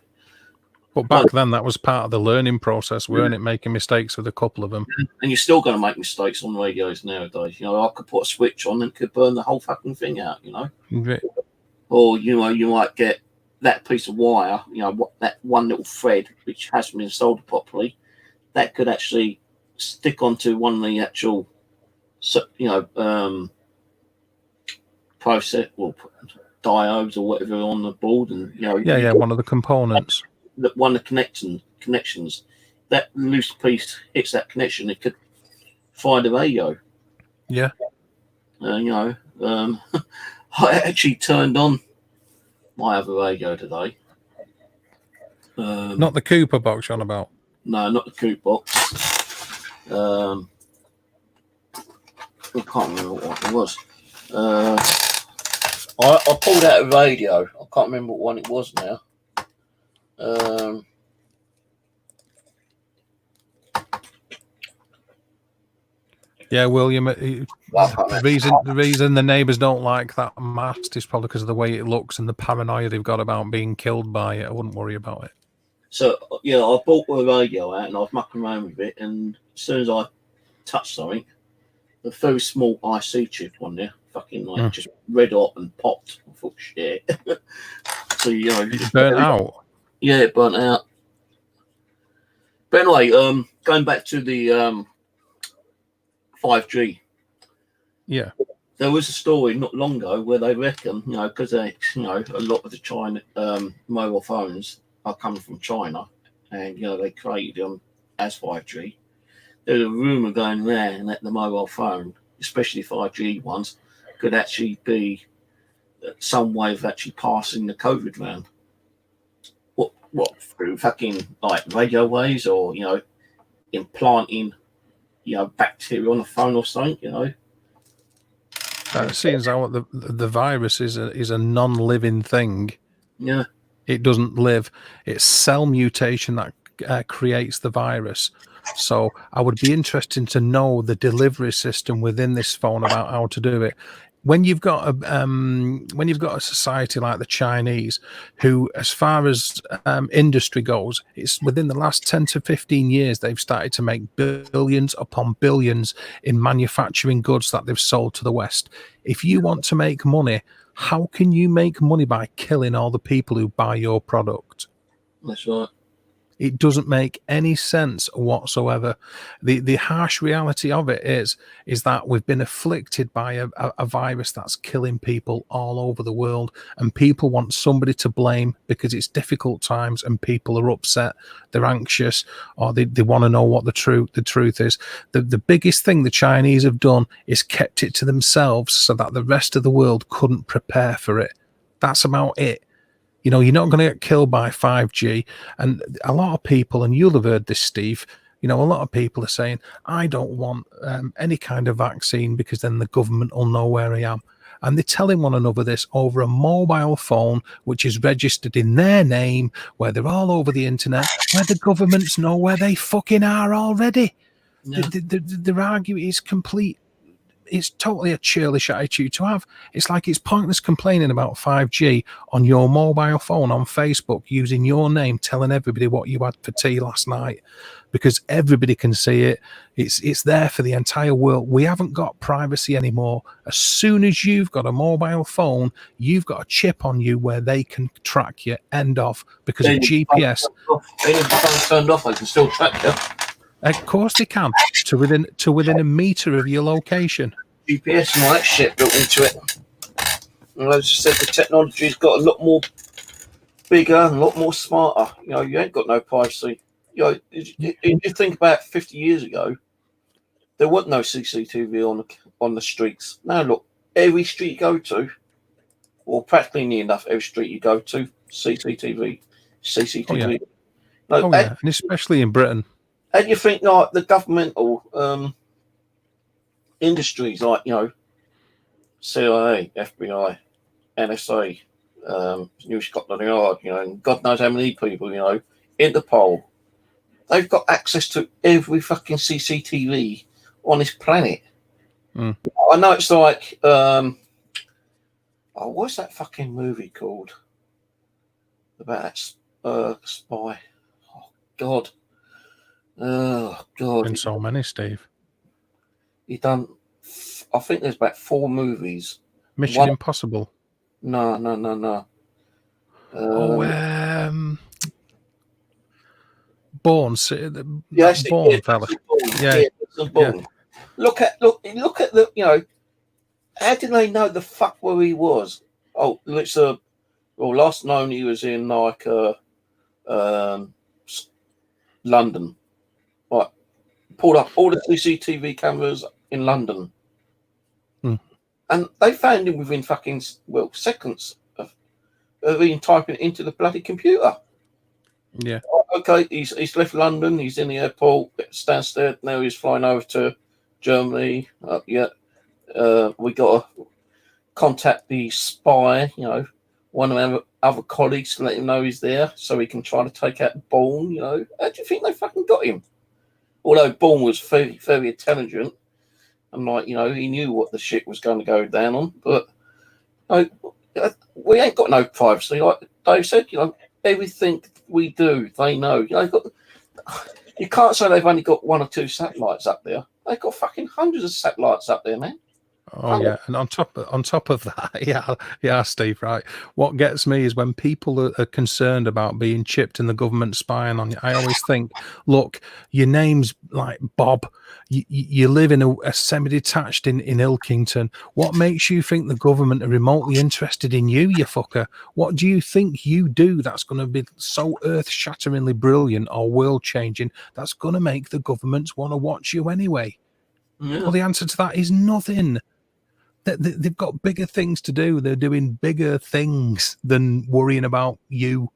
But back then, that was part of the learning process, weren't it? Making mistakes with a couple of them. And you're still going to make mistakes on radios nowadays. You know, I could put a switch on and could burn the whole fucking thing out, you know. Right. Or, you know, you might get that piece of wire, you know, that one little thread which hasn't been soldered properly, that could actually stick onto one of the actual, you know, process or diodes or whatever on the board, and you know, one of the components. One of the connections, that loose piece hits that connection, it could fire the radio. Yeah. You know, I actually turned on my other radio today. Not the Cooper box you're on about. No, not the Coop box. I can't remember what it was. I pulled out a radio. I can't remember what one it was now. Yeah, William. The reason the neighbours don't like that mast is probably because of the way it looks and the paranoia they've got about being killed by it. I wouldn't worry about it. So yeah, I bought the radio out and I was mucking around with it, and as soon as I touched something, a very small IC chip on there, fucking like just red hot and popped. I thought, shit. So you know, it burnt out. Yeah, it burnt out. But anyway, going back to the 5G. Yeah. There was a story not long ago where they reckon, you know, because they, you know, a lot of the China mobile phones are coming from China, and you know they created them as 5G. There's a rumor going around that the mobile phone, especially 5G ones, could actually be some way of actually passing the COVID round. What through fucking like radio waves, or you know, implanting, you know, bacteria on the phone or something, you know. Seems how the virus is a non-living thing. Yeah, it doesn't live. It's cell mutation that creates the virus. So I would be interested to know the delivery system within this phone about how to do it. When you've got a society like the Chinese, who, as far as industry goes, it's within the last 10 to 15 years they've started to make billions upon billions in manufacturing goods that they've sold to the West. If you want to make money, how can you make money by killing all the people who buy your product? That's right. It doesn't make any sense whatsoever. The harsh reality of it is that we've been afflicted by a virus that's killing people all over the world, and people want somebody to blame because it's difficult times and people are upset, they're anxious, or they want to know what the truth is. The biggest thing the Chinese have done is kept it to themselves so that the rest of the world couldn't prepare for it. That's about it. You know, you're not going to get killed by 5G. And a lot of people, and you'll have heard this, Steve, you know, a lot of people are saying, I don't want any kind of vaccine because then the government will know where I am. And they're telling one another this over a mobile phone, which is registered in their name, where they're all over the internet, where the governments know where they fucking are already. Yeah. Their argument is complete. It's totally a churlish attitude to have. It's like it's pointless complaining about 5G on your mobile phone on Facebook using your name, telling everybody what you had for tea last night, because everybody can see it. It's there for the entire world. We haven't got privacy anymore. As soon as you've got a mobile phone, you've got a chip on you where they can track you. End of, because of GPS. Even if the phone's turned off, I can still track you. Of course they can, to within a meter of your location. GPS and all that shit built into it. And as I said, the technology's got a lot more bigger and a lot more smarter. You know, you ain't got no privacy. You know, you think about 50 years ago, there wasn't no CCTV on the streets. Now look, every street you go to, or practically near enough every street you go to, CCTV. Oh yeah, and especially in Britain. And you think like the governmental industries, like, you know, CIA, FBI, NSA, New Scotland Yard, you know, and God knows how many people, you know, Interpol, they've got access to every fucking CCTV on this planet. Mm. I know it's like, what's that fucking movie called? About that spy. Oh, God. Oh, God. Been so many, Steve. He done, I think there's about 4 movies. Mission Impossible. No. Bourne, Yes, Bourne fella. Yeah. Bourne. Look at the, you know, how did they know the fuck where he was? Oh, it's last known he was in like London. Right, pulled up all the CCTV cameras in London, and they found him within fucking seconds of him typing it into the bloody computer. Yeah. Okay, he's left London. He's in the airport. Stansted. Now he's flying over to Germany. We got to contact the spy. You know, one of our other colleagues to let him know he's there, so he can try to take out Bourne. You know, how do you think they fucking got him? Although Bourne was very, very intelligent, and like, you know, he knew what the shit was going to go down on. But we ain't got no privacy. Like Dave said, you know, everything we do, they know. You know, you can't say they've only got 1 or 2 satellites up there. They've got fucking hundreds of satellites up there, man. Oh yeah, and on top of that, yeah, Steve, right. What gets me is when people are concerned about being chipped and the government spying on you. I always think, look, your name's like Bob. You live in a semi-detached in Ilkington. What makes you think the government are remotely interested in you, you fucker? What do you think you do that's going to be so earth-shatteringly brilliant or world-changing that's going to make the governments want to watch you anyway? Yeah. Well, the answer to that is nothing. They've got bigger things to do. They're doing bigger things than worrying about you.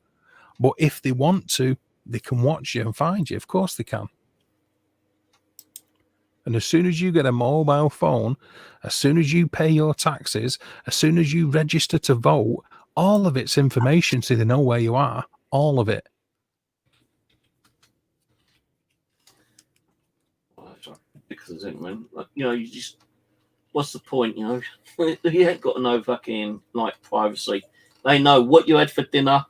But if they want to, they can watch you and find you. Of course they can. And as soon as you get a mobile phone, as soon as you pay your taxes, as soon as you register to vote, all of it's information so they know where you are. All of it. Because man, you know, you just, what's the point? You know, you ain't got no fucking like privacy. They know what you had for dinner.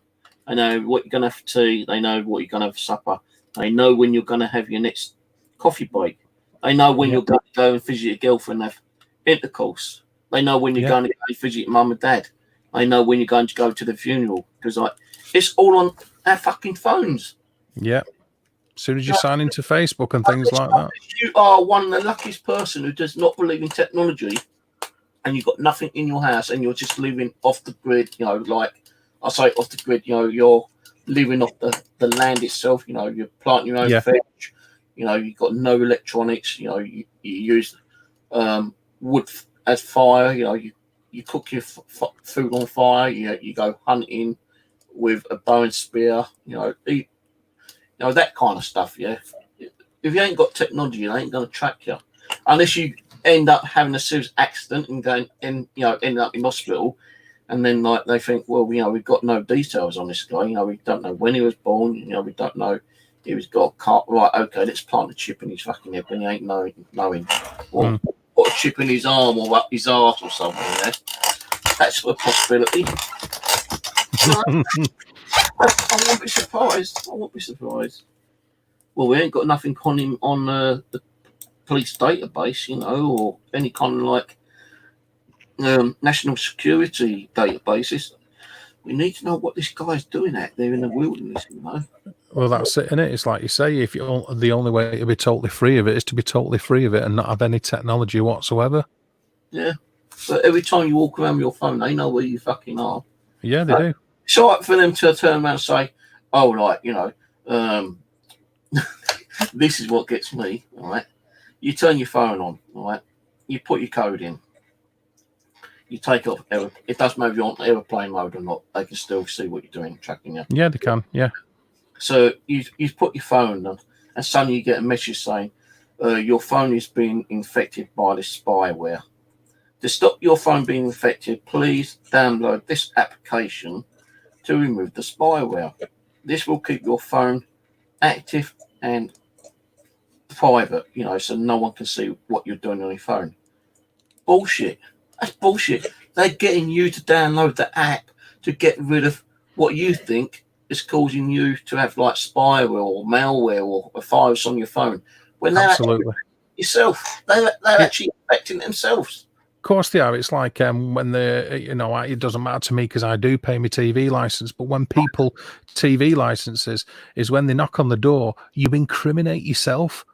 They know what you're gonna have for tea. They know what you're gonna have for supper. They know when you're gonna have your next coffee break. They know when you're going to go and visit your girlfriend and have intercourse. They know when you're going to go visit your mum and dad. They know when you're going to go to the funeral, because like it's all on our fucking phones. Yeah. As soon as you sign into Facebook and things like that. You are one of the luckiest person who does not believe in technology, and you've got nothing in your house, and you're just living off the grid. You know, like I say, off the grid. You know, you're living off the land itself. You know, you're planting your own veg. You know, you've got no electronics. You know, you use wood as fire. You know, you cook your food on fire. You go hunting with a bow and spear. You know, that kind of stuff. Yeah, if you ain't got technology, it ain't going to track you, unless you end up having a serious accident and end up in hospital, and then like they think, well, you know, we've got no details on this guy. You know, we don't know when he was born. You know, we don't know. He's got a car, right? Okay, let's plant a chip in his fucking head when he ain't knowing. Or put a chip in his arm or up his arse or something. Yeah? That's a possibility. I won't be surprised. Well, we ain't got nothing on him on the police database, you know, or any kind of like national security databases. We need to know what this guy's doing out there in the wilderness, you know. Well, that's it, innit? It's like you say, if you're the only way to be totally free of it is to be totally free of it and not have any technology whatsoever. Yeah, but every time you walk around with your phone, they know where you fucking are. Yeah, they do. It's all right for them to turn around and say, "Oh, like you know, this is what gets me." All right, you turn your phone on. All right, you put your code in. You take off. It doesn't matter if you're on aeroplane mode or not. They can still see what you're doing, tracking you. Yeah, they can. Yeah. So you put your phone on, and suddenly you get a message saying your phone is being infected by this spyware. To stop your phone being infected, please download this application to remove the spyware. This will keep your phone active and private, you know, so no one can see what you're doing on your phone. Bullshit. That's bullshit. They're getting you to download the app to get rid of what you think is causing you to have like spyware or malware or a virus on your phone. When they're Absolutely. yourself, they're actually affecting themselves. Of course they are. It's like when it doesn't matter to me because I do pay my TV license, but when people TV licenses is when they knock on the door, you incriminate yourself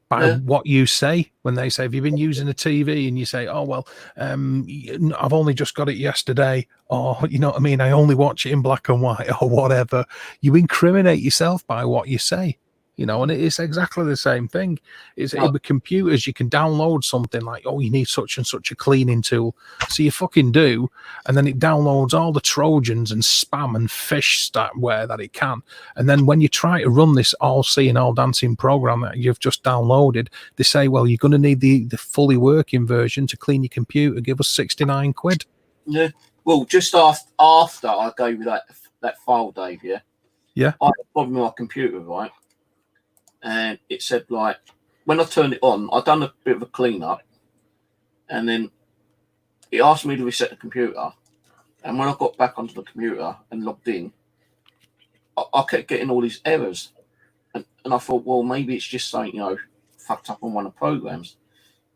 by what you say. When they say, have you been using a TV? And you say, oh, well, I've only just got it yesterday, or, you know what I mean, I only watch it in black and white or whatever. You incriminate yourself by what you say. You know, and it's exactly the same thing. With computers, you can download something like, oh, you need such and such a cleaning tool. So you fucking do. And then it downloads all the Trojans and spam and fish where that it can. And then when you try to run this all-seeing, all-dancing program that you've just downloaded, they say, well, you're going to need the fully working version to clean your computer. Give us 69 quid. Yeah. Well, just after I gave you that file, Dave, yeah? Yeah. I had a problem with my computer, right? And it said, like, when I turned it on, I'd done a bit of a clean-up, and then it asked me to reset the computer. And when I got back onto the computer and logged in, I kept getting all these errors. And I thought, well, maybe it's just something, you know, fucked up on one of the programs.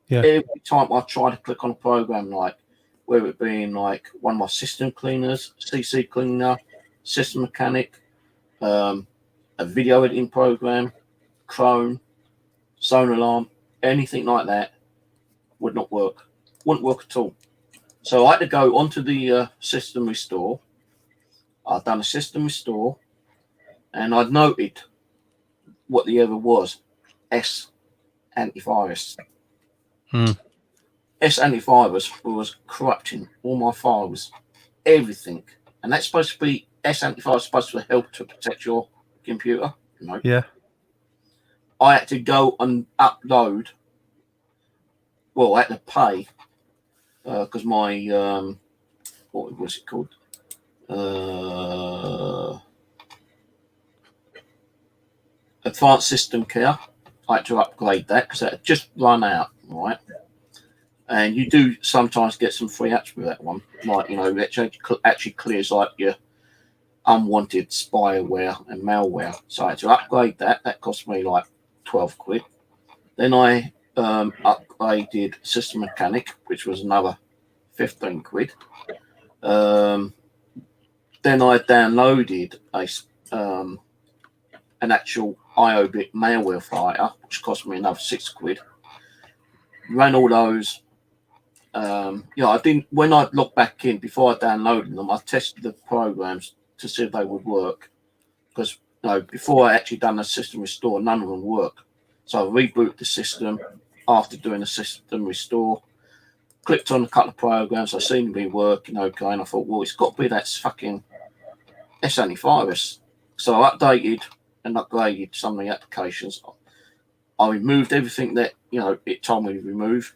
Yeah. Every time I try to click on a program, like, whether it being like one of my system cleaners, CC cleaner, system mechanic, a video editing program, Chrome, Zone Alarm, anything like that would not work. Wouldn't work at all. So I had to go onto the system restore. I'd done a system restore, and I'd noted what the error was. S antivirus. S antivirus was corrupting all my files, everything, and that's supposed to be S antivirus is supposed to help to protect your computer. No. Yeah. I had to go and upload. Well, I had to pay because my what was it called? Advanced System Care. I had to upgrade that because it had just run out, right? And you do sometimes get some free apps with that one, like, you know, it actually clears like your unwanted spyware and malware. So I had to upgrade that. That cost me like 12 quid. Then I upgraded System Mechanic, which was another 15 quid. Then I downloaded an actual IOBIT malware fighter, which cost me another 6 quid. Ran all those. I didn't. When I logged back in before I downloaded them, I tested the programs to see if they would work. Because before I actually done the system restore, none of them work. So I rebooted the system after doing a system restore. Clicked on a couple of programs, I seen them be working okay, and I thought, well, it's got to be that fucking S antivirus. So I updated and upgraded some of the applications. I removed everything that it told me to remove.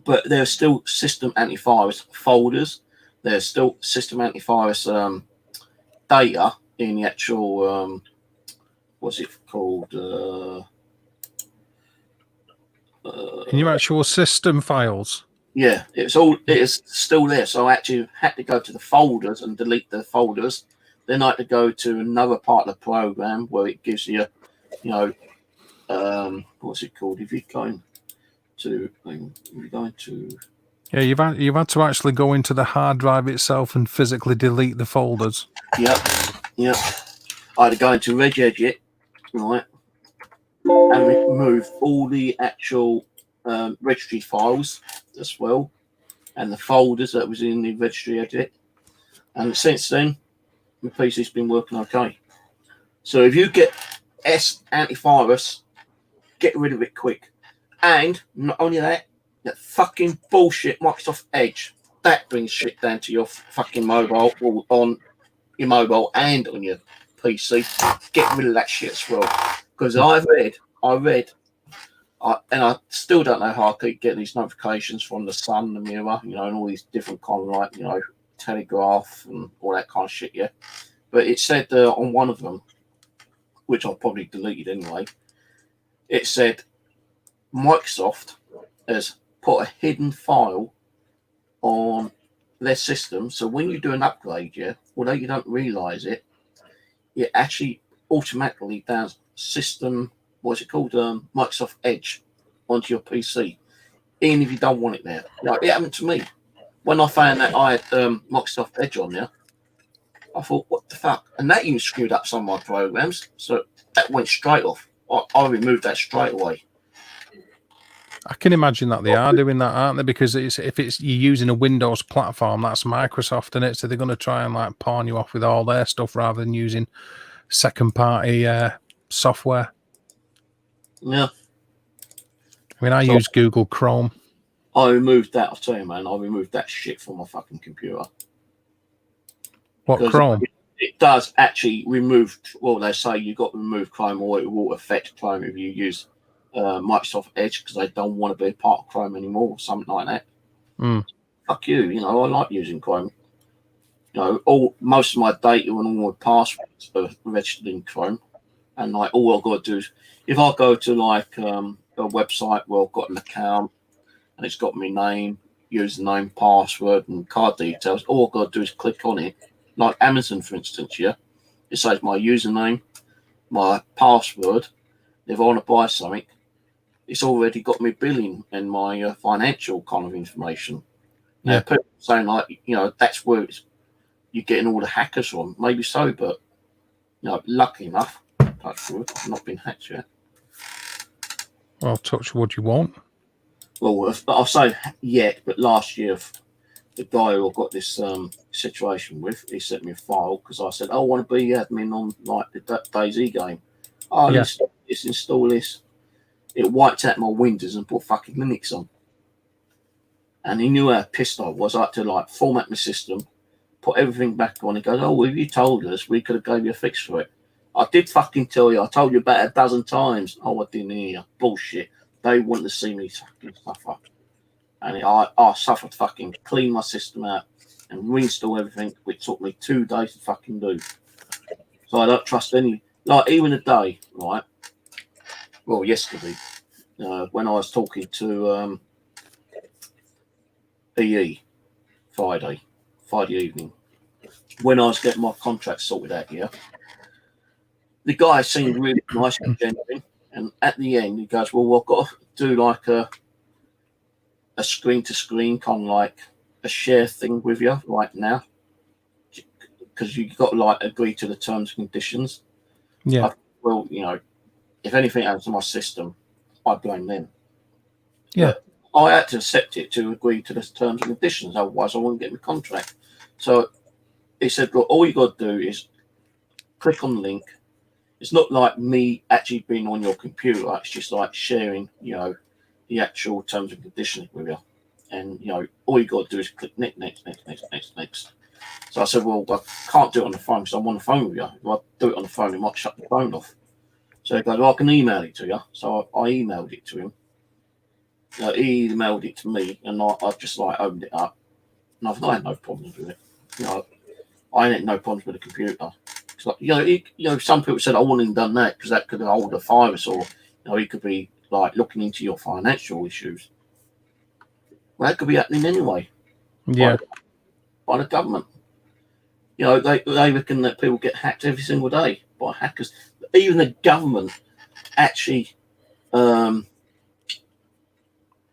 But there's still system antivirus folders. There's still system antivirus data in the actual what's it called? In your actual system files. Yeah, it is still there. So I actually had to go to the folders and delete the folders. Then I had to go to another part of the program where it gives you, what's it called? If you're going to, yeah, you've had to actually go into the hard drive itself and physically delete the folders. Yep. I had to go into regedit, right, and remove all the actual registry files as well, and the folders that was in the registry edit. And since then, my PC's been working okay. So if you get S antivirus, get rid of it quick. And not only that fucking bullshit Microsoft Edge, that brings shit down to your fucking mobile, or on your mobile and on your PC. Get rid of that shit as well. Because I read, and I still don't know how I could get these notifications from the Sun, the Mirror, and all these different kind of Telegraph and all that kind of shit, yeah. But it said on one of them, which I probably deleted anyway. It said Microsoft has put a hidden file on their system, so when you do an upgrade, although you don't realise it, it actually automatically does system, what's it called, Microsoft Edge onto your PC, even if you don't want it there. Like, it happened to me when I found that I had Microsoft Edge on there. I thought, what the fuck? And that even screwed up some of my programs, so that went straight off. I removed that straight away. I can imagine that they are doing that, aren't they? Because if you're using a Windows platform, that's Microsoft in it, so they're going to try and like pawn you off with all their stuff rather than using second-party software. Yeah. I mean, I use Google Chrome. I removed that. I'll tell you, man. I removed that shit from my fucking computer. What, Chrome? It does actually remove. Well, they say you got to remove Chrome, or it will affect Chrome if you use Microsoft Edge, because they don't want to be a part of Chrome anymore, or something like that. Fuck you. You know, I like using Chrome. You know, most of my data and all my passwords are registered in Chrome, and like all I've got to do is, if I go to like a website where I've got an account and it's got my name, username, password, and card details, all I've got to do is click on it. Like Amazon, for instance, it says my username, my password. If I want to buy something, it's already got my billing and my financial kind of information. Now, people saying like, you know, that's where you're getting all the hackers from. Maybe so, but you know, lucky enough, touch wood, I've not been hacked yet. Well, touch wood, you won't. Well, I'll say yet, but last year, the guy who I got this situation with, he sent me a file because I said, I want to be admin on like the DayZ game. Oh, install this. It wiped out my Windows and put fucking Linux on. And he knew how pissed I was. I had to like format my system, put everything back on. He goes, oh, well, if you told us, we could have gave you a fix for it. I did fucking tell you. I told you about 12 times. Oh, I didn't hear you. Bullshit. They wanted to see me fucking suffer. And I suffered fucking clean my system out and reinstall everything, which took me 2 days to fucking do. So I don't trust any, like even a day, right? Well, yesterday, when I was talking to EE Friday evening, when I was getting my contract sorted out here, the guy seemed really nice and genuine. And at the end, he goes, well, I've got to do like a screen-to-screen, kind of like a share thing with you right now, because you've got to like agree to the terms and conditions. Yeah. Well, you know, if anything happens to my system, I blame them. Yeah. But I had to accept it to agree to the terms and conditions, otherwise I wouldn't get my contract. So he said, look, all you got to do is click on the link. It's not like me actually being on your computer. It's just like sharing, you know, the actual terms and conditions with you. And, you know, all you got to do is click next. So I said, well, I can't do it on the phone because I'm on the phone with you. If I do it on the phone, it might shut the phone off. So he goes, well, I can email it to you. So I emailed it to him. He emailed it to me, and I just like opened it up. And I've not had no problems with it. You know, I ain't had no problems with the computer. It's like, you know, some people said I wouldn't have done that because that could hold a virus, or, you know, he could be like looking into your financial issues. Well, that could be happening anyway. Yeah. By the government. You know, they reckon that people get hacked every single day by hackers. Even the government actually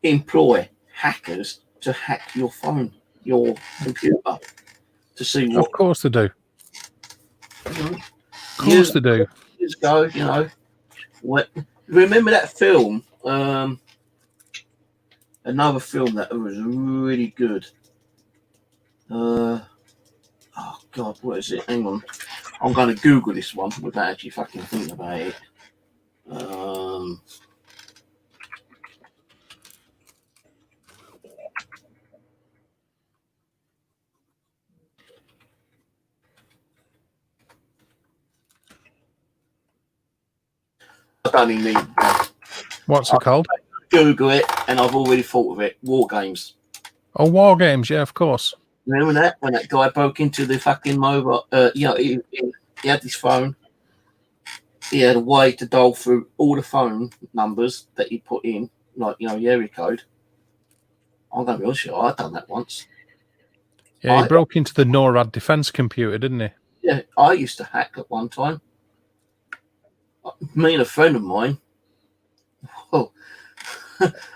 employ hackers to hack your phone, your computer, to see what. Of course they do. You know, of course they do. Years ago, you know, remember that film? Another film that was really good. Oh God, what is it? Hang on, I'm going to Google this one without actually fucking thinking about it. I don't even need. What's it called? Google it, and I've already thought of it. War Games. Oh, War Games, yeah, of course. Remember that when that guy broke into the fucking mobile? You know, he had his phone, he had a way to dial through all the phone numbers that he put in, like, you know, the area code. I'm going to be honest with you, I've done that once. Yeah, he broke into the NORAD defense computer, didn't he? Yeah, I used to hack at one time. Me and a friend of mine, well,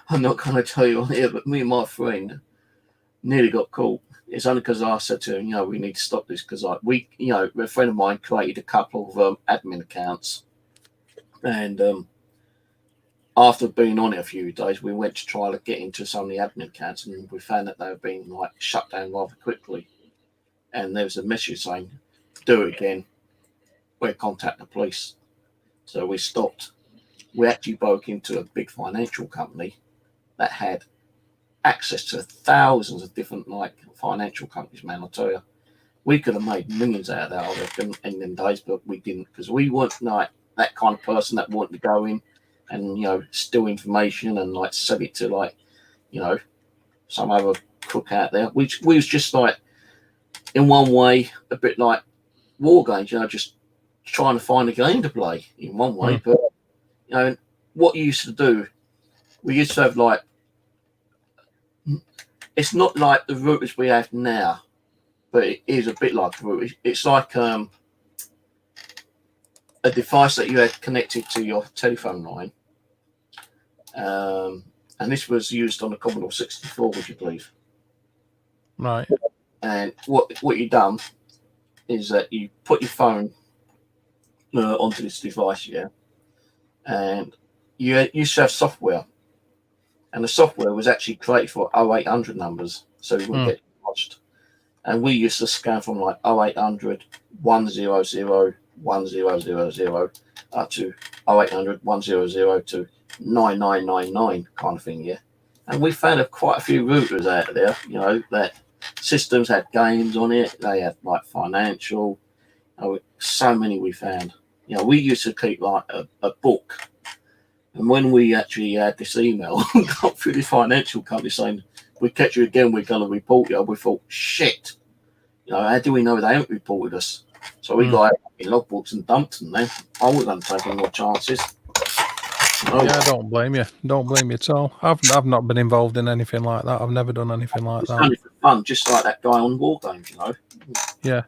I'm not going to tell you on here, but me and my friend nearly got caught. It's only because I said to him, you know, we need to stop this because you know, a friend of mine created a couple of admin accounts, and after being on it a few days, we went to try to get into some of the admin accounts, and we found that they were being like shut down rather quickly. And there was a message saying, "Do it again. We'll contact the police." So we stopped. We actually broke into a big financial company that had access to thousands of different like financial companies, man. I'll tell you, we could have made millions out of that, I reckon, in them days, but we didn't because we weren't like that kind of person that wanted to go in and, you know, steal information and like sell it to like, you know, some other crook out there. We was just like, in one way, a bit like war games, you know, just trying to find a game to play in one way. But, you know, what you used to do, we used to have like, it's not like the routers we have now, but it is a bit like a router. It's like a device that you had connected to your telephone line. And this was used on the Commodore 64, would you believe? Right. And what you done is that you put your phone onto this device, yeah, and you used to have software, and the software was actually created for 0800 numbers, so you wouldn't get watched. And we used to scan from like 0800 100 1000 up to 0800 100 to 9999 kind of thing, yeah. And we found quite a few routers out there, you know, that systems had games on it. They had like financial. So many we found. You know, we used to keep like a book. And when we actually had this email got through the financial company saying, "We catch you again, we're going to report you," we thought, shit. You know, how do we know they haven't reported us? So we got out in logbooks and dumped them then. I wasn't taking more chances. No. Yeah, I don't blame you. Don't blame you at all. I've not been involved in anything like that. I've never done anything like that. Only for fun, just like that guy on War Games, you know. Yeah.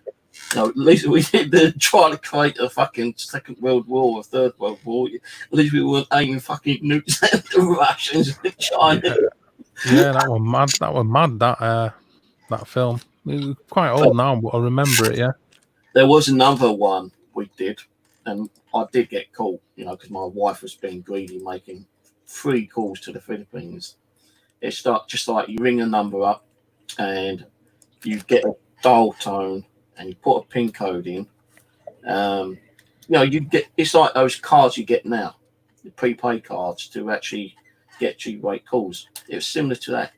You know, at least we didn't try to create a fucking Second World War or Third World War. At least we weren't aiming fucking nukes at the Russians and China. Yeah, that was mad. That was mad. That film. It was quite old now, but I remember it. Yeah. There was another one we did, and I did get caught, you know, because my wife was being greedy, making 3 calls to the Philippines. It's just like you ring a number up, and you get a dial tone, and you put a PIN code in. You know, it's like those cards you get now, the prepaid cards to actually get cheap rate calls. It was similar to that.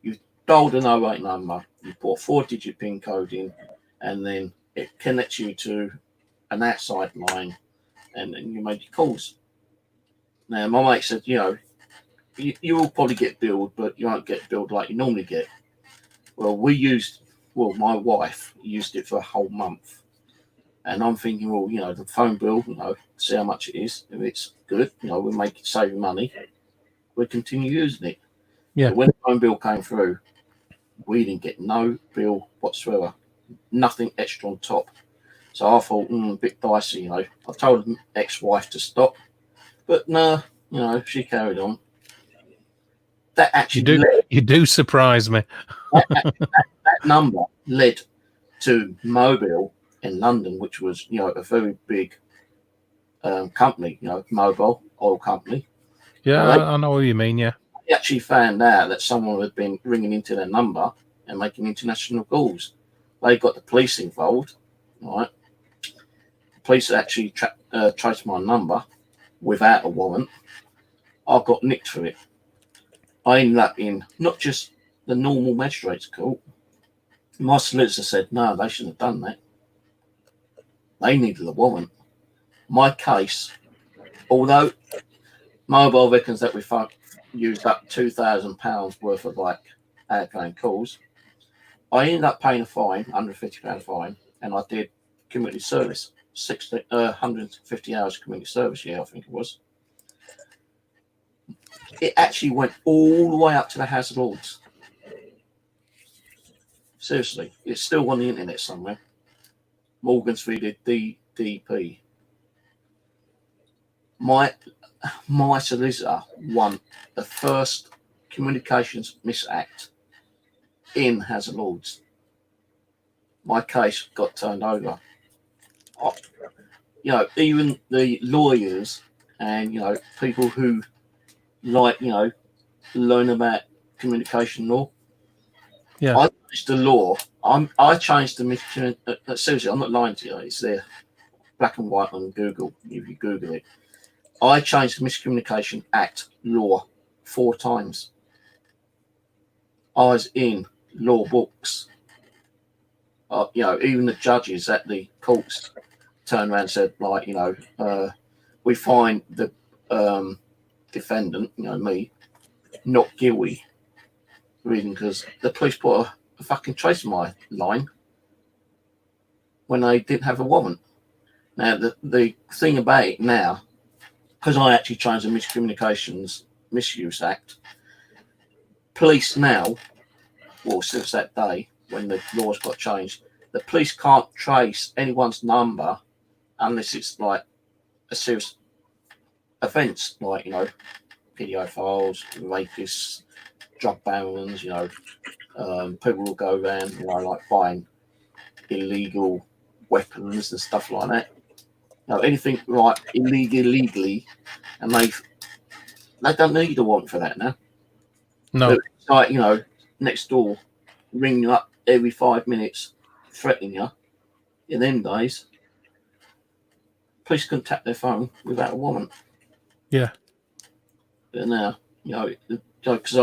You dialed an 08 number, you put a 4-digit PIN code in, and then it connects you to an outside line, and then you make your calls. Now, my mate said, you know, you will probably get billed, but you won't get billed like you normally get. Well, my wife used it for a whole month. And I'm thinking, well, you know, the phone bill, you know, see how much it is. If it's good, you know, we'll make it saving money. We'll continue using it. Yeah. But when the phone bill came through, we didn't get no bill whatsoever. Nothing extra on top. So I thought, a bit dicey, you know. I told my ex-wife to stop. But no, you know, she carried on. That actually you do surprise me. that number led to Mobile in London, which was, you know, a very big company, you know, mobile oil company. Yeah, I know what you mean. Yeah, they actually found out that someone had been ringing into their number and making international calls. They got the police involved, right? The police actually traced my number without a warrant. I got nicked for it. I ended up in not just the normal magistrate's court. My solicitor said, no, they shouldn't have done that. They needed a warrant. My case, although Mobile reckons that we used up £2,000 worth of like outgoing calls, I ended up paying a fine, £150 fine, and I did community service. 150 hours community service year, I think it was. It actually went all the way up to the House of Lords. Seriously, it's still on the internet somewhere. Morgan's v. the DDP. My solicitor won the first Communications Misact in House of Lords. My case got turned over. Even the lawyers and people who learn about communication law. Yeah. I changed the law. I changed the seriously, I'm not lying to you. It's there, black and white on Google. If you Google it, I changed the Miscommunication Act law 4 times. I was in law books. Even the judges at the courts turned around and said, we find the defendant, me, not guilty. Reason because the police put a fucking trace on my line when they didn't have a warrant. Now, the thing about it now, because I actually changed the Miscommunications Misuse Act, police now, well, since that day when the laws got changed, the police can't trace anyone's number unless it's like a serious offence, like, pedophiles, rapists, drug barons, people will go around, buying illegal weapons and stuff like that. Anything illegally, and they don't need a warrant for that now. No. It's like, next door, ring you up every 5 minutes, threatening you. In them days, police couldn't tap their phone without a warrant. Yeah. But now, because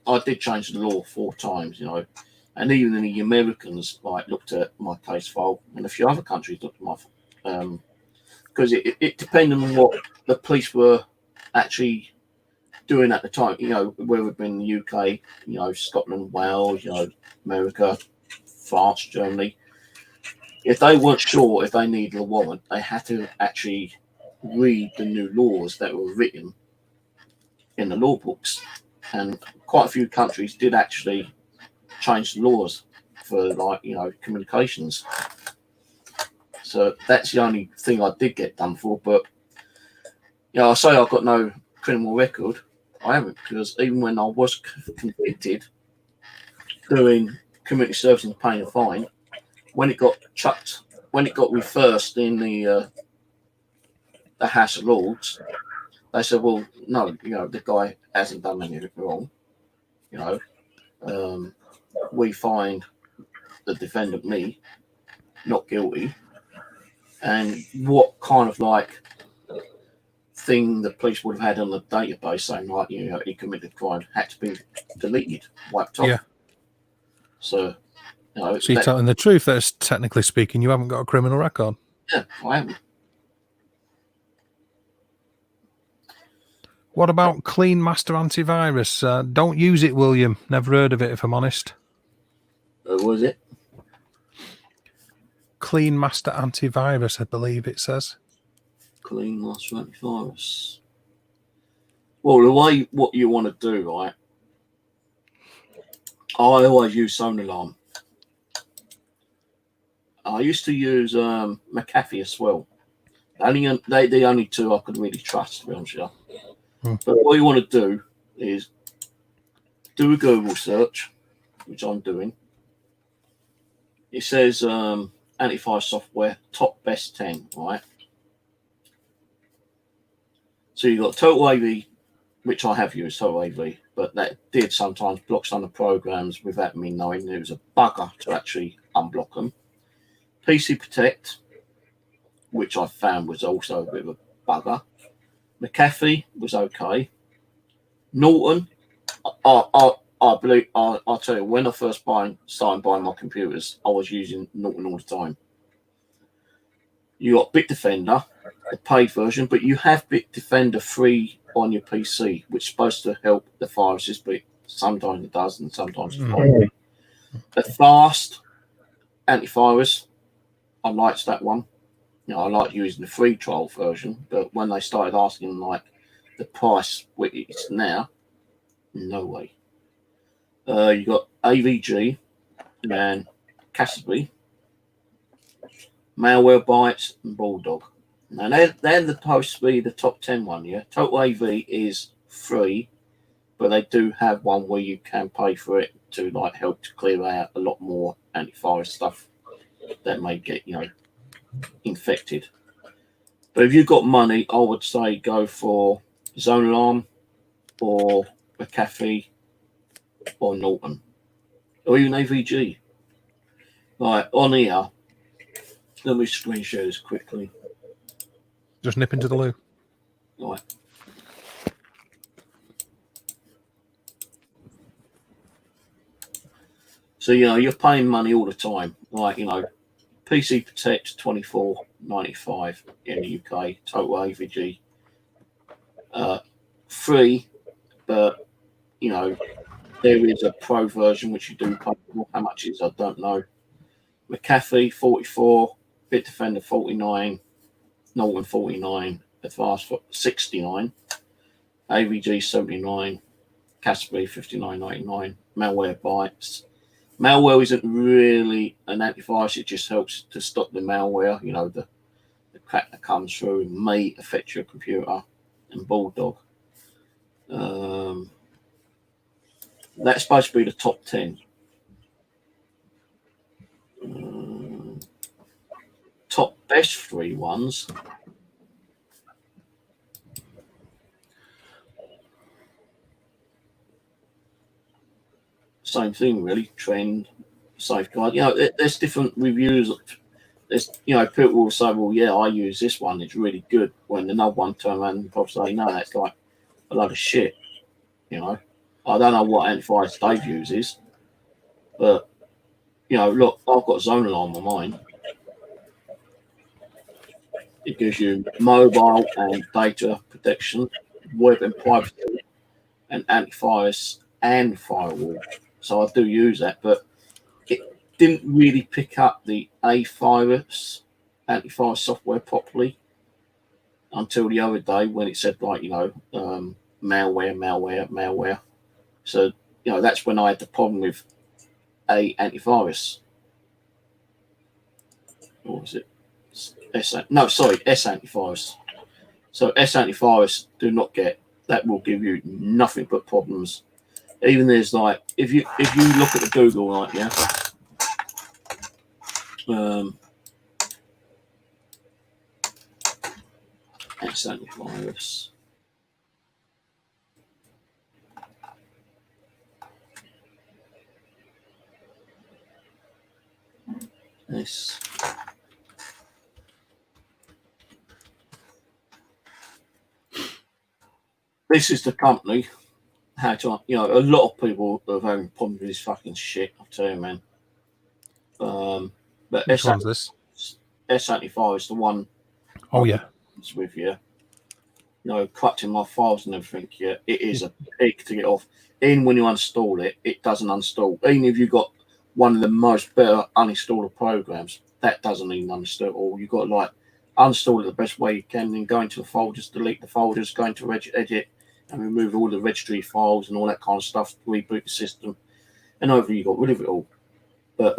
I did change the law 4 times, and even the Americans looked at my case file, and a few other countries looked at my because it depended on what the police were actually doing at the time. Whether it been the UK, Scotland, Wales, America, France, Germany. If they weren't sure if they needed a warrant, they had to actually read the new laws that were written in the law books, and quite a few countries did actually change the laws for communications. So that's the only thing I did get done for. But I say I've got no criminal record. I haven't, because even when I was convicted doing community service and paying a fine, when it got reversed in the House of Lords, they said, well, no, the guy hasn't done anything wrong. We find the defendant, me, not guilty. And what kind of thing the police would have had on the database saying he committed a crime had to be deleted, wiped off. Yeah. So, so you're telling the truth that, technically speaking, you haven't got a criminal record? Yeah, I haven't. What about Clean Master Antivirus? Don't use it, William. Never heard of it, if I'm honest. What was it? Clean Master Antivirus, I believe it says. Clean Master Antivirus. Well, what you want to do, right? I always use SolarAlarm. I used to use McAfee as well. They the only 2 I could really trust, to be honest with you. But what you want to do is do a Google search, which I'm doing. It says antivirus software top best 10, right? So you've got Total AV, which I have used Total AV, but that did sometimes block some of the programs without me knowing. There was a bugger to actually unblock them. PC Protect, which I found was also a bit of a bugger. McAfee was okay. Norton, I believe, I'll tell you, when I first started buying my computers, I was using Norton all the time. You got Bitdefender, the paid version, but you have Bitdefender free on your PC, which is supposed to help the viruses, but sometimes it does and sometimes it doesn't. The fast antivirus, I liked that one. I like using the free trial version, but when they started asking like the price which it's now, no way. You got AVG and Cassidy, Malware Bytes, and Bulldog. Now they're supposed to be the top 10 one, yeah. Total AV is free, but they do have one where you can pay for it to like help to clear out a lot more antivirus stuff that may get infected. But if you've got money, I would say go for Zone Alarm or McAfee or Norton or even AVG. Right, on here, let me screen share this quickly. Just nip into the loo. Right. So, you're paying money all the time. Like, PC Protect $24.95 in the UK, total AVG. Free, but, there is a pro version which you do pay for. How much is, I don't know. McAfee, 44, Bitdefender, 49, Norton, 49, Advanced, 69, AVG, 79, Cassidy, 59.99, Malware Bytes. Malware isn't really an antivirus, it just helps to stop the malware, the crack that comes through and may affect your computer. And Bulldog. That's supposed to be the top 10. Top best 3 ones. Same thing, really. Trend, Safeguard. There's different reviews. There's, people will say, well, yeah, I use this one. It's really good. When another one turn around and probably say, no, that's like a load of shit. I don't know what antivirus Dave uses, but, look, I've got Zone Alarm on mine. It gives you mobile and data protection, web and privacy, and antivirus and firewall. So I do use that, but it didn't really pick up the antivirus software properly until the other day when it said malware. So that's when I had the problem with antivirus. What was it? S antivirus. So S antivirus do not get that, will give you nothing but problems. Even there's if you look at the Google S antivirus. This. This is the company. How to, a lot of people are having problems with this fucking shit. I'll tell you, man. But Which one's this? S85 is the one. Oh yeah. It's with you. Corrupting my files and everything. Yeah, it is a pig to get off. Even when you uninstall it, it doesn't uninstall. Even if you've got one of the most better uninstaller programs, that doesn't even uninstall all. You've got to uninstall it the best way you can, then go into the folders, delete the folders, go into edit, and remove all the registry files and all that kind of stuff, reboot the system, and hopefully you got rid of it all. But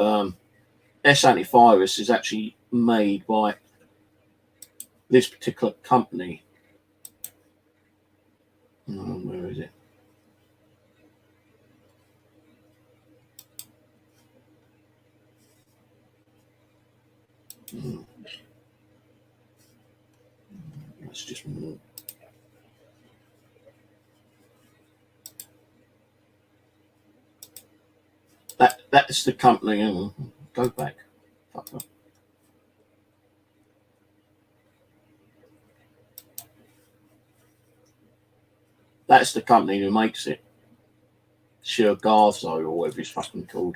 S antivirus is actually made by this particular company. Where is it? Let's just move. That's the company. Go back. Fuck up. That's the company who makes it. Garzo or whatever it's fucking called.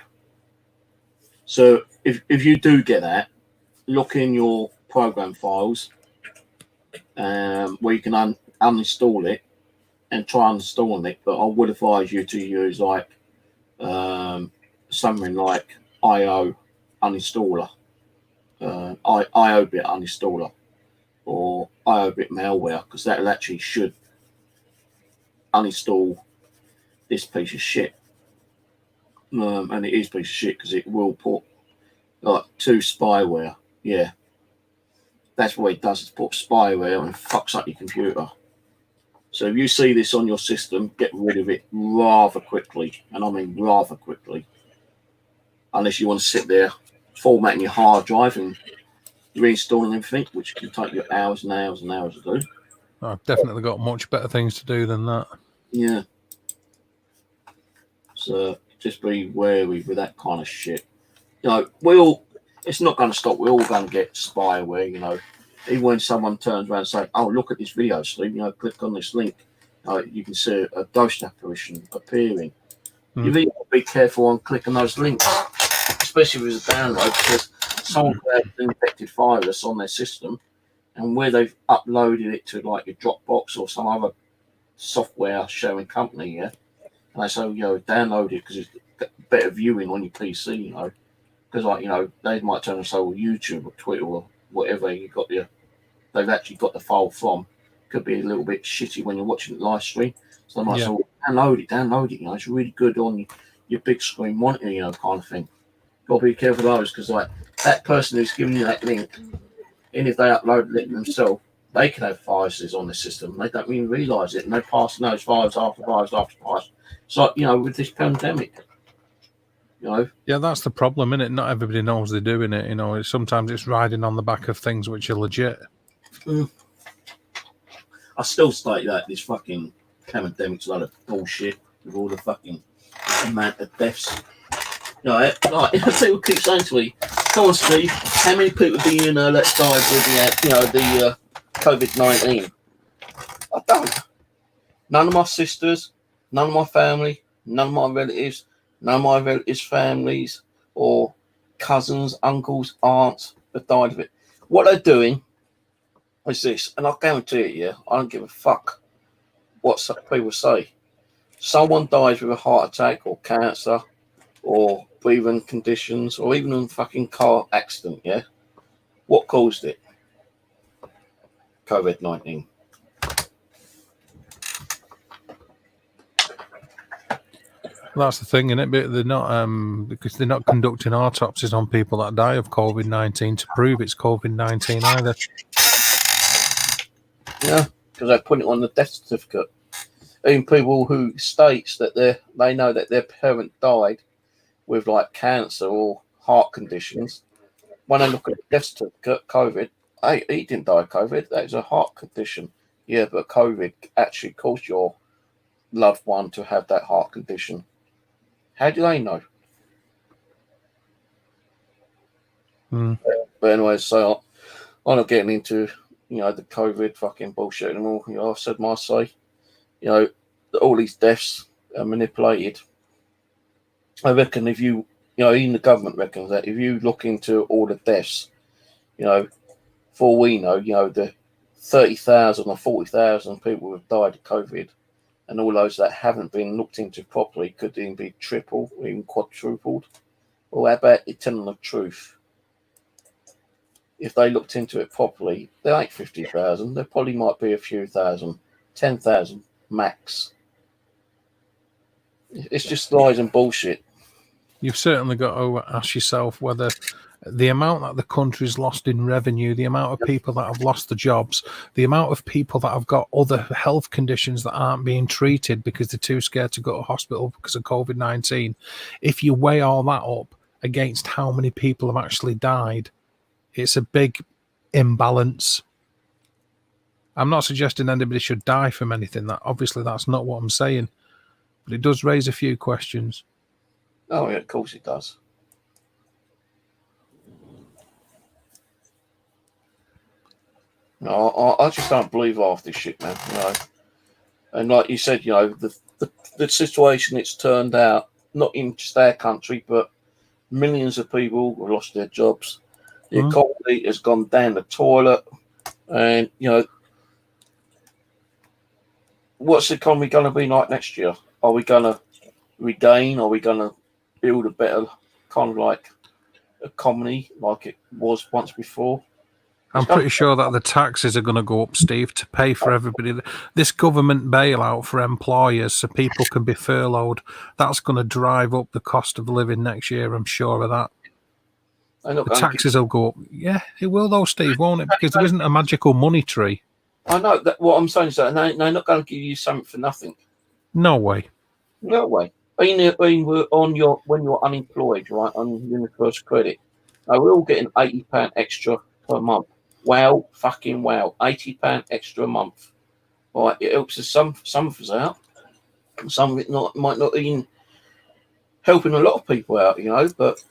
So if you do get that, look in your program files where you can uninstall it and try uninstalling it. But I would advise you to use something like IO uninstaller. IOBIT uninstaller or IOBIT malware, because that'll actually should uninstall this piece of shit. And it is a piece of shit because it will put like to spyware. Yeah, that's what it does. It's put spyware and fucks up your computer. So if you see this on your system, get rid of it rather quickly, and I mean rather quickly. Unless you want to sit there formatting your hard drive and reinstalling everything, which can take you hours and hours and hours to do. I've definitely got much better things to do than that. Yeah. So just be wary with that kind of shit. You know, it's not going to stop. We're all going to get spyware, you know. Even when someone turns around and say, oh, look at this video, Steve, you know, click on this link. You can see a ghost apparition appearing. You've even got to be careful on clicking those links, especially if it's a download, because someone has an infected virus on their system, and where they've uploaded it to like your Dropbox or some other software sharing company, yeah, and they say, you know, download it because it's better viewing on your PC, you know, because like, you know, they might turn and say, well, YouTube or Twitter or whatever they've actually got the file from, could be a little bit shitty when you're watching it live stream. So they might say, well, download it, you know, it's really good on your big screen monitor, you know, kind of thing. Got to be careful of those, because like that person who's giving you that link, and if they upload it themselves, they can have viruses on the system. They don't even realise it, and they pass those virus after virus after virus. It's like, you know, with this pandemic, you know. Yeah, that's the problem, isn't it? Not everybody knows they're doing it. You know, sometimes it's riding on the back of things which are legit. I still state that this fucking pandemic's a lot of bullshit with all the fucking amount of deaths. You know, like people keep saying to me, "Come on, Steve, how many people do you know that died with the COVID-19?" I don't. None of my sisters, none of my family, none of my relatives, none of my relatives' families or cousins, uncles, aunts have died of it. What they're doing is this, and I guarantee it, yeah, I don't give a fuck what some people say. Someone dies with a heart attack or cancer or breathing conditions or even a fucking car accident, yeah? What caused it? COVID-19. That's the thing, isn't it? But they're not, because they're not conducting autopsies on people that die of COVID-19 to prove it's COVID-19 either. Yeah, because they put it on the death certificate. Even people who states that they know that their parent died with like cancer or heart conditions, when they look at the death certificate, COVID, hey, he didn't die of COVID, that was a heart condition. Yeah, but COVID actually caused your loved one to have that heart condition. How do they know? But anyway, so I'm not getting into, you know, the COVID fucking bullshit anymore. You know, I've said my say. You know, all these deaths are manipulated. I reckon if you know, even the government reckons that if you look into all the deaths, you know, for all we know, you know, the 30,000 or 40,000 people who have died of COVID, and all those that haven't been looked into properly could even be triple or even quadrupled. Well, how about you telling the truth? If they looked into it properly, there ain't 50,000. There probably might be a few thousand, 10,000 max. It's just lies and bullshit. You've certainly got to ask yourself whether the amount that the country's lost in revenue, the amount of people that have lost their jobs, the amount of people that have got other health conditions that aren't being treated because they're too scared to go to hospital because of COVID-19, if you weigh all that up against how many people have actually died, it's a big imbalance. I'm not suggesting anybody should die from anything. That obviously that's not what I'm saying, but it does raise a few questions. Oh yeah, of course it does. No, I just don't believe half this shit, man. You know, and like you said, you know, the situation it's turned out, not in just our country, but millions of people have lost their jobs. The economy has gone down the toilet, and you know, what's the economy going to be like next year? Are we going to regain? Are we going to build a better kind of like economy like it was once before. I'm pretty sure that the taxes are going to go up, Steve, to pay for everybody. This government bailout for employers so people can be furloughed, that's going to drive up the cost of living next year. I'm sure of that. The taxes will go up. Yeah, it will though, Steve, won't it? Because there isn't a magical money tree. I know that. What I'm saying is that they're not going to give you something for nothing. No way. No way. When you're unemployed, right, on universal credit, we're all getting £80 extra per month. Wow, fucking wow, £80 extra a month. Right, it helps us some of us out. Some of it might not even helping a lot of people out, but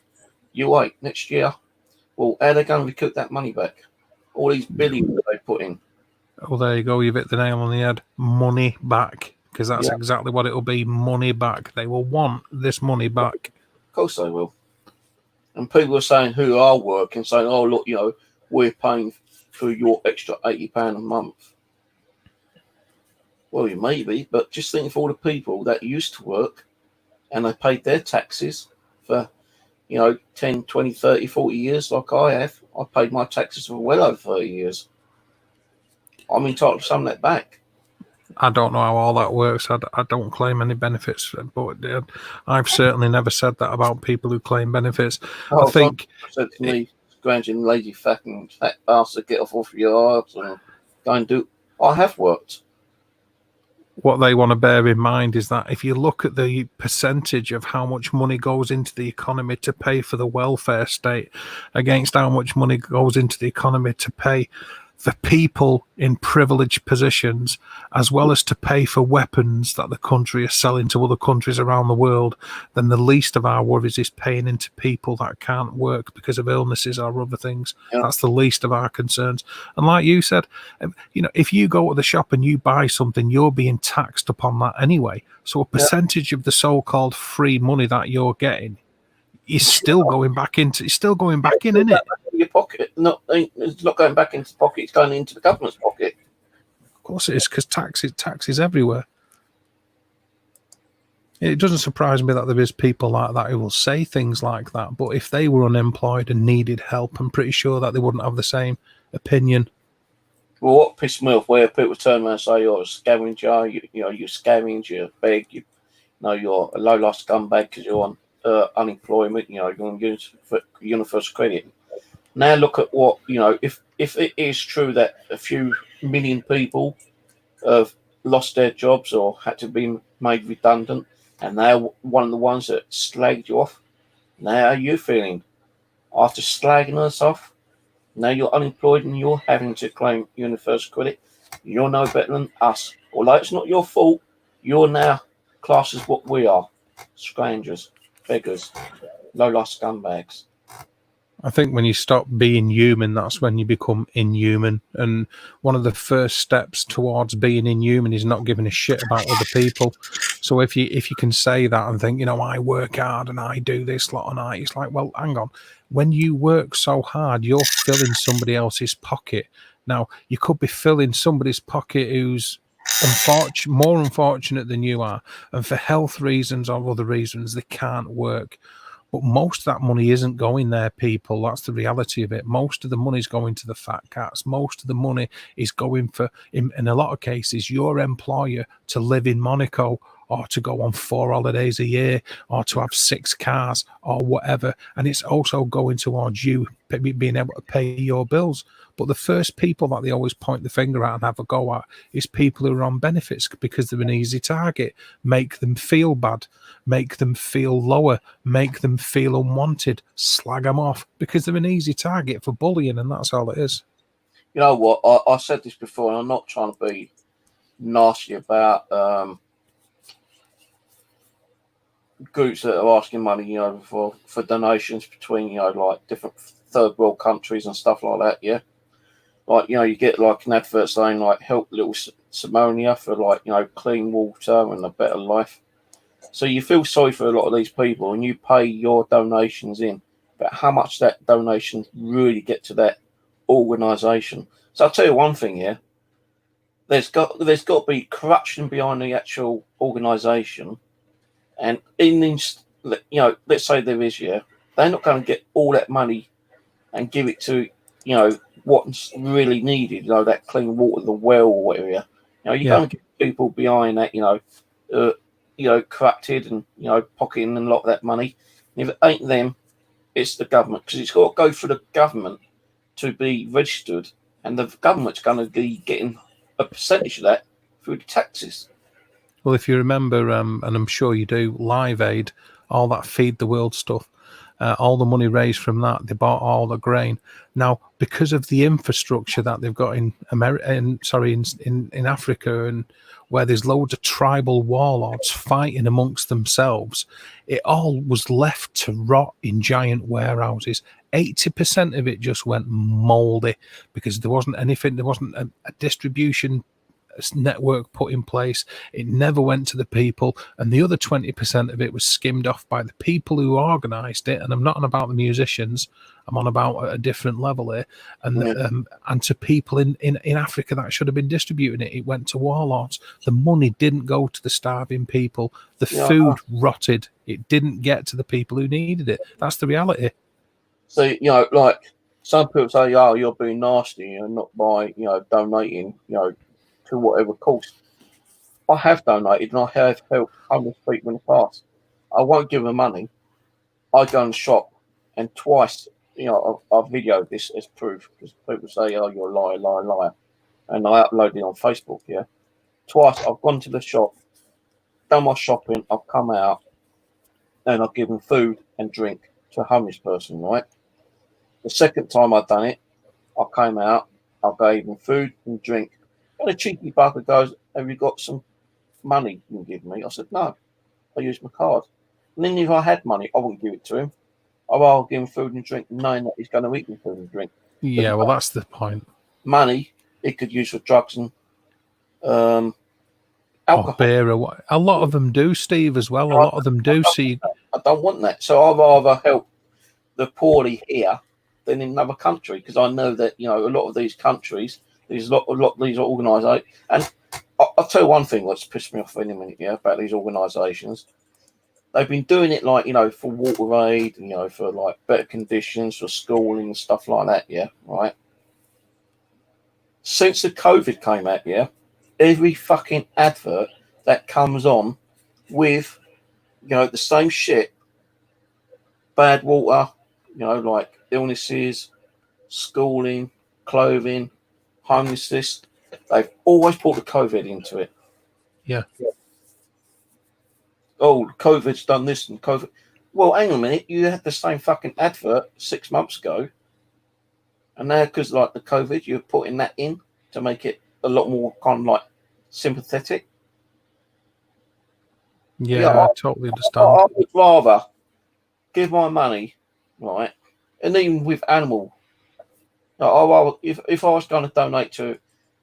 you wait next year. Well, how are they going to recoup that money back? All these billions that they put in. Well, there you go. You've hit the nail on the head. Money back. Because that's exactly what it'll be. Money back. They will want this money back. Of course they will. And people are saying who are working, saying, oh, look, we're paying for your extra £80 a month. Well, you may be, but just think of all the people that used to work and they paid their taxes for 10, 20, 30, 40 years like I have. I paid my taxes for well over 30 years. I'm entitled to some of that back. I don't know how all that works. I don't claim any benefits, but I've certainly never said that about people who claim benefits. I think said to me, "Scrounging lazy fucking fat bastard, get off your arse and go and do." I have worked. What they want to bear in mind is that if you look at the percentage of how much money goes into the economy to pay for the welfare state against how much money goes into the economy to pay for people in privileged positions, as well as to pay for weapons that the country is selling to other countries around the world, then the least of our worries is paying into people that can't work because of illnesses or other things. Yeah. That's the least of our concerns. And like you said, if you go to the shop and you buy something, you're being taxed upon that anyway. So a percentage of the so-called free money that you're getting is still going back into. It's still going back in, isn't it? Your pocket. It's not going back into the pocket. It's going into the government's pocket. Of course it is, because tax is everywhere. It doesn't surprise me that there is people like that who will say things like that. But if they were unemployed and needed help, I'm pretty sure that they wouldn't have the same opinion. Well, what pissed me off where people turn around and say you're a scavenger, you scavenge, you beg, you're a low-life scumbag because you're on unemployment, you're on universal credit. Now look at what, if it is true that a few million people have lost their jobs or had to be made redundant, and they're one of the ones that slagged you off, now how are you feeling? After slagging us off, now you're unemployed and you're having to claim universal credit. You're no better than us. Although it's not your fault, you're now classed as what we are. Strangers, beggars, low-life scumbags. I think when you stop being human, that's when you become inhuman. And one of the first steps towards being inhuman is not giving a shit about other people. So if you can say that and think, I work hard and I do this lot and it's like, well, hang on. When you work so hard, you're filling somebody else's pocket. Now, you could be filling somebody's pocket who's more unfortunate than you are, and for health reasons or other reasons, they can't work. But most of that money isn't going there, people. That's the reality of it. Most of the money is going to the fat cats. Most of the money is going for, in a lot of cases, your employer to live in Monaco or to go on 4 holidays a year or to have 6 cars or whatever. And it's also going towards you being able to pay your bills. But the first people that they always point the finger at and have a go at is people who are on benefits because they're an easy target. Make them feel bad, make them feel lower, make them feel unwanted, slag them off because they're an easy target for bullying, and that's all it is. You know what? I said this before, and I'm not trying to be nasty about groups that are asking money, for donations between, like different third world countries and stuff like that. Yeah. Like, you get like an advert saying like help little Somalia for like, clean water and a better life. So you feel sorry for a lot of these people and you pay your donations in, but how much that donation really get to that organisation? So I'll tell you one thing here. There's got to be corruption behind the actual organisation, and let's say there is, they're not going to get all that money and give it to, you know, what's really needed, you know, that clean water, the well or whatever. You know, you're going to get people behind that, you know, corrupted and, you know, pocketing a lot of that money. And if it ain't them, it's the government, because it's got to go through the government to be registered, and the government's going to be getting a percentage of that through the taxes. Well, if you remember, and I'm sure you do, Live Aid, all that Feed the World stuff, all the money raised from that, they bought all the grain. Now, because of the infrastructure that they've got in in Africa, and where there's loads of tribal warlords fighting amongst themselves, it all was left to rot in giant warehouses. 80% of it just went mouldy because there wasn't anything, there wasn't a distribution network put in place. It never went to the people, and the other 20% of it was skimmed off by the people who organized it. And I'm not on about the musicians, I'm on about a different level here. And and to people in Africa that should have been distributing it, it went to warlords. The money didn't go to the starving people. The food rotted. It didn't get to the people who needed it. That's the reality. So, you know, like some people say, oh, you're being nasty, you know, not by, you know, donating, you know, to whatever cause. I have donated and I have helped homeless people in the past. I won't give them money. I go and shop, and twice, you know, I've videoed this as proof, because people say, oh, you're a liar, liar, liar. And I upload it on Facebook, yeah. Twice I've gone to the shop, done my shopping, I've come out, and I've given food and drink to a homeless person, right? The second time I've done it, I came out, I gave him food and drink. And a cheeky bugger goes, have you got some money you can give me? I said, no, I used my card. And then if I had money, I wouldn't give it to him. I'll give him food and drink, knowing that he's going to eat me food and drink. Yeah, well, that's the point. Money, it could use for drugs and alcohol. Or beer, or what? A lot of them do, Steve, as well. A lot of them do. See, I don't want that. So I'd rather help the poorly here than in another country, because I know that, you know, a lot of these countries, there's a lot of these organisations, and I'll tell you one thing that's pissed me off in a minute, yeah, about these organisations. They've been doing it, like, you know, for water aid, you know, for like better conditions for schooling and stuff like that, yeah, right? Since the COVID came out, yeah, every fucking advert that comes on with, you know, the same shit, bad water, you know, like illnesses, schooling, clothing, homelessness, they've always brought the COVID into it. Yeah. Oh, COVID's done this and COVID. Well, hang on a minute. You had the same fucking advert 6 months ago. And now, because like the COVID, you're putting that in to make it a lot more kind of like sympathetic. Yeah, I totally understand. I would rather give my money, right? And even with animal, if I was going to donate to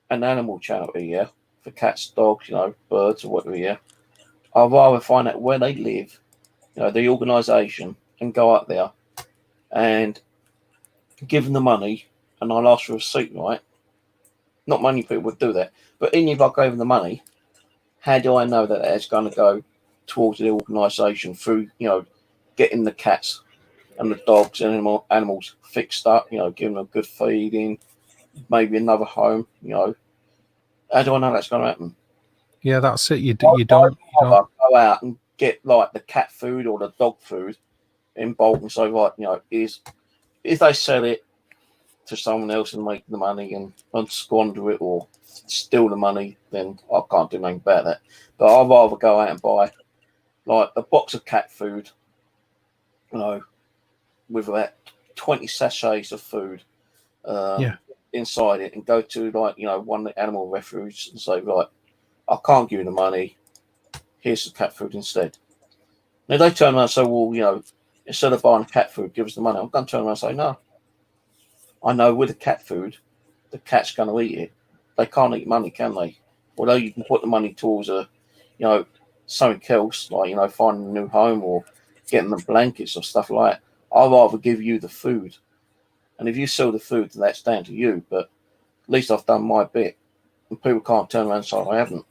an animal charity, yeah, for cats, dogs, you know, birds or whatever, yeah, I'd rather find out where they live, you know, the organisation, and go up there and give them the money, and I'll ask for a receipt, right? Not many people would do that, but even if I gave them the money, how do I know that it's going to go towards the organisation through, you know, getting the cats and the dogs and animals fixed up, you know, giving them a good feeding, maybe another home, you know? How do I know that's going to happen? Yeah, that's it. You don't go out and get like the cat food or the dog food in bulk and say, right, you know, if they sell it to someone else and make the money and squander it or steal the money, then I can't do anything about that. But I'd rather go out and buy like a box of cat food, you know, with about 20 sachets of food inside it, and go to like, you know, one of the animal refuge and say, right, I can't give you the money, here's some cat food instead. Now they turn around and say, well, you know, instead of buying cat food, give us the money. I'm going to turn around and say, no. I know with the cat food, the cat's going to eat it. They can't eat money, can they? Although you can put the money towards you know, something else, like, you know, finding a new home or getting them blankets or stuff like that. I'd rather give you the food. And if you sell the food, then that's down to you. But at least I've done my bit. And people can't turn around and say, I haven't.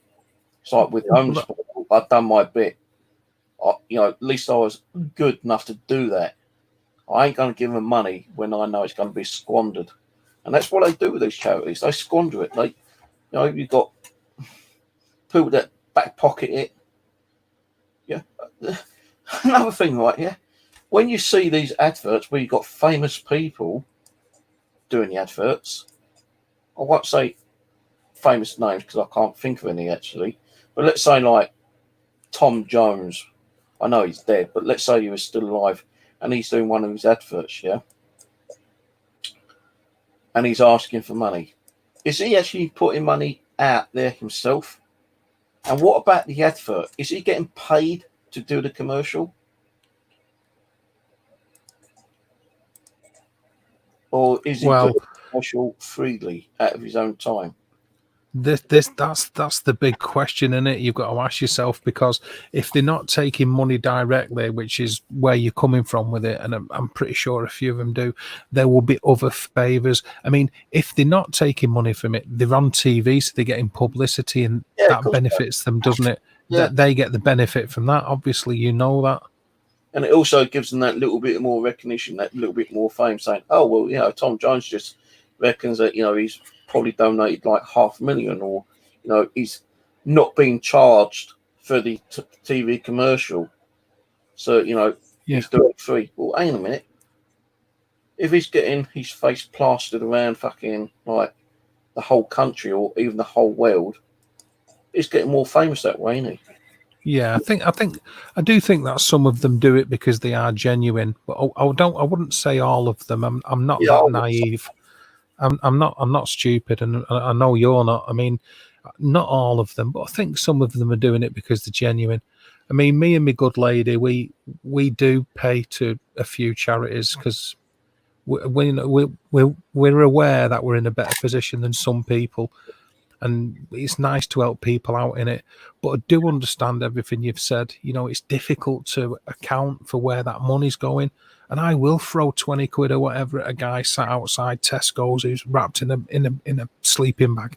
It's like with homeless people, I've done my bit. You know, at least I was good enough to do that. I ain't going to give them money when I know it's going to be squandered. And that's what they do with these charities. They squander it. They, you've got people that back pocket it. Yeah. Another thing, right? Yeah. When you see these adverts where you've got famous people doing the adverts, I won't say famous names because I can't think of any actually, but let's say like Tom Jones. I know he's dead, but let's say he was still alive and he's doing one of his adverts, yeah? And he's asking for money. Is he actually putting money out there himself? And what about the advert? Is he getting paid to do the commercial? Or is he doing the commercial freely out of his own time? That's the big question, isn't it? You've got to ask yourself, because if they're not taking money directly, which is where you're coming from with it, and I'm pretty sure a few of them do, there will be other favours. I mean, if they're not taking money from it, they're on TV, so they're getting publicity, and that benefits them, doesn't it? Yeah. They get the benefit from that. Obviously, you know that. And it also gives them that little bit more recognition, that little bit more fame, saying, oh, well, Tom Jones just reckons that, he's probably donated like $500,000, or, he's not being charged for the TV commercial. So, he's doing it free. Well, hang on a minute. If he's getting his face plastered around fucking like the whole country or even the whole world, he's getting more famous that way, isn't he? Yeah, I do think that some of them do it because they are genuine, but I wouldn't say all of them. I'm not that naive. I'm not stupid, and I know you're not. I mean, not all of them, but I think some of them are doing it because they're genuine. I mean, me and my good lady, we do pay to a few charities because we're aware that we're in a better position than some people. And it's nice to help people out in it. But I do understand everything you've said. It's difficult to account for where that money's going. And I will throw 20 quid or whatever at a guy sat outside Tesco's who's wrapped in a sleeping bag.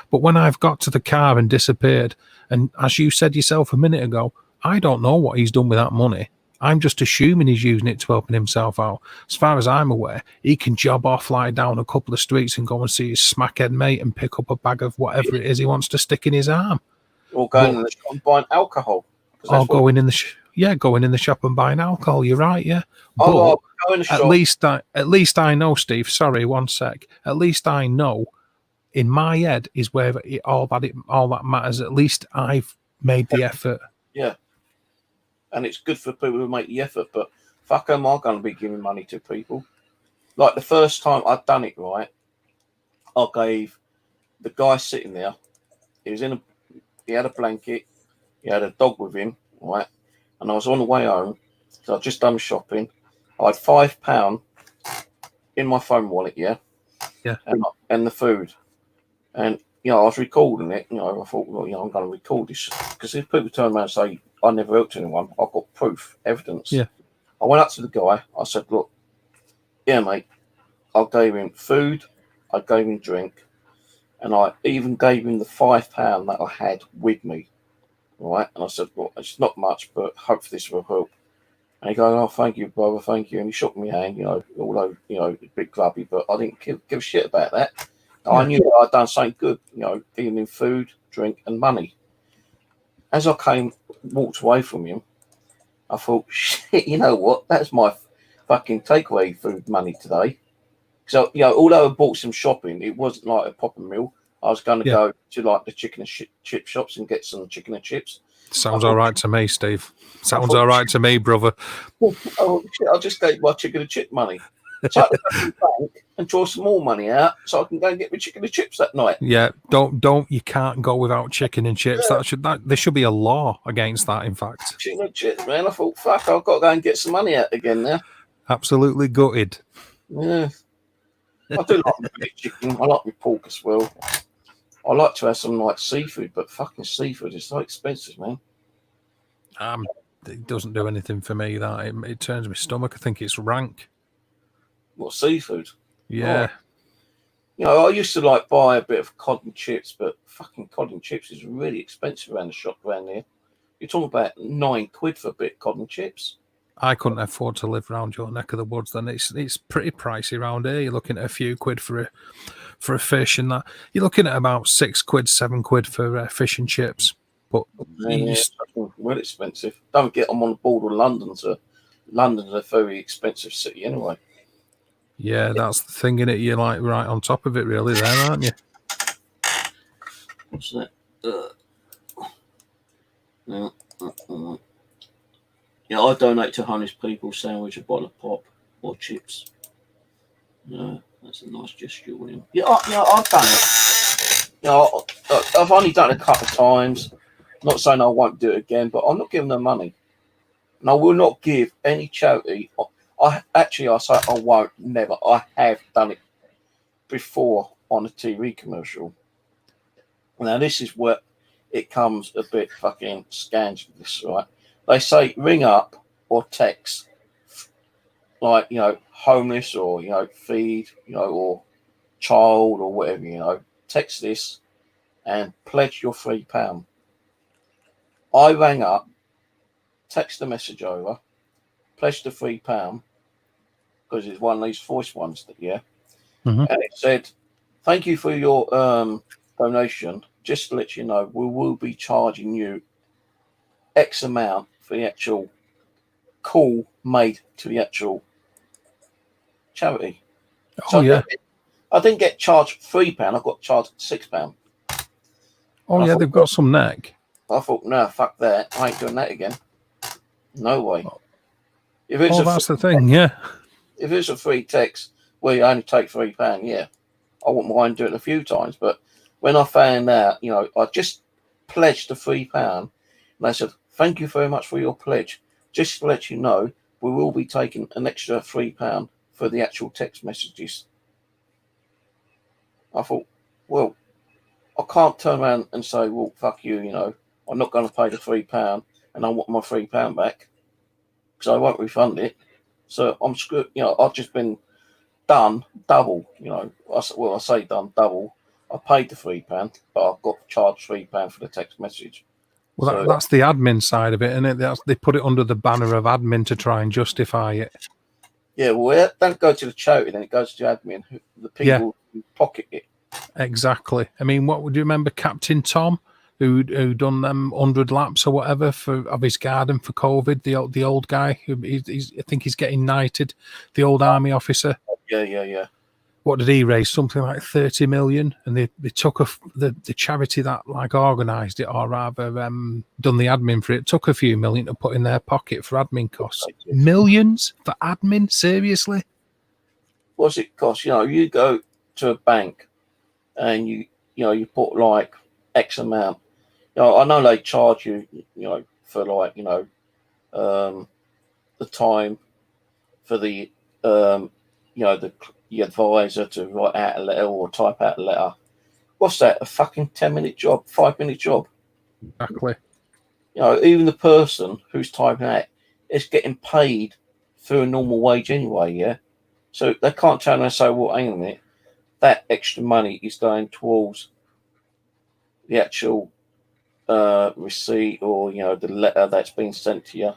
But when I've got to the car and disappeared, and as you said yourself a minute ago, I don't know what he's done with that money. I'm just assuming he's using it to open himself out. As far as I'm aware, he can job off, lie down a couple of streets and go and see his smackhead mate and pick up a bag of whatever it is he wants to stick in his arm. Or going in the shop and buying alcohol. Or going in the shop and buying alcohol. You're right, yeah. But at least I know, Steve. Sorry, one sec. At least I know. In my head is where all that matters. At least I've made the effort. Yeah. And it's good for people who make the effort, but fuck, am I going to be giving money to people? Like the first time I'd done it right, I gave the guy sitting there. He had a blanket, he had a dog with him, right? And I was on the way home, so I'd just done shopping. I had £5 in my phone wallet, yeah, and the food, and I was recording it. I thought, well, I'm going to record this because if people turn around and say I never helped anyone, I've got proof, evidence. Yeah. I went up to the guy. I said, look, yeah, mate, I gave him food, I gave him drink, and I even gave him the £5 that I had with me, right? And I said, well, it's not much, but hopefully this will help. And he goes, oh, thank you, brother, thank you. And he shook my hand, although, a bit grubby, but I didn't give a shit about that. I knew that I'd done something good, giving him food, drink, and money. As I walked away from him, I thought, shit, you know what? That's my fucking takeaway food money today. So, although I bought some shopping, it wasn't like a proper meal. I was going to go to like the chicken and chip shops and get some chicken and chips. Sounds all right to me, Steve. Sounds all right to me, brother. Oh, shit, I'll just take my chicken and chip money. So I had to go to the bank and draw some more money out so I can go and get my chicken and chips that night. Yeah, you can't go without chicken and chips. Yeah. There should be a law against that, in fact. Chicken and chips, man. I thought, fuck, I've got to go and get some money out again now. Absolutely gutted. Yeah. I do like my chicken. I like my pork as well. I like to have some like seafood, but fucking seafood is so expensive, man. It doesn't do anything for me. That it turns my stomach. I think it's rank. What, seafood? Yeah. Oh. I used to like buy a bit of cod and chips, but fucking cod and chips is really expensive around the shop around here. You're talking about £9 for a bit of cod and chips. I couldn't afford to live around your neck of the woods. Then it's pretty pricey around here. You're looking at a few quid for a fish, and that you're looking at about £6, £7 for fish and chips. But it's well expensive. Don't get them on the border of London. So London's a very expensive city anyway. Yeah, that's the thing in it. You're like right on top of it, really, there, aren't you? What's that? Yeah, I donate to homeless people sandwich, a bottle of pop or chips. Yeah, that's a nice gesture, William. Yeah, I've done it. I've only done it a couple of times. Not saying I won't do it again, but I'm not giving them money. And I will not give any charity. I say I won't, never. I have done it before on a TV commercial. Now, this is where it comes a bit fucking scandalous, right? They say ring up or text, like, homeless or, feed, or child or whatever, text this and pledge your £3. I rang up, text the message over, pledged the £3 because it's one of these voice ones Mm-hmm. and it said, "Thank you for your donation. Just to let you know, we will be charging you X amount for the actual call made to the actual charity." Oh, yeah. I didn't get charged £3. I got charged £6. Oh, yeah, they've got some neck. I thought, no, fuck that. I ain't doing that again. No way. If That's the thing, yeah. If it's a free text where you only take £3, yeah, I wouldn't mind doing it a few times. But when I found out, I just pledged the £3, and they said, "Thank you very much for your pledge. Just to let you know, we will be taking an extra £3 for the actual text messages." I thought, well, I can't turn around and say, "Well, fuck you, I'm not going to pay the £3 and I want my £3 back because I won't refund it." So I'm screwed. I've just been done double. I say done double. I paid the £3, but I got charged £3 for the text message. Well, that's the admin side of it, isn't it? They put it under the banner of admin to try and justify it. Yeah, well, it don't go to the charity, then it goes to admin, the people who pocket it. Exactly. I mean, what would you remember, Captain Tom, who done them 100 laps or whatever of his garden for COVID? The old guy who I think he's getting knighted, the old army officer. Yeah. What did he raise? Something like 30 million, and they took the charity that organised it, or rather done the admin for it, took a few million to put in their pocket for admin costs. Millions for admin? Seriously? What's it cost? You go to a bank and you put like X amount. I know they charge you, for like, the time for the the advisor to write out a letter or type out a letter. What's that? A fucking 10-minute job, 5-minute job. Exactly. Even the person who's typing out is getting paid through a normal wage anyway, yeah? So they can't turn around and say, "Well, hang on a minute, that extra money is going towards the actual receipt or, the letter that's been sent to you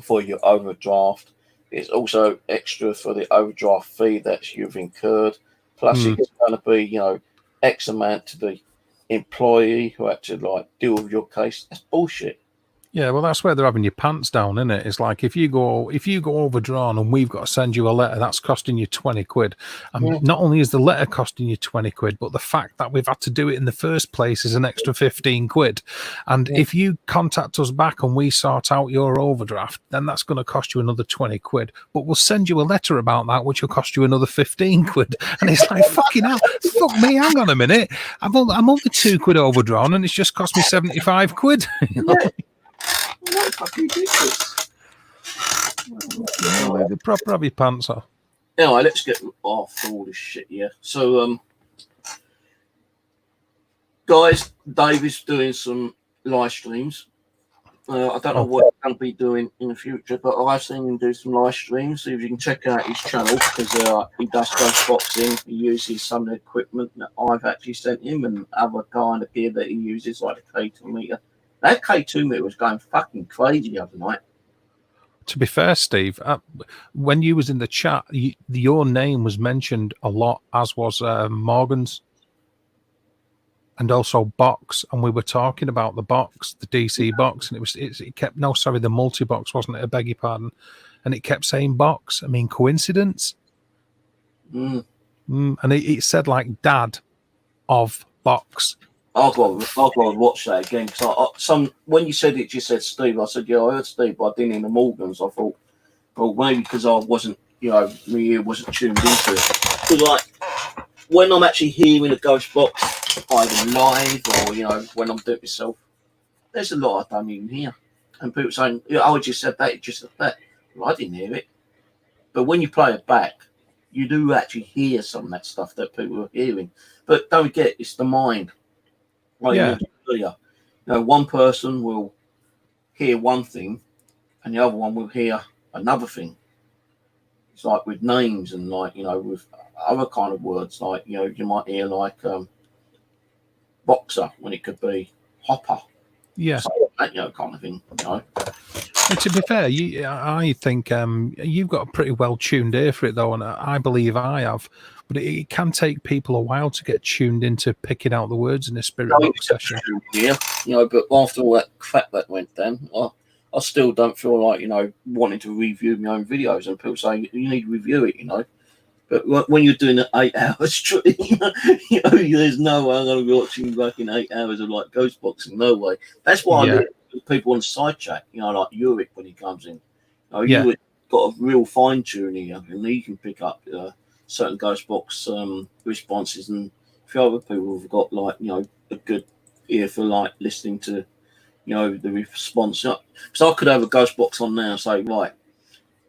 for your overdraft. It's also extra for the overdraft fee that you've incurred. Plus, it's going to be, X amount to the employee who had to deal with your case." That's bullshit. Yeah, well, that's where they're having your pants down, isn't it? It's like if you go overdrawn and we've got to send you a letter, that's costing you 20 quid. And not only is the letter costing you 20 quid, but the fact that we've had to do it in the first place is an extra 15 quid. And if you contact us back and we sort out your overdraft, then that's going to cost you another 20 quid. But we'll send you a letter about that, which will cost you another 15 quid. And it's like, fucking hell, fuck me, hang on a minute. I'm only 2 quid overdrawn and it's just cost me 75 quid. What fucking ridiculous. The proper have your pants off. Anyway, let's get off all this shit here. So, guys, Dave is doing some live streams. I don't know what he's going to be doing in the future, but I've seen him do some live streams. So if you can check out his channel, because he does ghost boxing. He uses some of the equipment that I've actually sent him and other kind of gear that he uses, like the K2 meter. That K2 meter was going fucking crazy the other night. To be fair, Steve, when you was in the chat, your name was mentioned a lot, as was Morgan's, and also Box. And we were talking about the box, the DC box, and it kept the multi box, wasn't it? I beg your pardon. And it kept saying Box. I mean, coincidence? And it said like Dad of Box. I've got to watch that again because when you said it, you said Steve. I said, yeah, I heard Steve, but I didn't hear the Morgans. I thought, well, maybe because I wasn't, my ear wasn't tuned into it. Because like when I'm actually hearing a ghost box, either live or when I'm doing it myself, there's a lot I don't even hear. And people saying, oh, I just said that, it just said that. Well, I didn't hear it. But when you play it back, you do actually hear some of that stuff that people are hearing. But don't forget, it's the mind. Like you mentioned earlier, one person will hear one thing and the other one will hear another thing. It's like with names and with other kind of words, like, you might hear like boxer when it could be hopper. Yeah. That, kind of thing, And to be fair, I think you've got a pretty well tuned ear for it, though, and I believe I have. But it can take people a while to get tuned into picking out the words in a spirit box session. Yeah, but after all that crap that went down, I still don't feel like wanting to review my own videos. And people say you need to review it, But when you're doing an 8-hour stream, there's no way I'm going to be watching fucking 8 hours of like ghost boxing. No way. That's why I look at people on side chat, like Uric when he comes in. Uric got a real fine tuning, and he can pick up certain ghost box responses, and a few other people have got like a good ear for like listening to the response. So I could have a ghost box on now and say, right,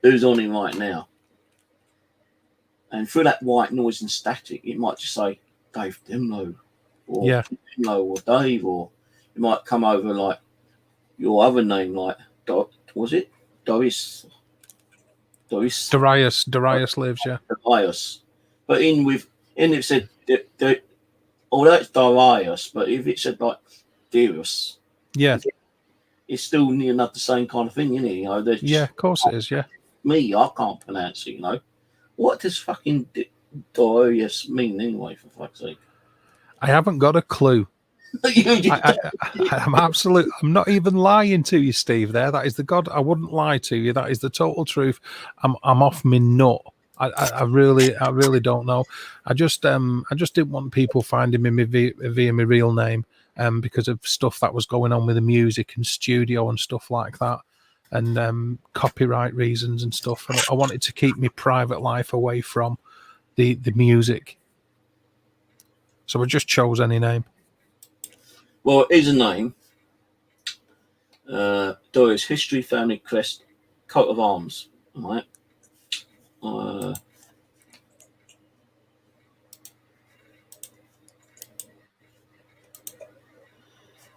who's on it right now? And through that white noise and static, it might just say Dave Dimlow or Dimlow or Dave, or it might come over like your other name, like was it Doris? Darius lives, Darius. But in it said although it's Darius, but if it said like Darius, it's still near enough the same kind of thing, isn't it? Of course it is. Me, I can't pronounce it. What does fucking Darius mean anyway? For fuck's sake, I haven't got a clue. I'm not even lying to you, Steve. That is the God. I wouldn't lie to you. That is the total truth. I'm off my nut. I really don't know. I just didn't want people finding me via my real name, because of stuff that was going on with the music and studio and stuff like that, and copyright reasons and stuff. And I wanted to keep my private life away from the music, so I just chose any name. Well, it is a name. Doris, history, family, crest, coat of arms. All right.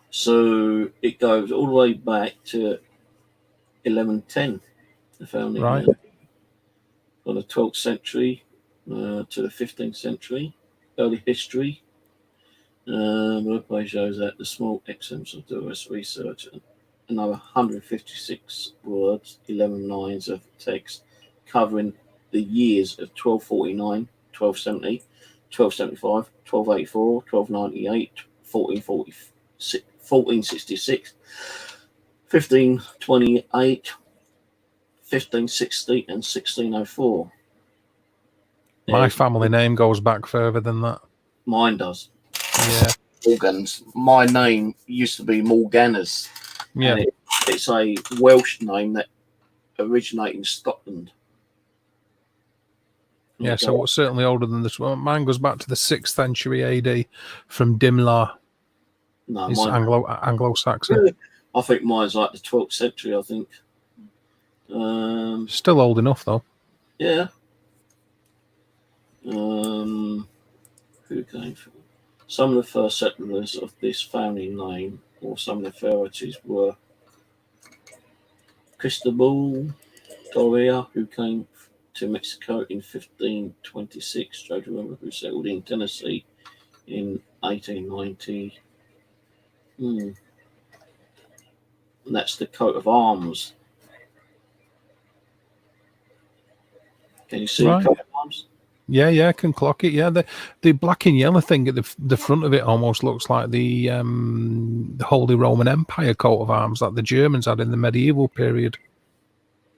So it goes all the way back to 1110, the founding. Right. From the 12th century to the 15th century, early history. Webpage shows that the small excerpts of Doris research, another 156 words, 11 lines of text covering the years of 1249, 1270, 1275, 1284, 1298, 1466, 1528, 1560, and 1604. My family name goes back further than that. Mine does. Yeah. Morgans. My name used to be Morganus. Yeah. And it's a Welsh name that originated in Scotland. Yeah, so it's certainly older than this one. Mine goes back to the 6th century AD from Dimlar. No, it's Anglo-Saxon. I think mine's like the 12th century, I think. Still old enough, though. Yeah. Who came from? Some of the first settlers of this family name, or some of the authorities, were Cristobal Doria, who came to Mexico in 1526, Joe remember, who settled in Tennessee in 1890. And that's the coat of arms. Can you see Right. coat of arms? Yeah, I can clock it. Yeah, the black and yellow thing at the front of it almost looks like the Holy Roman Empire coat of arms that the Germans had in the medieval period.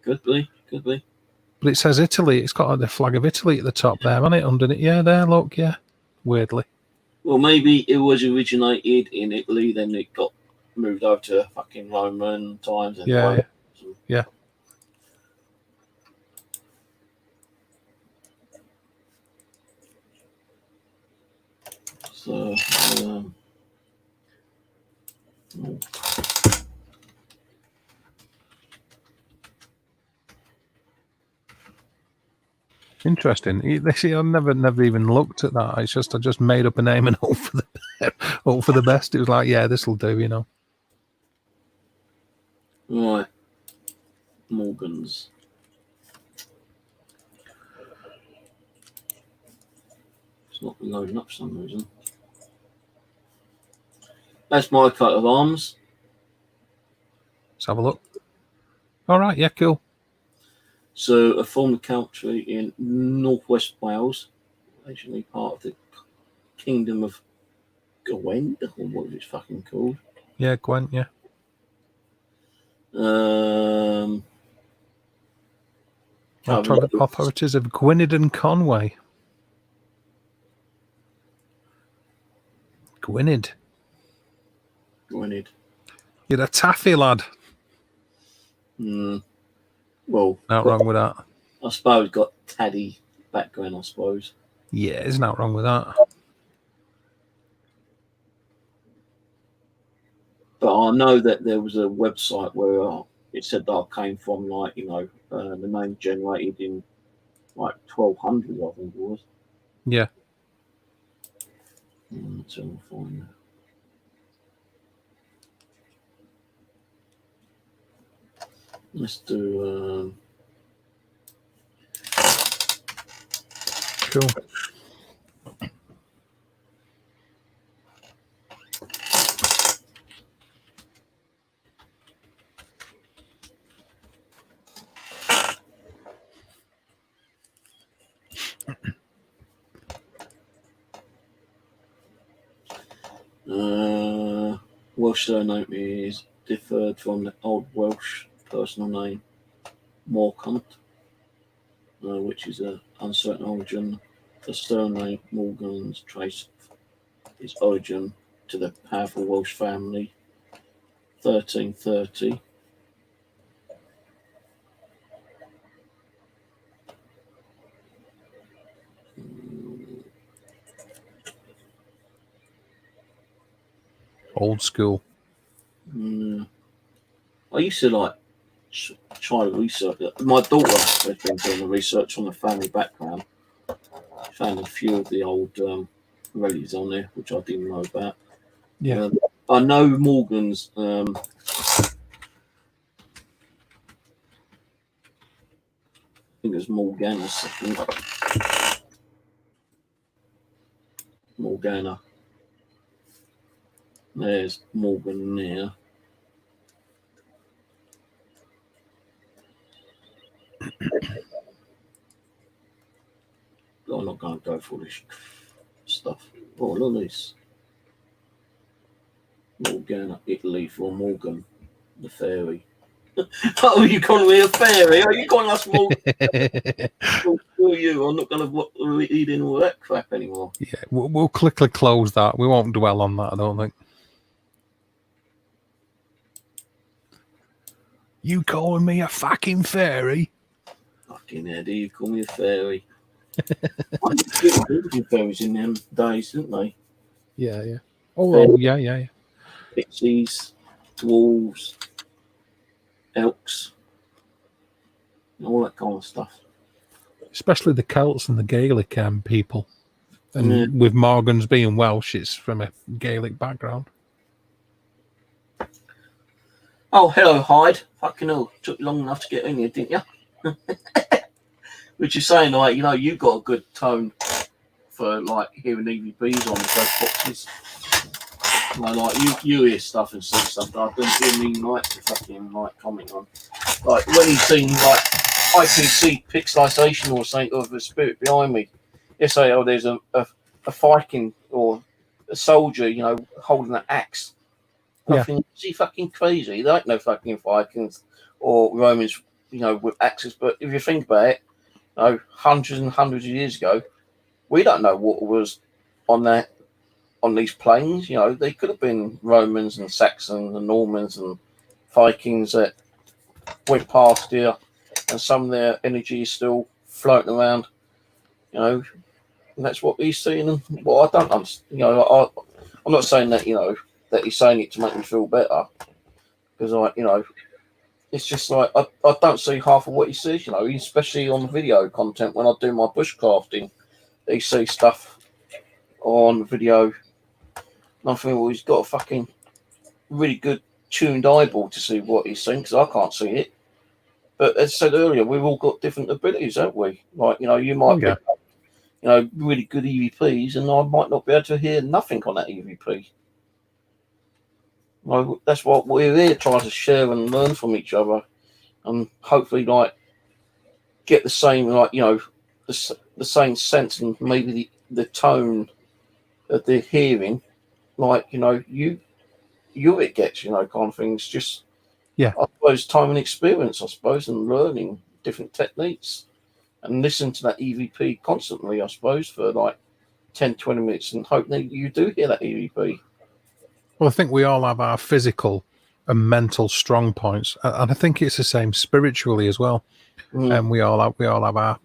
Could be. But it says Italy. It's got the flag of Italy at the top there, hasn't it? Underneath. Yeah, there. Look. Yeah. Weirdly. Well, maybe it was originated in Italy, then it got moved over to fucking Roman times. And Yeah. Yeah. So, Interesting. They see, I never even looked at that. It's just I just made up a name and hope for the best. It was like, yeah, this will do, you know. right. Morgan's. It's not loading up for some reason. That's my coat of arms. Let's have a look. All right, yeah, cool. So, a former country in northwest Wales, originally part of the Kingdom of Gwent, or what is it fucking called? Yeah, Gwent, yeah. Authorities of Gwynedd and Conway. Gwynedd. You're a taffy lad. Well, not wrong with that. I suppose got Taddy background, I suppose. Yeah, there's not wrong with that. But I know that there was a website where it said that I came from, like, you know, the name generated in like 1200, I think it was. Yeah. So I'll find that. Let's do. Cool. Welsh surname is differed from the Old Welsh personal name Morcant, which is an uncertain origin. The surname Morgan's trace its origin to the powerful Welsh family 1330. Old school. I used to like try to research it. My daughter has been doing the research on the family background. Found a few of the old relatives on there, which I didn't know about. Yeah. I know Morgan's. I think it was Morgana second. Morgana. There's Morgan there. I'm not going to go for this stuff. Oh, look at this. Morgana, Italy for Morgan, the fairy. Oh, you calling me a fairy? Are you calling us Morgan? Who are you? I'm not going to eat in all that crap anymore. Yeah, we'll quickly close that. We won't dwell on that, I don't think. You calling me a fucking fairy? Fucking Eddie, you call me a fairy. Fairies in them days, didn't they? Yeah. Oh, yeah. Pixies, dwarves, elks, and all that kind of stuff. Especially the Celts and the Gaelic people. And with Morgan's being Welsh, it's from a Gaelic background. Oh, hello, Hyde. Fucking hell, took long enough to get in here, didn't you? Which is saying, like, you know, you got a good tone for, like, hearing EVPs on those boxes. Like you hear stuff and see stuff that I don't hear me like to fucking, like, comment on. Like, when he's seen, like, I can see pixelization or something of the spirit behind me. You say, oh, there's a Viking or a soldier, you know, holding an axe. I think, is he fucking crazy? There ain't no fucking Vikings or Romans, you know, with axes. But if you think about it, you know, hundreds and hundreds of years ago, we don't know what was on these plains. You know, they could have been Romans and Saxons and Normans and Vikings that went past here, and some of their energy is still floating around. You know, and that's what he's seeing. And well, I don't understand. You know, I'm not saying that, you know, that he's saying it to make me feel better, because you know, it's just like I don't see half of what he sees. You know, especially on the video content when I do my bushcrafting, he sees stuff on video. And I think, well, he's got a fucking really good tuned eyeball to see what he's seeing, because I can't see it. But as I said earlier, we've all got different abilities, haven't we? Like, you know, you might pick up, you know, really good EVPs, and I might not be able to hear nothing on that EVP. Well, that's what we're here trying to share and learn from each other, and hopefully, like, get the same, like, you know, the same sense and maybe the tone that they're hearing, like, you know, you it gets, you know, kind of things. Just, I suppose, time and experience, I suppose, and learning different techniques and listen to that EVP constantly, I suppose, for like 10, 20 minutes, and hope that you do hear that EVP. Well, I think we all have our physical and mental strong points, and I think it's the same spiritually as well. And we all have our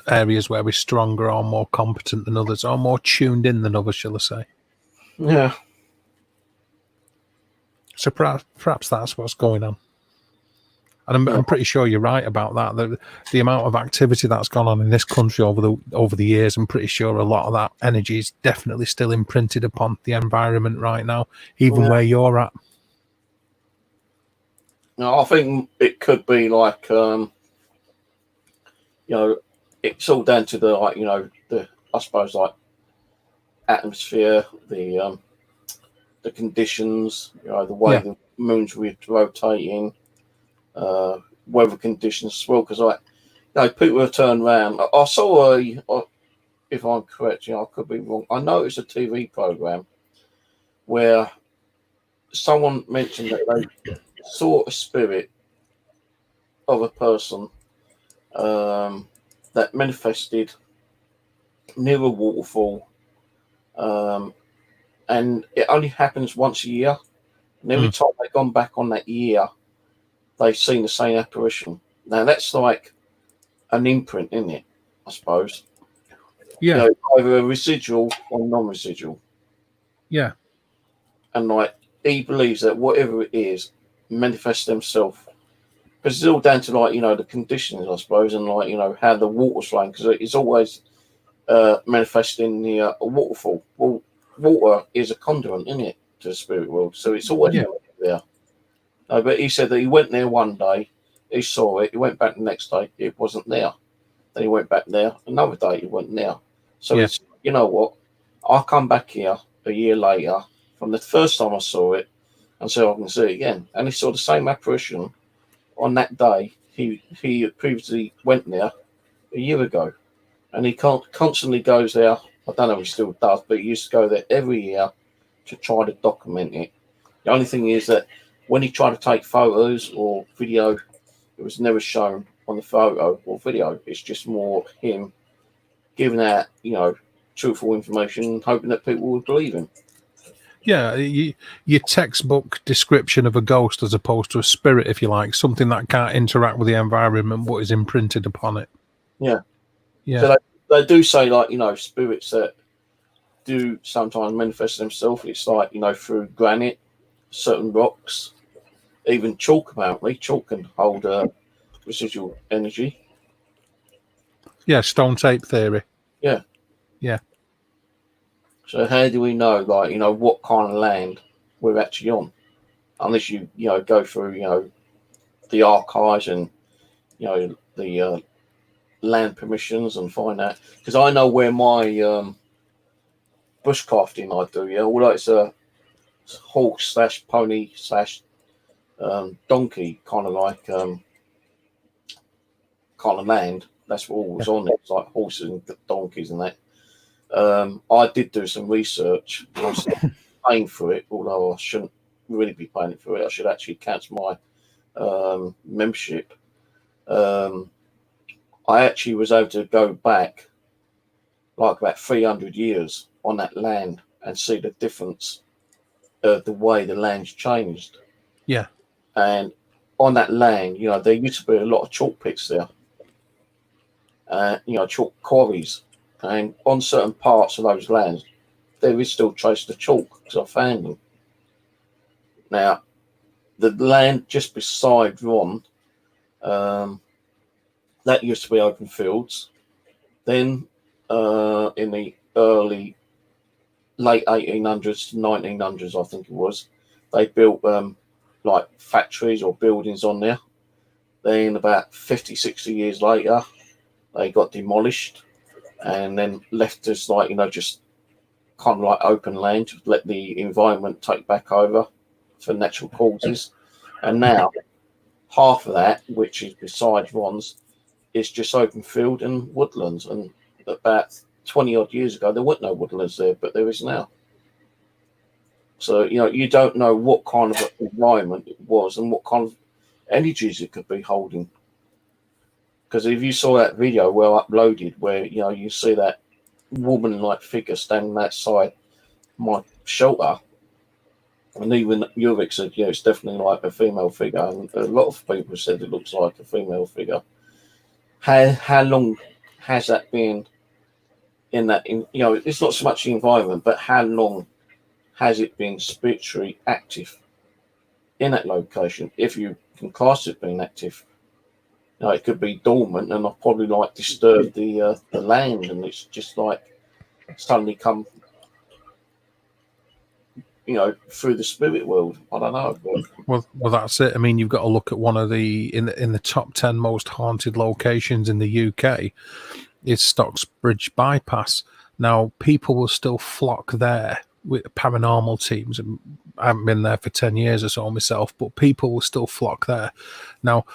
areas where we're stronger or more competent than others, or more tuned in than others, shall I say? Yeah. So perhaps that's what's going on. And I'm pretty sure you're right about that. The amount of activity that's gone on in this country over the years, I'm pretty sure a lot of that energy is definitely still imprinted upon the environment right now, even where you're at. No, I think it could be like, you know, it's all down to the, like, you know, I suppose, like, atmosphere, the conditions, you know, the way the moon's rotating. Weather conditions as well, because, like, you know, people have turned around. I saw if I'm correct, you know, I could be wrong. I noticed a TV program where someone mentioned that they saw a spirit of a person that manifested near a waterfall, and it only happens once a year. And every time they've gone back on that year, they've seen the same apparition. Now that's like an imprint, isn't it? I suppose. Yeah. You know, either a residual or non-residual. Yeah. And like he believes that whatever it is manifests themselves, because it's all down to, like, you know, the conditions, I suppose, and, like, you know, how the water's flowing, because it's always manifesting near a waterfall. Well, water is a conduit, isn't it, to the spirit world? So it's always there. No, but he said that he went there one day, he saw it, he went back the next day, it wasn't there. Then he went back there, another day, it wasn't there. So it's, you know what, I'll come back here a year later from the first time I saw it and so I can see it again. And he saw the same apparition on that day. He previously went there a year ago. And he constantly goes there. I don't know if he still does, but he used to go there every year to try to document it. The only thing is that when he tried to take photos or video, it was never shown on the photo or video. It's just more him giving out, you know, truthful information, hoping that people will believe him. Yeah, your textbook description of a ghost as opposed to a spirit, if you like, something that can't interact with the environment, what is imprinted upon it. Yeah. Yeah. So they do say, like, you know, spirits that do sometimes manifest themselves. It's like, you know, through granite, certain rocks, even chalk, apparently. Chalk can hold residual energy. Yeah, stone tape theory. Yeah. Yeah. So how do we know, like, you know, what kind of land we're actually on? Unless you know, go through, you know, the archives and, you know, the land permissions and find out. Because I know where my bushcrafting I do, yeah, although it's a horse / pony / donkey, kind of like kind of land. That's what all was on it, like horses and donkeys and that. I did do some research. I was paying for it, although I shouldn't really be paying for it. I should actually cancel my membership. I actually was able to go back like about 300 years on that land and see the difference of the way the land's changed. Yeah. And on that land, you know, there used to be a lot of chalk pits there, you know, chalk quarries. And on certain parts of those lands, there is still traces of chalk because I found them. Now, the land just beside Ron, that used to be open fields. Then in the late 1800s to 1900s, I think it was, they built like factories or buildings on there. Then about 50, 60 years later, they got demolished and then left us like, you know, just kind of like open land to let the environment take back over for natural causes. And now half of that, which is besides Ron's, is just open field and woodlands. And about 20 odd years ago, there weren't no woodlands there, but there is now. So, you know, you don't know what kind of environment it was and what kind of energies it could be holding. Because if you saw that video well uploaded where, you know, you see that woman-like figure standing outside my shelter, and even Ulrich said, yeah, it's definitely like a female figure, and a lot of people said it looks like a female figure. How long has that been in that, you know, it's not so much the environment, but how long has it been spiritually active in that location, if you can class it being active? You know, it could be dormant and I've probably like disturbed the land, and it's just like suddenly come, you know, through the spirit world. I don't know. Well, that's it. I mean, you've got to look at one of the in the top 10 most haunted locations in the UK is Stocksbridge Bypass. Now, people will still flock there with paranormal teams. And I haven't been there for 10 years or so myself, but people will still flock there. Now,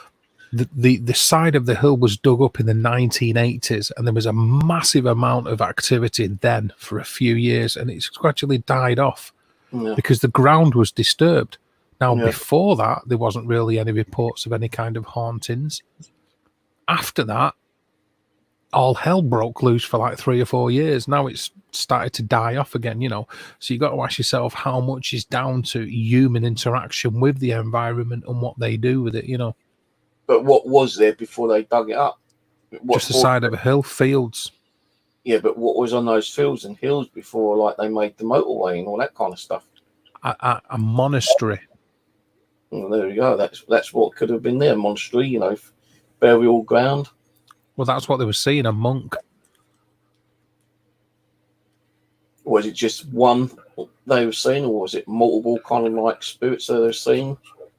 the side of the hill was dug up in the 1980s, and there was a massive amount of activity then for a few years, and it's gradually died off because the ground was disturbed. Now, before that, there wasn't really any reports of any kind of hauntings. After that, all hell broke loose for like 3 or 4 years. Now it's started to die off again, you know. So you got to ask yourself how much is down to human interaction with the environment and what they do with it, you know. But what was there before they dug it up? Just the side of a hill, fields. Yeah, but what was on those fields and hills before, like they made the motorway and all that kind of stuff? A monastery. Well, there you go. That's what could have been there. Monastery, you know, burial ground. Well, that's what they were seeing, a monk. Was it just one they were seeing, or was it multiple kind of like spirits that they were seeing?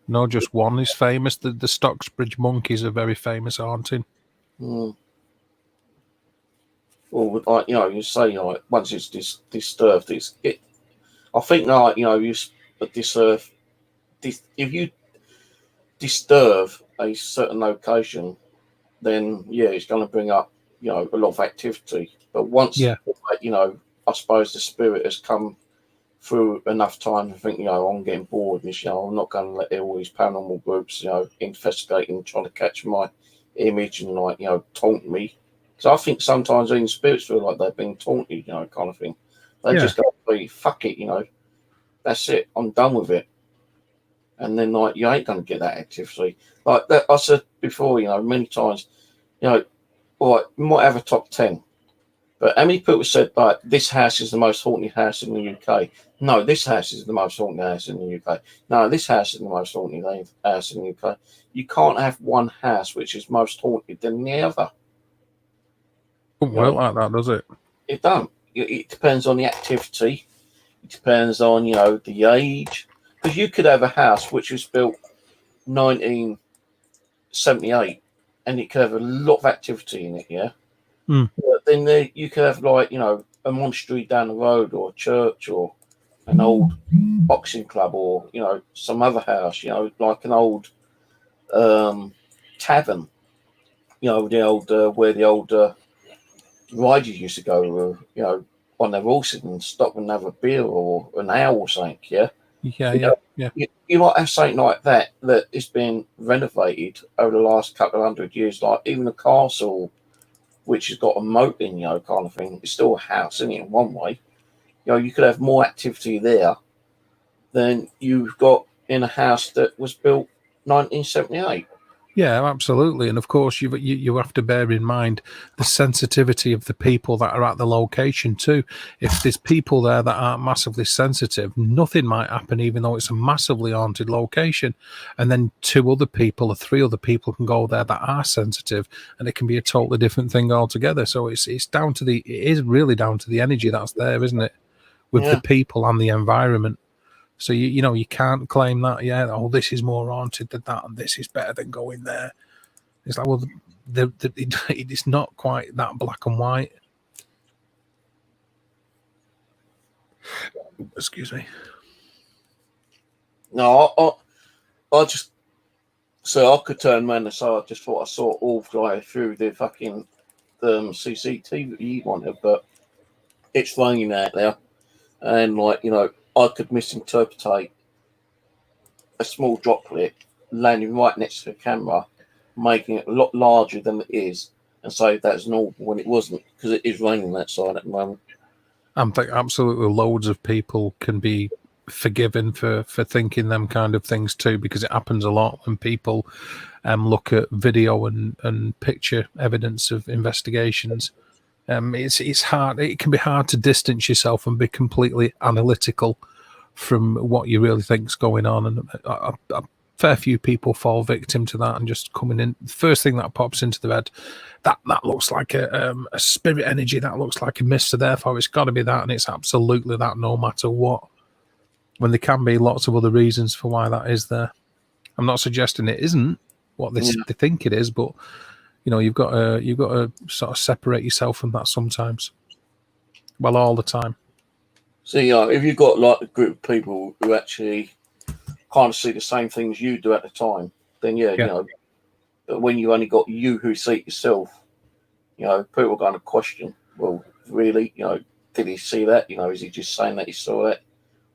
No, just one is famous. The Stocksbridge monkeys are very famous haunting. Well, like, you know, you say, like, once it's disturbed, I think, like, you know, if you disturb a certain location, then yeah, it's going to bring up, you know, a lot of activity. But once, you know, I suppose the spirit has come through enough time to think, you know, I'm getting bored. You know, I'm not going to let all these paranormal groups, you know, investigating, trying to catch my image and, like, you know, taunt me. So I think sometimes even spirits feel like they're being taunted, you know, kind of thing. They just go, fuck it, you know, that's it, I'm done with it. And then, like, you ain't going to get that activity. Like that, I said before, you know, many times, you know, right, you might have a top 10. But how many people said, like, this house is the most haunted house in the UK? No, this house is the most haunted house in the UK. No, this house is the most haunted house in the UK. You can't have one house which is most haunted than the other. It doesn't work like that, does it? It don't. It depends on the activity. It depends on, you know, the age. Because you could have a house which was built 1978 and it could have a lot of activity in it, yeah? But then you could have, like, you know, a monastery down the road or a church or an old boxing club or, you know, some other house, you know, like an old tavern. you know, the old where the old riders used to go, you know, on their horses and stop and have a beer or an ale or something. Yeah, Yeah. you might have something like that is been renovated over the last couple of 100 years. Like even the castle, which has got a moat in, you know, kind of thing. It's still a house, isn't it? In one way, you know, you could have more activity there than you've got in a house that was built 1978. Yeah, absolutely. And of course, you have to bear in mind the sensitivity of the people that are at the location too. If there's people there that aren't massively sensitive, nothing might happen, even though it's a massively haunted location. And then 2 other people or 3 other people can go there that are sensitive, and it can be a totally different thing altogether. So it is really down to the energy that's there, isn't it? With the people and the environment. So you know, you can't claim that, oh, this is more haunted than that and this is better than going there. It's like, well, it's not quite that black and white. Excuse me. No, I just so I could turn around and say I just thought I saw it all fly through the fucking CCTV monitor, but it's raining out there, and like, you know, I could misinterpret a small droplet landing right next to the camera, making it a lot larger than it is, and say that's normal when it wasn't, because it is raining outside at the moment. I think absolutely loads of people can be forgiven for thinking them kind of things too, because it happens a lot when people look at video and picture evidence of investigations. It's hard. It can be hard to distance yourself and be completely analytical from what you really think's going on, and a fair few people fall victim to that and just coming in. The first thing that pops into their head, that looks like a spirit energy, that looks like a mist, so therefore it's got to be that, and it's absolutely that no matter what. When there can be lots of other reasons for why that is there. I'm not suggesting it isn't what they think it is, but you know, you've got to sort of separate yourself from that sometimes. Well, all the time. So, you know, if you've got like a group of people who actually kind of see the same things you do at the time, then you know, but when you only got you who see it yourself, you know, people are going to question, well, really, you know, did he see that? You know, is he just saying that he saw that?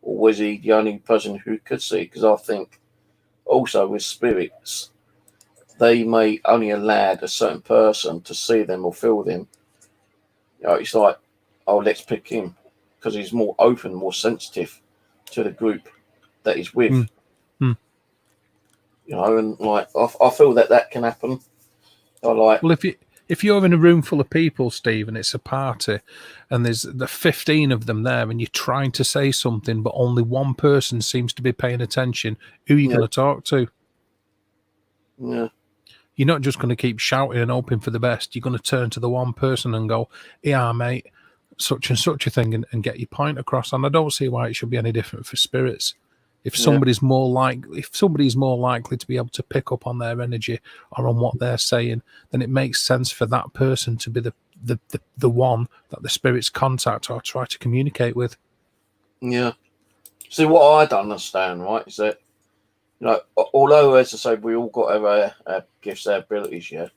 Or was he the only person who could see? Because I think also with spirits, they may only allow a certain person to see them or feel them. You know, it's like, oh, let's pick him because he's more open, more sensitive to the group that he's with. You know, and like I feel that can happen. I like. Well, if you're in a room full of people, Steve, and it's a party, and there's the 15 of them there, and you're trying to say something, but only one person seems to be paying attention, who are you going to talk to? Yeah. You're not just going to keep shouting and hoping for the best. You're going to turn to the one person and go, yeah, mate, such and such a thing, and get your point across. And I don't see why it should be any different for spirits. If somebody's more likely to be able to pick up on their energy or on what they're saying, then it makes sense for that person to be the one that the spirits contact or try to communicate with. Yeah. See, what I don't understand, right, is that, you know, although, as I say, we all got our gifts, our abilities, yeah,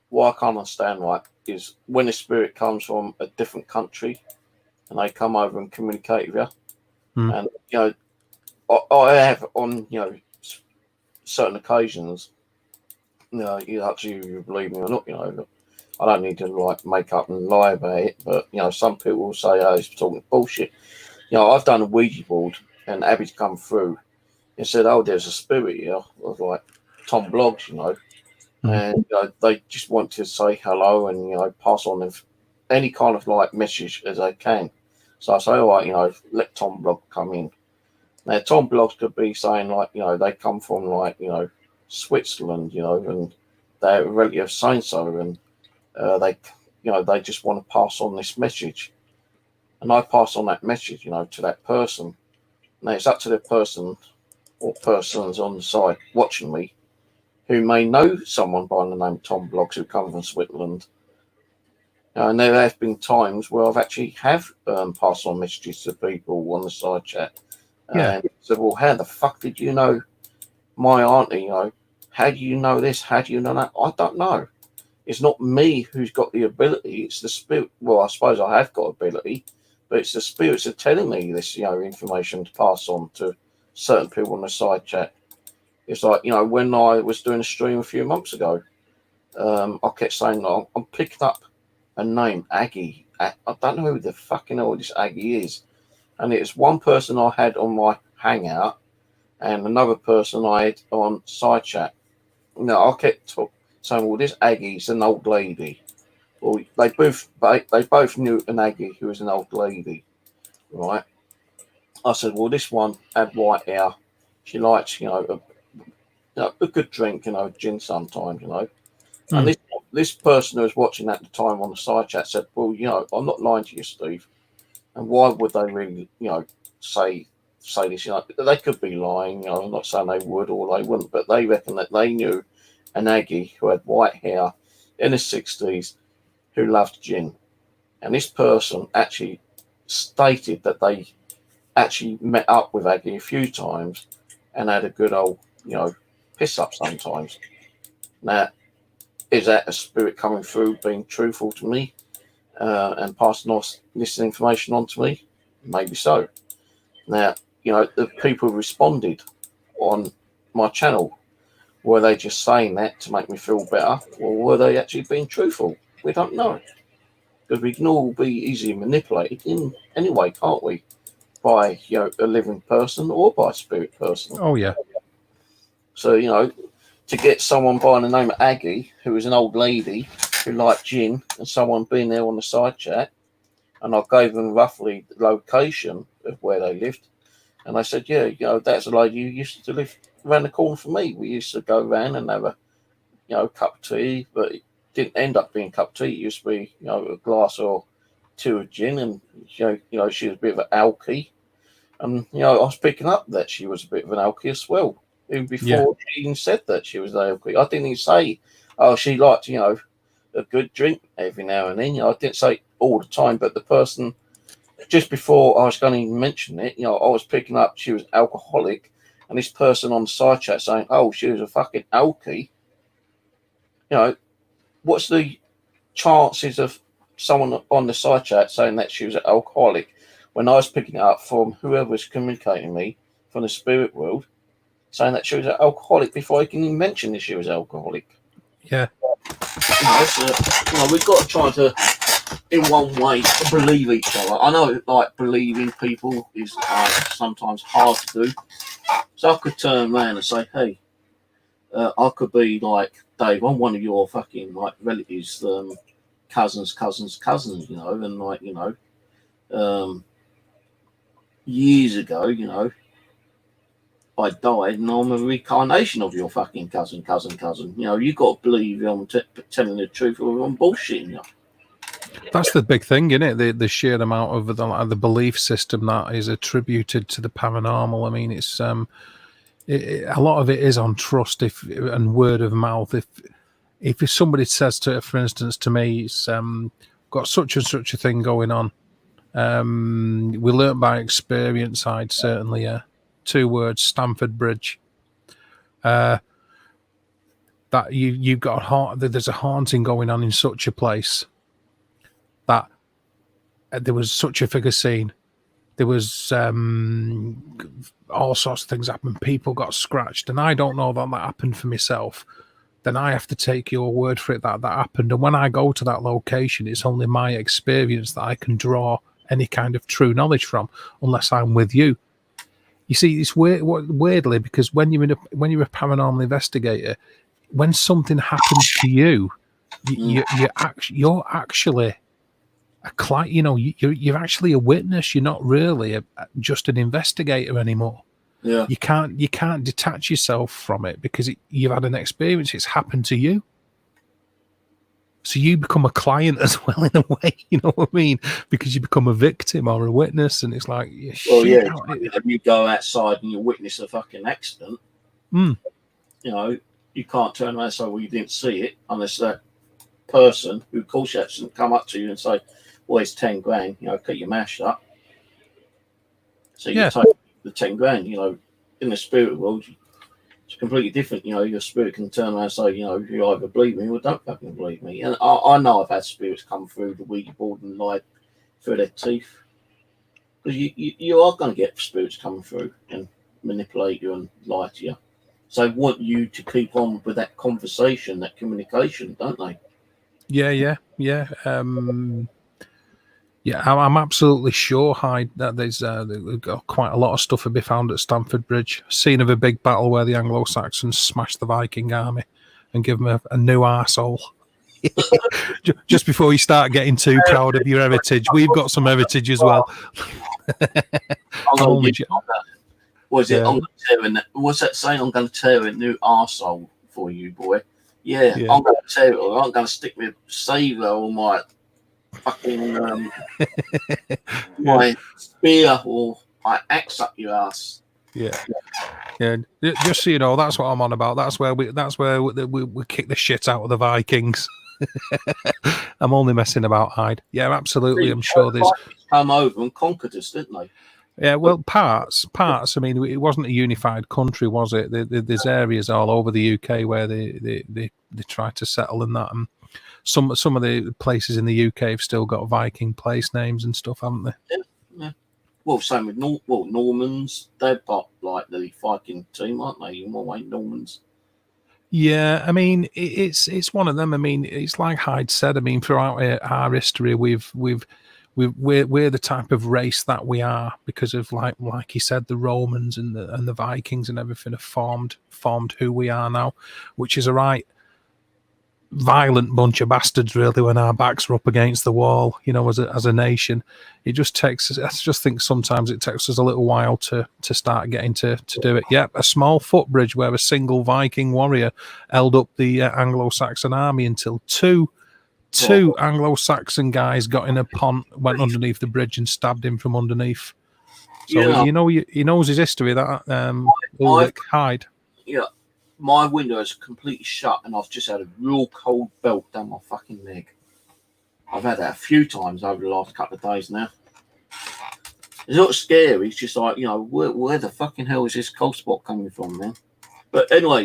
what I can't understand, right, is when a spirit comes from a different country and they come over and communicate with you, and, you know, I have on, you know, certain occasions, you know, you believe me or not, you know, I don't need to like make up and lie about it, but you know, some people will say, "Oh, he's talking bullshit." You know, I've done a Ouija board, and Abby's come through and said, "Oh, there's a spirit here," of like Tom Bloggs, you know, and you know, they just want to say hello and you know pass on any kind of like message as they can. So I say, "All right, you know, let Tom Blogg come in." Now, Tom Bloggs could be saying like, you know, they come from like, you know, Switzerland, you know, and they're a relative so-and-so, and they, you know, they just want to pass on this message. And I pass on that message, you know, to that person. Now, it's up to the person or persons on the side watching me who may know someone by the name of Tom Bloggs who come from Switzerland. And there have been times where I've actually passed on messages to people on the side chat. And said, well, how the fuck did you know my auntie? You know, how do you know this? How do you know that? I don't know. it's not me who's got the ability. It's the spirit. Well, I suppose I have got ability, but it's the spirits are telling me this, information to pass on to certain people on the side chat. It's like, when I was doing a stream a few months ago, I kept saying, I'm picking up a name, Aggie. I don't know who the fucking hell this Aggie is. And it's one person I had on my Hangout and another person I had on side chat. I kept saying, well, this Aggie's an old lady. Well, they both knew an Aggie who was an old lady, right? I said, well, this one had white hair. She likes, a good drink, gin sometimes, And this person who was watching at the time on the side chat said, well, I'm not lying to you, Steve. And why would they really, say this? They could be lying. I'm not saying they would or they wouldn't, but they reckon that they knew an Aggie who had white hair in his 60s who loved gin. And this person actually stated that they actually met up with Aggie a few times and had a good old, piss up sometimes. Now, is that a spirit coming through, being truthful to me and passing this information on to me? Maybe so. Now, the people who responded on my channel, were they just saying that to make me feel better, or were they actually being truthful? We don't know. Because we can all be easily manipulated in any way, can't we? By, a living person or by a spirit person. Oh, yeah. So, to get someone by the name of Aggie, who was an old lady who liked gin, and someone being there on the side chat, and I gave them roughly the location of where they lived, and I said, yeah, that's a lady who used to live around the corner from me. We used to go around and have a, cup of tea, but it didn't end up being a cup of tea. It used to be, a glass or two of gin, and she was a bit of an alkie, and I was picking up that she was a bit of an alkie as well. Even before she even said that she was an alkie, I didn't even say, oh, she liked, a good drink every now and then. I didn't say all the time, but the person just before I was going to even mention it, I was picking up she was alcoholic, and this person on the side chat saying, oh, she was a fucking alkie. What's the chances of someone on the side chat saying that she was an alcoholic when I was picking it up from whoever was communicating me from the spirit world, saying that she was an alcoholic before I can even mention that she was alcoholic? Yeah. We've got to try to, in one way, believe each other. I know, believing people is sometimes hard to do. So I could turn around and say, hey, I could be like, Dave, I'm one of your fucking, relatives, cousins, and, years ago, I died and I'm a reincarnation of your fucking cousin. You got to believe I'm telling the truth or I'm bullshitting you. That's the big thing, isn't it? The sheer amount of the belief system that is attributed to the paranormal. I mean, it's a lot of it is on trust and word of mouth. If somebody says for instance, to me, it's got such and such a thing going on. We learnt by experience, I'd certainly 2 words, Stamford Bridge. That you've got there's a haunting going on in such a place that there was such a figure seen. There was all sorts of things happened. People got scratched, and I don't know that happened for myself. Then I have to take your word for it that happened. And when I go to that location, it's only my experience that I can draw any kind of true knowledge from, unless I'm with you. You see, it's weirdly, because when you're a paranormal investigator, when something happens to you, you're actually a client. You're actually a witness. You're not really just an investigator anymore. Yeah. You can't detach yourself from it because you've had an experience. It's happened to you. So you become a client as well, in a way, you know what I mean? Because you become a victim or a witness, and it's like, you go outside and you witness a fucking accident. You can't turn around and say, well, you didn't see it, unless that person who caused the accident come up to you and say, well, it's 10 grand, keep your mouth shut. So you take the 10 grand, in the spirit world, It's completely different. Your spirit can turn around and say, you either believe me or don't fucking believe me. And I know I've had spirits come through the Ouija board and lie through their teeth. Because you are going to get spirits coming through and manipulate you and lie to you. So they want you to keep on with that conversation, that communication, don't they? Yeah. I'm absolutely sure, Hyde, that there's got quite a lot of stuff to be found at Stamford Bridge. Scene of a big battle where the Anglo-Saxons smashed the Viking army and give them a new arsehole. Just before you start getting too proud of your heritage, we've got some heritage as well. Was it? I'm gonna tear what's that saying? I'm going to tear a new arsehole for you, boy. Yeah. I'm going to tear it. Or I'm going to stick my saver or my fucking my spear or my axe up your ass. Yeah. Just so you know, that's what I'm on about. That's where we kick the shit out of the Vikings. I'm only messing about, Hyde. Yeah, absolutely. I'm sure there's come over and conquered us, didn't they? Yeah, well, parts. I mean, it wasn't a unified country, was it? There's areas all over the UK where they try to settle in that. And some of the places in the UK have still got Viking place names and stuff, haven't they? Yeah. Well, same with Normans. They're part like the Viking team, aren't they? In one way, Normans. Yeah, I mean, it's one of them. I mean, it's like Hyde said. I mean, throughout our history, we're the type of race that we are because of like he said, the Romans and the Vikings and everything have formed who we are now, which is a right violent bunch of bastards, really, when our backs are up against the wall, as a nation. It just takes, I just think sometimes it takes us a little while to start getting to do it. Yep, a small footbridge where a single Viking warrior held up the Anglo-Saxon army until two Anglo-Saxon guys got in a pond, went underneath the bridge and stabbed him from underneath. So he knows his history, that Ulrich Hyde. Yeah. My window is completely shut and I've just had a real cold belt down my fucking leg. I've had that a few times over the last couple of days now. It's not scary, it's just like, where the fucking hell is this cold spot coming from, man? But anyway,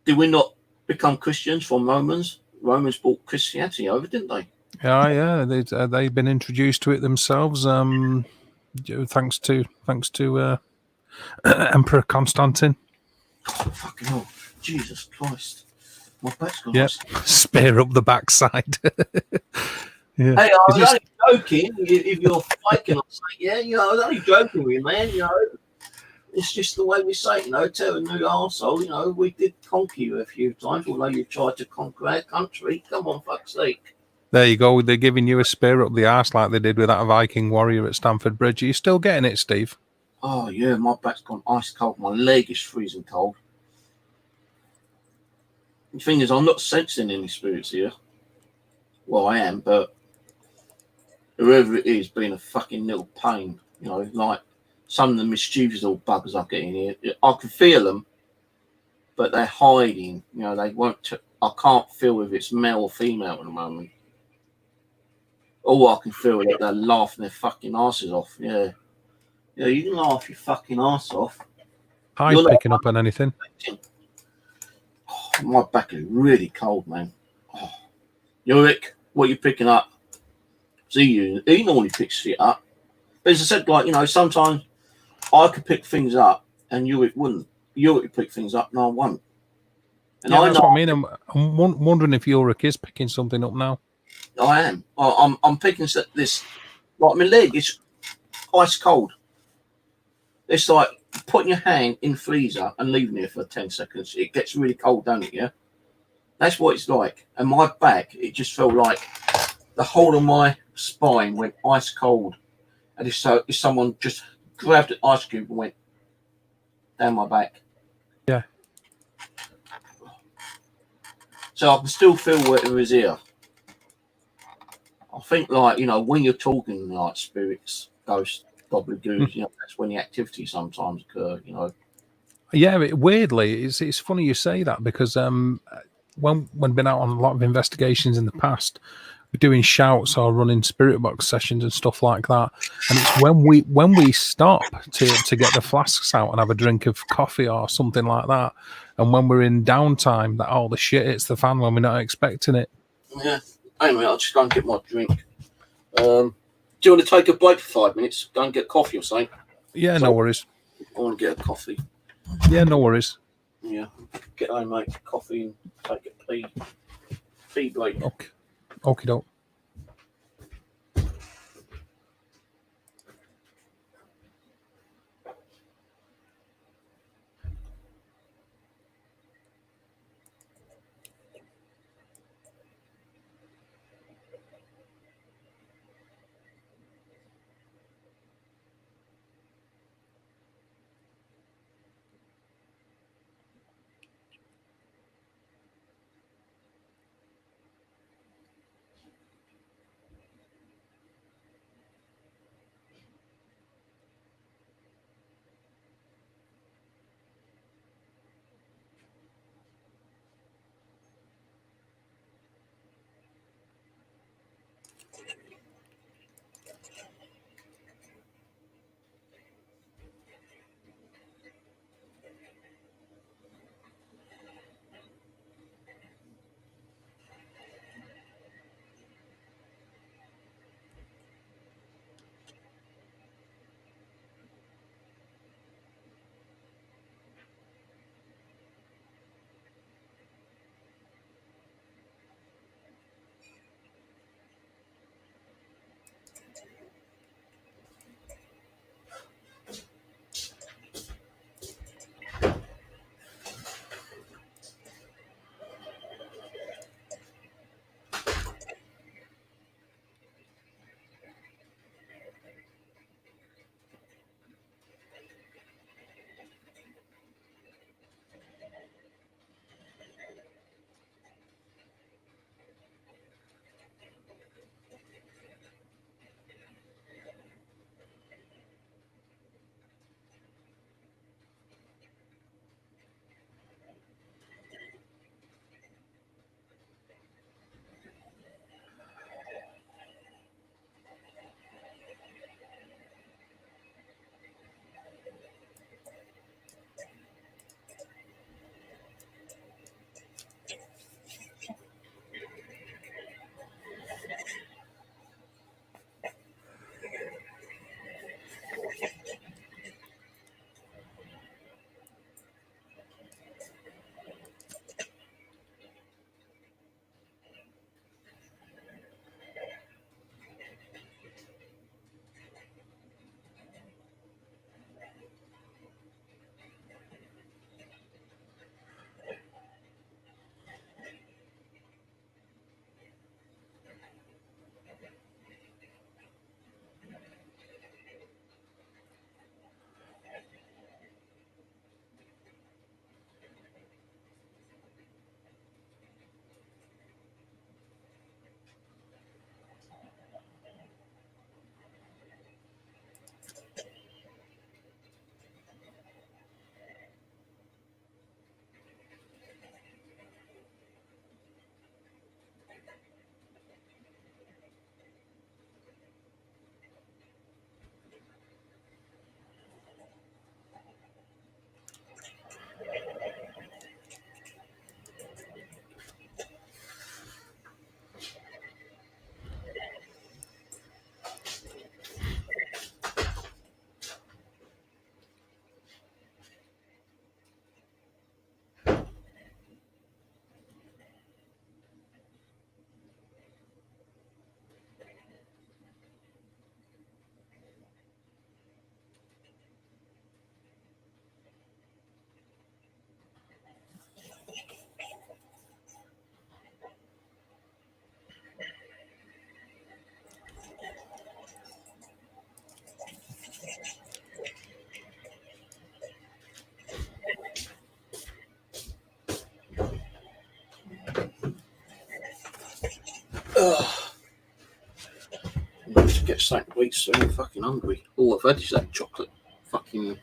did we not become Christians from Romans? Romans brought Christianity over, didn't they? Yeah. They've been introduced to it themselves, thanks to Emperor Constantine. Oh, fucking hell. Jesus Christ. My back's gone. Yep. Spear up the backside. Yeah. Hey, I was only joking. If you're faking, I'll say, I was only joking with you, man. It's just the way we say, tear a new arsehole. We did conquer you a few times, although you tried to conquer our country. Come on, fuck's sake. There you go. They're giving you a spear up the arse like they did with that Viking warrior at Stamford Bridge. Are you still getting it, Steve? Oh, yeah, my back's gone ice cold. My leg is freezing cold. The thing is, I'm not sensing any spirits here. Well, I am, but whoever it is being a fucking little pain, like some of the mischievous little buggers I get in here. I can feel them, but they're hiding. They won't. I can't feel if it's male or female at the moment. All I can feel is that they're laughing their fucking asses off. Yeah. Yeah, you can laugh your fucking ass off. Hyde picking up on anything? Oh, my back is really cold, man. Oh. Ulrich, what are you picking up? See, he normally picks shit up. But as I said, sometimes I could pick things up and Ulrich wouldn't. Ulrich pick things up and I won't. And that's what I mean. I'm wondering if Ulrich is picking something up now. I am. I'm picking this. Like my leg is ice cold. It's like putting your hand in the freezer and leaving it for 10 seconds. It gets really cold, doesn't it? Yeah. That's what it's like. And my back, it just felt like the whole of my spine went ice cold. And if someone just grabbed an ice cube and went down my back. Yeah. So I can still feel whatever is here. I think, when you're talking like spirits, ghosts, gobbledygook, that's when the activities sometimes occur, Yeah, weirdly, it's funny you say that because when been out on a lot of investigations in the past, doing shouts or running spirit box sessions and stuff like that. And it's when we stop to get the flasks out and have a drink of coffee or something like that, and when we're in downtime, that all the shit hits the fan when we're not expecting it. Yeah. Anyway, I'll just go and get my drink. Do you want to take a break for 5 minutes? Go and get coffee or something? Yeah, no worries. I want to get a coffee. Yeah, no worries. Yeah. Get home, mate. Coffee and take a pee. Pee break. Okay. Okie doke. I need to get something to eat soon. I'm fucking hungry. All I've had is that chocolate fucking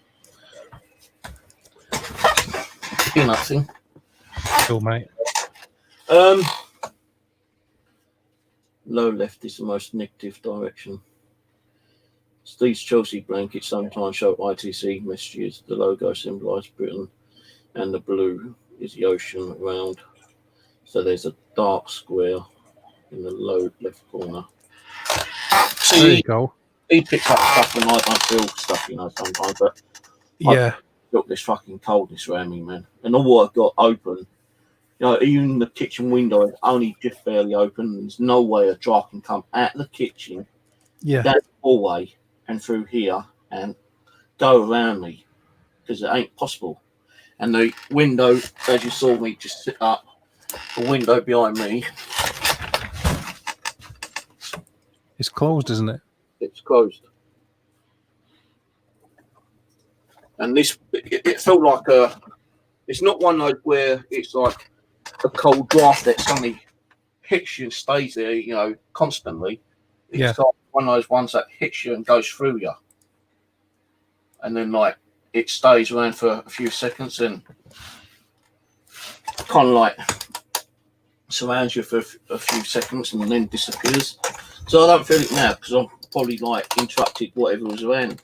peanut thing. Cool, mate. No, low left is the most negative direction. These Chelsea blankets sometimes show ITC messages. The logo symbolises Britain, and the blue is the ocean around. So there's a dark square in the low left corner. See, there you go. He picks up stuff and I don't feel stuff, you know, sometimes. But Yeah. I've got this fucking coldness around me, man. And all I've got open, you know, even the kitchen window is only just barely open. There's no way a dry can come out of the kitchen, Yeah. down the hallway, and through here and go around me, because it ain't possible. And the window, as you saw me just sit up, the window behind me, It's closed, isn't it? it's closed. And this, it felt like it's not one of those where it's like a cold draft that suddenly hits you and stays there, you know, constantly. It's like one of those ones that hits you and goes through you. And then, like, it stays around for a few seconds and kind of like surrounds you for a few seconds and then disappears. So I don't feel it now because I'm probably like interrupted whatever was around.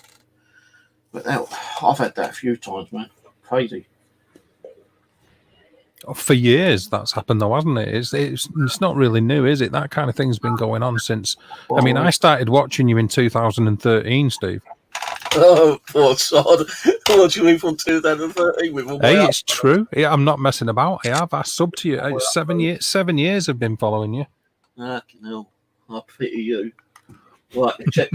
But I've had that a few times, man. Crazy. For years, that's happened though, hasn't it? It's not really new, is it? That kind of thing's been going on since. I mean, I started watching you in 2013, Steve. Oh, poor sod. What do you mean from 2013? Hey, it's true. Yeah, I'm not messing about. I subbed to you. It's 7 years. 7 years I've been following you. Fucking hell. I pity you. Right, check.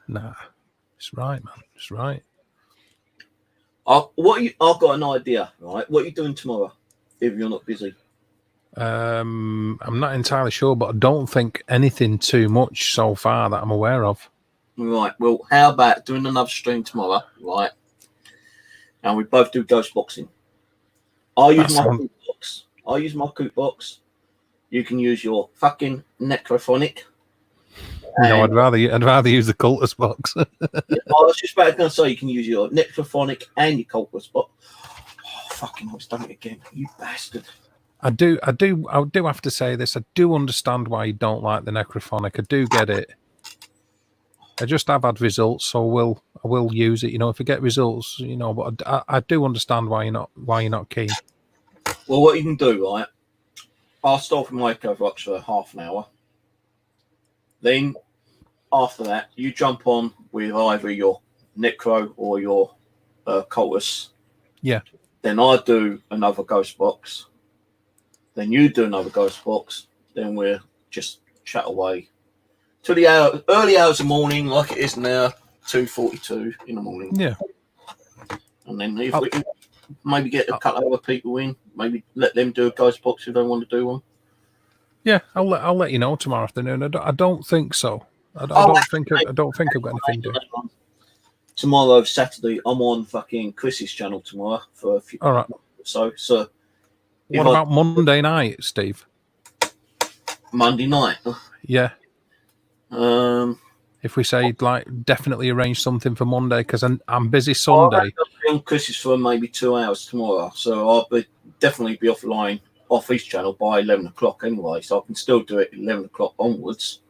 Nah, it's right, man. It's right. I've got an idea, right? What are you doing tomorrow if you're not busy? I'm not entirely sure, but I don't think anything too much so far that I'm aware of. Right. Well, how about doing another stream tomorrow, right? And we both do ghost boxing. I'll use my coot box. I'll use my coot box. You can use your fucking necrophonic. No, I'd rather use the cultist box. I was just about to say you can use your necrophonic and your cultist box. Oh, fucking! I've done it again, you bastard. I do have to say this. I do understand why you don't like the necrophonic. I do get it. I just have had results, so I will use it. You know, if I get results, you know. But I do understand why you're not keen. Well, what you can do, right? I'll start from my box for half an hour. Then after that, you jump on with either your necro or your cultist. Yeah. Then I do another ghost box. Then you do another ghost box. Then we'll just chat away to the early hours of the morning, like it is now, 2:42 in the morning. Yeah. And then if we can maybe get a couple of other people in, maybe let them do a ghost box if they want to do one. Yeah, I'll let you know tomorrow afternoon. I don't think so. I don't think I've got anything to do. Tomorrow, Saturday, I'm on fucking Chris's channel tomorrow for a few. All right. So what about Monday night, Steve? Monday night? Yeah. If we say like definitely arrange something for Monday because I'm busy Sunday. I'll be on Chris's for maybe 2 hours tomorrow, so I'll definitely be offline off his channel by 11 o'clock anyway, so I can still do it 11 o'clock onwards.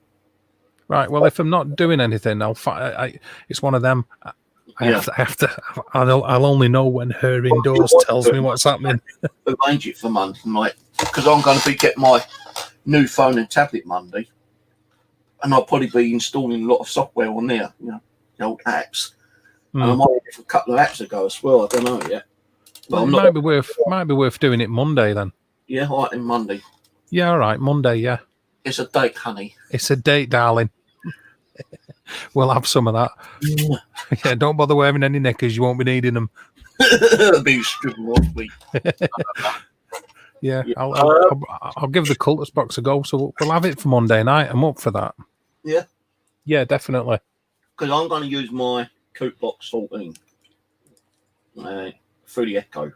Right. Well, if I'm not doing anything, it's one of them. I'll only know when her indoors tells me what's happening. Arrange it for Monday night because I'm going to be getting my new phone and tablet Monday, and I'll probably be installing a lot of software on there, you know, the old apps. And I might have a couple of apps ago as well. I don't know yet. Well, it might be worth doing it Monday then. Yeah, all right, in Monday. Yeah, all right, Monday. Yeah. It's a date, honey. It's a date, darling. We'll have some of that. Yeah, don't bother wearing any knickers. You won't be needing them. Be stripping off me. Yeah, I'll give the cultist box a go. So we'll have it for Monday night. I'm up for that. Yeah. Yeah, definitely. Because I'm going to use my Coot Box 14 through the Echo.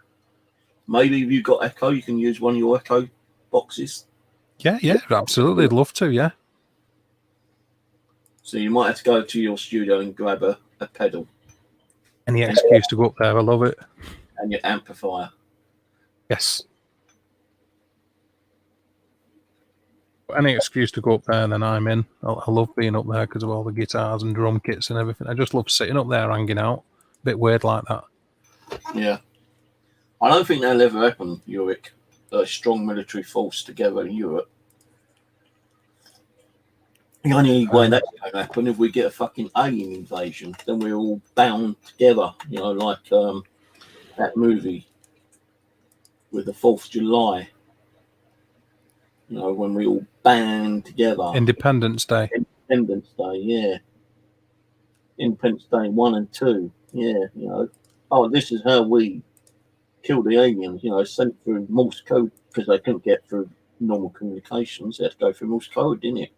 Maybe if you've got Echo, you can use one of your Echo boxes. Yeah, absolutely. I'd love to, yeah. So you might have to go to your studio and grab a pedal. Any excuse to go up there, I love it. And your amplifier. Yes. Any excuse to go up there, then I'm in. I love being up there because of all the guitars and drum kits and everything. I just love sitting up there hanging out. A bit weird like that. Yeah. I don't think that'll ever happen, Ulrich. A strong military force together in Europe. The only way that's going to happen if we get a fucking alien invasion, then we're all bound together, you know, like that movie with the 4th of July. You know, when we all band together. Independence Day. Independence Day, yeah. Independence Day 1 and 2, yeah, you know. Oh, this is how we kill the aliens, you know, sent through Morse code because they couldn't get through normal communications. They had to go through Morse code, didn't it?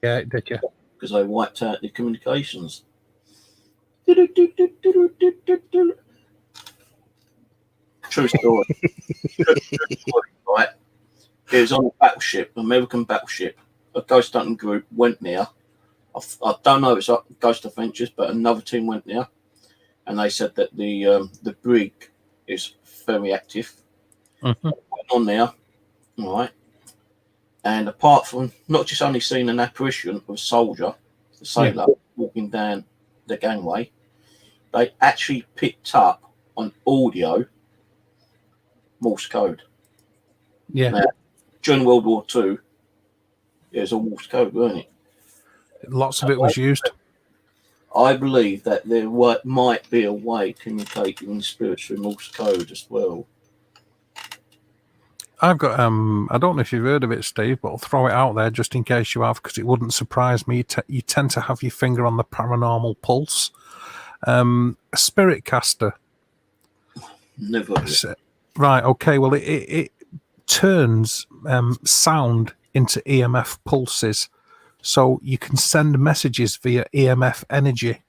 Yeah, it did, yeah. Because they wiped out the communications. True story. Right. It was on a battleship, American battleship. A ghost hunting group went there. I don't know if it's like Ghost Adventures, but another team went there, and they said that the brig is very active. Mm-hmm. Went on there, all right. And apart from not just only seeing an apparition of a soldier, the sailor, walking down the gangway, they actually picked up on audio Morse code. Yeah. Now, during World War II, it was all Morse code, weren't it? Lots of it was used. I believe that there might be a way of communicating spirits through Morse code as well. I've got, I don't know if you've heard of it, Steve, but I'll throw it out there just in case you have, because it wouldn't surprise me. You tend to have your finger on the paranormal pulse. A spirit caster. Never. Right, okay, well, it turns sound into EMF pulses, so you can send messages via EMF energy.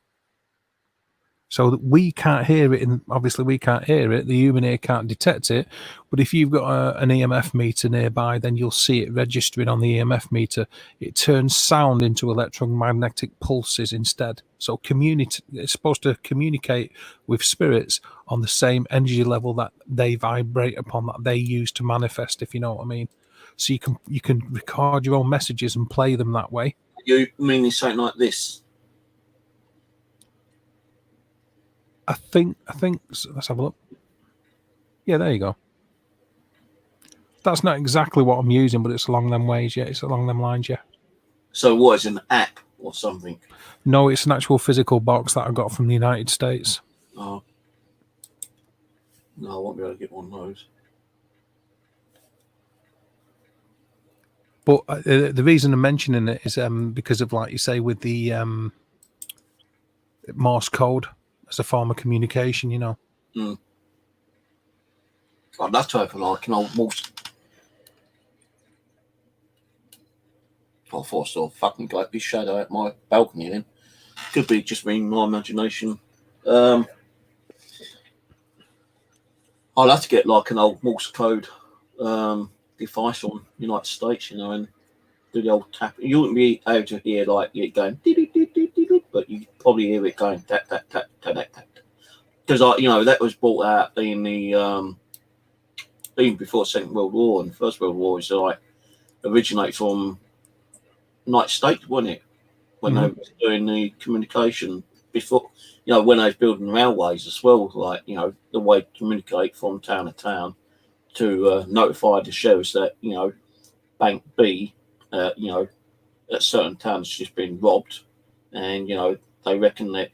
So that we can't hear it, and obviously we can't hear it, the human ear can't detect it, but if you've got an EMF meter nearby, then you'll see it registering on the EMF meter. It turns sound into electromagnetic pulses instead. So it's supposed to communicate with spirits on the same energy level that they vibrate upon, that they use to manifest, if you know what I mean. So you can record your own messages and play them that way. You mean something like this? I think. So let's have a look. Yeah, there you go. That's not exactly what I'm using, but it's along them ways. Yeah, it's along them lines. Yeah. So what is an app or something? No, it's an actual physical box that I got from the United States. Oh. No, I won't be able to get one of those. But the reason I'm mentioning it is because of, like you say, with the Morse code as a form of communication, you know. Mm. I'd love to have like an old Morse. I thought I saw a fucking ghostly shadow at my balcony then. Could be just me, my imagination. I'll have to get like an old Morse code device on United States, you know, and do the old tap. You wouldn't be able to hear like it going, but you probably hear it going tap tap tap tap tap tap. Because that was brought out in the even before the Second World War, and the First World War is like originate from United States, wasn't it? When they were doing the communication before, when they was building railways as well, like, the way to communicate from town to town to notify the sheriffs that, Bank B, at certain towns has just been robbed. And, they reckon that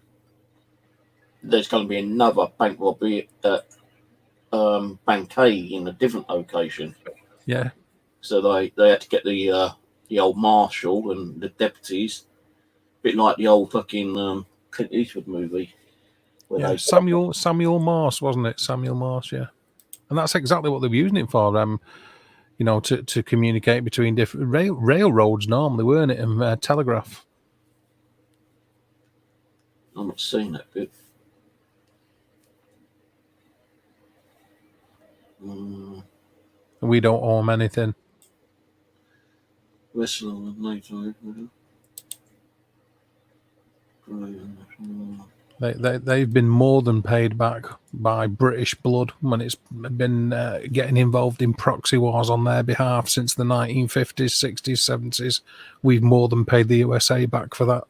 there's going to be another bank robbery at Bank A in a different location. Yeah. So they had to get the old marshal and the deputies, a bit like the old fucking Clint Eastwood movie. Yeah, Samuel Morse, wasn't it? Samuel Morse, yeah. And that's exactly what they were using it for, to communicate between different railroads normally, weren't it? And telegraph. I'm not seeing that bit. We don't owe them anything. They've been more than paid back by British blood when it's been getting involved in proxy wars on their behalf since the 1950s, 60s, 70s. We've more than paid the USA back for that.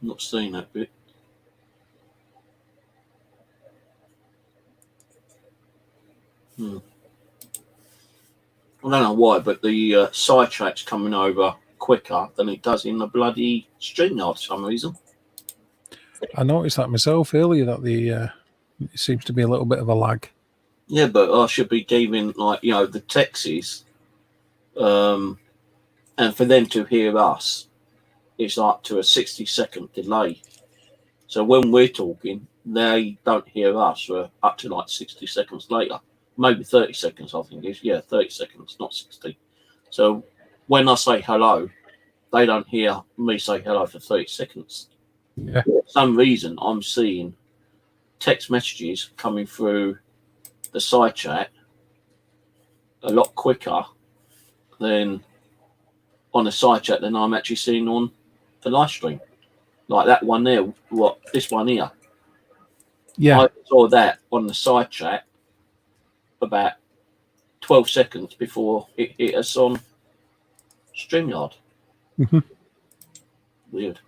Not seen that bit. I don't know why, but the sidetrack's coming over quicker than it does in the bloody StreamYard for some reason. I noticed that myself earlier, that it seems to be a little bit of a lag. Yeah, but I should be giving, like, you know, the Texas, and for them to hear us, it's up to a 60-second delay. So when we're talking, they don't hear us for up to like 60 seconds later. Maybe 30 seconds, I think it is. Yeah, 30 seconds, not 60. So when I say hello, they don't hear me say hello for 30 seconds. Yeah. For some reason, I'm seeing text messages coming through the side chat a lot quicker than on the side chat than I'm actually seeing on the live stream. Like that one there, this one here. Yeah. I saw that on the side chat about 12 seconds before it hit us on StreamYard. Mm-hmm. Weird.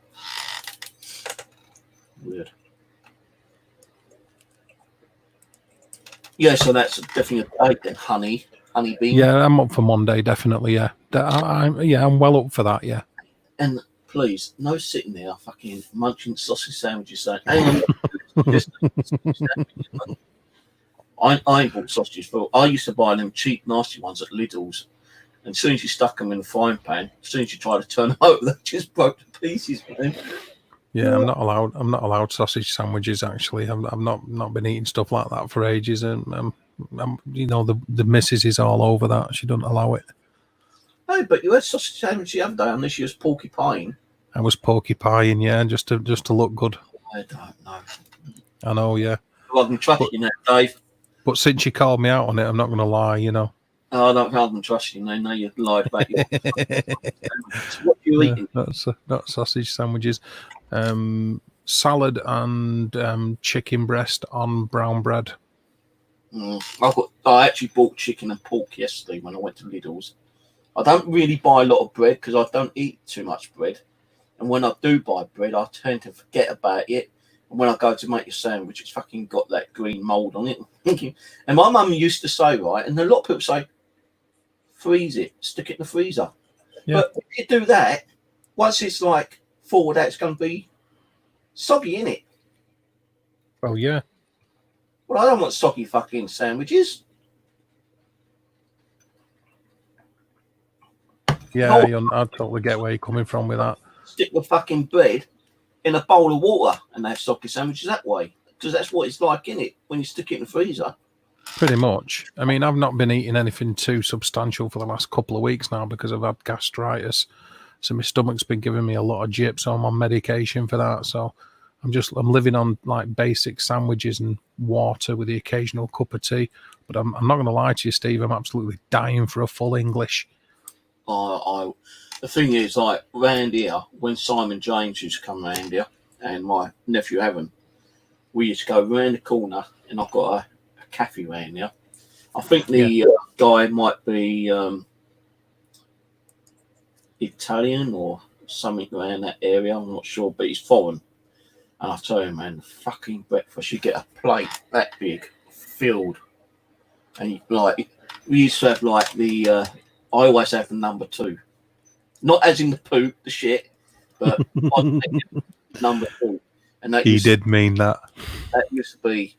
Yeah, so that's definitely a date then, honey bean. Yeah, I'm up for Monday, definitely. Yeah, I'm well up for that. Yeah. And please, no sitting there fucking munching sausage sandwiches saying, "Hey, I ain't bought sausages for. I used to buy them cheap, nasty ones at Lidl's, and as soon as you stuck them in the frying pan, as soon as you tried to turn them over, they just broke to pieces, man." Yeah, I'm not allowed sausage sandwiches. Actually, I've not been eating stuff like that for ages, and you know, the missus is all over that. She doesn't allow it. Hey, but you had sausage sandwich the other day unless you was porcupine. I was porcupine, yeah, just to look good. I don't know. I know, yeah. I can trust you now, Dave. But since you called me out on it, I'm not going to lie, you know. Oh, I don't rather than trust you. They know you lied about your so what are you eating? Not sausage sandwiches. Salad and chicken breast on brown bread. I actually bought chicken and pork yesterday when I went to Lidl's. I don't really buy a lot of bread because I don't eat too much bread. And when I do buy bread, I tend to forget about it. And when I go to make a sandwich, it's fucking got that green mould on it. And my mum used to say, right, and a lot of people say, freeze it, stick it in the freezer. Yeah. But if you do that, once it's like thawed out, it's going to be soggy, innit? Oh, yeah. Well, I don't want soggy fucking sandwiches. Yeah, I totally get where you're coming from with that. Stick the fucking bread in a bowl of water and have soggy sandwiches that way. Because that's what it's like, innit? When you stick it in the freezer. Pretty much. I mean, I've not been eating anything too substantial for the last couple of weeks now because I've had gastritis. So my stomach's been giving me a lot of jips. So I'm on medication for that. So I'm living on like basic sandwiches and water with the occasional cup of tea. But I'm not going to lie to you, Steve. I'm absolutely dying for a full English. The thing is, like, round here, when Simon James used to come round here, and my nephew Evan, we used to go round the corner, and I've got a cafe round here. I think the guy might be Italian or something around that area. I'm not sure, but he's foreign. And I tell you, man, the fucking breakfast, you get a plate that big, filled, and like we used to have like the. I always have the number 2. Not as in the poop, the shit, but number 2. And that did mean that. That used to be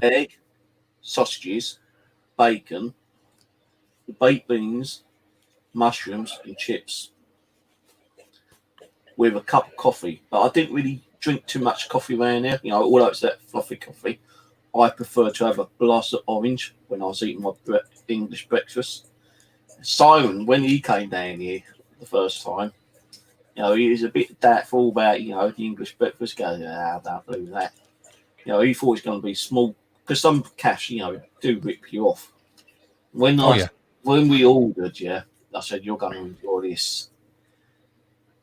egg, sausages, bacon, baked beans, mushrooms, and chips. With a cup of coffee. But I didn't really drink too much coffee around here. You know, although it's that fluffy coffee, I prefer to have a glass of orange when I was eating my English breakfast. Simon, when he came down here the first time, you know, he was a bit doubtful about, you know, the English breakfast. Goes, I don't do that. You know, he thought it was going to be small because some cash, you know, do rip you off. When when we ordered, yeah, I said, you're going to enjoy this.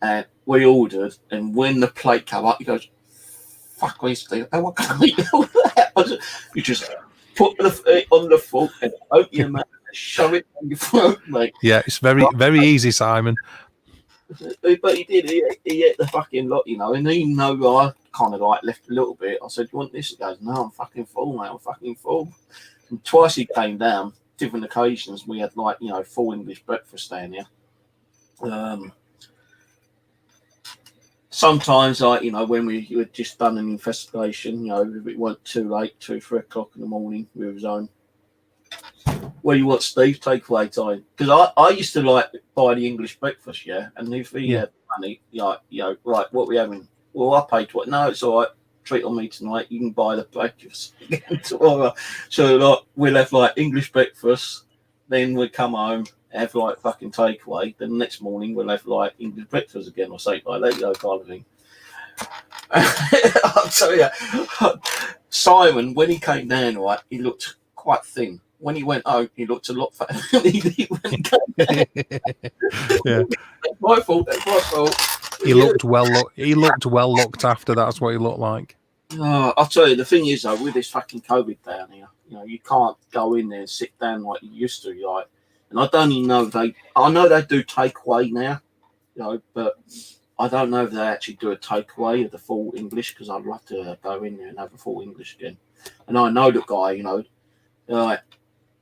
And we ordered, and when the plate came up, he goes, fuck me, Steve. Oh, what can I eat all that? You just put it on the fork and open your mouth and shove it down your throat, mate. Yeah, it's very, very easy, Simon. But he did. He ate the fucking lot, you know. And even though I kind of like left a little bit, I said, "You want this?" He goes, "No, I'm fucking full, mate. I'm fucking full." And twice he came down, different occasions. We had like, you know, full English breakfast down here. Sometimes, like, you know, when we had just done an investigation, you know, if it weren't too late, 2, 3 o'clock in the morning, we was on. Well, you want Steve takeaway time? Because I used to like buy the English breakfast, yeah. And if he had money, like, you know, right, what we having? Well, I paid what? No, it's all right. Treat on me tonight. You can buy the breakfast again tomorrow. So like we'll have like English breakfast, then we'll come home, have like fucking takeaway. Then the next morning we'll have like English breakfast again or something like that, you know, kind of thing. I'll tell you, Simon, when he came down, right, he looked quite thin. When he went home, he looked a lot fatter than he did when he came down. Yeah. That's my fault. That's my fault. He looked well looked after. That's what he looked like. I'll tell you, the thing is though, with this fucking COVID down here, you know, you can't go in there and sit down like you used to, like. And I don't even know I know they do takeaway now, you know, but I don't know if they actually do a takeaway of the full English, because I'd love to go in there and have a full English again. And I know the guy, you know, like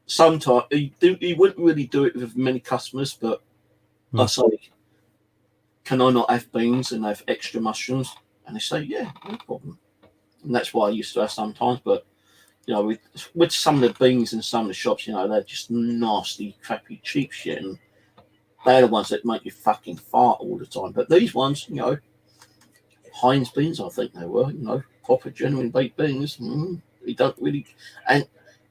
sometimes he wouldn't really do it with many customers, but I say, can I not have beans and have extra mushrooms? And they say, yeah, no problem. And that's what I used to have sometimes. But, you know, with some of the beans in some of the shops, you know, they're just nasty, crappy, cheap shit. And they're the ones that make you fucking fart all the time. But these ones, you know, Heinz beans, I think they were, you know, proper, genuine baked beans. You don't really. And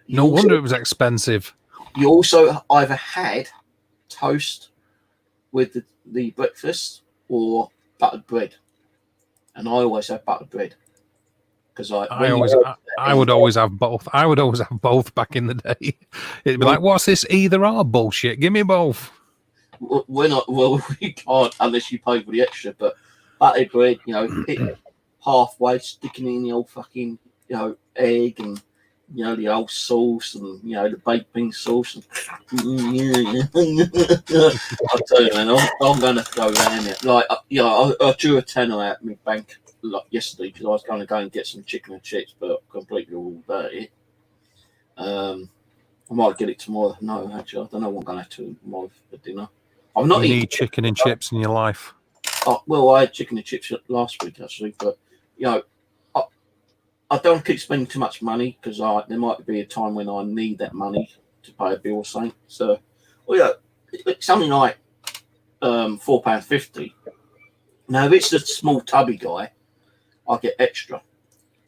no wonder it was expensive. You also either had toast with the breakfast or buttered bread. And I always have buttered bread. Because I would always have both. I would always have both back in the day. It'd be like, what's this either or bullshit? Give me both. We're not, well, we can't unless you pay for the extra, but buttered bread, you know, hit halfway, sticking in the old fucking, you know, egg and, you know, the old sauce and, you know, the baked bean sauce. And, I'll tell you, man, I'm going to go down there. Like, you know, I drew a tenner out of my bank yesterday because I was going to go and get some chicken and chips, but completely all dirty. I might get it tomorrow. No, actually, I don't know what I'm going to have to tomorrow for dinner. I'm not eating chicken and chips in your life. Well, I had chicken and chips last week, actually, but, you know, I don't keep spending too much money because there might be a time when I need that money to pay a bill or something. So, well, yeah, it's something like £4.50. Now, if it's the small tubby guy, I get extra.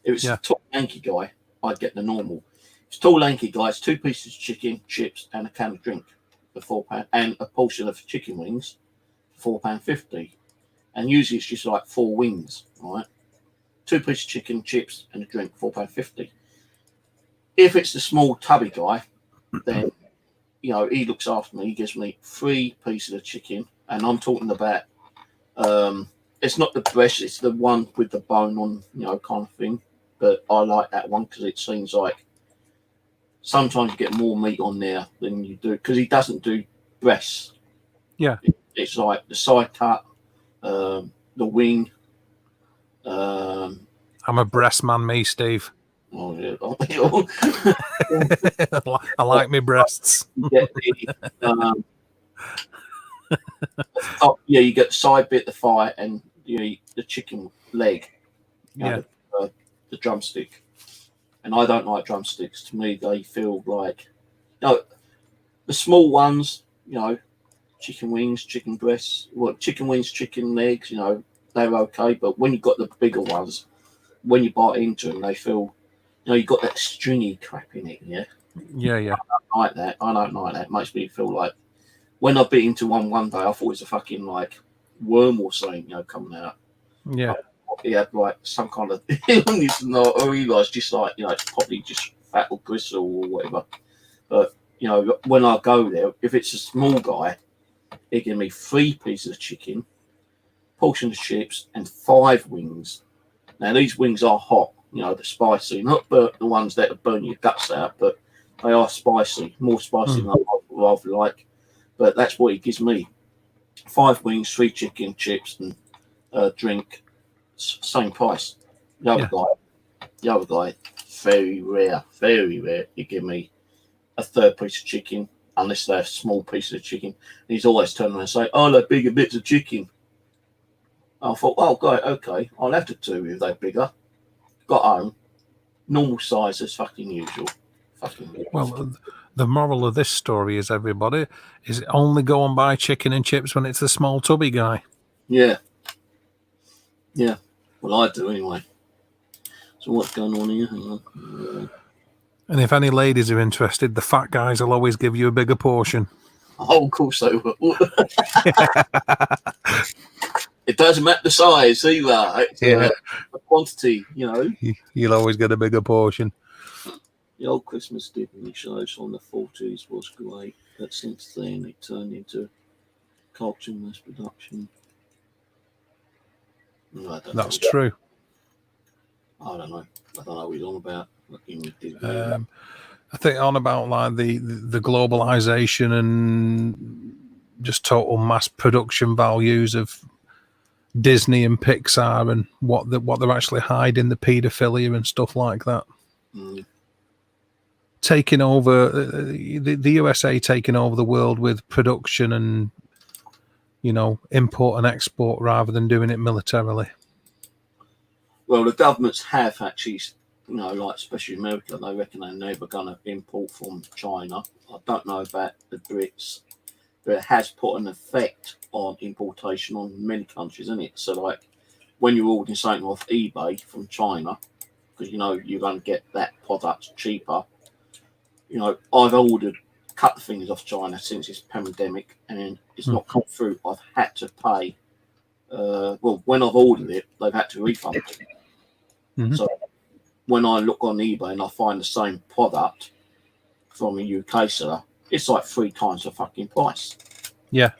If it's the tall lanky guy, I get the normal. If it's tall lanky guy, it's 2 pieces of chicken, chips, and a can of drink for £4, and a portion of chicken wings for £4.50. And usually it's just like 4 wings, right? 2 pieces of chicken, chips, and a drink, £4.50. If it's the small tubby guy, then, you know, he looks after me. He gives me 3 pieces of chicken, and I'm talking about, it's not the breast, it's the one with the bone on, you know, kind of thing. But I like that one because it seems like sometimes you get more meat on there than you do, because he doesn't do breasts. Yeah. It's like the side cut, the wing. I'm a breast man, me, Steve. Oh, yeah. I like my breasts. You get the side bit, the thigh, and you eat the chicken leg. The drumstick. And I don't like drumsticks. To me, they feel like, you know, the small ones, you know, chicken wings, chicken breasts, well, chicken wings, chicken legs, you know, they're okay. But when you've got the bigger ones, when you bite into them, they feel, you know, you've got that stringy crap in it, yeah? Yeah. I don't like that. It makes me feel like, when I bit into one day, I thought it was a fucking, like, worm or something, you know, coming out. Yeah. He had, like, some kind of illness, and I realised just, like, you know, it's probably just fat or gristle or whatever. But, you know, when I go there, if it's a small guy, he give me 3 pieces of chicken, portion of chips, and 5 wings. Now these wings are hot, you know, they're spicy, not the ones that burn your guts out, but they are spicy, more spicy than I rather like. But that's what he gives me: 5 wings, 3 chicken, chips, and drink. Same price. The other guy, very rare. He give me a 3rd piece of chicken, unless they're small pieces of chicken. And he's always turning around and say, "Oh, they're bigger bits of chicken." I thought, "Oh, God, okay, I'll have to do if they're bigger." Got home, normal size as fucking usual. Well, the moral of this story is, everybody, is only go and buy chicken and chips when it's the small tubby guy. Yeah. Well, I do anyway. So what's going on here? Hang on. And if any ladies are interested, the fat guys will always give you a bigger portion. Oh, of course they will. It doesn't matter the size either. It's the quantity, you know. You'll always get a bigger portion. The old Christmas Disney shows from the 40s was great, but since then it turned into culture mass production. That's true. I don't know what he's on about. I think on about like the globalization and just total mass production values of Disney and Pixar, and what they're actually hiding, the paedophilia and stuff like that. Taking over the USA, taking over the world with production and, you know, import and export rather than doing it militarily. Well, the governments have actually, you know, like especially America, they reckon they're never going to import from China. I don't know about the Brits, but it has put an effect on importation on many countries, isn't it? So, like, when you're ordering something off eBay from China, because, you know, you're going to get that product cheaper. You know, I've ordered a couple of things off China since this pandemic, and it's not come through. I've had to pay. Well, when I've ordered it, they've had to refund it. So when I look on eBay and I find the same product from a UK seller, it's like 3 times the fucking price. Yeah.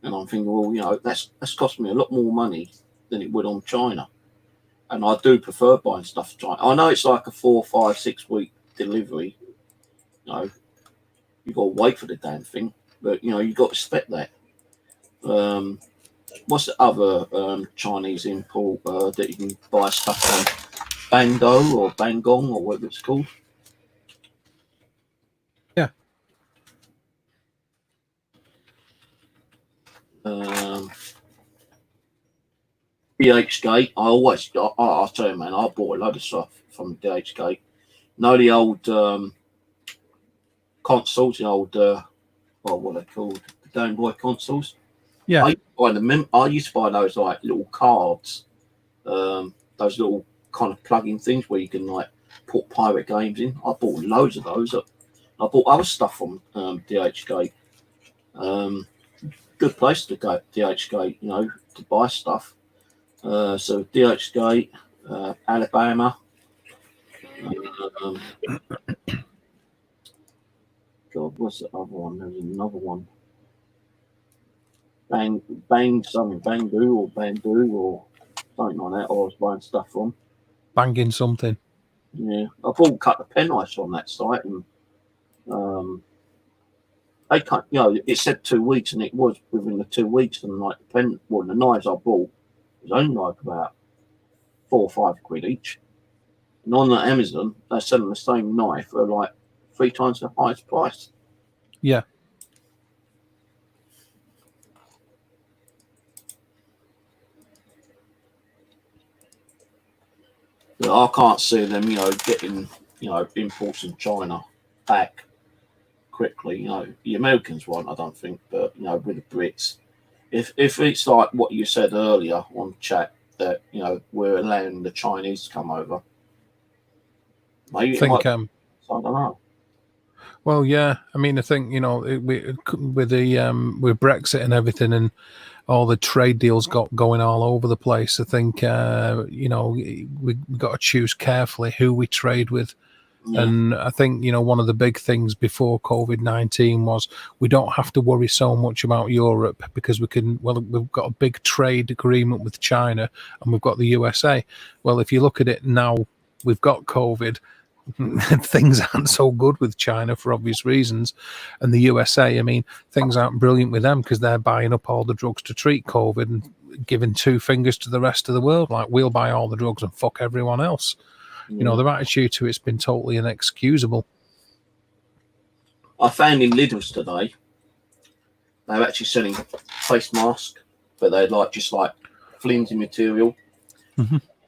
And I'm thinking, well, you know, that's cost me a lot more money than it would on China. And I do prefer buying stuff from China. I know it's like a 4, 5, 6 week delivery. You know, you've got to wait for the damn thing, but, you know, you've got to expect that. What's the other Chinese import that you can buy stuff on? Bando or Bangong or whatever it's called? Yeah. DHgate. I'll tell you, man, I bought a load of stuff from DHgate. Know the old consoles, the old, what are they called? The Game Boy consoles? Yeah. I used to buy those like little cards, those little kind of plug-in things where you can like put pirate games in. I bought loads of those. I bought other stuff from DHgate. Good place to go, DHgate, you know, to buy stuff. So DHgate, Alabama. God, what's the other one? There's another one. Bangoo or Bamboo or something like that. I was buying stuff from. Banging something. Yeah, I bought a couple of penknives on that site, and they cut. You know, it said 2 weeks, and it was within the 2 weeks. And like the knives I bought was only like about 4 or 5 quid each. And on the Amazon, they're selling the same knife for like 3 times the highest price. Yeah. But I can't see them, you know, getting, you know, imports from China back quickly. You know, the Americans won't, I don't think, but, you know, with the Brits, if it's like what you said earlier on chat, that, you know, we're allowing the Chinese to come over, maybe I don't know. Well, yeah. I mean, I think, you know, with Brexit and everything, and all the trade deals going all over the place, I think, you know, we got to choose carefully who we trade with, And I think, one of the big things before COVID-19 was we don't have to worry so much about Europe because we've got a big trade agreement with China and we've got the USA. Well, if you look at it now, we've got COVID. Things aren't so good with China for obvious reasons. And the USA, things aren't brilliant with them because they're buying up all the drugs to treat COVID and giving two fingers to the rest of the world. Like, we'll buy all the drugs and fuck everyone else. Their attitude to it's been totally inexcusable. I found in Lidl's today, they were actually selling face masks, but they're just like flimsy material.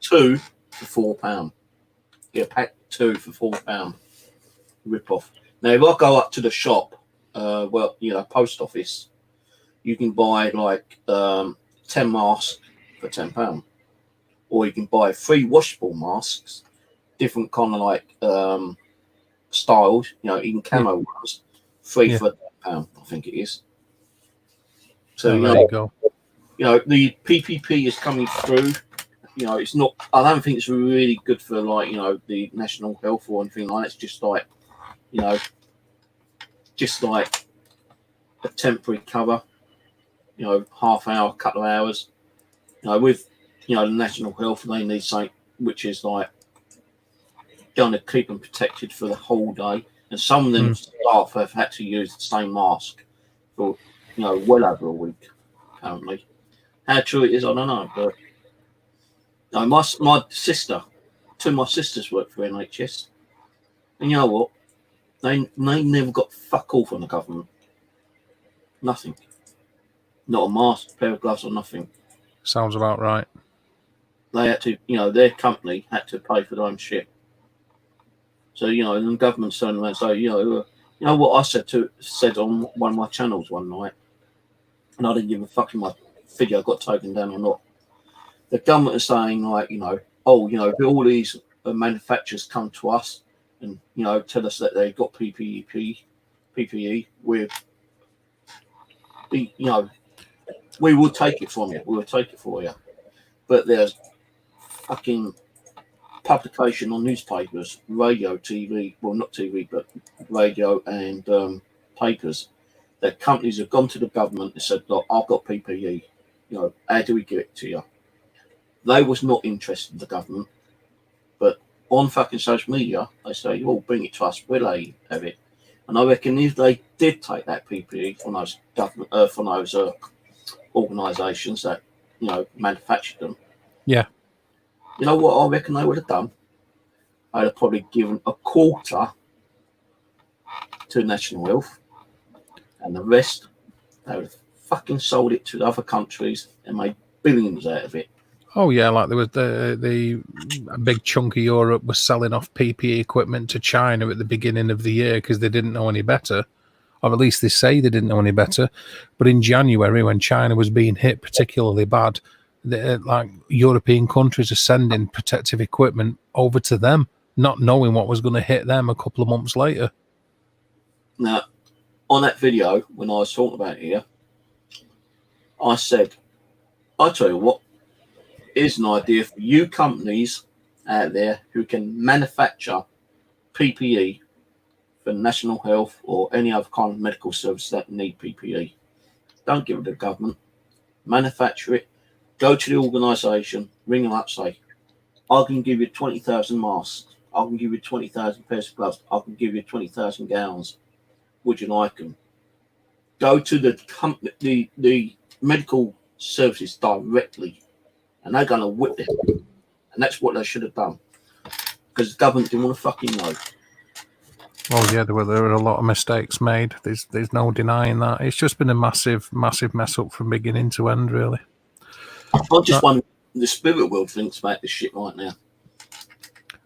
2 for £4. Yeah, pack 2 for £4. Rip off. Now, if I go up to the shop, post office, you can buy 10 masks for £10, or you can buy 3 washable masks, different kind of styles, even camo ones, 3 for £10, I think it is. So there you go. The PPP is coming through. It's not. I don't think it's really good for the national health or anything like that. It's just a temporary cover. Half hour, couple of hours. With the national health, they need something which is going to keep them protected for the whole day. And some of them staff have had to use the same mask for well over a week. Apparently, how true it is, I don't know. But my sister, 2 of my sisters work for NHS, and you know what? They never got fuck all from the government. Nothing. Not a mask, pair of gloves, or nothing. Sounds about right. They had to, their company had to pay for their own shit. So, and the government turned around and say, what I said on one of my channels one night, and I didn't give a fuck if my video got taken down or not. The government is saying, if all these manufacturers come to us and, tell us that they've got PPE, we will take it from you. We will take it for you. But there's fucking publication on newspapers, radio, TV, well, not TV, but radio and papers, that companies have gone to the government and said, look, I've got PPE. How do we give it to you? They was not interested in the government. But on fucking social media, they say, bring it to us. We'll have it. And I reckon if they did take that PPE from those government, from those organisations that manufactured them, you know what I reckon they would have done? They'd have probably given a quarter to National Health, and the rest they would have fucking sold it to other countries and made billions out of it. Oh yeah, like there was the a big chunk of Europe was selling off PPE equipment to China at the beginning of the year because they didn't know any better, or at least they say they didn't know any better. But in January, when China was being hit particularly bad, European countries are sending protective equipment over to them, not knowing what was going to hit them a couple of months later. Now, on that video, when I was talking about it here, I said, I'll tell you what, here's an idea for you companies out there who can manufacture PPE for national health or any other kind of medical service that need PPE. Don't give it to the government. Manufacture it. Go to the organisation, ring them up, say, I can give you 20,000 masks. I can give you 20,000 pairs of gloves. I can give you 20,000 gowns. Would you like them? Go to the medical services directly, and they're going to whip it. And that's what they should have done, because the government didn't want to fucking know. Oh yeah, there were a lot of mistakes made. There's no denying that. It's just been a massive mess up from beginning to end, really. I just wonder what the spirit world thinks about this shit right now.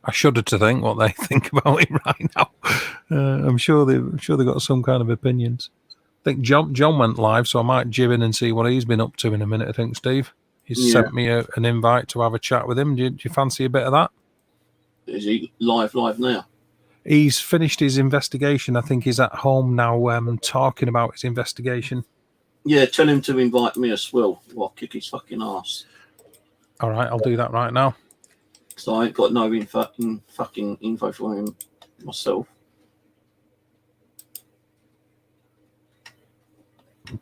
I shudder to think what they think about it right now. I'm sure they've got some kind of opinions. I think John went live, so I might jib in and see what he's been up to in a minute. I think Steve, he's sent me an invite to have a chat with him. Do you fancy a bit of that? Is he live now? He's finished his investigation. I think he's at home now, talking about his investigation. Yeah, tell him to invite me as well. I'll kick his fucking ass. All right, I'll do that right now. So I ain't got no fucking info for him myself.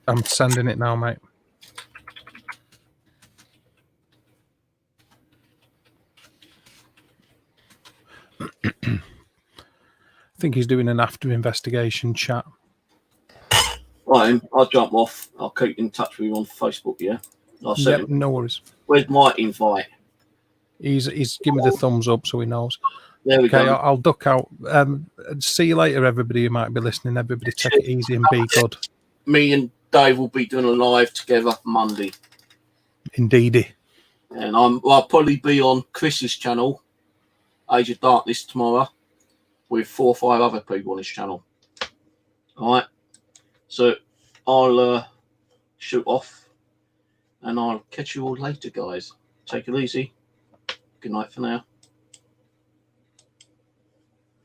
I'm sending it now, mate. I think he's doing an after investigation chat. Right, I'll jump off. I'll keep in touch with you on Facebook, yeah? I'll send Yep, him. no worries. Where's my invite? He's given me the thumbs up so he knows. There we Okay, go. I'll duck out. See you later, everybody who might be listening. Everybody take it easy and be good. Me and Dave will be doing a live together Monday. Indeedy. And I'll probably be on Chris's channel, Age of Darkness, tomorrow, with 4 or 5 other people on his channel. All right. So I'll shoot off, and I'll catch you all later, guys. Take it easy. Good night for now.